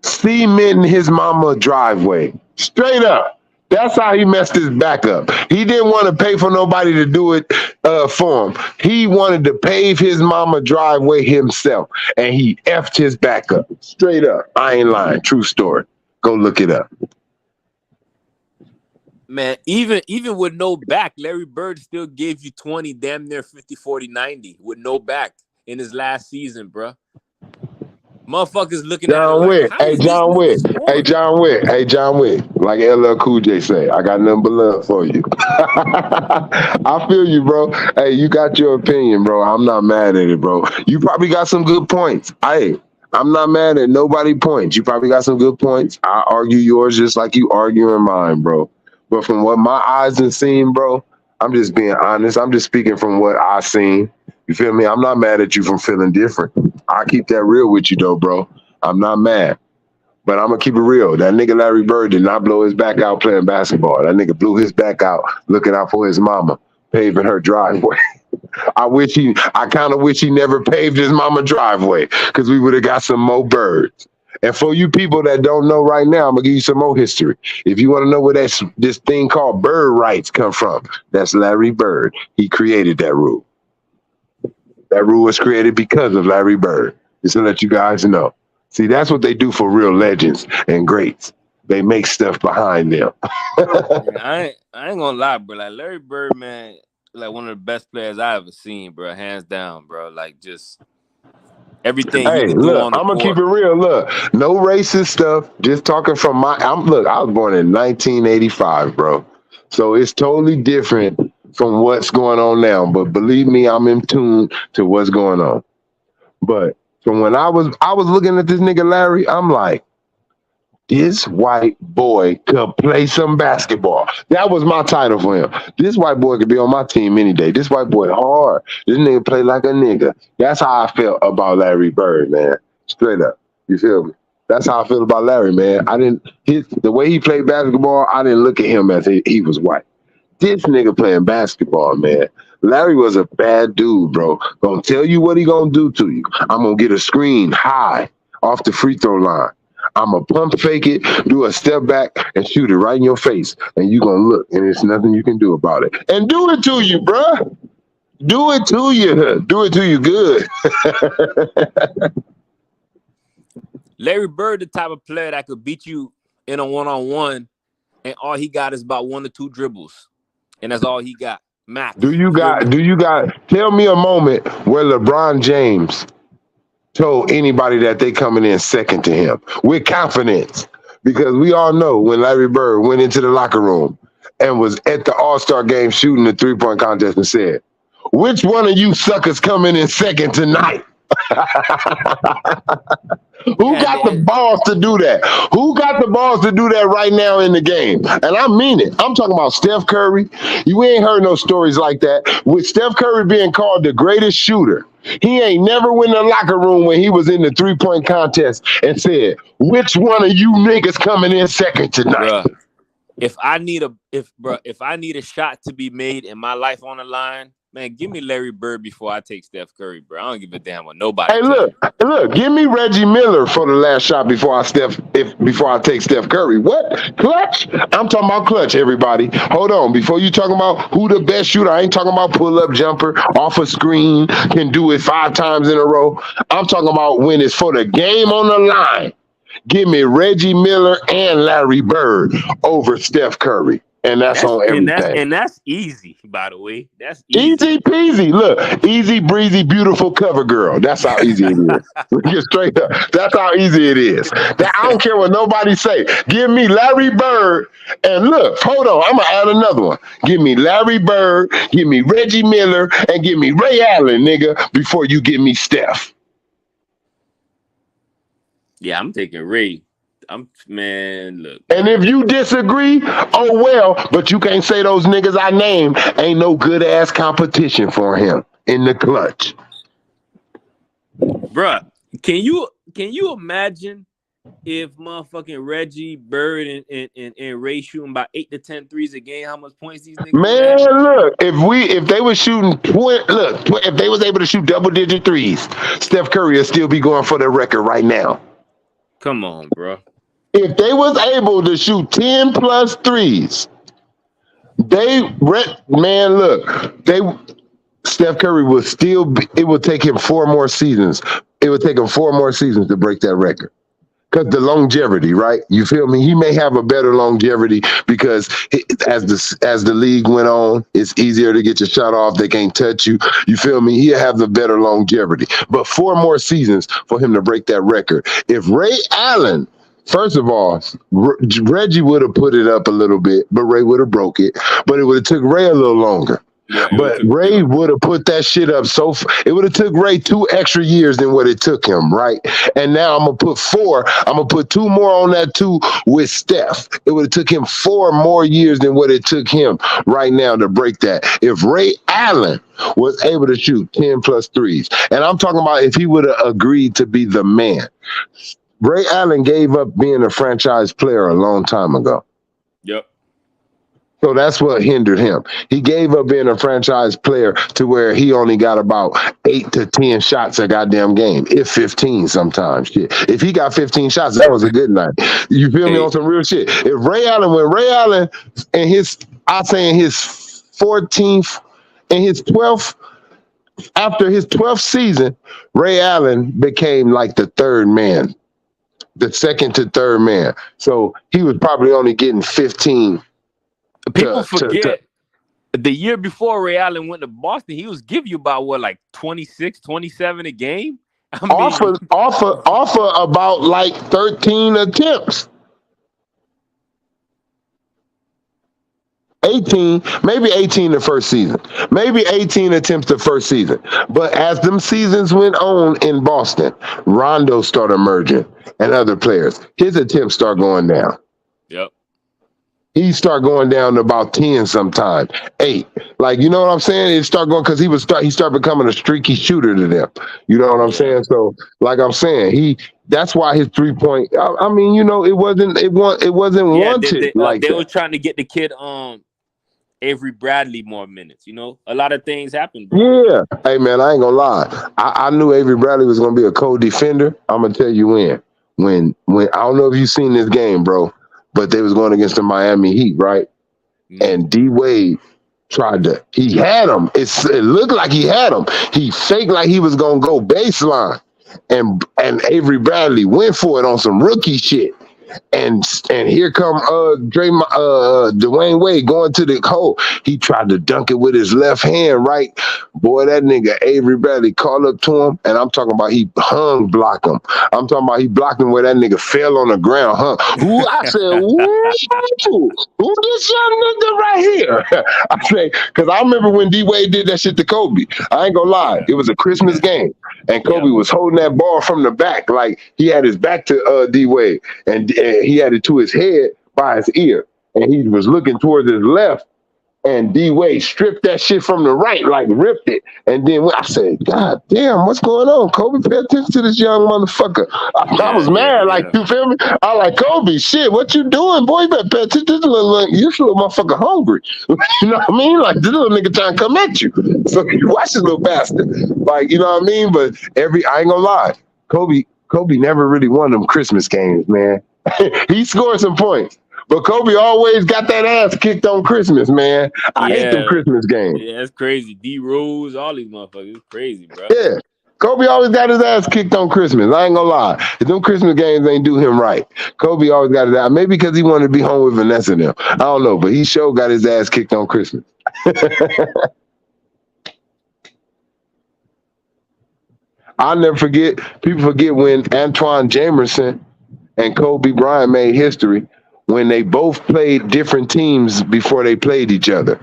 cementing his mama driveway. Straight up. That's how he messed his back up. He didn't want to pay for nobody to do it for him. He wanted to pave his mama driveway himself, and he effed his back up. Straight up. I ain't lying. True story. Go look it up. Man, even with no back, Larry Bird still gave you 20, damn near 50, 40, 90 with no back in his last season, bro. Motherfuckers looking John at it Wick. like, how Hey, is John Wick. Hey, John Wick. Hey, John Wick. Like LL Cool J say, I got nothing but love for you. I feel you, bro. Hey, you got your opinion, bro. I'm not mad at it, bro. You probably got some good points. Hey, I'm not mad at nobody points. You probably got some good points. I argue yours just like you arguing mine, bro. But from what my eyes have seen, bro, I'm just being honest. I'm just speaking from what I seen. You feel me? I'm not mad at you from feeling different. I keep that real with you, though, bro. I'm not mad. But I'm going to keep it real. That nigga Larry Bird did not blow his back out playing basketball. That nigga blew his back out looking out for his mama, paving her driveway. I kind of wish he never paved his mama driveway because we would have got some more birds. And for you people that don't know right now, I'm going to give you some more history. If you want to know where this thing called bird rights come from, that's Larry Bird. He created that rule. That rule was created because of Larry Bird. Just to let you guys know. See, that's what they do for real legends and greats. They make stuff behind them. I ain't gonna lie, bro. Like Larry Bird, man, like one of the best players I ever seen, bro. Hands down, bro. Like just everything he could do on the I'm gonna court. keep it real. Look, no racist stuff. Just talking from I was born in 1985, bro. So it's totally different from what's going on now. But believe me, I'm in tune to what's going on. But from when I was looking at this nigga Larry, I'm like, this white boy could play some basketball. That was my title for him. This white boy could be on my team any day. This white boy hard. This nigga play like a nigga. That's how I felt about Larry Bird, man. Straight up. You feel me? That's how I feel about Larry, man. The way he played basketball, I didn't look at him as he was white. This nigga playing basketball, man. Larry was a bad dude, bro. Gonna tell you what he gonna do to you. I'm gonna get a screen high off the free throw line. I'm going to pump fake it, do a step back, and shoot it right in your face. And you going to look, and there's nothing you can do about it. And do it to you, bruh. Do it to you. Do it to you good. Larry Bird, the type of player that could beat you in a one-on-one, and all he got is about 1 or 2 dribbles. And that's all he got. Max. Tell me a moment where LeBron James told anybody that they coming in second to him with confidence, because we all know when Larry Bird went into the locker room and was at the All-Star game shooting the 3-point contest and said, which one of you suckers coming in second tonight? Who got the balls to do that? Who got the balls to do that right now in the game? And I mean it. I'm talking about Steph Curry. You ain't heard no stories like that. With Steph Curry being called the greatest shooter, he ain't never went in the locker room when he was in the 3-point contest and said, which one of you niggas coming in second tonight? Bruh, if I need a shot to be made and my life on the line, man, give me Larry Bird before I take Steph Curry, bro. I don't give a damn what nobody. Hey, look, give me Reggie Miller for the last shot before I take Steph Curry. What? Clutch? I'm talking about clutch, everybody. Hold on. Before you talking about who the best shooter, I ain't talking about pull-up jumper, off a screen, can do it 5 times in a row. I'm talking about when it's for the game on the line. Give me Reggie Miller and Larry Bird over Steph Curry. And that's on everything. And that's easy, by the way. That's easy. Easy peasy. Look, easy breezy, beautiful cover girl. That's how easy it is. Get straight up. That's how easy it is. That I don't care what nobody say. Give me Larry Bird. And look, hold on. I'm gonna add another one. Give me Larry Bird, give me Reggie Miller, and give me Ray Allen, nigga, before you give me Steph. Yeah, I'm taking Ray. Look. And if you disagree, oh well, but you can't say those niggas I named ain't no good ass competition for him in the clutch. Bruh, can you imagine if motherfucking Reggie, Bird, and Ray shooting about 8 to 10 threes a game, how much points these niggas? Man, look, if they were shooting if they was able to shoot double-digit threes, Steph Curry will still be going for the record right now. Come on, bro. If they was able to shoot 10 plus threes, Steph Curry would still be, it would take him 4 more seasons. It would take him 4 more seasons to break that record. Because the longevity, right? You feel me? He may have a better longevity because as the league went on, it's easier to get your shot off. They can't touch you. You feel me? He'll have the better longevity. But 4 more seasons for him to break that record. If Ray Allen, first of all, Reggie would have put it up a little bit, but Ray would have broke it. But it would have took Ray a little longer. Yeah, but Ray would have put that shit up it would have took Ray 2 extra years than what it took him, right? And now I'm gonna put 2 more on that 2 with Steph. It would have took him 4 more years than what it took him right now to break that. If Ray Allen was able to shoot 10 plus threes, and I'm talking about if he would have agreed to be the man. Ray Allen gave up being a franchise player a long time ago. Yep. So that's what hindered him. He gave up being a franchise player to where he only got about 8 to 10 shots a goddamn game, if 15 sometimes. Shit. If he got 15 shots, that was a good night. You feel me on some real shit? If Ray Allen in his 14th and his 12th, after his 12th season, Ray Allen became like the third man, the second to third man. So he was probably only getting 15. People forget the year before Ray Allen went to Boston, he was giving you about 26, 27 a game. Offer about like 13 attempts. 18, maybe 18 the first season. Maybe 18 attempts the first season. But as them seasons went on in Boston, Rondo started emerging and other players. His attempts start going down. Yep. He start going down to about 10 sometime, 8. Like, you know what I'm saying? It start going because he start becoming a streaky shooter to them. You know what I'm saying? So, like I'm saying, that's why his 3-point. I mean, it wasn't wanted. They were trying to get the kid Avery Bradley more minutes. A lot of things happened. Bro. Yeah. Hey man, I ain't gonna lie. I knew Avery Bradley was gonna be a co-defender. I'm gonna tell you when I don't know if you've seen this game, bro. But they was going against the Miami Heat, right? And D Wade he had him. It looked like he had him. He faked like he was going to go baseline. And Avery Bradley went for it on some rookie shit. And here come Dwayne Wade going to the hole. He tried to dunk it with his left hand, right? Boy, that nigga Avery Bradley called up to him, and I'm talking about he hung block him. I'm talking about he blocked him where that nigga fell on the ground, I said, who this young nigga right here? I say, because I remember when D Wade did that shit to Kobe. I ain't gonna lie, it was a Christmas game, and Kobe was holding that ball from the back, like he had his back to D Wade, and he had it to his head by his ear, and he was looking towards his left, and D Wade stripped that shit from the right, like ripped it. And then I said, God damn, what's going on? Kobe, pay attention to this young motherfucker. I was mad, you feel me? I like, Kobe, shit, what you doing, boy? You better pay attention to this little motherfucker hungry. You know what I mean? Like, this little nigga trying to come at you. So you watch this little bastard. Like, you know what I mean? But I ain't gonna lie, Kobe never really won them Christmas games, man. He scored some points. But Kobe always got that ass kicked on Christmas, man. I hate them Christmas games. Yeah, that's crazy. D Rose, all these motherfuckers. It's crazy, bro. Yeah. Kobe always got his ass kicked on Christmas. I ain't gonna lie. If them Christmas games ain't do him right. Kobe always got his ass. Maybe because he wanted to be home with Vanessa and them. I don't know, but he sure got his ass kicked on Christmas. I'll never forget. People forget when Antoine Jamerson and Kobe Bryant made history when they both played different teams before they played each other.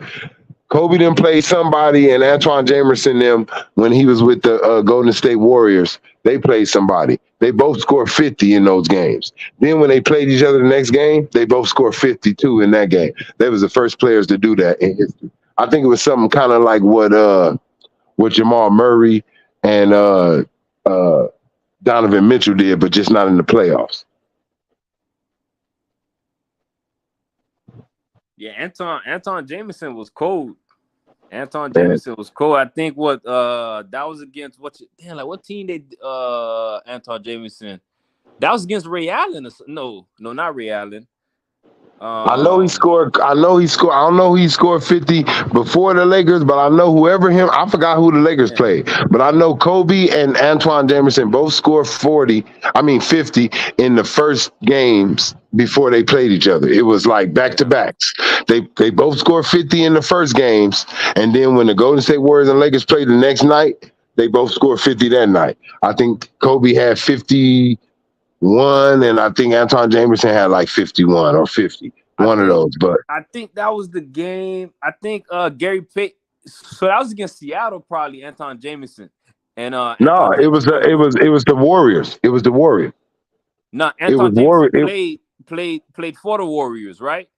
Kobe then played somebody, and Antoine Jamerson them when he was with the Golden State Warriors. They played somebody. They both scored 50 in those games. Then when they played each other the next game, they both scored 52 in that game. They was the first players to do that in history. I think it was something kind of like what Jamal Murray and Donovan Mitchell did, but just not in the playoffs. Yeah, Anton Jameson was cold. Anton Jameson was cold. I think that was against what team they Anton Jameson. That was against Ray Allen. No, not Ray Allen. I know he scored. I don't know he scored 50 before the Lakers, but I know I forgot who the Lakers played. But I know Kobe and Antoine Jameson both scored 50 in the first games before they played each other. It was like back to backs. They both scored 50 in the first games, and then when the Golden State Warriors and Lakers played the next night, they both scored 50 that night. I think Kobe had 51, and I think Antoine Jameson had like 51 or 50. One of those, but I think that was the game. I think Gary Payton. So that was against Seattle, probably Anton Jameson. And no, it was the Warriors. It was the Warriors. No, Anton Jameson played for the Warriors, right?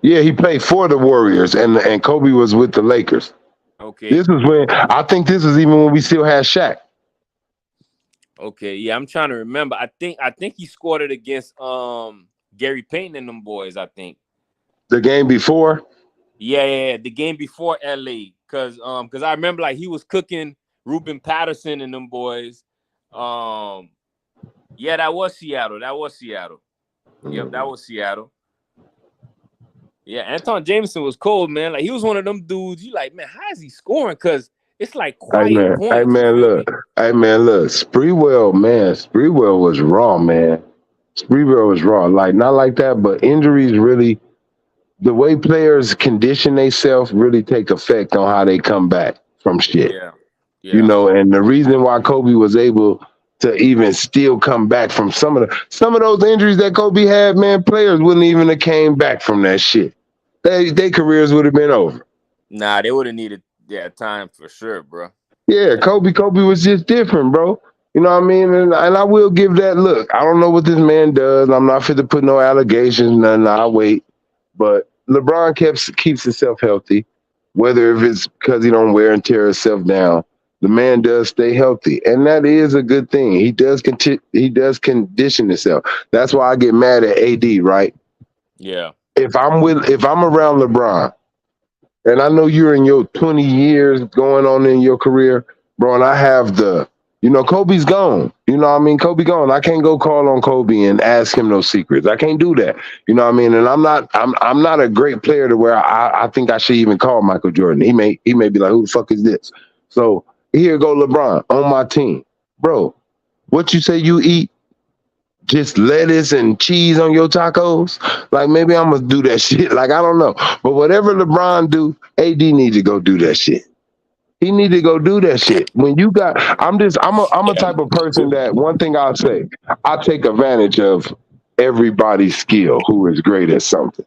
Yeah, he played for the Warriors, and Kobe was with the Lakers. Okay. This is even when we still had Shaq. Okay, yeah, I'm trying to remember. I think he scored it against Gary Payton and them boys, I think. The game before? Yeah, the game before LA. Cause I remember like he was cooking Ruben Patterson and them boys. Yeah, that was Seattle. Yep, that was Seattle. Yeah, Anton Jameson was cold, man. Like he was one of them dudes. You like, man, how is he scoring? Cause it's like quiet points. Hey man, look. Sprewell was raw, man. Sprewell was raw. Like not like that, but injuries really. The way players condition themselves really take effect on how they come back from shit. Yeah. You know, and the reason why Kobe was able to even still come back from some of those injuries that Kobe had, man, players wouldn't even have came back from that shit. Their careers would have been over. Nah, they would have needed time for sure, bro. Yeah, Kobe was just different, bro. You know what I mean? And I will give that look. I don't know what this man does. I'm not fit to put no allegations, nothing. I'll wait. But LeBron keeps himself healthy, whether if it's because he don't wear and tear himself down. The man does stay healthy, and that is a good thing. He does condition himself. That's why I get mad at AD, right? Yeah. If I'm around LeBron, and I know you're in your 20 years going on in your career, bro, and I have Kobe's gone. You know what I mean? Kobe gone. I can't go call on Kobe and ask him those secrets. I can't do that. You know what I mean? And I'm not a great player to where I think I should even call Michael Jordan. He may be like, who the fuck is this? So here go LeBron on my team. Bro, what you say you eat? Just lettuce and cheese on your tacos? Like maybe I'm gonna do that shit. Like I don't know. But whatever LeBron do, AD needs to go do that shit. He need to go do that shit. When you got, I'm a type of person that one thing I'll say, I take advantage of everybody's skill who is great at something.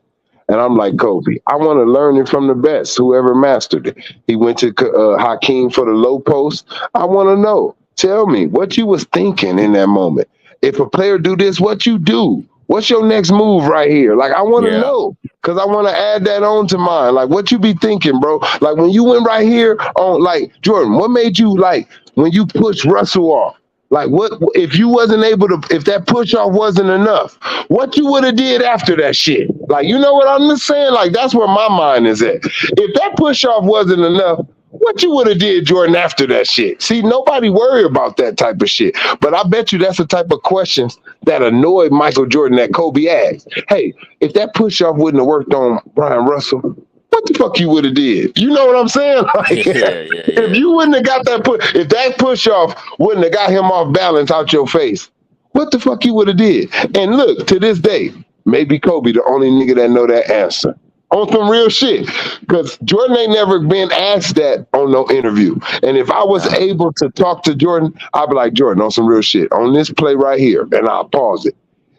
And I'm like Kobe. I want to learn it from the best, whoever mastered it. He went to Hakeem for the low post. I want to know. Tell me what you was thinking in that moment. If a player do this, what you do? What's your next move right here? Like, I want to know because I want to add that on to mine. Like, what you be thinking, bro? Like, when you went right here on, like, Jordan, what made you, like, when you pushed Russell off? Like, what if you wasn't able to, if that push off wasn't enough, what you would have did after that shit? Like, you know what I'm just saying? Like, that's where my mind is at. If that push off wasn't enough, what you would have did, Jordan, after that shit? See, nobody worry about that type of shit. But I bet you that's the type of questions that annoyed Michael Jordan that Kobe asked. Hey, if that push-off wouldn't have worked on Brian Russell, what the fuck you would have did? You know what I'm saying? Like, Yeah. if you wouldn't have got that if that push off wouldn't have got him off balance out your face, what the fuck you would have did? And look, to this day, maybe Kobe the only nigga that know that answer. On some real shit. Because Jordan ain't never been asked that on no interview. And if I was able to talk to Jordan, I'd be like, Jordan, on some real shit, on this play right here, and I'll pause it.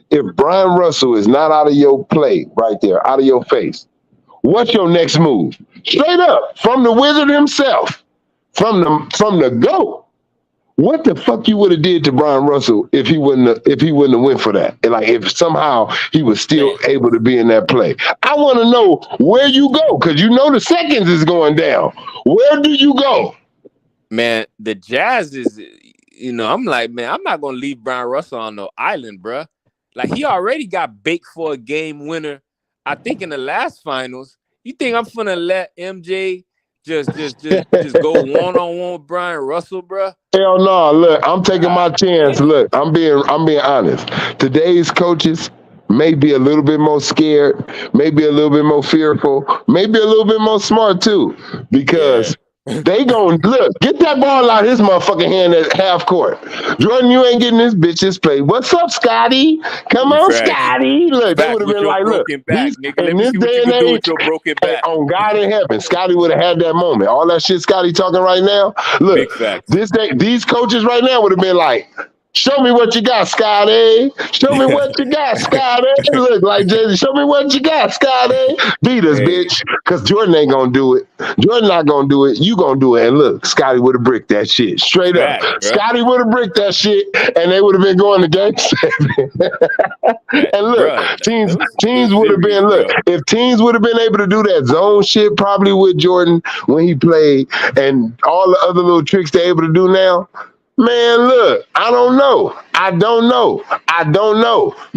If Brian Russell is not out of your play right there, out of your face, what's your next move? Straight up, from the wizard himself, from the GOAT. What the fuck you would have did to Brian Russell if he wouldn't have went for that? And like if somehow he was still able to be in that play. I want to know where you go, because you know the seconds is going down. Where do you go? Man, the Jazz is, I'm like, man, I'm not gonna leave Brian Russell on no island, bruh. Like he already got baked for a game winner, I think in the last finals. You think I'm gonna let MJ just go one-on-one with Brian Russell, bruh? Hell no. Look, I'm taking my chance. Look, I'm being honest. Today's coaches may be a little bit more scared, maybe a little bit more fearful, maybe a little bit more smart too, because they gon' look, get that ball out of his motherfucking hand at half court. Jordan, you ain't getting this bitch's play. What's up, Scotty? Come on, Scotty. Look, they would have been like, look, back, nigga. in this day and age, broken back. On God in heaven, Scotty would have had that moment. All that shit Scotty talking right now, look, these coaches right now would have been like, show me what you got, Scotty. Show me what you got, Scotty. Look, like Jay-Z, show me what you got, Scotty. Beat us, bitch. Because Jordan ain't going to do it. Jordan not going to do it. You going to do it. And look, Scotty would have bricked that shit. Straight up. Scotty would have bricked that shit, and they would have been going to game 7. And look, teams would have been, if teams would have been able to do that zone shit probably with Jordan when he played and all the other little tricks they're able to do now, man, look, I don't know.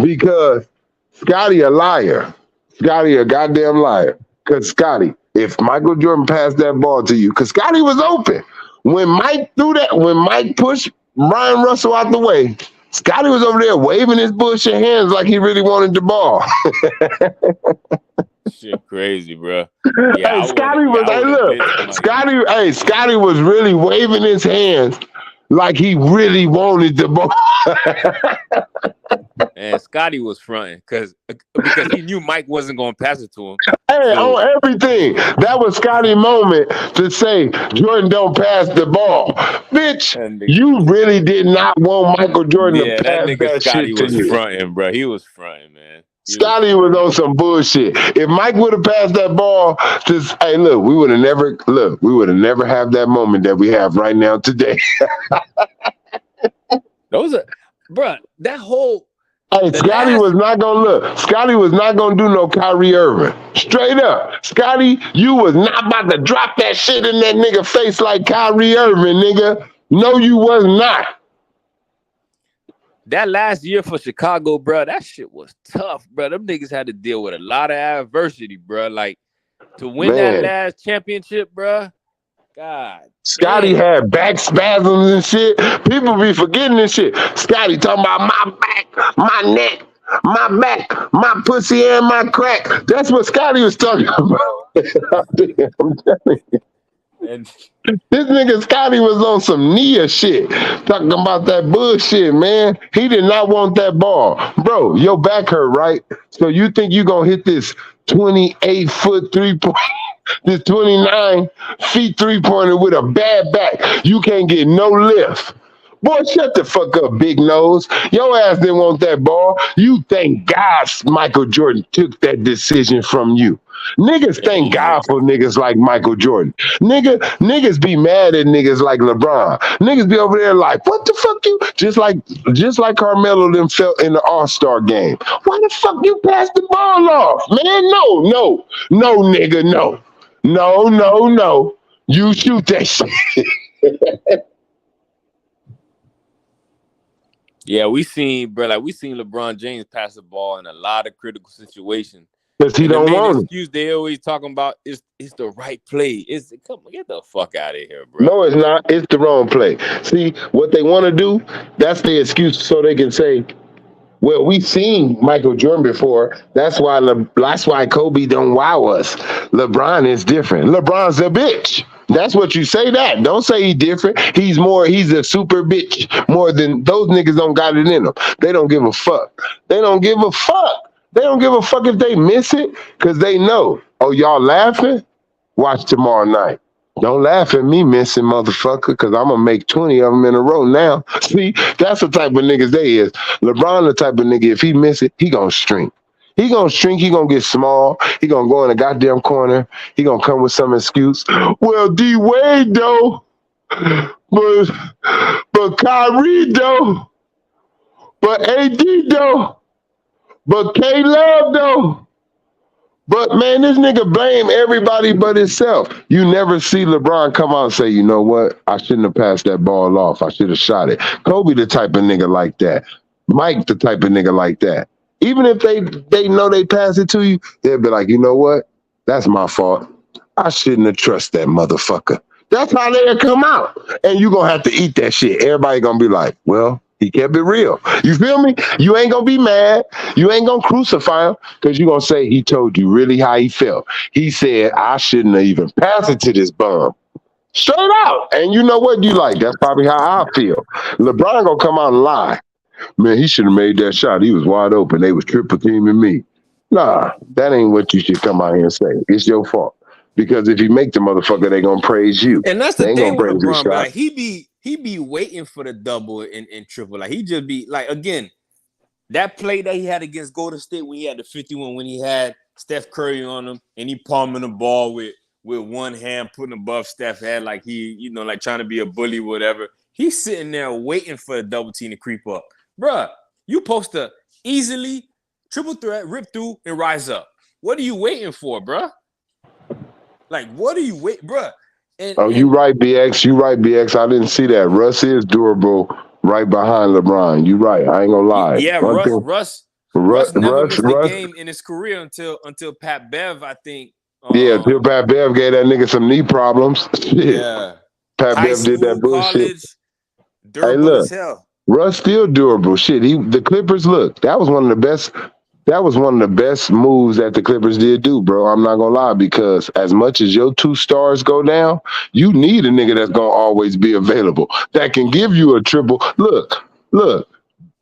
Because Scotty a liar. Scotty a goddamn liar. Because Scotty, if Michael Jordan passed that ball to you, because Scotty was open. When Mike pushed Brian Russell out the way, Scotty was over there waving his bullshit hands like he really wanted the ball. Shit crazy, bro. Yeah, Scotty was really waving his hands like he really wanted the ball. And Scotty was fronting because he knew Mike wasn't going to pass it to him. On everything. That was Scotty's moment to say, Jordan, don't pass the ball. Bitch, you really did not want Michael Jordan to pass that Scotty shit to you. Scotty was fronting, bro. He was fronting, man. Scotty was on some bullshit. If Mike would have passed that ball, we would have never have that moment that we have right now today. That whole. Scotty was not gonna do no Kyrie Irving. Straight up. Scotty, you was not about to drop that shit in that nigga face like Kyrie Irving, nigga. No, you was not. That last year for Chicago, bro, that shit was tough, bro. Them niggas had to deal with a lot of adversity, bro. Like, to win that last championship, bro, God. Scotty had back spasms and shit. People be forgetting this shit. Scotty talking about my back, my neck, my back, my pussy, and my crack. That's what Scotty was talking about. I'm telling you. And this nigga Scotty was on some Nia shit, talking about that bullshit, man. He did not want that ball. Bro, your back hurt, right? So you think you gonna hit this 28-foot three-point, this 29 feet three-pointer with a bad back? You can't get no lift. Boy, shut the fuck up, big nose. Your ass didn't want that ball. You thank God Michael Jordan took that decision from you. Niggas thank God for niggas like Michael Jordan. Niggas be mad at niggas like LeBron. Niggas be over there like, what the fuck you? Just like Carmelo them felt in the All-Star game. Why the fuck you pass the ball off? Man, no, nigga, no. You shoot that shit. Yeah, we seen LeBron James pass the ball in a lot of critical situations. Because he don't want excuse they always talking about it's the right play. Come on, get the fuck out of here, bro. No, it's not. It's the wrong play. See, what they want to do, that's the excuse so they can say, Well, we seen Michael Jordan before. That's why Kobe don't wow us. LeBron is different. LeBron's a bitch. That's what you say that. Don't say he different. He's a super bitch more than those niggas don't got it in them. They don't give a fuck. They don't give a fuck. They don't give a fuck if they miss it because they know. Oh, y'all laughing? Watch tomorrow night. Don't laugh at me missing, motherfucker, because I'm going to make 20 of them in a row now. See, that's the type of niggas they is. LeBron the type of nigga, if he miss it, he going to shrink. He going to shrink. He going to get small. He going to go in the goddamn corner. He going to come with some excuse. Well, D-Wade, though. But Kyrie, though. But AD, though. But K-Love, though. But, man, this nigga blame everybody but himself. You never see LeBron come out and say, you know what? I shouldn't have passed that ball off. I should have shot it. Kobe the type of nigga like that. Mike the type of nigga like that. Even if they know they pass it to you, they'll be like, you know what? That's my fault. I shouldn't have trusted that motherfucker. That's how they'll come out. And you're going to have to eat that shit. Everybody going to be like, well, he kept it real. You feel me? You ain't going to be mad. You ain't going to crucify him because you're going to say he told you really how he felt. He said, I shouldn't have even passed it to this bum. Straight out. And you know what you like? That's probably how I feel. LeBron going to come out and lie. Man, he should have made that shot. He was wide open. They was triple teaming me. Nah, that ain't what you should come out here and say. It's your fault. Because if you make the motherfucker, they going to praise you. And that's the they thing with praise LeBron, bro. like he be waiting for the double and triple. Like he just be like, again, that play that he had against Golden State when he had the 51, when he had Steph Curry on him and he palming the ball with one hand putting above Steph's head like he, you know, like trying to be a bully, whatever. He's sitting there waiting for the double team to creep up. Bruh, you supposed to easily triple threat, rip through, and rise up. What are you waiting for, bruh? Like, what are you waiting, bruh? You right, BX. You right, BX. I didn't see that. Russ is durable right behind LeBron. You right. I ain't gonna lie. Yeah, Russ never missed a game in his career until Pat Bev, I think. Until Pat Bev gave that nigga some knee problems. Shit. Yeah. Pat Bev did that bullshit. College, durable as hell. Russ still durable. Shit. The Clippers, look, that was one of the best. That was one of the best moves that the Clippers did do, bro. I'm not gonna lie, because as much as your two stars go down, you need a nigga that's gonna always be available that can give you a triple. Look,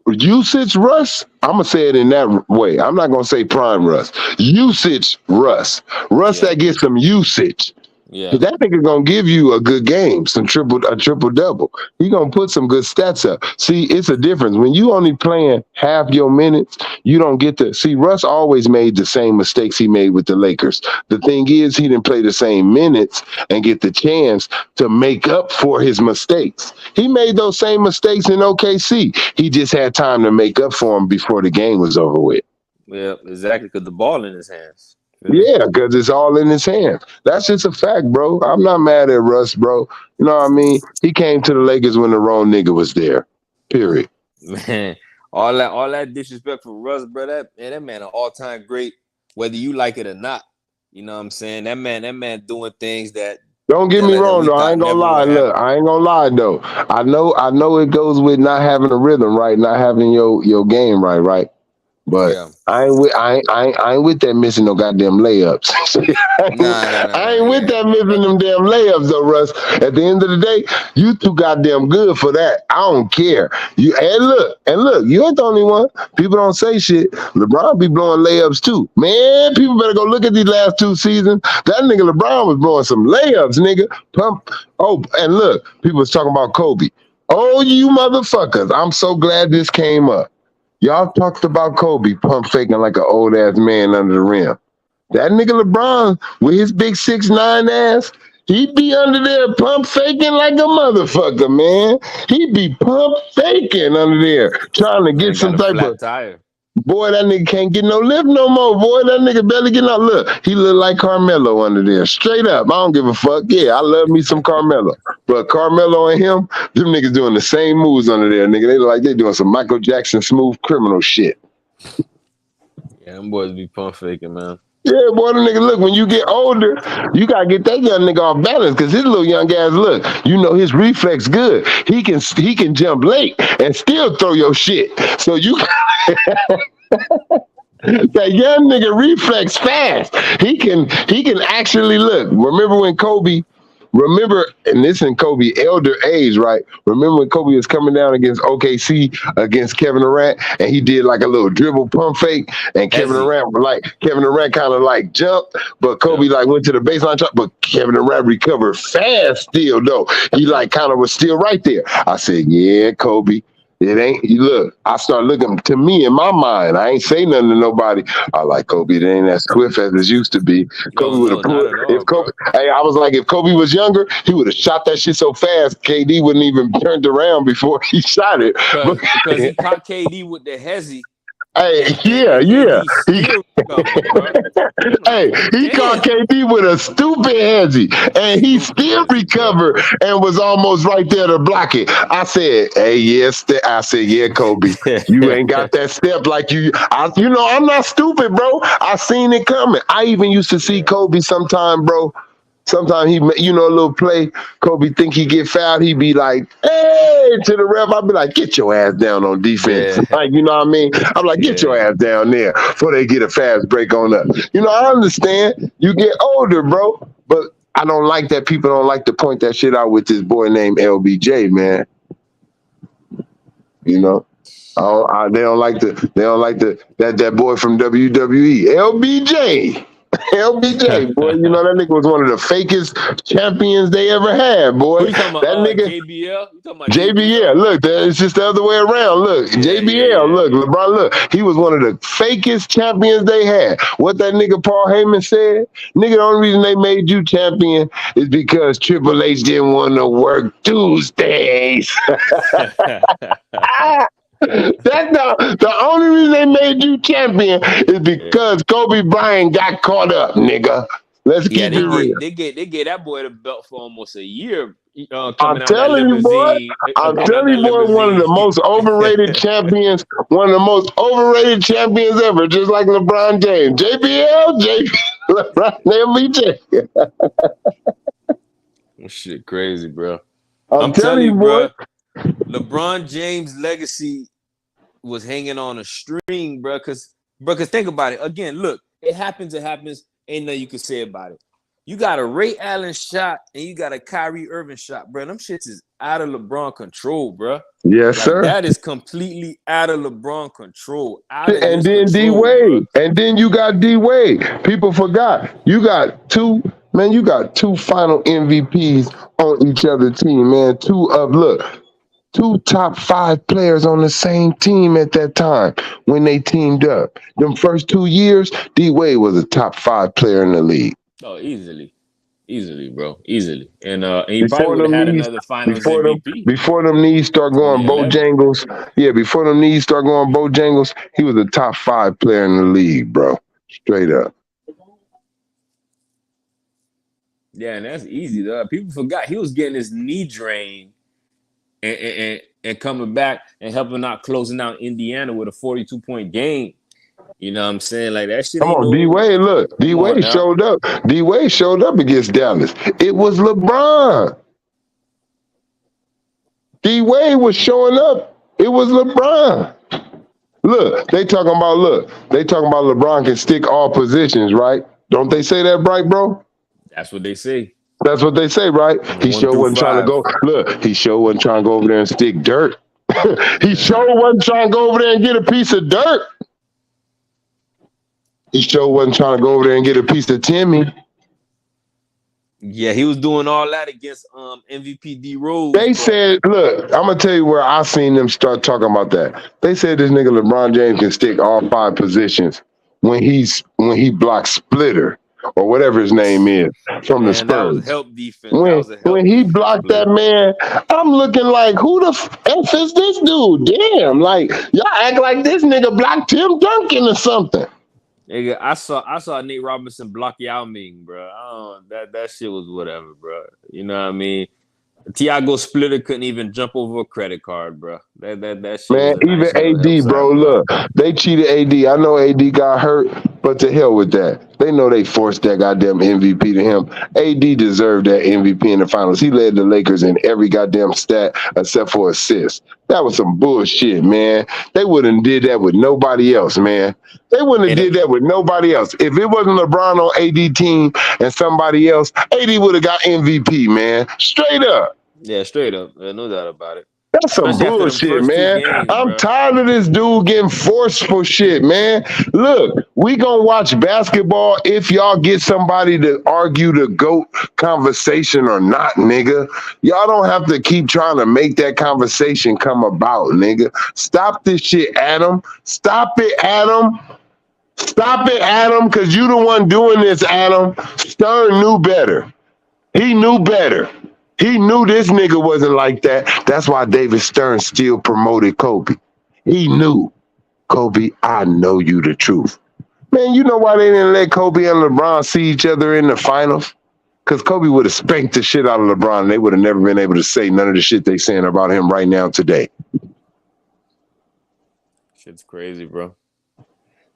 usage Russ. I'm gonna say it in that way. I'm not gonna say prime Russ. Usage Russ. That gets some usage. Yeah, that nigga gonna give you a good game, a triple double. He gonna put some good stats up. See, it's a difference when you only playing half your minutes. You don't get to see. Russ always made the same mistakes he made with the Lakers. The thing is, he didn't play the same minutes and get the chance to make up for his mistakes. He made those same mistakes in OKC. He just had time to make up for them before the game was over with. Yeah, exactly, because the ball in his hands. Yeah, because it's all in his hands. That's just a fact, bro. I'm not mad at Russ, bro. You know what I mean? He came to the Lakers when the wrong nigga was there. Period. Man, all that disrespect for Russ, bro. That man an all-time great, whether you like it or not. You know what I'm saying? That man doing things that. Don't get me wrong, though. I ain't gonna lie. Look, I ain't gonna lie, though. I know it goes with not having a rhythm, right? Not having your game right? But yeah. I ain't with that missing no goddamn layups. I ain't with that missing them damn layups though, Russ. At the end of the day, you too goddamn good for that. I don't care. And look, you ain't the only one. People don't say shit. LeBron be blowing layups too. Man, people better go look at these last 2 seasons. That nigga LeBron was blowing some layups, nigga. Pump. Oh, and look, people was talking about Kobe. Oh, you motherfuckers. I'm so glad this came up. Y'all talked about Kobe pump faking like an old ass man under the rim. That nigga LeBron with his big 6'9" ass, he be under there pump faking like a motherfucker, man. He be pump faking under there, trying to get some type of tire. Boy, that nigga can't get no lift no more. Boy, that nigga barely getting out. Look, he look like Carmelo under there. Straight up. I don't give a fuck. Yeah, I love me some Carmelo. But Carmelo and him, them niggas doing the same moves under there, nigga. They look like they doing some Michael Jackson smooth criminal shit. Yeah, them boys be pump faking, man. Yeah, boy, the nigga, look, when you get older, you gotta get that young nigga off balance because his little young ass, look, you know his reflex good. He can jump late and still throw your shit. So you that young nigga reflex fast. He can actually look. Remember when Kobe? Remember, and this in Kobe elder age, right? Remember when Kobe was coming down against OKC against Kevin Durant, and he did like a little dribble pump fake, and Kevin Durant kind of like jumped, but Kobe like went to the baseline shot, but Kevin Durant recovered fast still though. He like kind of was still right there. I said, yeah, Kobe. It ain't, you look, I start looking to me in my mind. I ain't say nothing to nobody. I like Kobe. It ain't as swift as it used to be. Kobe would have pulled. If Kobe, hey, I was like, if Kobe was younger, he would have shot that shit so fast, KD wouldn't even turned around before he shot it. Because he caught KD with the hezzy. Hey, yeah. Hey, he caught KD with a stupid hezzy, and he still recovered and was almost right there to block it. I said, hey, yes. I said, yeah, Kobe, you ain't got that step like you. You know, I'm not stupid, bro. I seen it coming. I even used to see Kobe sometime, bro. Sometimes he, you know, a little play, Kobe think he get fouled, he be like, hey, to the ref. I'll be like, get your ass down on defense. Yeah. Like, you know what I mean? I'm like, get your ass down there before they get a fast break on us. You know, I understand. You get older, bro. But I don't like that people don't like to point that shit out with this boy named LBJ, man. You know? They don't like that boy from WWE, LBJ. LBJ, boy, you know that nigga was one of the fakest champions they ever had, boy. Who you talking about, that nigga, JBL? You talking about JBL? Look, it's just the other way around. Look, JBL. Look, LeBron. Look, he was one of the fakest champions they had. What that nigga Paul Heyman said, nigga, the only reason they made you champion is because Triple H didn't want to work Tuesdays. That's the only reason they made you champion is because Kobe Bryant got caught up, nigga. Let's keep it real. They gave that boy the belt for almost a year. I'm telling you, boy. One of the most overrated champions, one of the most overrated champions ever, just like LeBron James. LeBron, LBJ. Shit, crazy, bro. I'm telling you, boy. LeBron James' legacy was hanging on a string, bro. Because think about it. Again, look, it happens. Ain't nothing you can say about it. You got a Ray Allen shot and you got a Kyrie Irving shot, bro. Them shits is out of LeBron control, bro. Yes, sir. That is completely out of LeBron control. And then D Wade. And then you got D Wade. People forgot. You got two final MVPs on each other's team, man. Two top 5 players on the same team at that time when they teamed up. Them first 2 years, D Wade was a top 5 player in the league. Oh, easily, bro, easily. And he probably would have had another Finals MVP. Before them knees start going Bojangles, he was a top 5 player in the league, bro. Straight up. Yeah, and that's easy, though. People forgot he was getting his knee drained. And coming back and helping out, closing out Indiana with a 42-point game. You know what I'm saying? Like that shit. Come on, D-Wade, look. D-Wade showed up. D-Wade showed up against Dallas. It was LeBron. D-Wade was showing up. It was LeBron. Look, they talking about LeBron can stick all positions, right? Don't they say that, right, bro? That's what they say. That's what they say, right? He sure wasn't trying to go. Look, he sure wasn't trying to go over there and stick dirt. He sure wasn't trying to go over there and get a piece of dirt. He sure wasn't trying to go over there and get a piece of Timmy. Yeah, he was doing all that against MVP D Rose. They said, look, I'm gonna tell you where I seen them start talking about that. They said this nigga LeBron James can stick all 5 positions when he blocks Splitter. Or whatever his name is from the Spurs. That was help defense. When he blocked that man, I'm looking like, who the F is this dude? Damn, like y'all act like this nigga blocked Tim Duncan or something. Nigga, I saw Nate Robinson block Yao Ming, bro. That shit was whatever, bro. You know what I mean? Tiago Splitter couldn't even jump over a credit card, bro. That shit. Man, even AD, bro. Look, they cheated AD. I know AD got hurt, but to hell with that. They know they forced that goddamn MVP to him. AD deserved that MVP in the finals. He led the Lakers in every goddamn stat except for assists. That was some bullshit, man. They wouldn't have did that with nobody else, man. They wouldn't have did that with nobody else. If it wasn't LeBron on AD team and somebody else, AD would have got MVP, man. Straight up. Yeah, straight up. No doubt about it. That's some Especially after them bullshit, first two man. games, I'm bro. tired of this dude getting forceful shit, man. Look, we gonna watch basketball if y'all get somebody to argue the GOAT conversation or not, nigga. Y'all don't have to keep trying to make that conversation come about, nigga. Stop this shit, Adam. Stop it, Adam. Stop it, Adam, because you the one doing this, Adam. Stern knew better. He knew better. He knew this nigga wasn't like that. That's why David Stern still promoted Kobe. He knew, Kobe, I know you the truth. Man, you know why they didn't let Kobe and LeBron see each other in the finals? Because Kobe would have spanked the shit out of LeBron, and they would have never been able to say none of the shit they saying about him right now today. Shit's crazy, bro.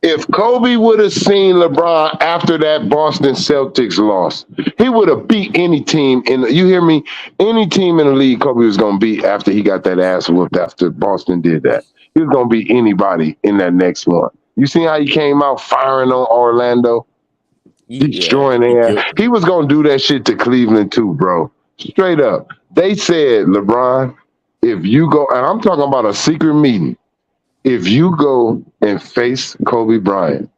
If Kobe would have seen LeBron after that Boston Celtics loss, he would have beat any team you hear me? Any team in the league Kobe was going to beat after he got that ass whooped after Boston did that. He was going to beat anybody in that next one. You see how he came out firing on Orlando? Destroying their ass. He was going to do that shit to Cleveland too, bro. Straight up. They said, LeBron, if you go, and I'm talking about a secret meeting, if you go and face Kobe Bryant,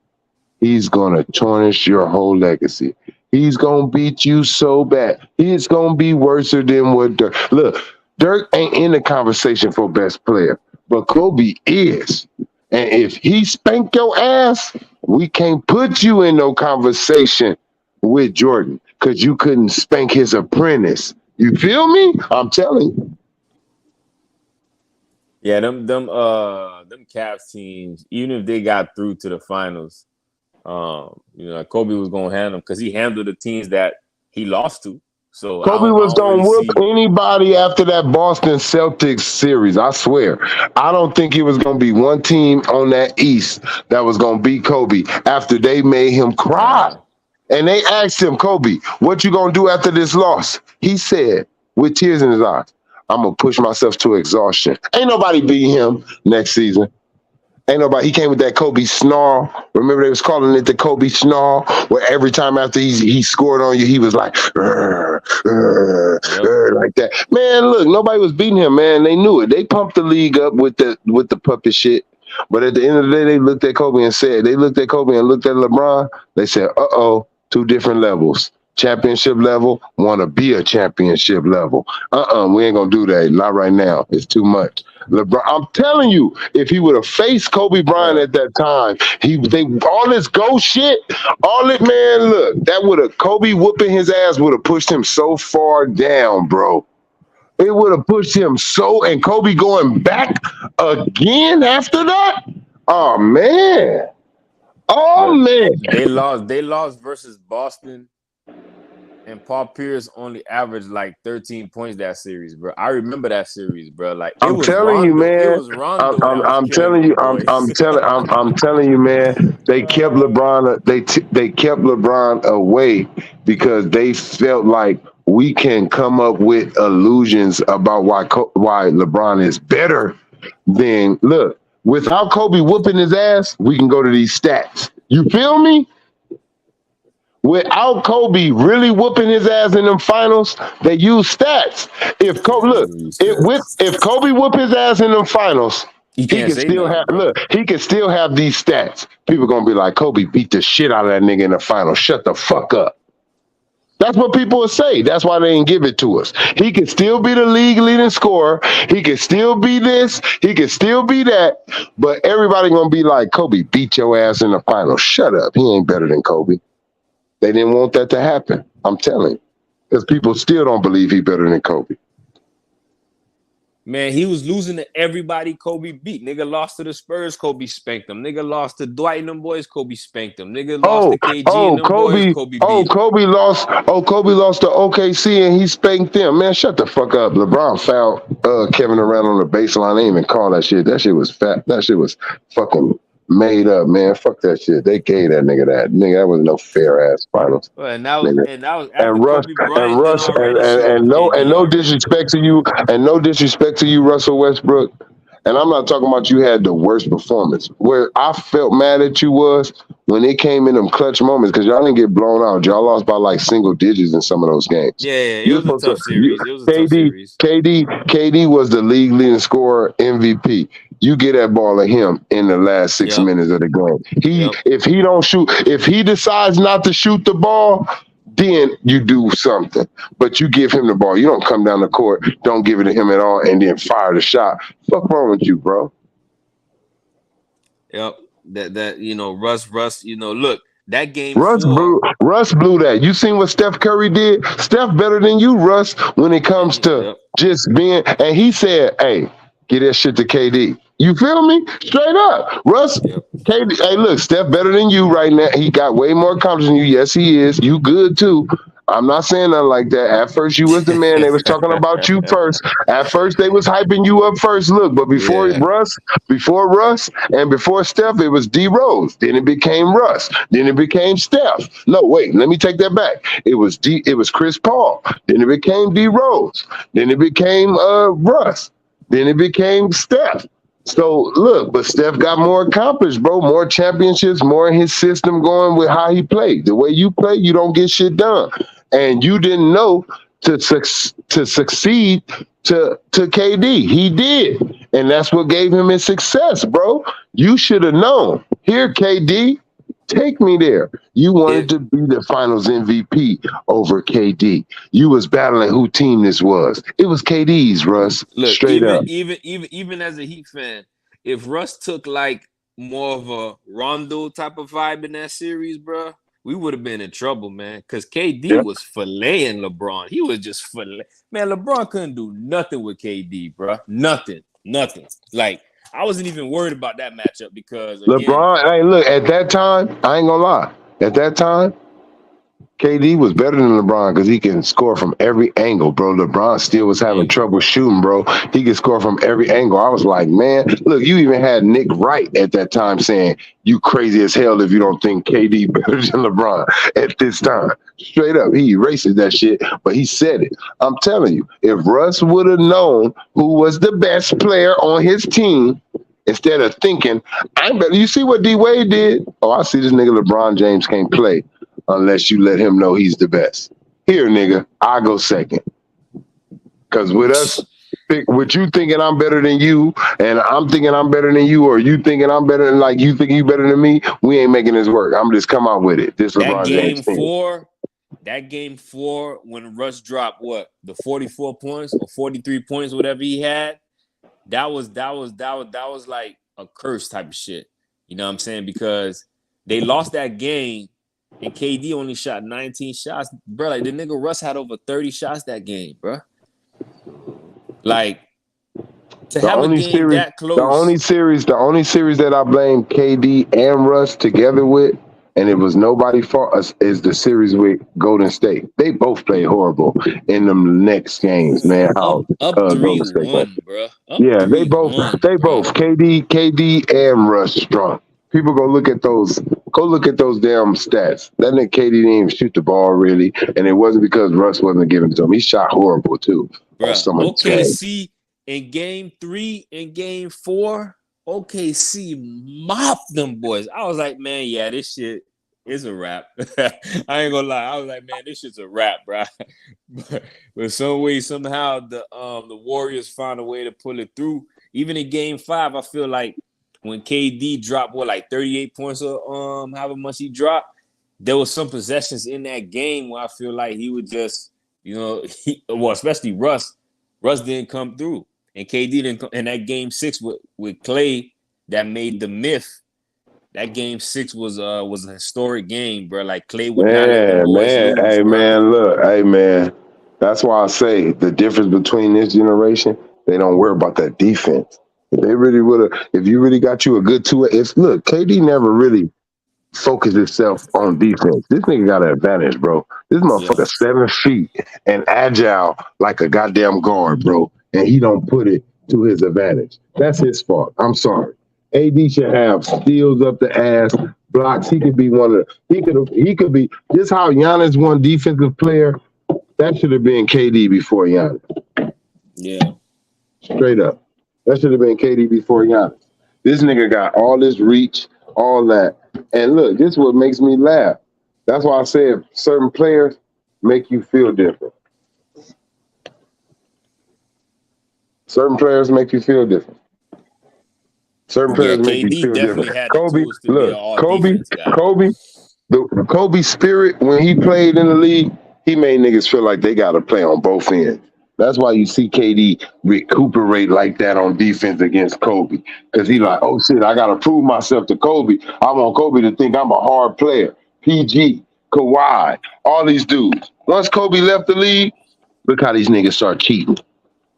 he's going to tarnish your whole legacy. He's going to beat you so bad. It's going to be worse than what Dirk. Look, Dirk ain't in the conversation for best player, but Kobe is. And if he spank your ass, we can't put you in no conversation with Jordan because you couldn't spank his apprentice. You feel me? I'm telling you. Yeah, them Cavs teams, even if they got through to the finals, Kobe was gonna handle them because he handled the teams that he lost to. So Kobe was gonna whoop anybody after that Boston Celtics series. I swear. I don't think it was gonna be one team on that East that was gonna beat Kobe after they made him cry. And they asked him, Kobe, what you gonna do after this loss? He said, with tears in his eyes, I'm gonna push myself to exhaustion. Ain't nobody beat him next season. Ain't nobody. He came with that Kobe snarl. Remember they was calling it the Kobe snarl, where every time after he scored on you, he was like, like that. Man, look, nobody was beating him, man. They knew it. They pumped the league up with the puppet shit. But at the end of the day, they looked at Kobe and looked at LeBron. They said, two different levels. Championship level, want to be a championship level. We ain't gonna do that. Not right now. It's too much. LeBron, I'm telling you, if he would have faced Kobe Bryant at that time, all this ghost shit, look, that would have Kobe whooping his ass would have pushed him so far down, bro. It would have pushed him and Kobe going back again after that. Oh man. They lost versus Boston. And Paul Pierce only averaged like 13 points that series, bro. I remember that series, bro. Like I'm telling you, man. I'm telling you, man. They kept LeBron. They kept LeBron away because they felt like we can come up with illusions about why LeBron is better than. Look, without Kobe whooping his ass, we can go to these stats. You feel me? Without Kobe really whooping his ass in them finals, they use stats. If Kobe whoop his ass in them finals, he can still have these stats. People gonna be like, Kobe beat the shit out of that nigga in the finals. Shut the fuck up. That's what people will say. That's why they didn't give it to us. He can still be the league leading scorer. He can still be this. He can still be that. But everybody gonna be like, Kobe beat your ass in the finals. Shut up. He ain't better than Kobe. They didn't want that to happen. I'm telling you. Because people still don't believe he's better than Kobe. Man, he was losing to everybody Kobe beat. Nigga lost to the Spurs, Kobe spanked him. Nigga lost to Dwight and them boys, Kobe spanked him. Nigga lost to KG and them boys, Kobe beat him. Kobe lost to OKC and he spanked them. Man, shut the fuck up. LeBron fouled Kevin Durant on the baseline. They didn't even call that shit. That shit was fat. That shit was fucking made up, man. Fuck that shit. They gave that nigga that. Nigga, that was no fair ass finals. Well, and Nigga. that was after Kobe Bryant done already And showed no KD already. disrespect to you, and no disrespect to you, Russell Westbrook. And I'm not talking about you had the worst performance. Where I felt mad at you was when it came in them clutch moments, because y'all didn't get blown out. Y'all lost by like single digits in some of those games. Yeah, it was a tough series. It was a tough series. KD was the league leading scorer, MVP. You get that ball at him in the last 6 minutes of the game. If he don't shoot, if he decides not to shoot the ball, then you do something. But you give him the ball. You don't come down the court, don't give it to him at all, and then fire the shot. What's wrong with you, bro? Yep. That Russ, look, that game Russ blew that. You seen what Steph Curry did? Steph better than you, Russ, when it comes to just being, and he said, hey, get that shit to KD. You feel me? Straight up. Russ, KD, hey, look, Steph better than you right now. He got way more accomplishments than you. Yes, he is. You good, too. I'm not saying nothing like that. At first, you was the man. They was talking about you first. At first, they was hyping you up first. Look, but before Russ, and before Steph, it was D Rose. Then it became Russ. Then it became Steph. No, wait, let me take that back. It was Chris Paul. Then it became D Rose. Then it became Russ. Then it became Steph. So look, but Steph got more accomplished, bro. More championships, more in his system going with how he played. The way you play, you don't get shit done. And you didn't know to succeed to KD. He did. And that's what gave him his success, bro. You should have known. Here, KD, take me there. You wanted to be the finals MVP over KD. You was battling who team this was. It was KD's, Russ. Look, straight up. Even as a Heat fan, if Russ took like more of a Rondo type of vibe in that series, bro, we would have been in trouble, man. Because KD was filleting LeBron. He was just filleting. Man, LeBron couldn't do nothing with KD, bro. Nothing. Like, I wasn't even worried about that matchup because again, LeBron, hey, look, at that time, I ain't gonna lie. At that time, KD was better than LeBron because he can score from every angle, bro. LeBron still was having trouble shooting, bro. He could score from every angle. I was like, man, look, you even had Nick Wright at that time saying, you crazy as hell if you don't think KD better than LeBron at this time. Straight up, he erased that shit, but he said it. I'm telling you, if Russ would have known who was the best player on his team, instead of thinking, I'm better. You see what D-Wade did? Oh, I see this nigga LeBron James can't play unless you let him know he's the best. Here, nigga, I go second. Because with us, with you thinking I'm better than you, and I'm thinking I'm better than you, or you thinking I'm better than, like, you think you better than me, we ain't making this work. I'm just come out with it. This LeBron James thing. That game 4, when Russ dropped the 44 points or 43 points, whatever he had, that was like a curse type of shit. You know what I'm saying? Because they lost that game and KD only shot 19 shots. Bro, like the nigga Russ had over 30 shots that game, bro. Like to have a game that close. The only series that I blame KD and Russ together with, and it was nobody's fault, is the series with Golden State. They both played horrible in them next games, man. Up 3-1, bro. They both. KD and Russ strong. People go look at those damn stats. That nigga KD didn't even shoot the ball really, and it wasn't because Russ wasn't giving it to him. He shot horrible too. OKC in game 3 and game 4, OKC mopped them boys. I was like, man, yeah, this shit is a wrap. I ain't gonna lie. I was like, man, this shit's a wrap, bro. But some way, somehow, the Warriors found a way to pull it through. Even in game 5, I feel like when KD dropped 38 points or however much he dropped, there was some possessions in that game where I feel like he would just, especially Russ. Russ didn't come through, and KD didn't come. And that game 6 with Clay that made the myth. That game 6 was a historic game, bro. Like Clay would not let the boys lose, hey, bro. Man, look, hey, man. That's why I say the difference between this generation, they don't worry about that defense. If they really would have, if you really got you a good look, KD never really focused himself on defense. This nigga got an advantage, bro. This motherfucker 7 feet and agile like a goddamn guard, bro. And he don't put it to his advantage. That's his fault. I'm sorry. AD should have steals up the ass, blocks. He could be one of the, he could be this how Giannis won defensive player. That should have been KD before Giannis. Yeah. Straight up. That should have been KD before Giannis. This nigga got all this reach, all that. And look, this is what makes me laugh. That's why I said certain players make you feel different. Certain players make you feel different. Certain players make you feel different. Had Kobe, the tools to look, be an all Kobe, defense guy. the Kobe spirit when he played in the league, he made niggas feel like they got to play on both ends. That's why you see KD recuperate like that on defense against Kobe. Because he like, oh shit, I got to prove myself to Kobe. I want Kobe to think I'm a hard player. PG, Kawhi, all these dudes. Once Kobe left the league, look how these niggas start cheating.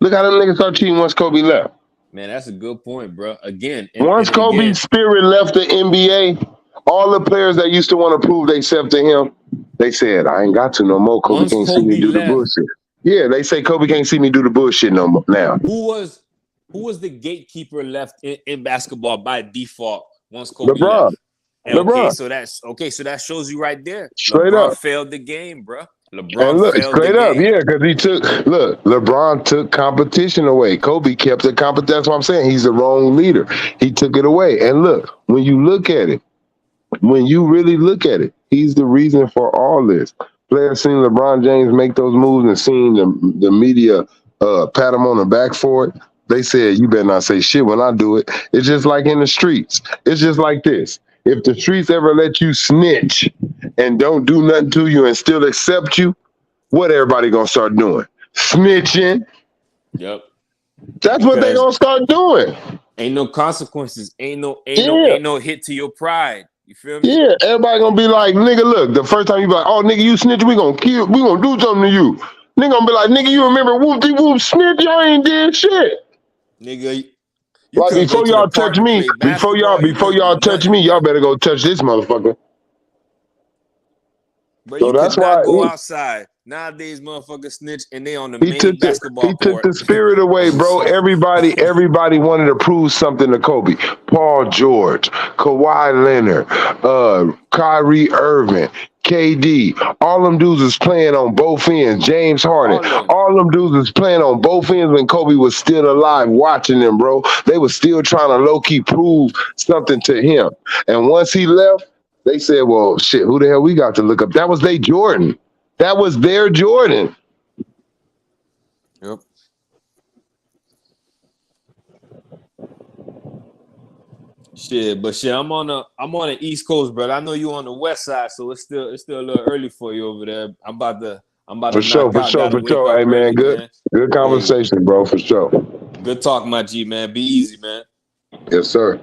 Look how them niggas start cheating once Kobe left. Man, that's a good point, bro. Again, once Kobe's spirit left the NBA, all the players that used to want to prove themselves to him, they said, I ain't got to no more. Kobe can't see me do the bullshit. Yeah, they say Kobe can't see me do the bullshit no more now. Who was the gatekeeper left in basketball by default once Kobe LeBron. left? LeBron. So that shows you right there. Straight LeBron up. failed the game, bro. LeBron failed straight the up, game. Yeah, because LeBron took competition away. Kobe kept the competition. That's what I'm saying. He's the wrong leader. He took it away. And look, when you look at it, when you really look at it, he's the reason for all this. Players seen LeBron James make those moves and seen the media pat him on the back for it. They said, you better not say shit when I do it. It's just like in the streets. It's just like this. If the streets ever let you snitch and don't do nothing to you and still accept you, what everybody gonna start doing? Snitching. Yep. That's what they gonna start doing. Ain't no consequences. Ain't no hit to your pride. You feel me? Yeah, everybody gonna be like, nigga, look, the first time you be like, oh, nigga, you snitch, we gonna do something to you. Nigga gonna be like, nigga, you remember whoop-de-whoop snitch? Y'all ain't did shit. Nigga, like before y'all touch me, before y'all touch me, y'all better go touch this motherfucker. But so you that's could not go outside. Nowadays, motherfuckers snitch and they on the main basketball court. He took the spirit away, bro. Everybody wanted to prove something to Kobe. Paul George, Kawhi Leonard, Kyrie Irving, KD. All them dudes was playing on both ends. James Harden. All them dudes was playing on both ends when Kobe was still alive watching them, bro. They was still trying to low-key prove something to him. And once he left, they said, well, shit, who the hell we got to look up? That was their Jordan. That was their Jordan. Yep. Shit, I'm on the East Coast, bro. I know you on the West Side, so it's still a little early for you over there. I'm about to for sure. Hey man, good conversation, bro, for sure. Good talk, my G, man. Be easy, man. Yes, sir.